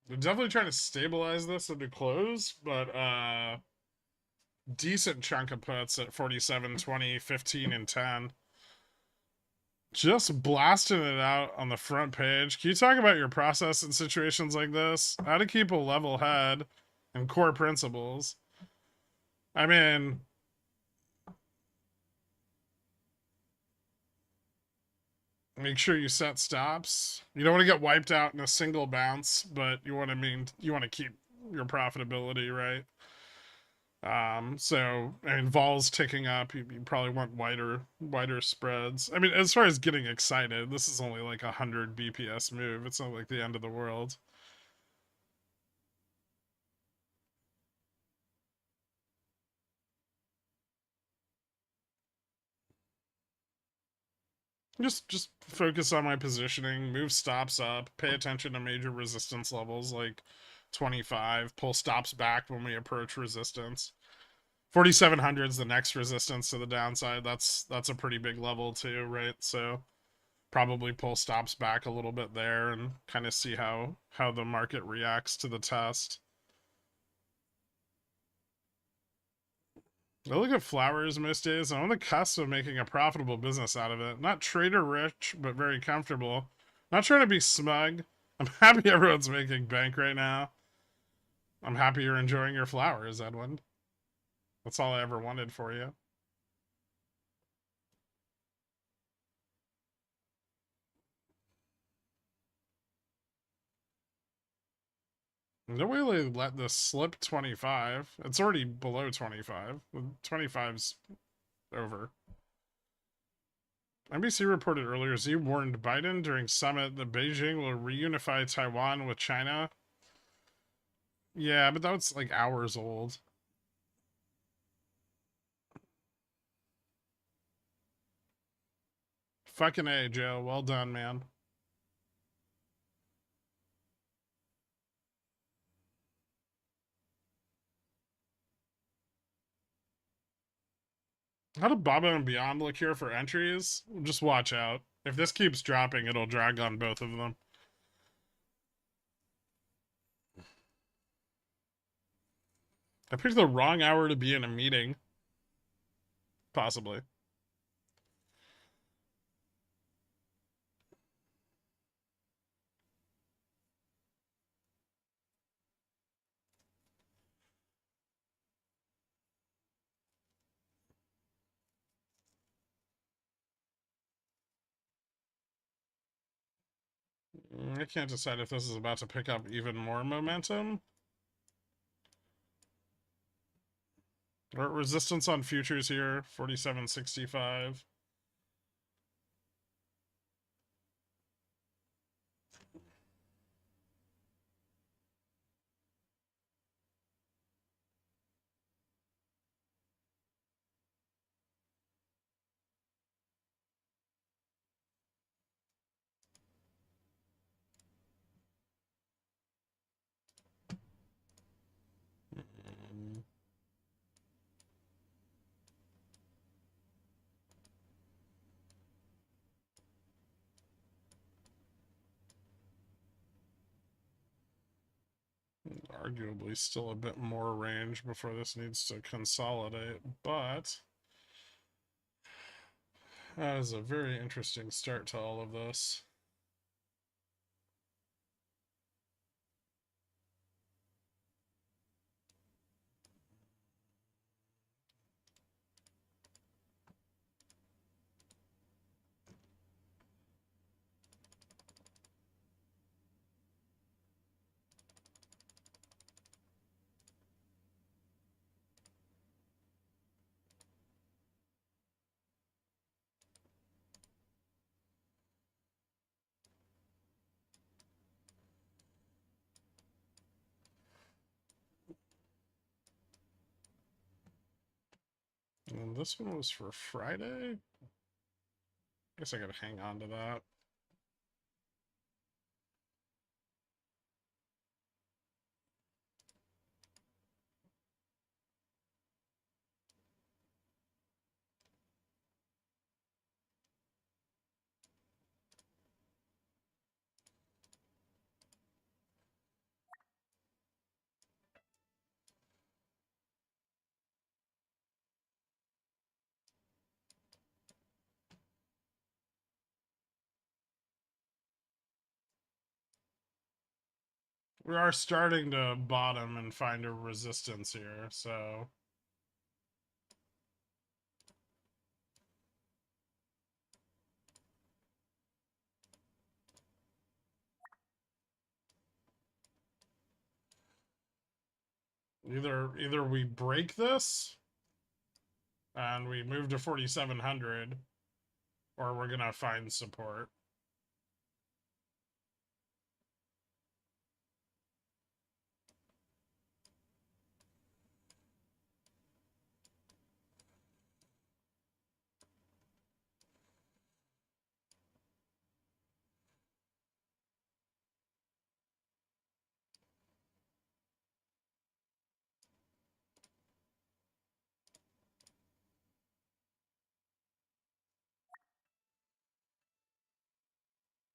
They're definitely trying to stabilize this into close, but decent chunk of puts at 47, 20, 15, and 10. Just blasting it out on the front page. Can you talk about your process in situations like this? How to keep a level head and core principles? I mean, make sure you set stops. You don't want to get wiped out in a single bounce, but you want to keep your profitability, right? So I mean, vol's ticking up. You probably want wider spreads. I mean, as far as getting excited, this is only like 100 BPS move. It's not like the end of the world. Just focus on my positioning, move stops up, pay attention to major resistance levels like 25, pull stops back when we approach resistance. 4700 is the next resistance to the downside. That's a pretty big level too, right? So probably pull stops back a little bit there and kind of see how the market reacts to the test. I look at flowers most days. I'm on the cusp of making a profitable business out of it. Not trader rich, but very comfortable. Not trying to be smug. I'm happy everyone's making bank right now. I'm happy you're enjoying your flowers, Edwin. That's all I ever wanted for you. No way they let this slip 25. It's already below 25. 25's over. NBC reported earlier Xi warned Biden during summit that Beijing will reunify Taiwan with China. Yeah, but that's like hours old. Fucking A, Joe. Well done, man. How did Baba and Beyond look here for entries? Just watch out. If this keeps dropping, it'll drag on both of them. I picked the wrong hour to be in a meeting. Possibly. I can't decide if this is about to pick up even more momentum. We're at resistance on futures here, 47.65. arguably still a bit more range before this needs to consolidate, but that is a very interesting start to all of this. And this one was for Friday? Guess I gotta hang on to that. We are starting to bottom and find a resistance here, so either we break this and we move to 4,700, or we're gonna find support.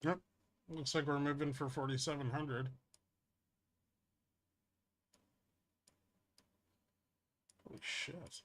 Yep. Looks like we're moving for 4,700. Holy shit.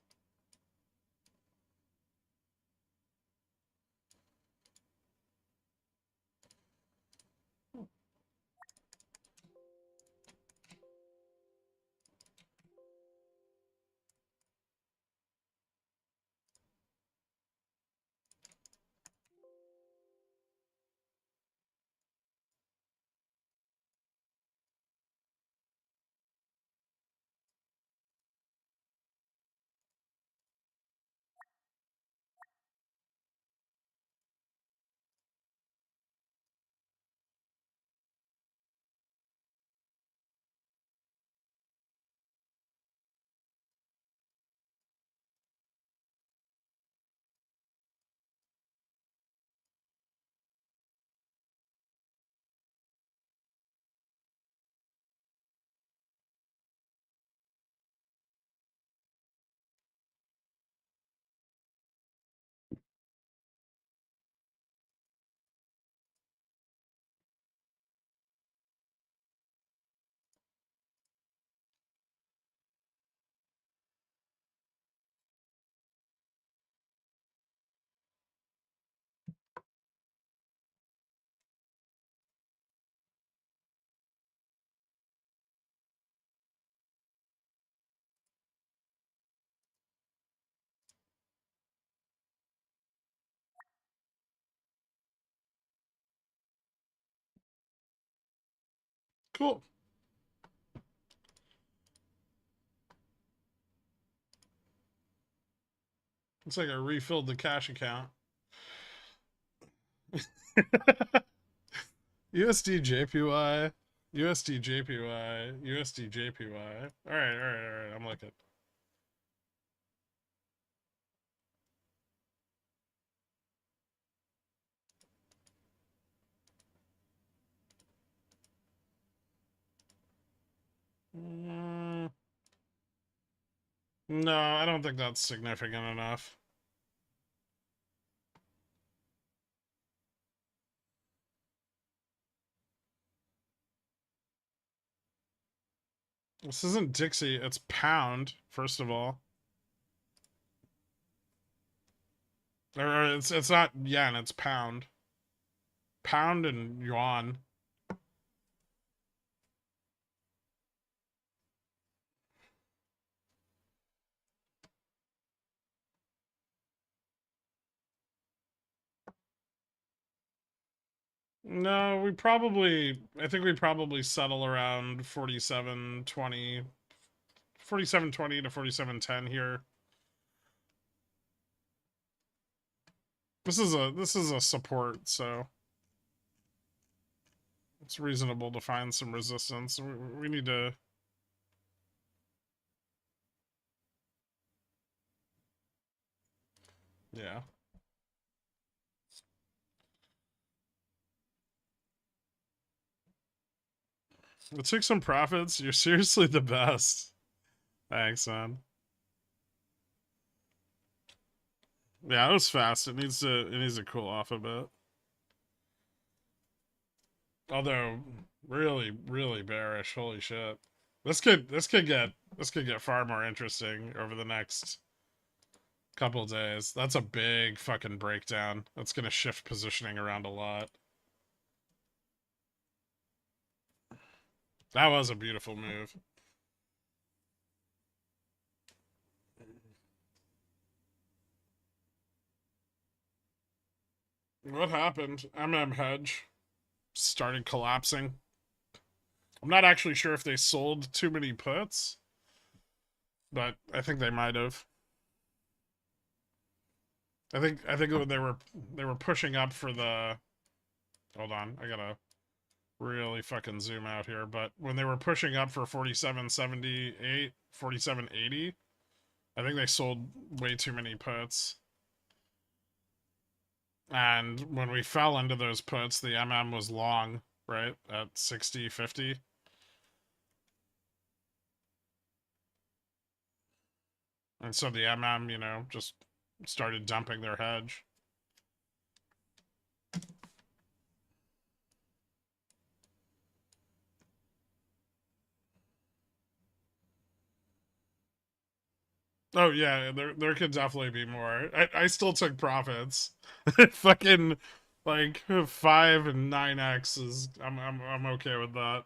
Cool. Looks like I refilled the cash account. USD JPY, USD JPY, USD JPY. Alright. I'm looking. No, I don't think that's significant enough. This isn't Dixie, it's pound, first of all. Or it's not yen, it's pound. Pound and yuan. No, I think we probably settle around 47.20, 47.20 to 47.10 here. This is a support, so it's reasonable to find some resistance. We need to. Yeah. I took some profits. You're seriously the best. Thanks, man. Yeah, it was fast. It needs to cool off a bit. Although really, really bearish. Holy shit. This could get far more interesting over the next couple days. That's a big fucking breakdown. That's gonna shift positioning around a lot. That was a beautiful move. What happened? hedge started collapsing. I'm not actually sure if they sold too many puts, but I think they might have. I think they were pushing up for the. Hold on, I gotta really fucking zoom out here. But when they were pushing up for 47.78, 47.80, I think they sold way too many puts. And when we fell into those puts, the was long, right? At 60.50. And so the just started dumping their hedge. Oh yeah, there could definitely be more. I still took profits. Fucking like 5 and 9x is I'm okay with that.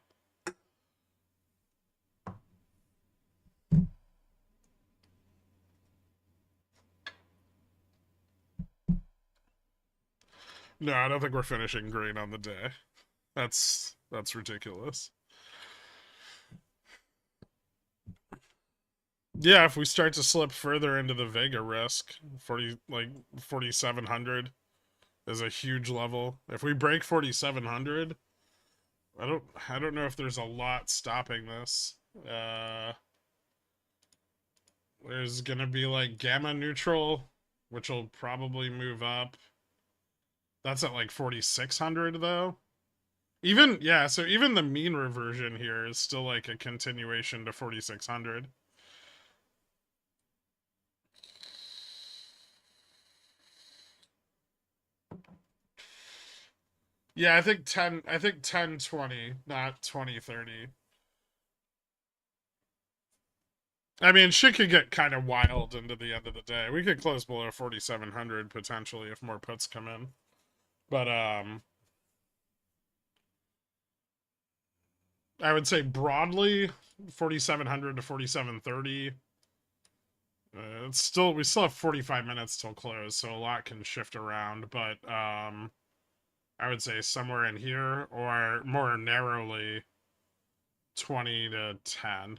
No, I don't think we're finishing green on the day. That's ridiculous. Yeah, if we start to slip further into the Vega risk, 4700 is a huge level. If we break 4700, I don't know if there's a lot stopping this. There's gonna be like gamma neutral, which will probably move up. That's at like 4600 though. So even the mean reversion here is still like a continuation to 4600. Yeah, I think 1020, not 2030. I mean, shit could get kind of wild into the end of the day. We could close below 4700 potentially if more puts come in. But I would say broadly 4700 to 4730. We still have 45 minutes till close, so a lot can shift around, but I would say somewhere in here or more narrowly 20 to 10.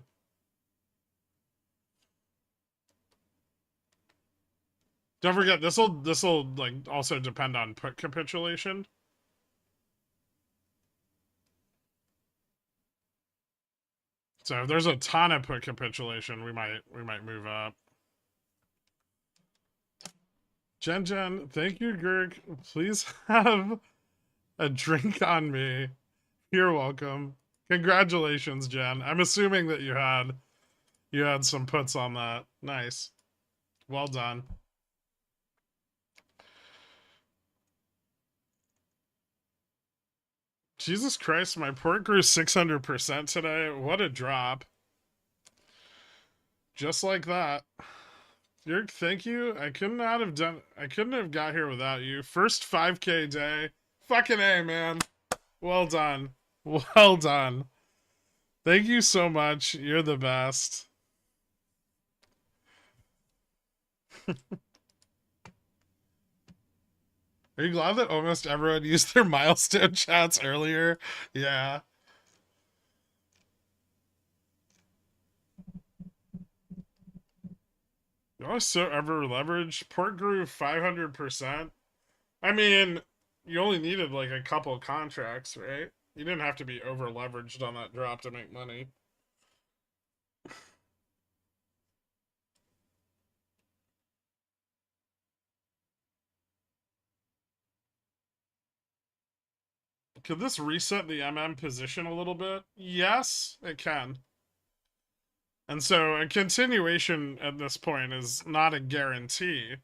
Don't forget this'll like also depend on put capitulation. So if there's a ton of put capitulation, we might move up. Jen, thank you, Gherk. Please have a drink on me. You're welcome. Congratulations, Jen. I'm assuming that you had some puts on that. Nice. Well done. Jesus Christ, my port grew 600% today. What a drop. Just like that. Gherk, thank you. I couldn't have got here without you. First 5K day. Fucking A, man. Well done. Well done. Thank you so much. You're the best. Are you glad that almost everyone used their milestone chats earlier? Yeah. Oh, so ever leveraged. Port grew 500%. I mean, you only needed like a couple contracts, right? You didn't have to be over leveraged on that drop to make money. Could this reset the MM position a little bit? Yes, it can. And so a continuation at this point is not a guarantee,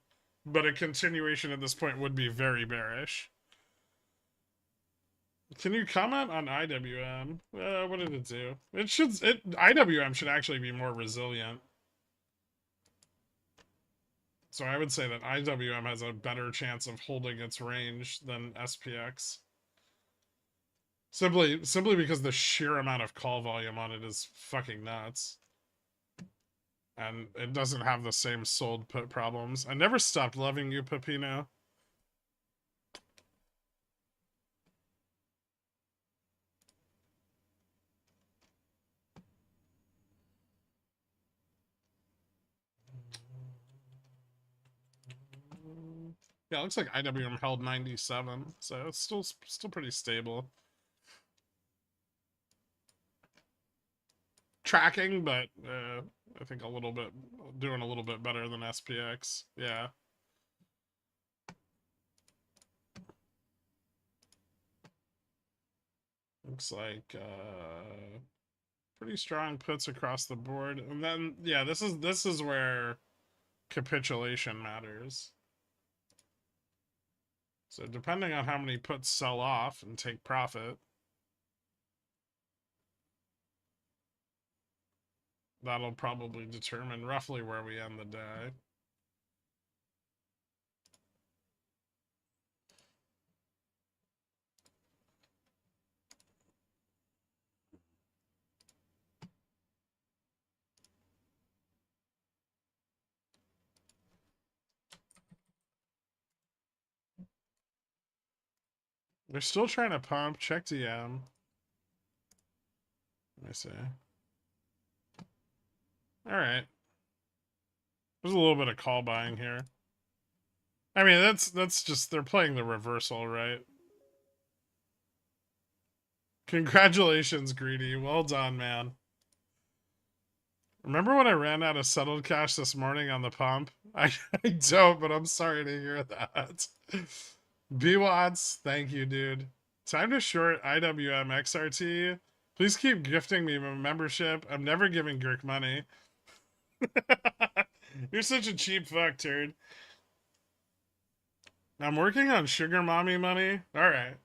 but a continuation at this point would be very bearish. Can you comment on IWM? What did it do? IWM should actually be more resilient. So I would say that IWM has a better chance of holding its range than SPX. Simply because the sheer amount of call volume on it is fucking nuts. And it doesn't have the same sold put problems. I never stopped loving you, Pepino. Yeah, it looks like IWM held 97, so it's still pretty stable. Tracking, but I think doing a little bit better than SPX. Yeah. Looks like pretty strong puts across the board. And then yeah, this is where capitulation matters. So depending on how many puts sell off and take profit, that'll probably determine roughly where we end the day. They're still trying to pump. Check DM. Let me see. All right. There's a little bit of call buying here. I mean, that's just they're playing the reversal, right? Congratulations, Greedy. Well done, man. Remember when I ran out of settled cash this morning on the pump? I don't, but I'm sorry to hear that. B-Watts, thank you, dude. Time to short IWM XRT. Please keep gifting me a membership. I'm never giving Gherk money. You're such a cheap fuck, turd. I'm working on sugar mommy money. Alright.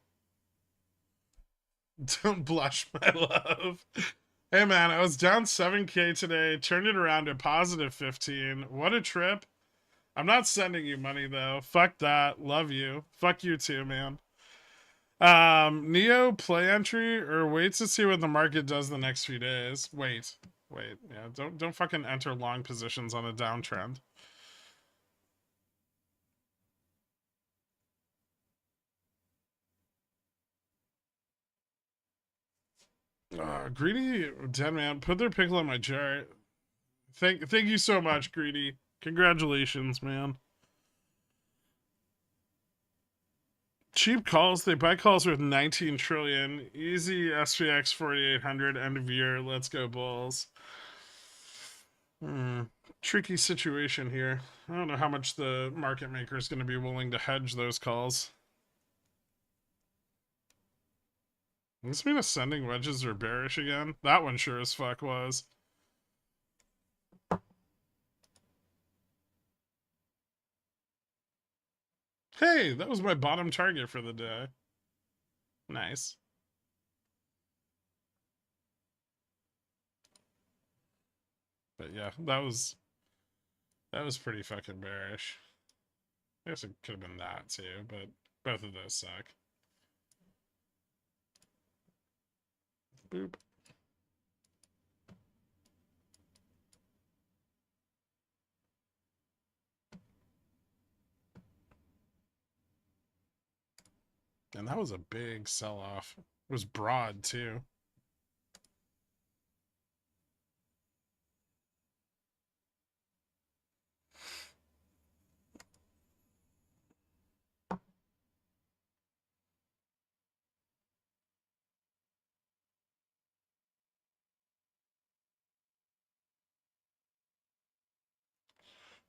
Don't blush, my love. Hey man, I was down 7K today, turned it around to positive 15. What a trip. I'm not sending you money though. Fuck that. Love you. Fuck you too, man. Neo play entry or wait to see what the market does the next few days. Wait. Yeah, don't fucking enter long positions on a downtrend. Greedy dead man, put their pickle in my jar. Thank you so much, Greedy. Congratulations, man. Cheap calls, they buy calls worth 19 trillion. Easy SPX 4800 end of year. Let's go Bulls. Tricky situation here. I don't know how much the market maker is going to be willing to hedge those calls. Does this mean ascending wedges are bearish again? That one sure as fuck was. Hey, that was my bottom target for the day. Nice. But yeah, that was pretty fucking bearish. I guess it could have been that too, but both of those suck. Boop. And that was a big sell-off. It was broad too.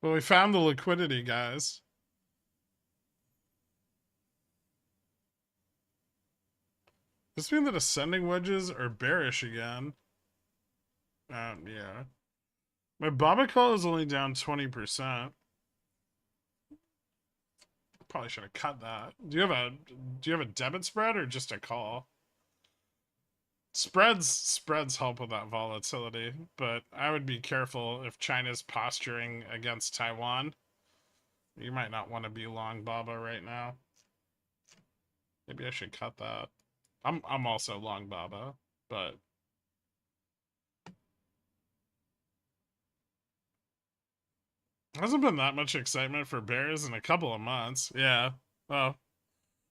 Well, we found the liquidity, guys. Does this mean that ascending wedges are bearish again? Yeah. My Baba call is only down 20%. Probably should have cut that. Do you have a debit spread or just a call? Spreads help with that volatility, but I would be careful if China's posturing against Taiwan. You might not want to be long Baba right now. Maybe I should cut that. I'm also long Baba, but hasn't been that much excitement for bears in a couple of months. Yeah. Well,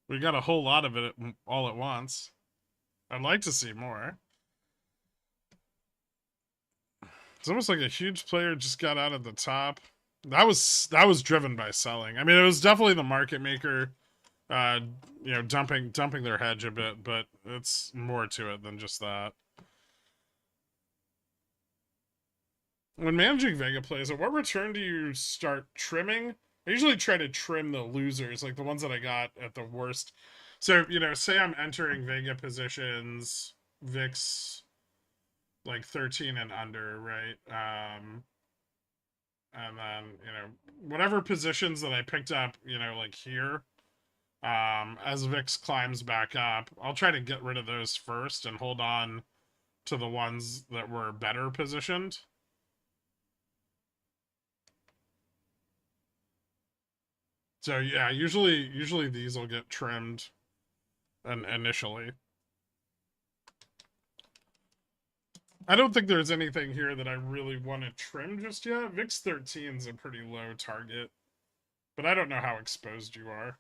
we got a whole lot of it all at once. I'd like to see more. It's almost like a huge player just got out at the top. That was driven by selling. I mean, it was definitely the market maker, dumping their hedge a bit, but it's more to it than just that. When managing Vega plays, at what return do you start trimming? I usually try to trim the losers, like the ones that I got at the worst. So, say I'm entering Vega positions, VIX like 13 and under, right? And then, whatever positions that I picked up, like here, as VIX climbs back up, I'll try to get rid of those first and hold on to the ones that were better positioned. So yeah, usually these will get trimmed initially. I don't think there's anything here that I really want to trim just yet. VIX 13 is a pretty low target, but I don't know how exposed you are.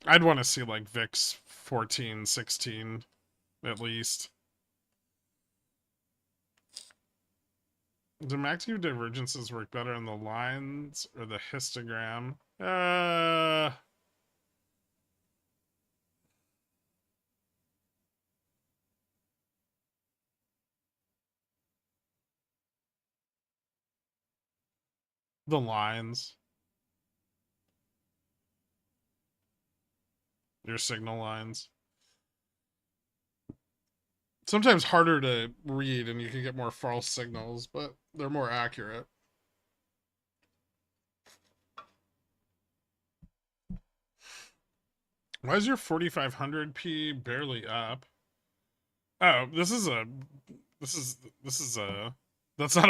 I'd want to see like VIX 14, 16 at least. Do active divergences work better on the lines or the histogram? The lines. Your signal lines. Sometimes harder to read and you can get more false signals, but they're more accurate. Why is your 4500p barely up? Oh, that's not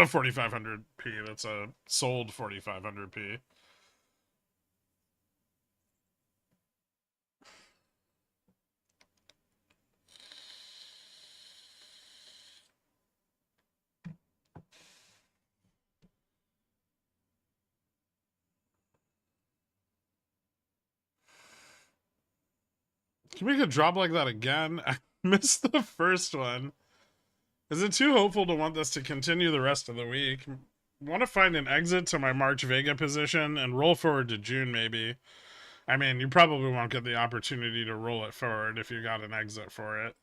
a 4500p, that's a sold 4500p. Can we get a drop like that again? I missed the first one. Is it too hopeful to want this to continue the rest of the week? Want to find an exit to my March Vega position and roll forward to June, maybe. I mean, you probably won't get the opportunity to roll it forward if you got an exit for it.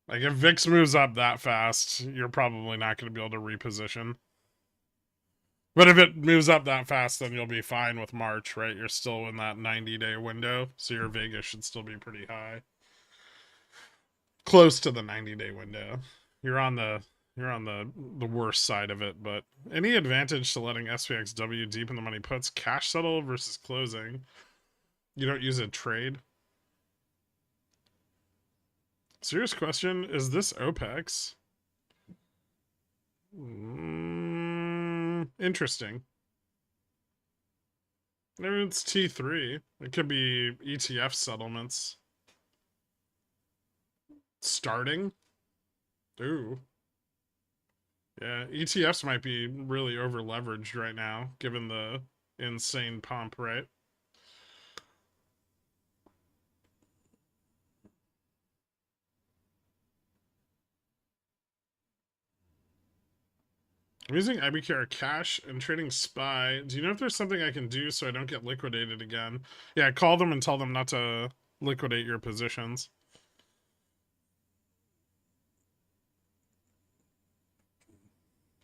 Like, if VIX moves up that fast, you're probably not going to be able to reposition. But if it moves up that fast, then you'll be fine with March, right? You're still in that 90-day window, so your Vega should still be pretty high. Close to the 90-day window. You're on the worst side of it, but any advantage to letting SPXW deep in the money puts cash settle versus closing? You don't use a trade? Serious question, is this OPEX? Interesting. Maybe it's T3. It could be ETF settlements. Starting? Ooh. Yeah, ETFs might be really over leveraged right now, given the insane pump, right? I'm using IBKR Cash and trading SPY. Do you know if there's something I can do so I don't get liquidated again? Yeah, call them and tell them not to liquidate your positions.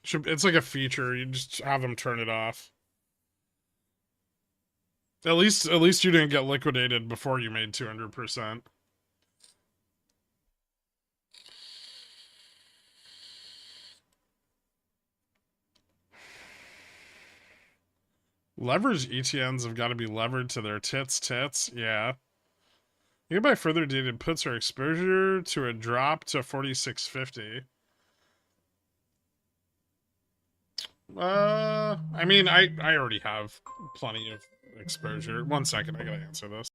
It's like a feature. You just have them turn it off. At least you didn't get liquidated before you made 200%. Leveraged ETNs have got to be levered to their tits. Yeah. You can buy further dated puts or exposure to a drop to 4650. I mean, I already have plenty of exposure. 1 second, I gotta answer this.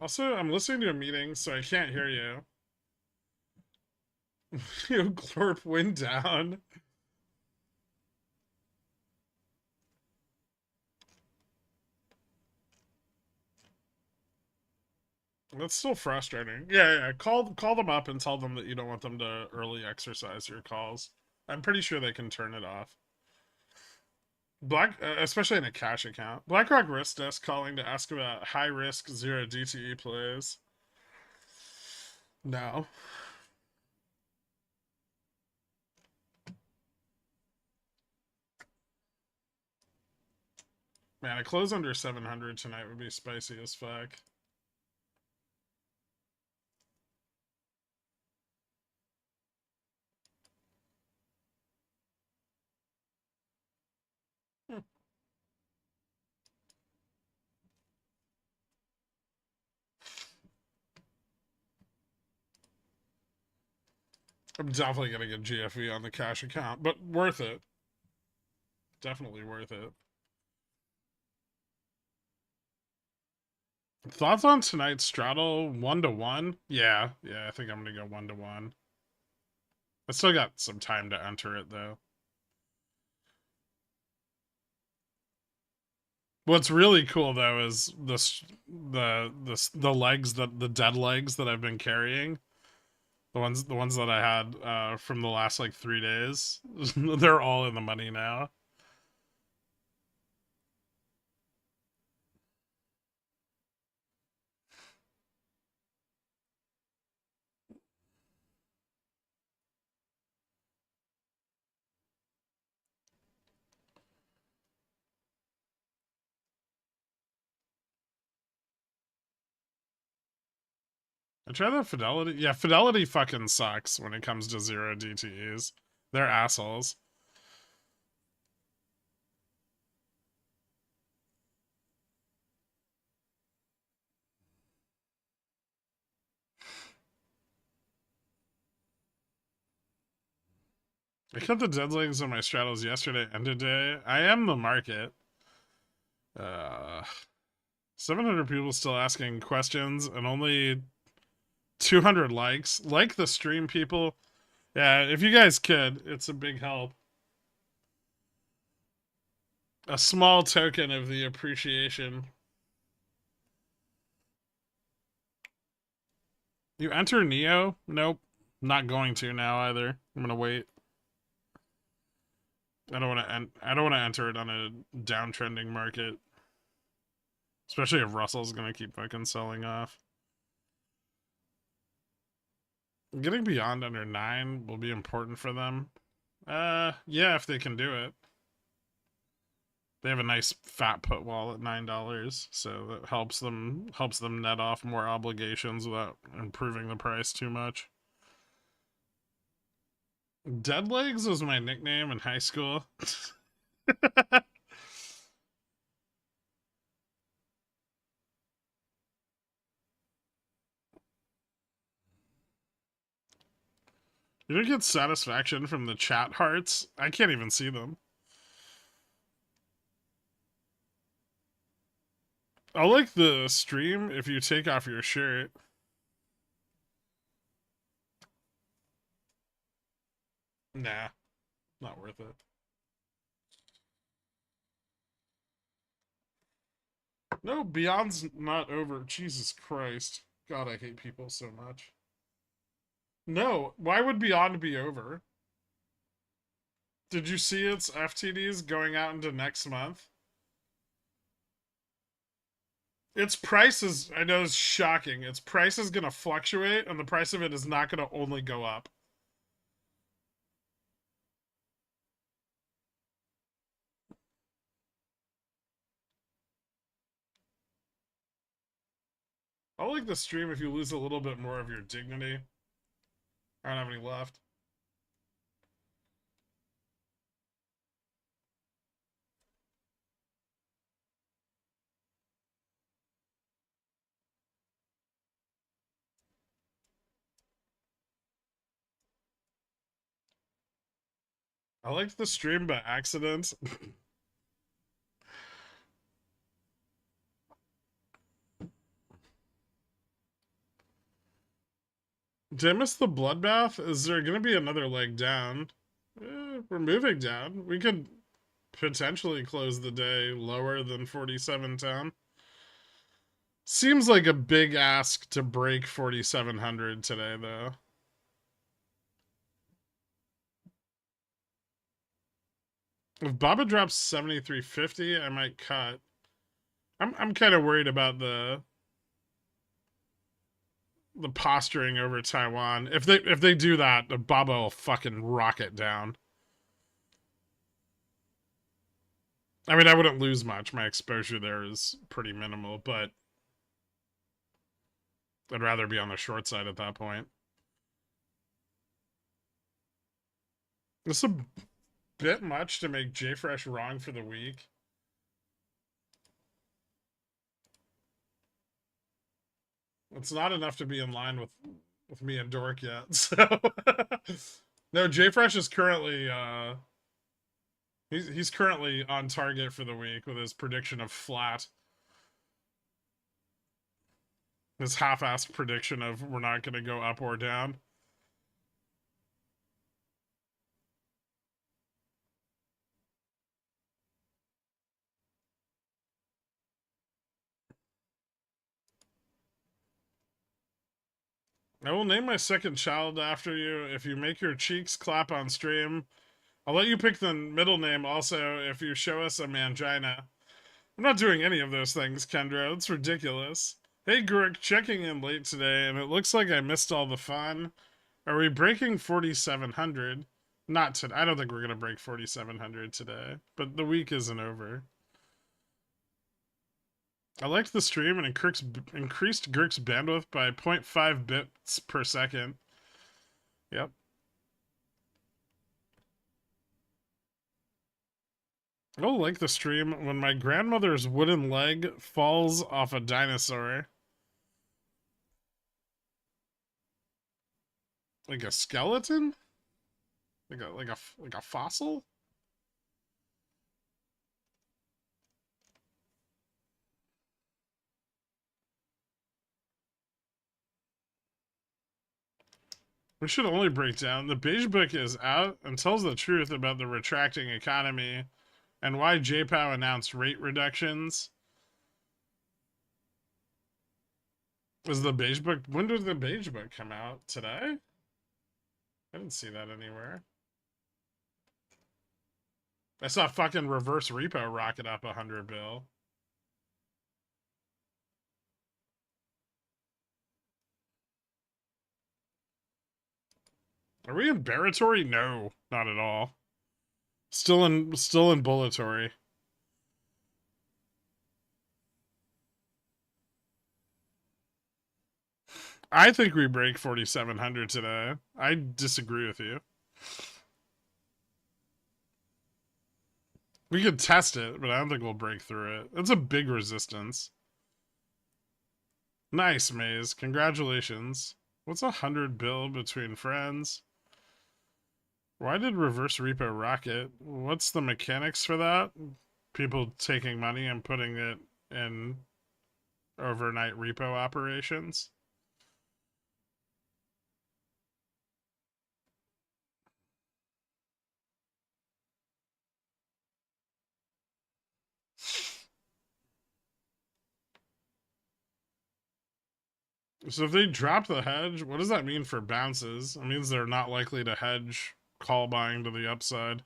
Also, I'm listening to a meeting, so I can't hear you. You Glorp went down. That's still frustrating. Yeah. Call them up and tell them that you don't want them to early exercise your calls. I'm pretty sure they can turn it off. Especially in a cash account. BlackRock Risk Desk calling to ask about high risk 0 DTE plays. No. Man, a close under 700 tonight would be spicy as fuck. I'm definitely gonna get GFE on the cash account, but worth it. Definitely worth it. Thoughts on tonight's straddle 1-1? Yeah, I think I'm gonna go 1-1. I still got some time to enter it though. What's really cool though is the legs the dead legs that I've been carrying. The ones that I had from the last like 3 days. They're all in the money now. I try the Fidelity. Yeah, Fidelity fucking sucks when it comes to 0 DTEs. They're assholes. I cut the dead legs on my straddles yesterday and today. I am the market. 700 people still asking questions and only 200 likes. Like the stream, people. Yeah, if you guys could, it's a big help. A small token of the appreciation. You enter Neo? Nope. Not going to now either. I'm gonna wait. I don't want to. I don't want to enter it on a downtrending market, especially if Russell's gonna keep fucking selling off. Getting beyond under 9 will be important for them. Yeah, if they can do it. They have a nice fat put wall at $9, so that helps them net off more obligations without improving the price too much. Dead Legs was my nickname in high school. You don't get satisfaction from the chat hearts? I can't even see them. I like the stream if you take off your shirt. Nah, not worth it. No, Beyond's not over. Jesus Christ. God, I hate people so much. No, why would Beyond be over? Did you see its FTDs going out into next month? Its price is, I know, is shocking. Its price is going to fluctuate, and the price of it is not going to only go up. I'll like the stream if you lose a little bit more of your dignity. I don't have any left. I liked the stream by accident. Did I miss the bloodbath? Is there going to be another leg down? We're moving down. We could potentially close the day lower than 47.10. Seems like a big ask to break 4,700 today, though. If Baba drops 73.50, I might cut. I'm kind of worried about the posturing over Taiwan. If they do that, Baba will fucking rocket down. I mean, I wouldn't lose much. My exposure there is pretty minimal, but I'd rather be on the short side at that point. It's a bit much to make JFresh wrong for the week. It's not enough to be in line with me and Dork yet. So no, JFresh is currently he's currently on target for the week with his prediction of flat. His half-assed prediction of we're not going to go up or down. I will name my second child after you if you make your cheeks clap on stream. I'll let you pick the middle name also if you show us a mangina. I'm not doing any of those things, Kendra. It's ridiculous. Hey, Gherk, checking in late today, and it looks like I missed all the fun. Are we breaking 4,700? Not today. I don't think we're going to break 4,700 today, but the week isn't over. I liked the stream and increased Gherk's bandwidth by 0.5 bits per second. Yep. I like the stream when my grandmother's wooden leg falls off a dinosaur. Like a skeleton? Like a fossil? We should only break down. The Beige Book is out and tells the truth about the retracting economy and why JPOW announced rate reductions. Was the Beige Book... When did the Beige Book come out? Today? I didn't see that anywhere. I saw fucking reverse repo rocket up 100 bill. Are we in baratory? No, not at all. Still in bullatory. I think we break 4,700 today. I disagree with you. We could test it, but I don't think we'll break through it. It's a big resistance. Nice, Maze. Congratulations. What's 100 bill between friends? Why did reverse repo rocket? What's the mechanics for that? People taking money and putting it in overnight repo operations? So if they drop the hedge, what does that mean for bounces? It means they're not likely to hedge call buying to the upside.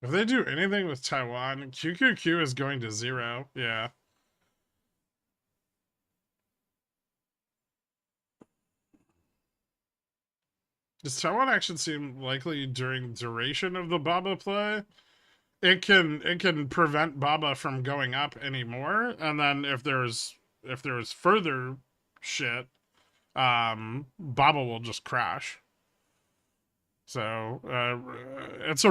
If they do anything with Taiwan, QQQ is going to 0. Yeah. Does Taiwan actually seem likely during duration of the Baba play? It can prevent Baba from going up anymore, and then if there's further shit, Baba will just crash. So it's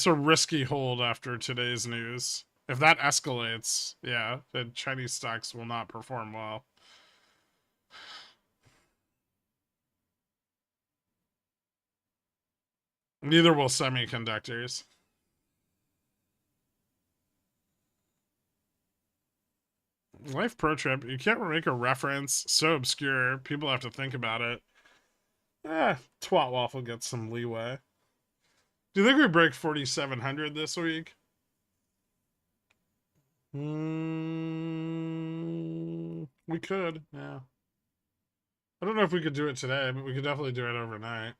a risky hold after today's news. If that escalates, yeah, the Chinese stocks will not perform well. Neither will semiconductors. Life pro trip: you can't make a reference so obscure people have to think about it. Twat Waffle gets some leeway. Do you think we break 4,700 this week? We could, yeah. I don't know if we could do it today, but we could definitely do it overnight.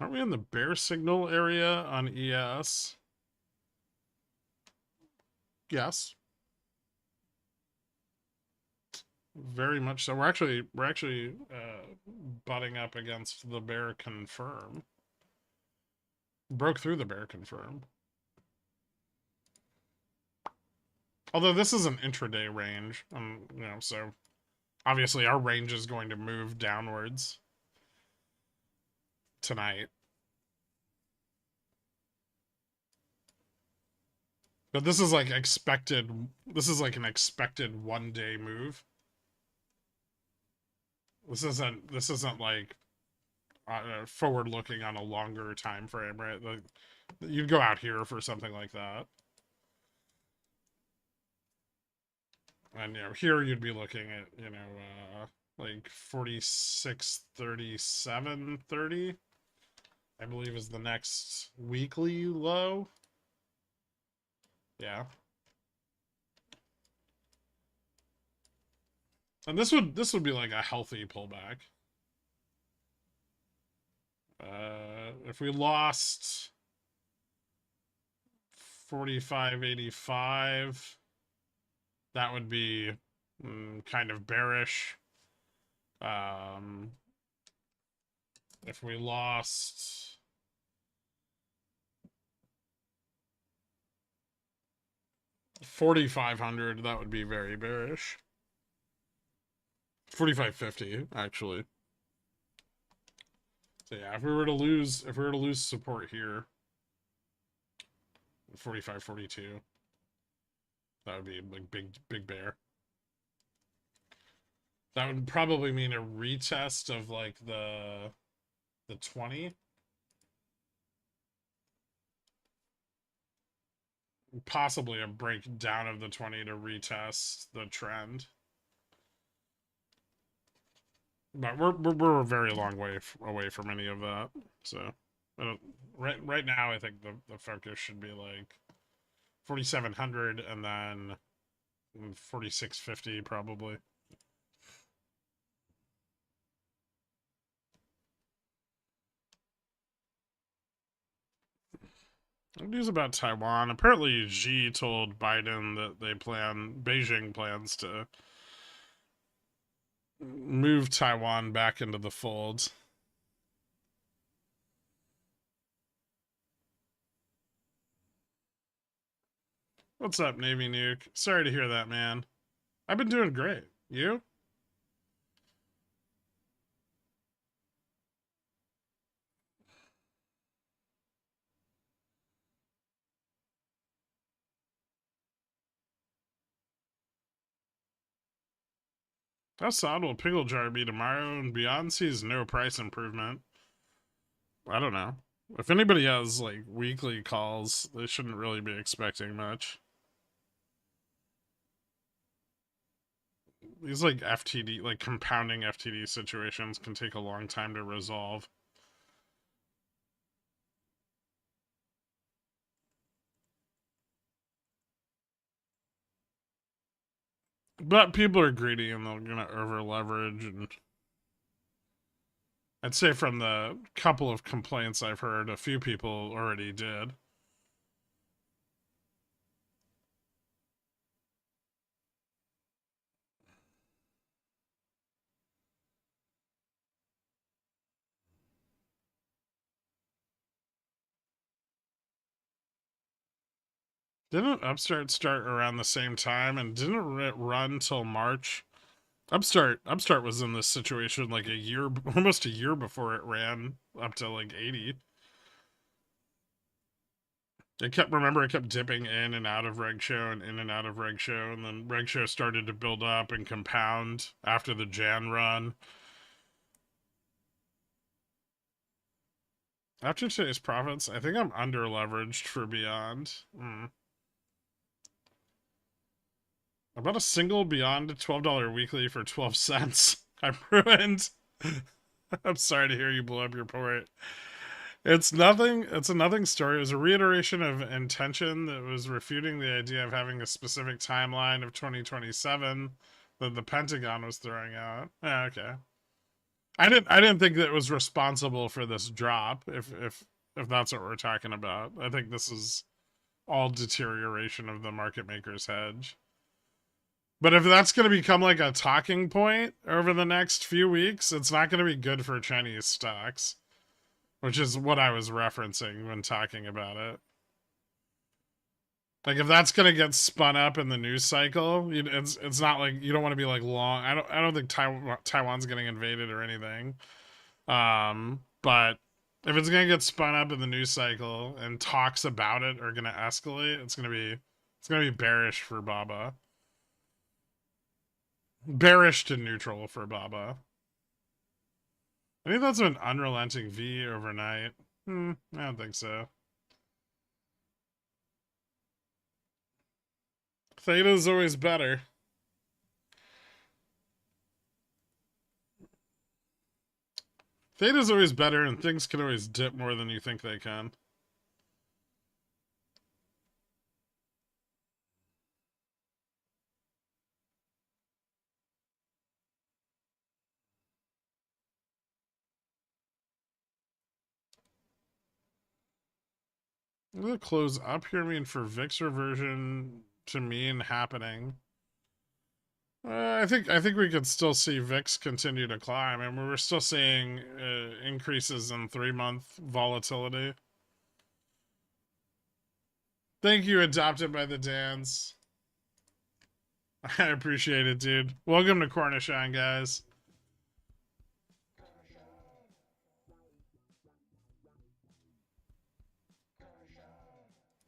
Aren't we in the bear signal area on ES? Yes. Very much so. We're actually butting up against the bear confirm. Broke through the bear confirm. Although this is an intraday range, so obviously our range is going to move downwards tonight. But this is like expected. This is like an expected 1 day move. This isn't like forward looking on a longer time frame, right? Like, you'd go out here for something like that. And here you'd be looking at, like 46.37.30, I believe is the next weekly low. Yeah. And this would be like a healthy pullback. If we lost 45.85, that would be kind of bearish. If we lost 4,500, that would be very bearish. 45.50 actually. So yeah, if we were to lose support here, 45.42, that would be like big bear. That would probably mean a retest of like the 20. Possibly a breakdown of the 20 to retest the trend. But we're a very long way away from any of that. So, right now, I think the focus should be like 4,700 and then 4,650 probably. News about Taiwan. Apparently, Xi told Biden that Beijing plans to move Taiwan back into the fold. What's up, Navy Nuke? Sorry to hear that, man. I've been doing great. You? How solid will Pickle Jar be tomorrow? And Beyond sees no price improvement. I don't know. If anybody has like weekly calls, they shouldn't really be expecting much. These like FTD, like compounding FTD situations can take a long time to resolve. But people are greedy and they're gonna over leverage, and I'd say from the couple of complaints I've heard, a few people already did. Didn't Upstart start around the same time, and didn't it run till March? Upstart was in this situation like a year, almost a year before it ran up to like 80. It kept dipping in and out of Reg Show and in and out of Reg Show, and then Reg Show started to build up and compound after the Jan run. After today's profits, I think I'm under leveraged for Beyond. I bought a single Beyond $12 weekly for 12 cents. I'm ruined. I'm sorry to hear you blow up your port. It's nothing. It's a nothing story. It was a reiteration of intention that was refuting the idea of having a specific timeline of 2027 that the Pentagon was throwing out. Okay. I didn't think that it was responsible for this drop. If that's what we're talking about, I think this is all deterioration of the market maker's hedge. But if that's going to become like a talking point over the next few weeks, it's not going to be good for Chinese stocks, which is what I was referencing when talking about it. Like if that's going to get spun up in the news cycle, it's not like you don't want to be like long. I don't think Taiwan's getting invaded or anything. But if it's going to get spun up in the news cycle and talks about it are going to escalate, it's going to be bearish for Baba. Bearish to neutral for Baba. I think that's an unrelenting V overnight. I don't think so. Theta's always better. Theta's always better, and things can always dip more than you think they can. What does the close up here mean for VIX reversion to mean happening? I think we could still see VIX continue to climb, and we're still seeing increases in 3-month volatility. Thank you, Adopted by the Dans. I appreciate it, dude. Welcome to Cornichon, guys.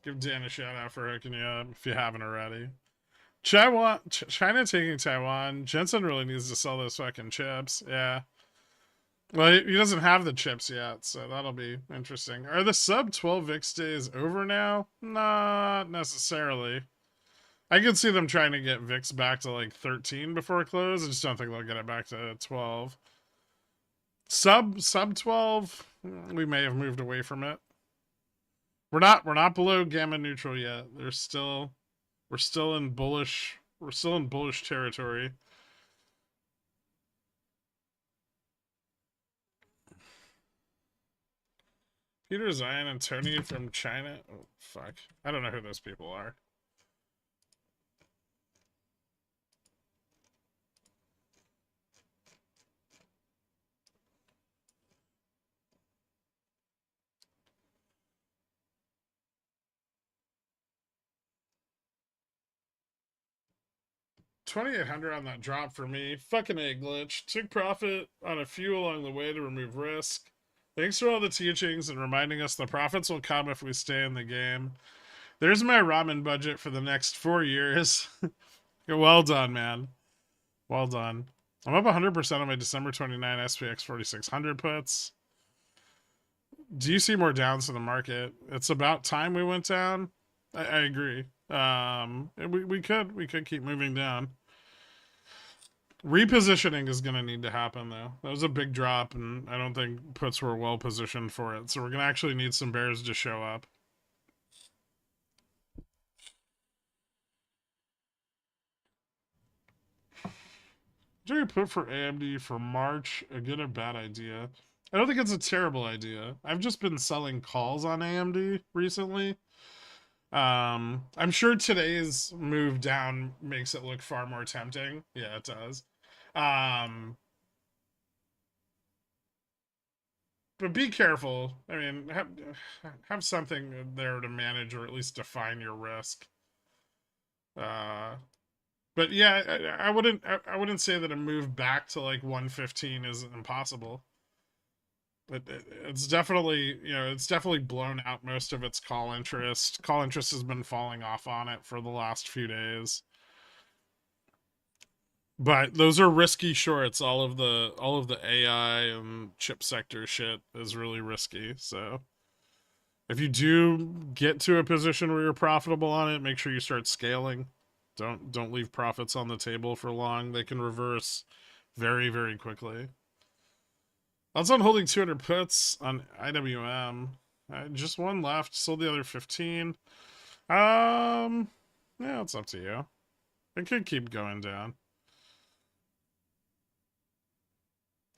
Give Dan a shout out for hooking you up if you haven't already. China taking Taiwan. Jensen really needs to sell those fucking chips. Yeah. Well, he doesn't have the chips yet, so that'll be interesting. Are the sub 12 VIX days over now? Not necessarily. I could see them trying to get VIX back to like 13 before close. I just don't think they'll get it back to 12. Sub 12, we may have moved away from it. We're not below gamma neutral yet. We're still in bullish territory. Peter Zion and Tony from China. Oh fuck. I don't know who those people are. $2,800 on that drop for me. Fucking A glitch. Took profit on a few along the way to remove risk. Thanks for all the teachings and reminding us the profits will come if we stay in the game. There's my ramen budget for the next 4 years. Well done, man. Well done. I'm up 100% on my December 29 SPX 4600 puts. Do you see more downs in the market? It's about time we went down. I agree. We could keep moving down. Repositioning is going to need to happen, though. That was a big drop, and I don't think puts were well positioned for it. So we're going to actually need some bears to show up. Did I put for AMD for March a good or bad idea? I don't think it's a terrible idea. I've just been selling calls on AMD recently. I'm sure today's move down makes it look far more tempting. Yeah, it does. But be careful. I mean, have something there to manage or at least define your risk. But yeah, I wouldn't say that a move back to like 115 is impossible. It's definitely, it's definitely blown out most of its call interest. Call interest has been falling off on it for the last few days. But those are risky shorts. All of the AI and chip sector shit is really risky. So if you do get to a position where you're profitable on it, make sure you start scaling. Don't leave profits on the table for long. They can reverse very, very quickly. I was on holding 200 puts on IWM. Just one left. Sold the other 15. Yeah, it's up to you. It could keep going down.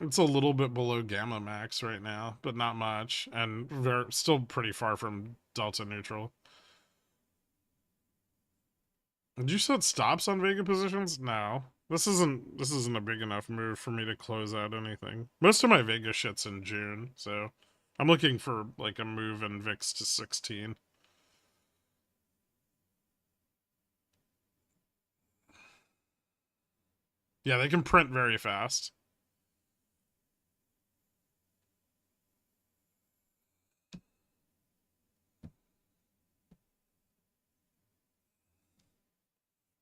It's a little bit below gamma max right now, but not much, and still pretty far from delta neutral. Did you set stops on Vega positions? No. This isn't a big enough move for me to close out anything. Most of my Vega shit's in June, so I'm looking for like a move in VIX to 16. Yeah, they can print very fast.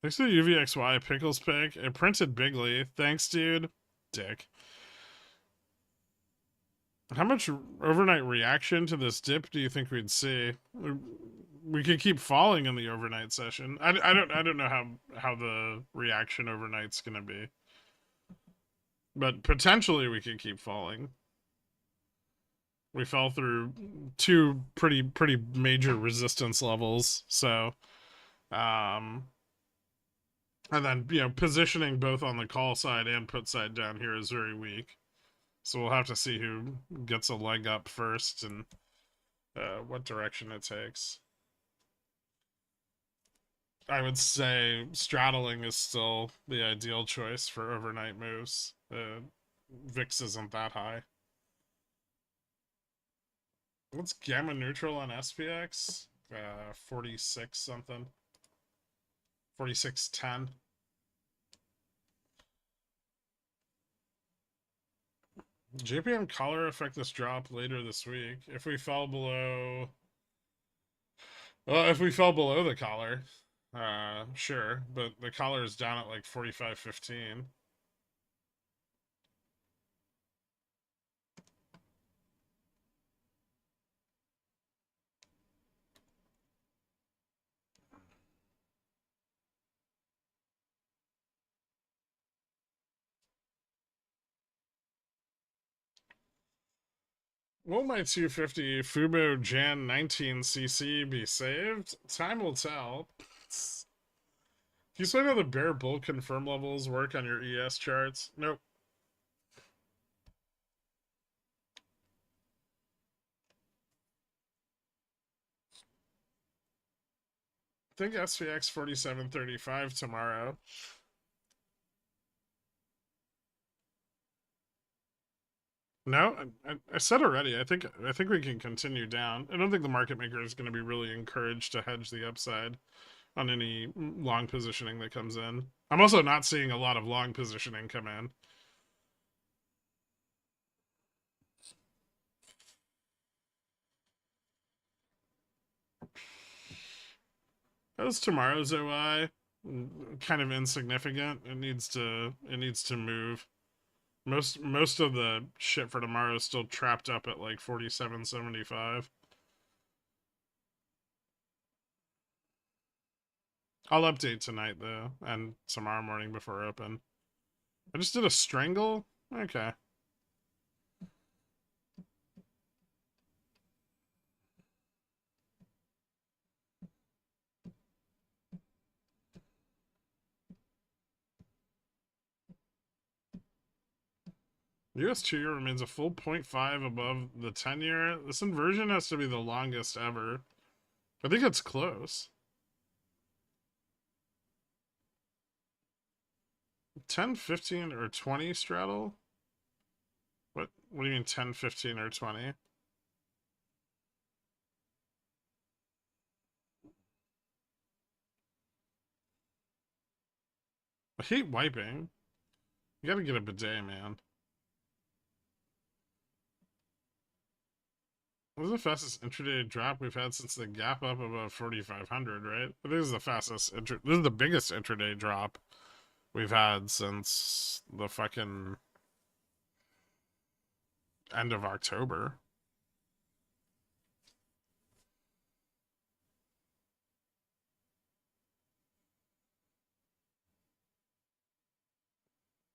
Thanks to the UVXY Pickles pick. It printed bigly. Thanks, dude. Dick. How much overnight reaction to this dip do you think we'd see? We could keep falling in the overnight session. I don't know how the reaction overnight's gonna be, but potentially we could keep falling. We fell through two pretty major resistance levels, so and then positioning both on the call side and put side down here is very weak. So we'll have to see who gets a leg up first and what direction it takes. I would say straddling is still the ideal choice for overnight moves. VIX isn't that high. What's gamma neutral on SPX? 46 something. 46.10. JPM collar affect this drop later this week. If we fell below, well, if we fell below the collar, sure, but the collar is down at like 45.15. Will my 250 Fubo Jan 19cc be saved? Time will tell. Do you still know the bear bull confirm levels work on your ES charts? Nope. I think SPX 4735 tomorrow. No, I said already. I think we can continue down. I don't think the market maker is going to be really encouraged to hedge the upside on any long positioning that comes in. I'm also not seeing a lot of long positioning come in. How's tomorrow's OI? Kind of insignificant. It needs to move. Most of the shit for tomorrow is still trapped up at like 47.75. I'll update tonight though, and tomorrow morning before open. I just did a strangle? Okay. US 2-year remains a full 0.5 above the 10-year. This inversion has to be the longest ever. I think it's close. 10, 15, or 20 straddle? What do you mean 10, 15, or 20? I hate wiping. You gotta get a bidet, man. This is the fastest intraday drop we've had since the gap up above 4,500, right? This is the fastest, this is the biggest intraday drop we've had since the fucking end of October.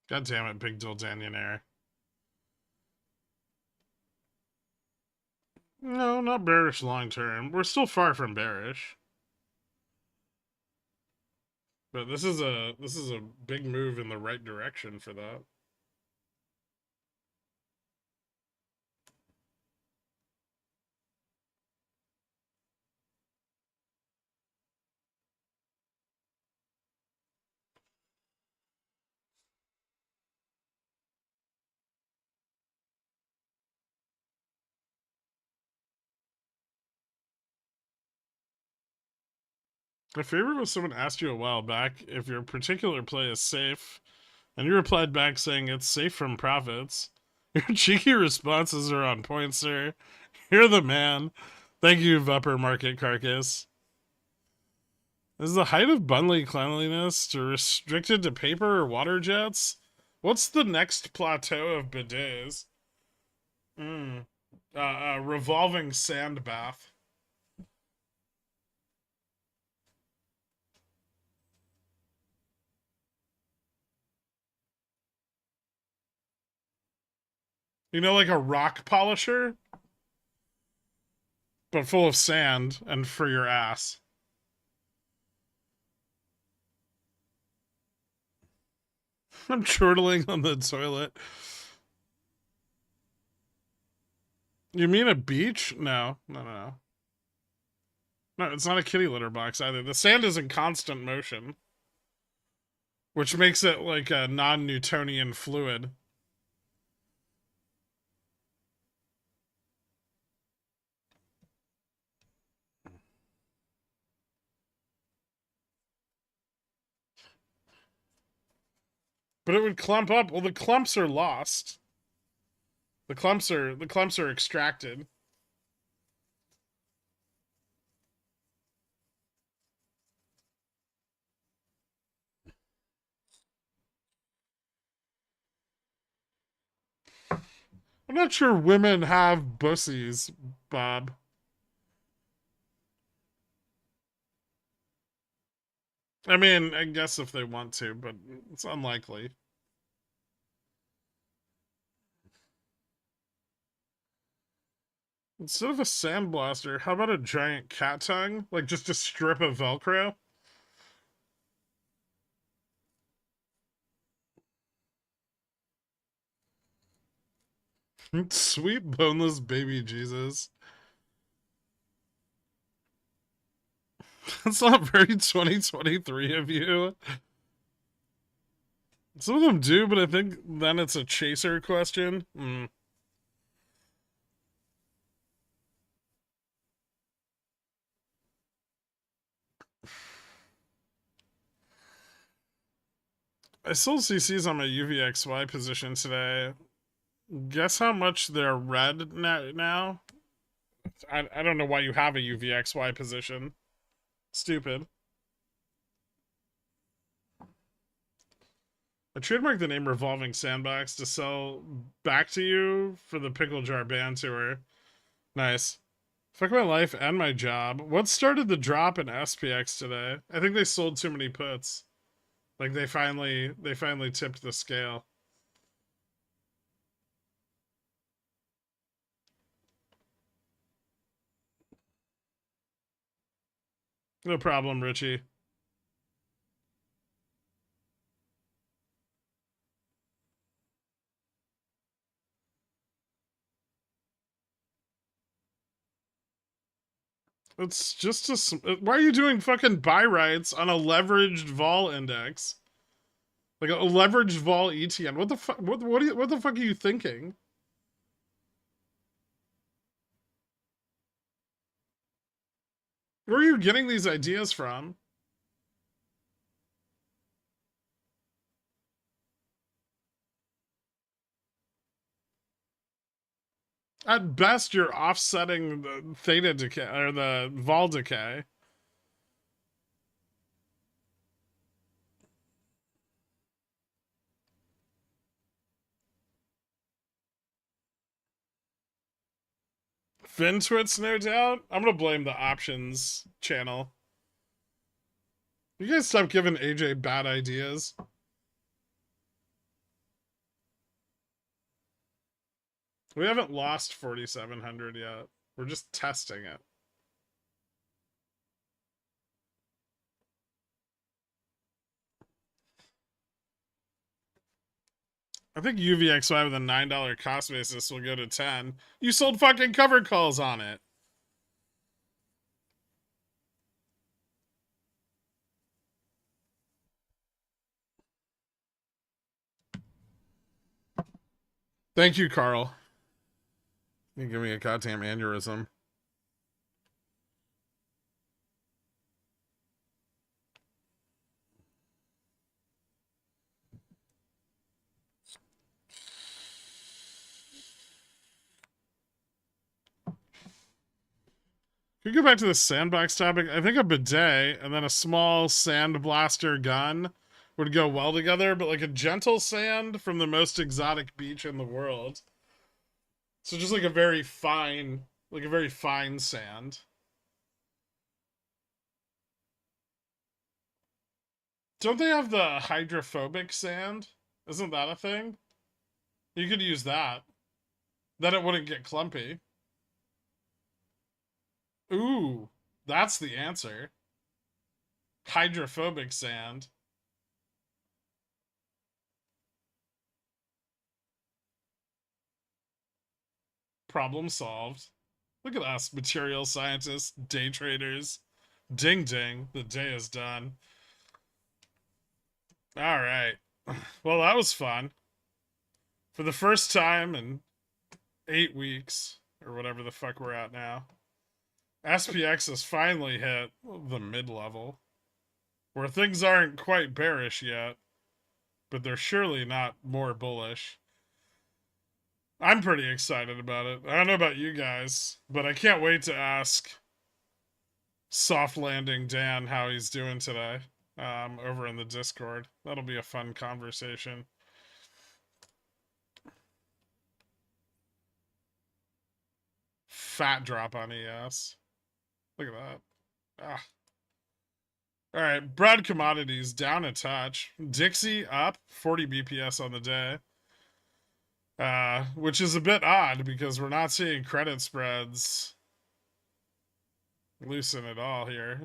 God damn it, Big Dill Danionaire. No, not bearish long term. We're still far from bearish. But this is a big move in the right direction for that. My favorite was someone asked you a while back if your particular play is safe, and you replied back saying it's safe from profits. Your cheeky responses are on point, sir. You're the man. Thank you, Vupper Market Carcass. Is the height of Bunley cleanliness to restricted to paper or water jets? What's the next plateau of bidets? Revolving sand bath. You know, like a rock polisher, but full of sand and for your ass. I'm chortling on the toilet. You mean a beach? No. No, it's not a kitty litter box either. The sand is in constant motion, which makes it like a non-Newtonian fluid. But it would clump up. Well, the clumps are lost. The clumps are extracted. I'm not sure women have bussies, Bob. I mean, I guess if they want to, but it's unlikely. Instead of a sandblaster, how about a giant cat tongue? Like just a strip of Velcro? Sweet boneless baby Jesus. That's not very 2023 of you. Some of them do, but I think then it's a chaser question. I sold CCs on my UVXY position today. Guess how much they're red now? I don't know why you have a UVXY position. Stupid. I trademarked the name Revolving Sandbox to sell back to you for the Pickle Jar Band Tour. Nice. Fuck my life and my job. What started the drop in SPX today? I think they sold too many puts. Like they finally tipped the scale. No problem, Richie. It's just a. Why are you doing fucking buy rights on a leveraged vol index? Like a leveraged vol ETN? What the fuck? What the fuck are you thinking? Where are you getting these ideas from? At best, you're offsetting the theta decay or the vol decay. FinTwits, no doubt. I'm gonna blame the options channel. You guys stop giving AJ bad ideas. We haven't lost 4,700 yet. We're just testing it. I think UVXY with a $9 cost basis will go to 10. You sold fucking covered calls on it. Thank you, Carl. You give me a goddamn aneurysm. Can you go back to the sandbox topic? I think a bidet and then a small sandblaster gun would go well together, but like a gentle sand from the most exotic beach in the world. So just like a very fine sand. Don't they have the hydrophobic sand? Isn't that a thing? You could use that. Then it wouldn't get clumpy. Ooh, that's the answer. Hydrophobic sand. Problem solved. Look at us, material scientists, day traders. Ding ding, the day is done. All right. Well, that was fun. For the first time in 8 weeks, or whatever the fuck we're at now, SPX has finally hit the mid-level, where things aren't quite bearish yet, but they're surely not more bullish. I'm pretty excited about it. I don't know about you guys, but I can't wait to ask Soft Landing Dan how he's doing today over in the Discord. That'll be a fun conversation. Fat drop on ES. Look at that. Ah. All right, broad commodities down a touch. Dixie up 40 BPS on the day. Which is a bit odd because we're not seeing credit spreads loosen at all here.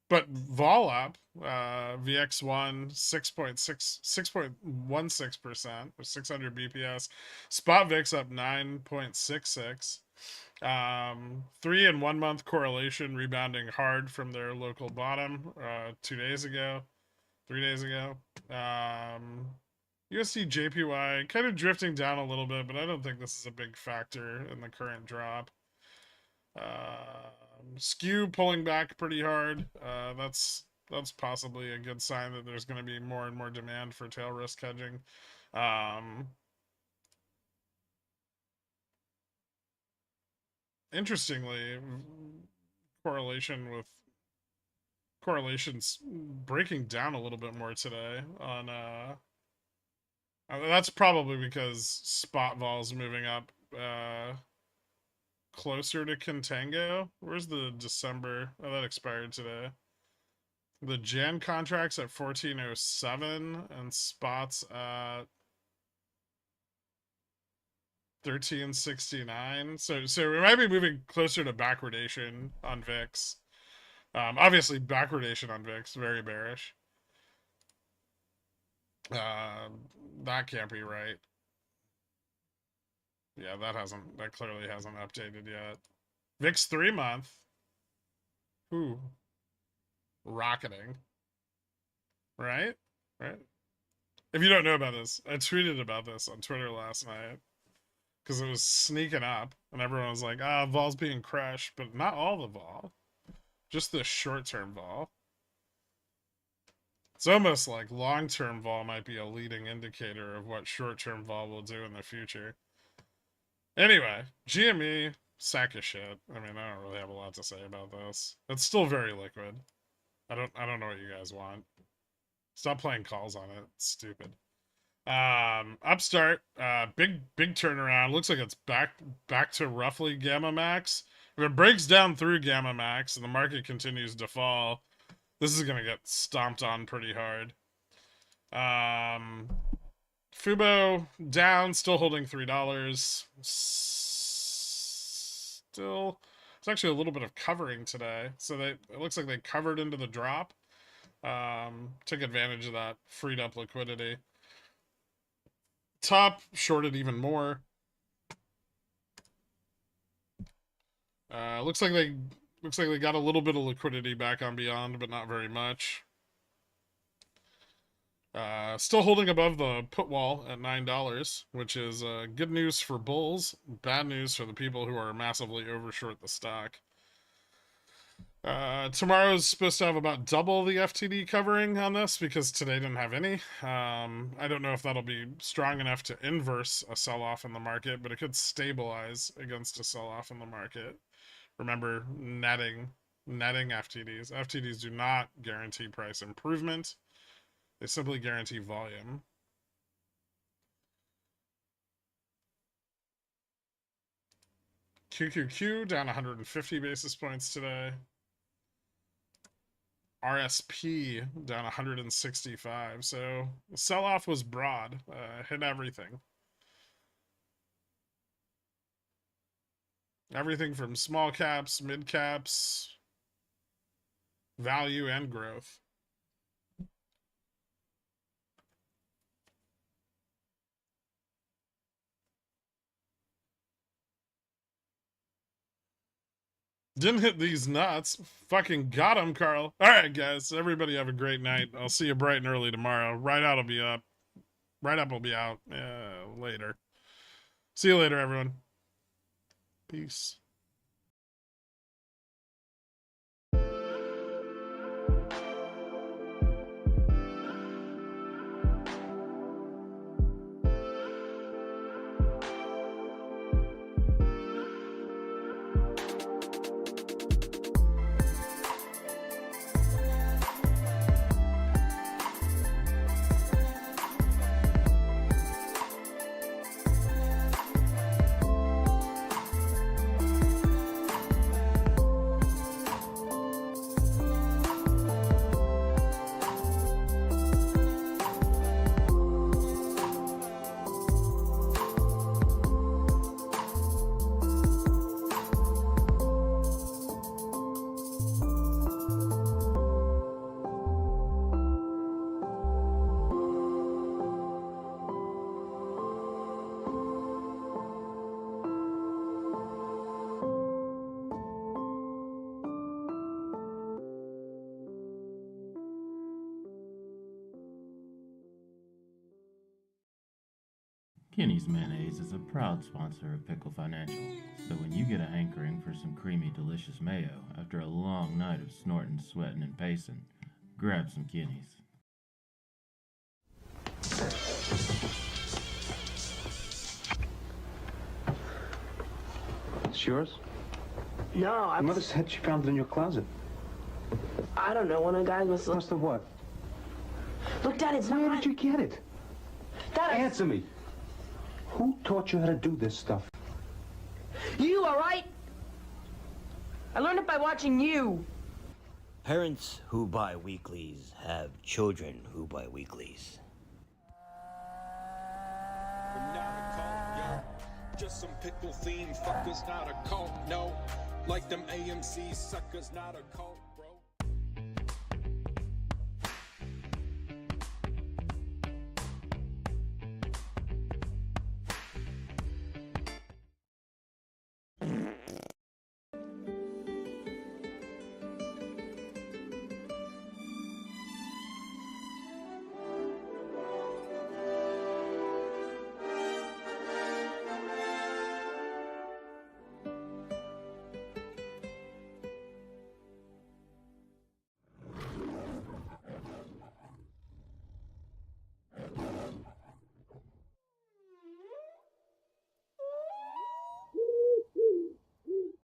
But vol up, VX1 6.16%, or 600 BPS. Spot VIX up 9.66. 3 and 1 month correlation rebounding hard from their local bottom 2 days ago, 3 days ago. USD JPY kind of drifting down a little bit, but I don't think this is a big factor in the current drop. Skew pulling back pretty hard. That's possibly a good sign that there's going to be more and more demand for tail risk hedging. Interestingly, correlations breaking down a little bit more today on that's probably because spot vol's moving up closer to contango. Where's the December? Oh, that expired today. The Jan contract's at 1407 and spots at 1369. So we might be moving closer to backwardation on VIX. Obviously backwardation on VIX, very bearish. That can't be right. Yeah, that clearly hasn't updated yet. VIX 3 month. Ooh. Rocketing. Right? If you don't know about this, I tweeted about this on Twitter last night. Because it was sneaking up. And everyone was like, vol's being crushed. But not all the vol. Just the short-term vol. It's almost like long-term vol might be a leading indicator of what short-term vol will do in the future. Anyway, GME, sack of shit. I mean, I don't really have a lot to say about this. It's still very liquid. I don't know what you guys want. Stop playing calls on it. It's stupid. Upstart, big turnaround. Looks like it's back to roughly gamma max. If it breaks down through gamma max and the market continues to fall, this is gonna get stomped on pretty hard. Fubo down, still holding $3. Still, it's actually a little bit of covering today. So it looks like they covered into the drop. Took advantage of that freed up liquidity. Top shorted even more. Looks like they got a little bit of liquidity back on Beyond, but not very much. Still holding above the put wall at $9, which is good news for bulls, bad news for the people who are massively overshort the stock. Tomorrow's supposed to have about double the FTD covering on this because today didn't have any. I don't know if that'll be strong enough to inverse a sell-off in the market, but it could stabilize against a sell-off in the market. Remember, netting FTDs. FTDs do not guarantee price improvement. They simply guarantee volume. QQQ down 150 basis points today. RSP down 165. So the sell-off was broad. Hit everything. Everything from small caps, mid caps, value, and growth. Didn't hit these nuts. Fucking got him, Carl. All right, guys. Everybody have a great night. I'll see you bright and early tomorrow. Right out will be up. Right up will be out later. See you later, everyone. Peace. Kenny's Mayonnaise is a proud sponsor of Pickle Financial, so when you get a hankering for some creamy, delicious mayo after a long night of snorting, sweating, and pacing, grab some Kenny's. It's yours? No, Your mother said she found it in your closet. I don't know. One of the guys must Must have what? Look, Dad, it's not Where mine. did you get it? Dad, Answer me. Who taught you how to do this stuff? You, all right? I learned it by watching you. Parents who buy weeklies have children who buy weeklies. We're not a cult, yo. Just some pickle themed fuckers, not a cult, no. Like them AMC suckers, not a cult.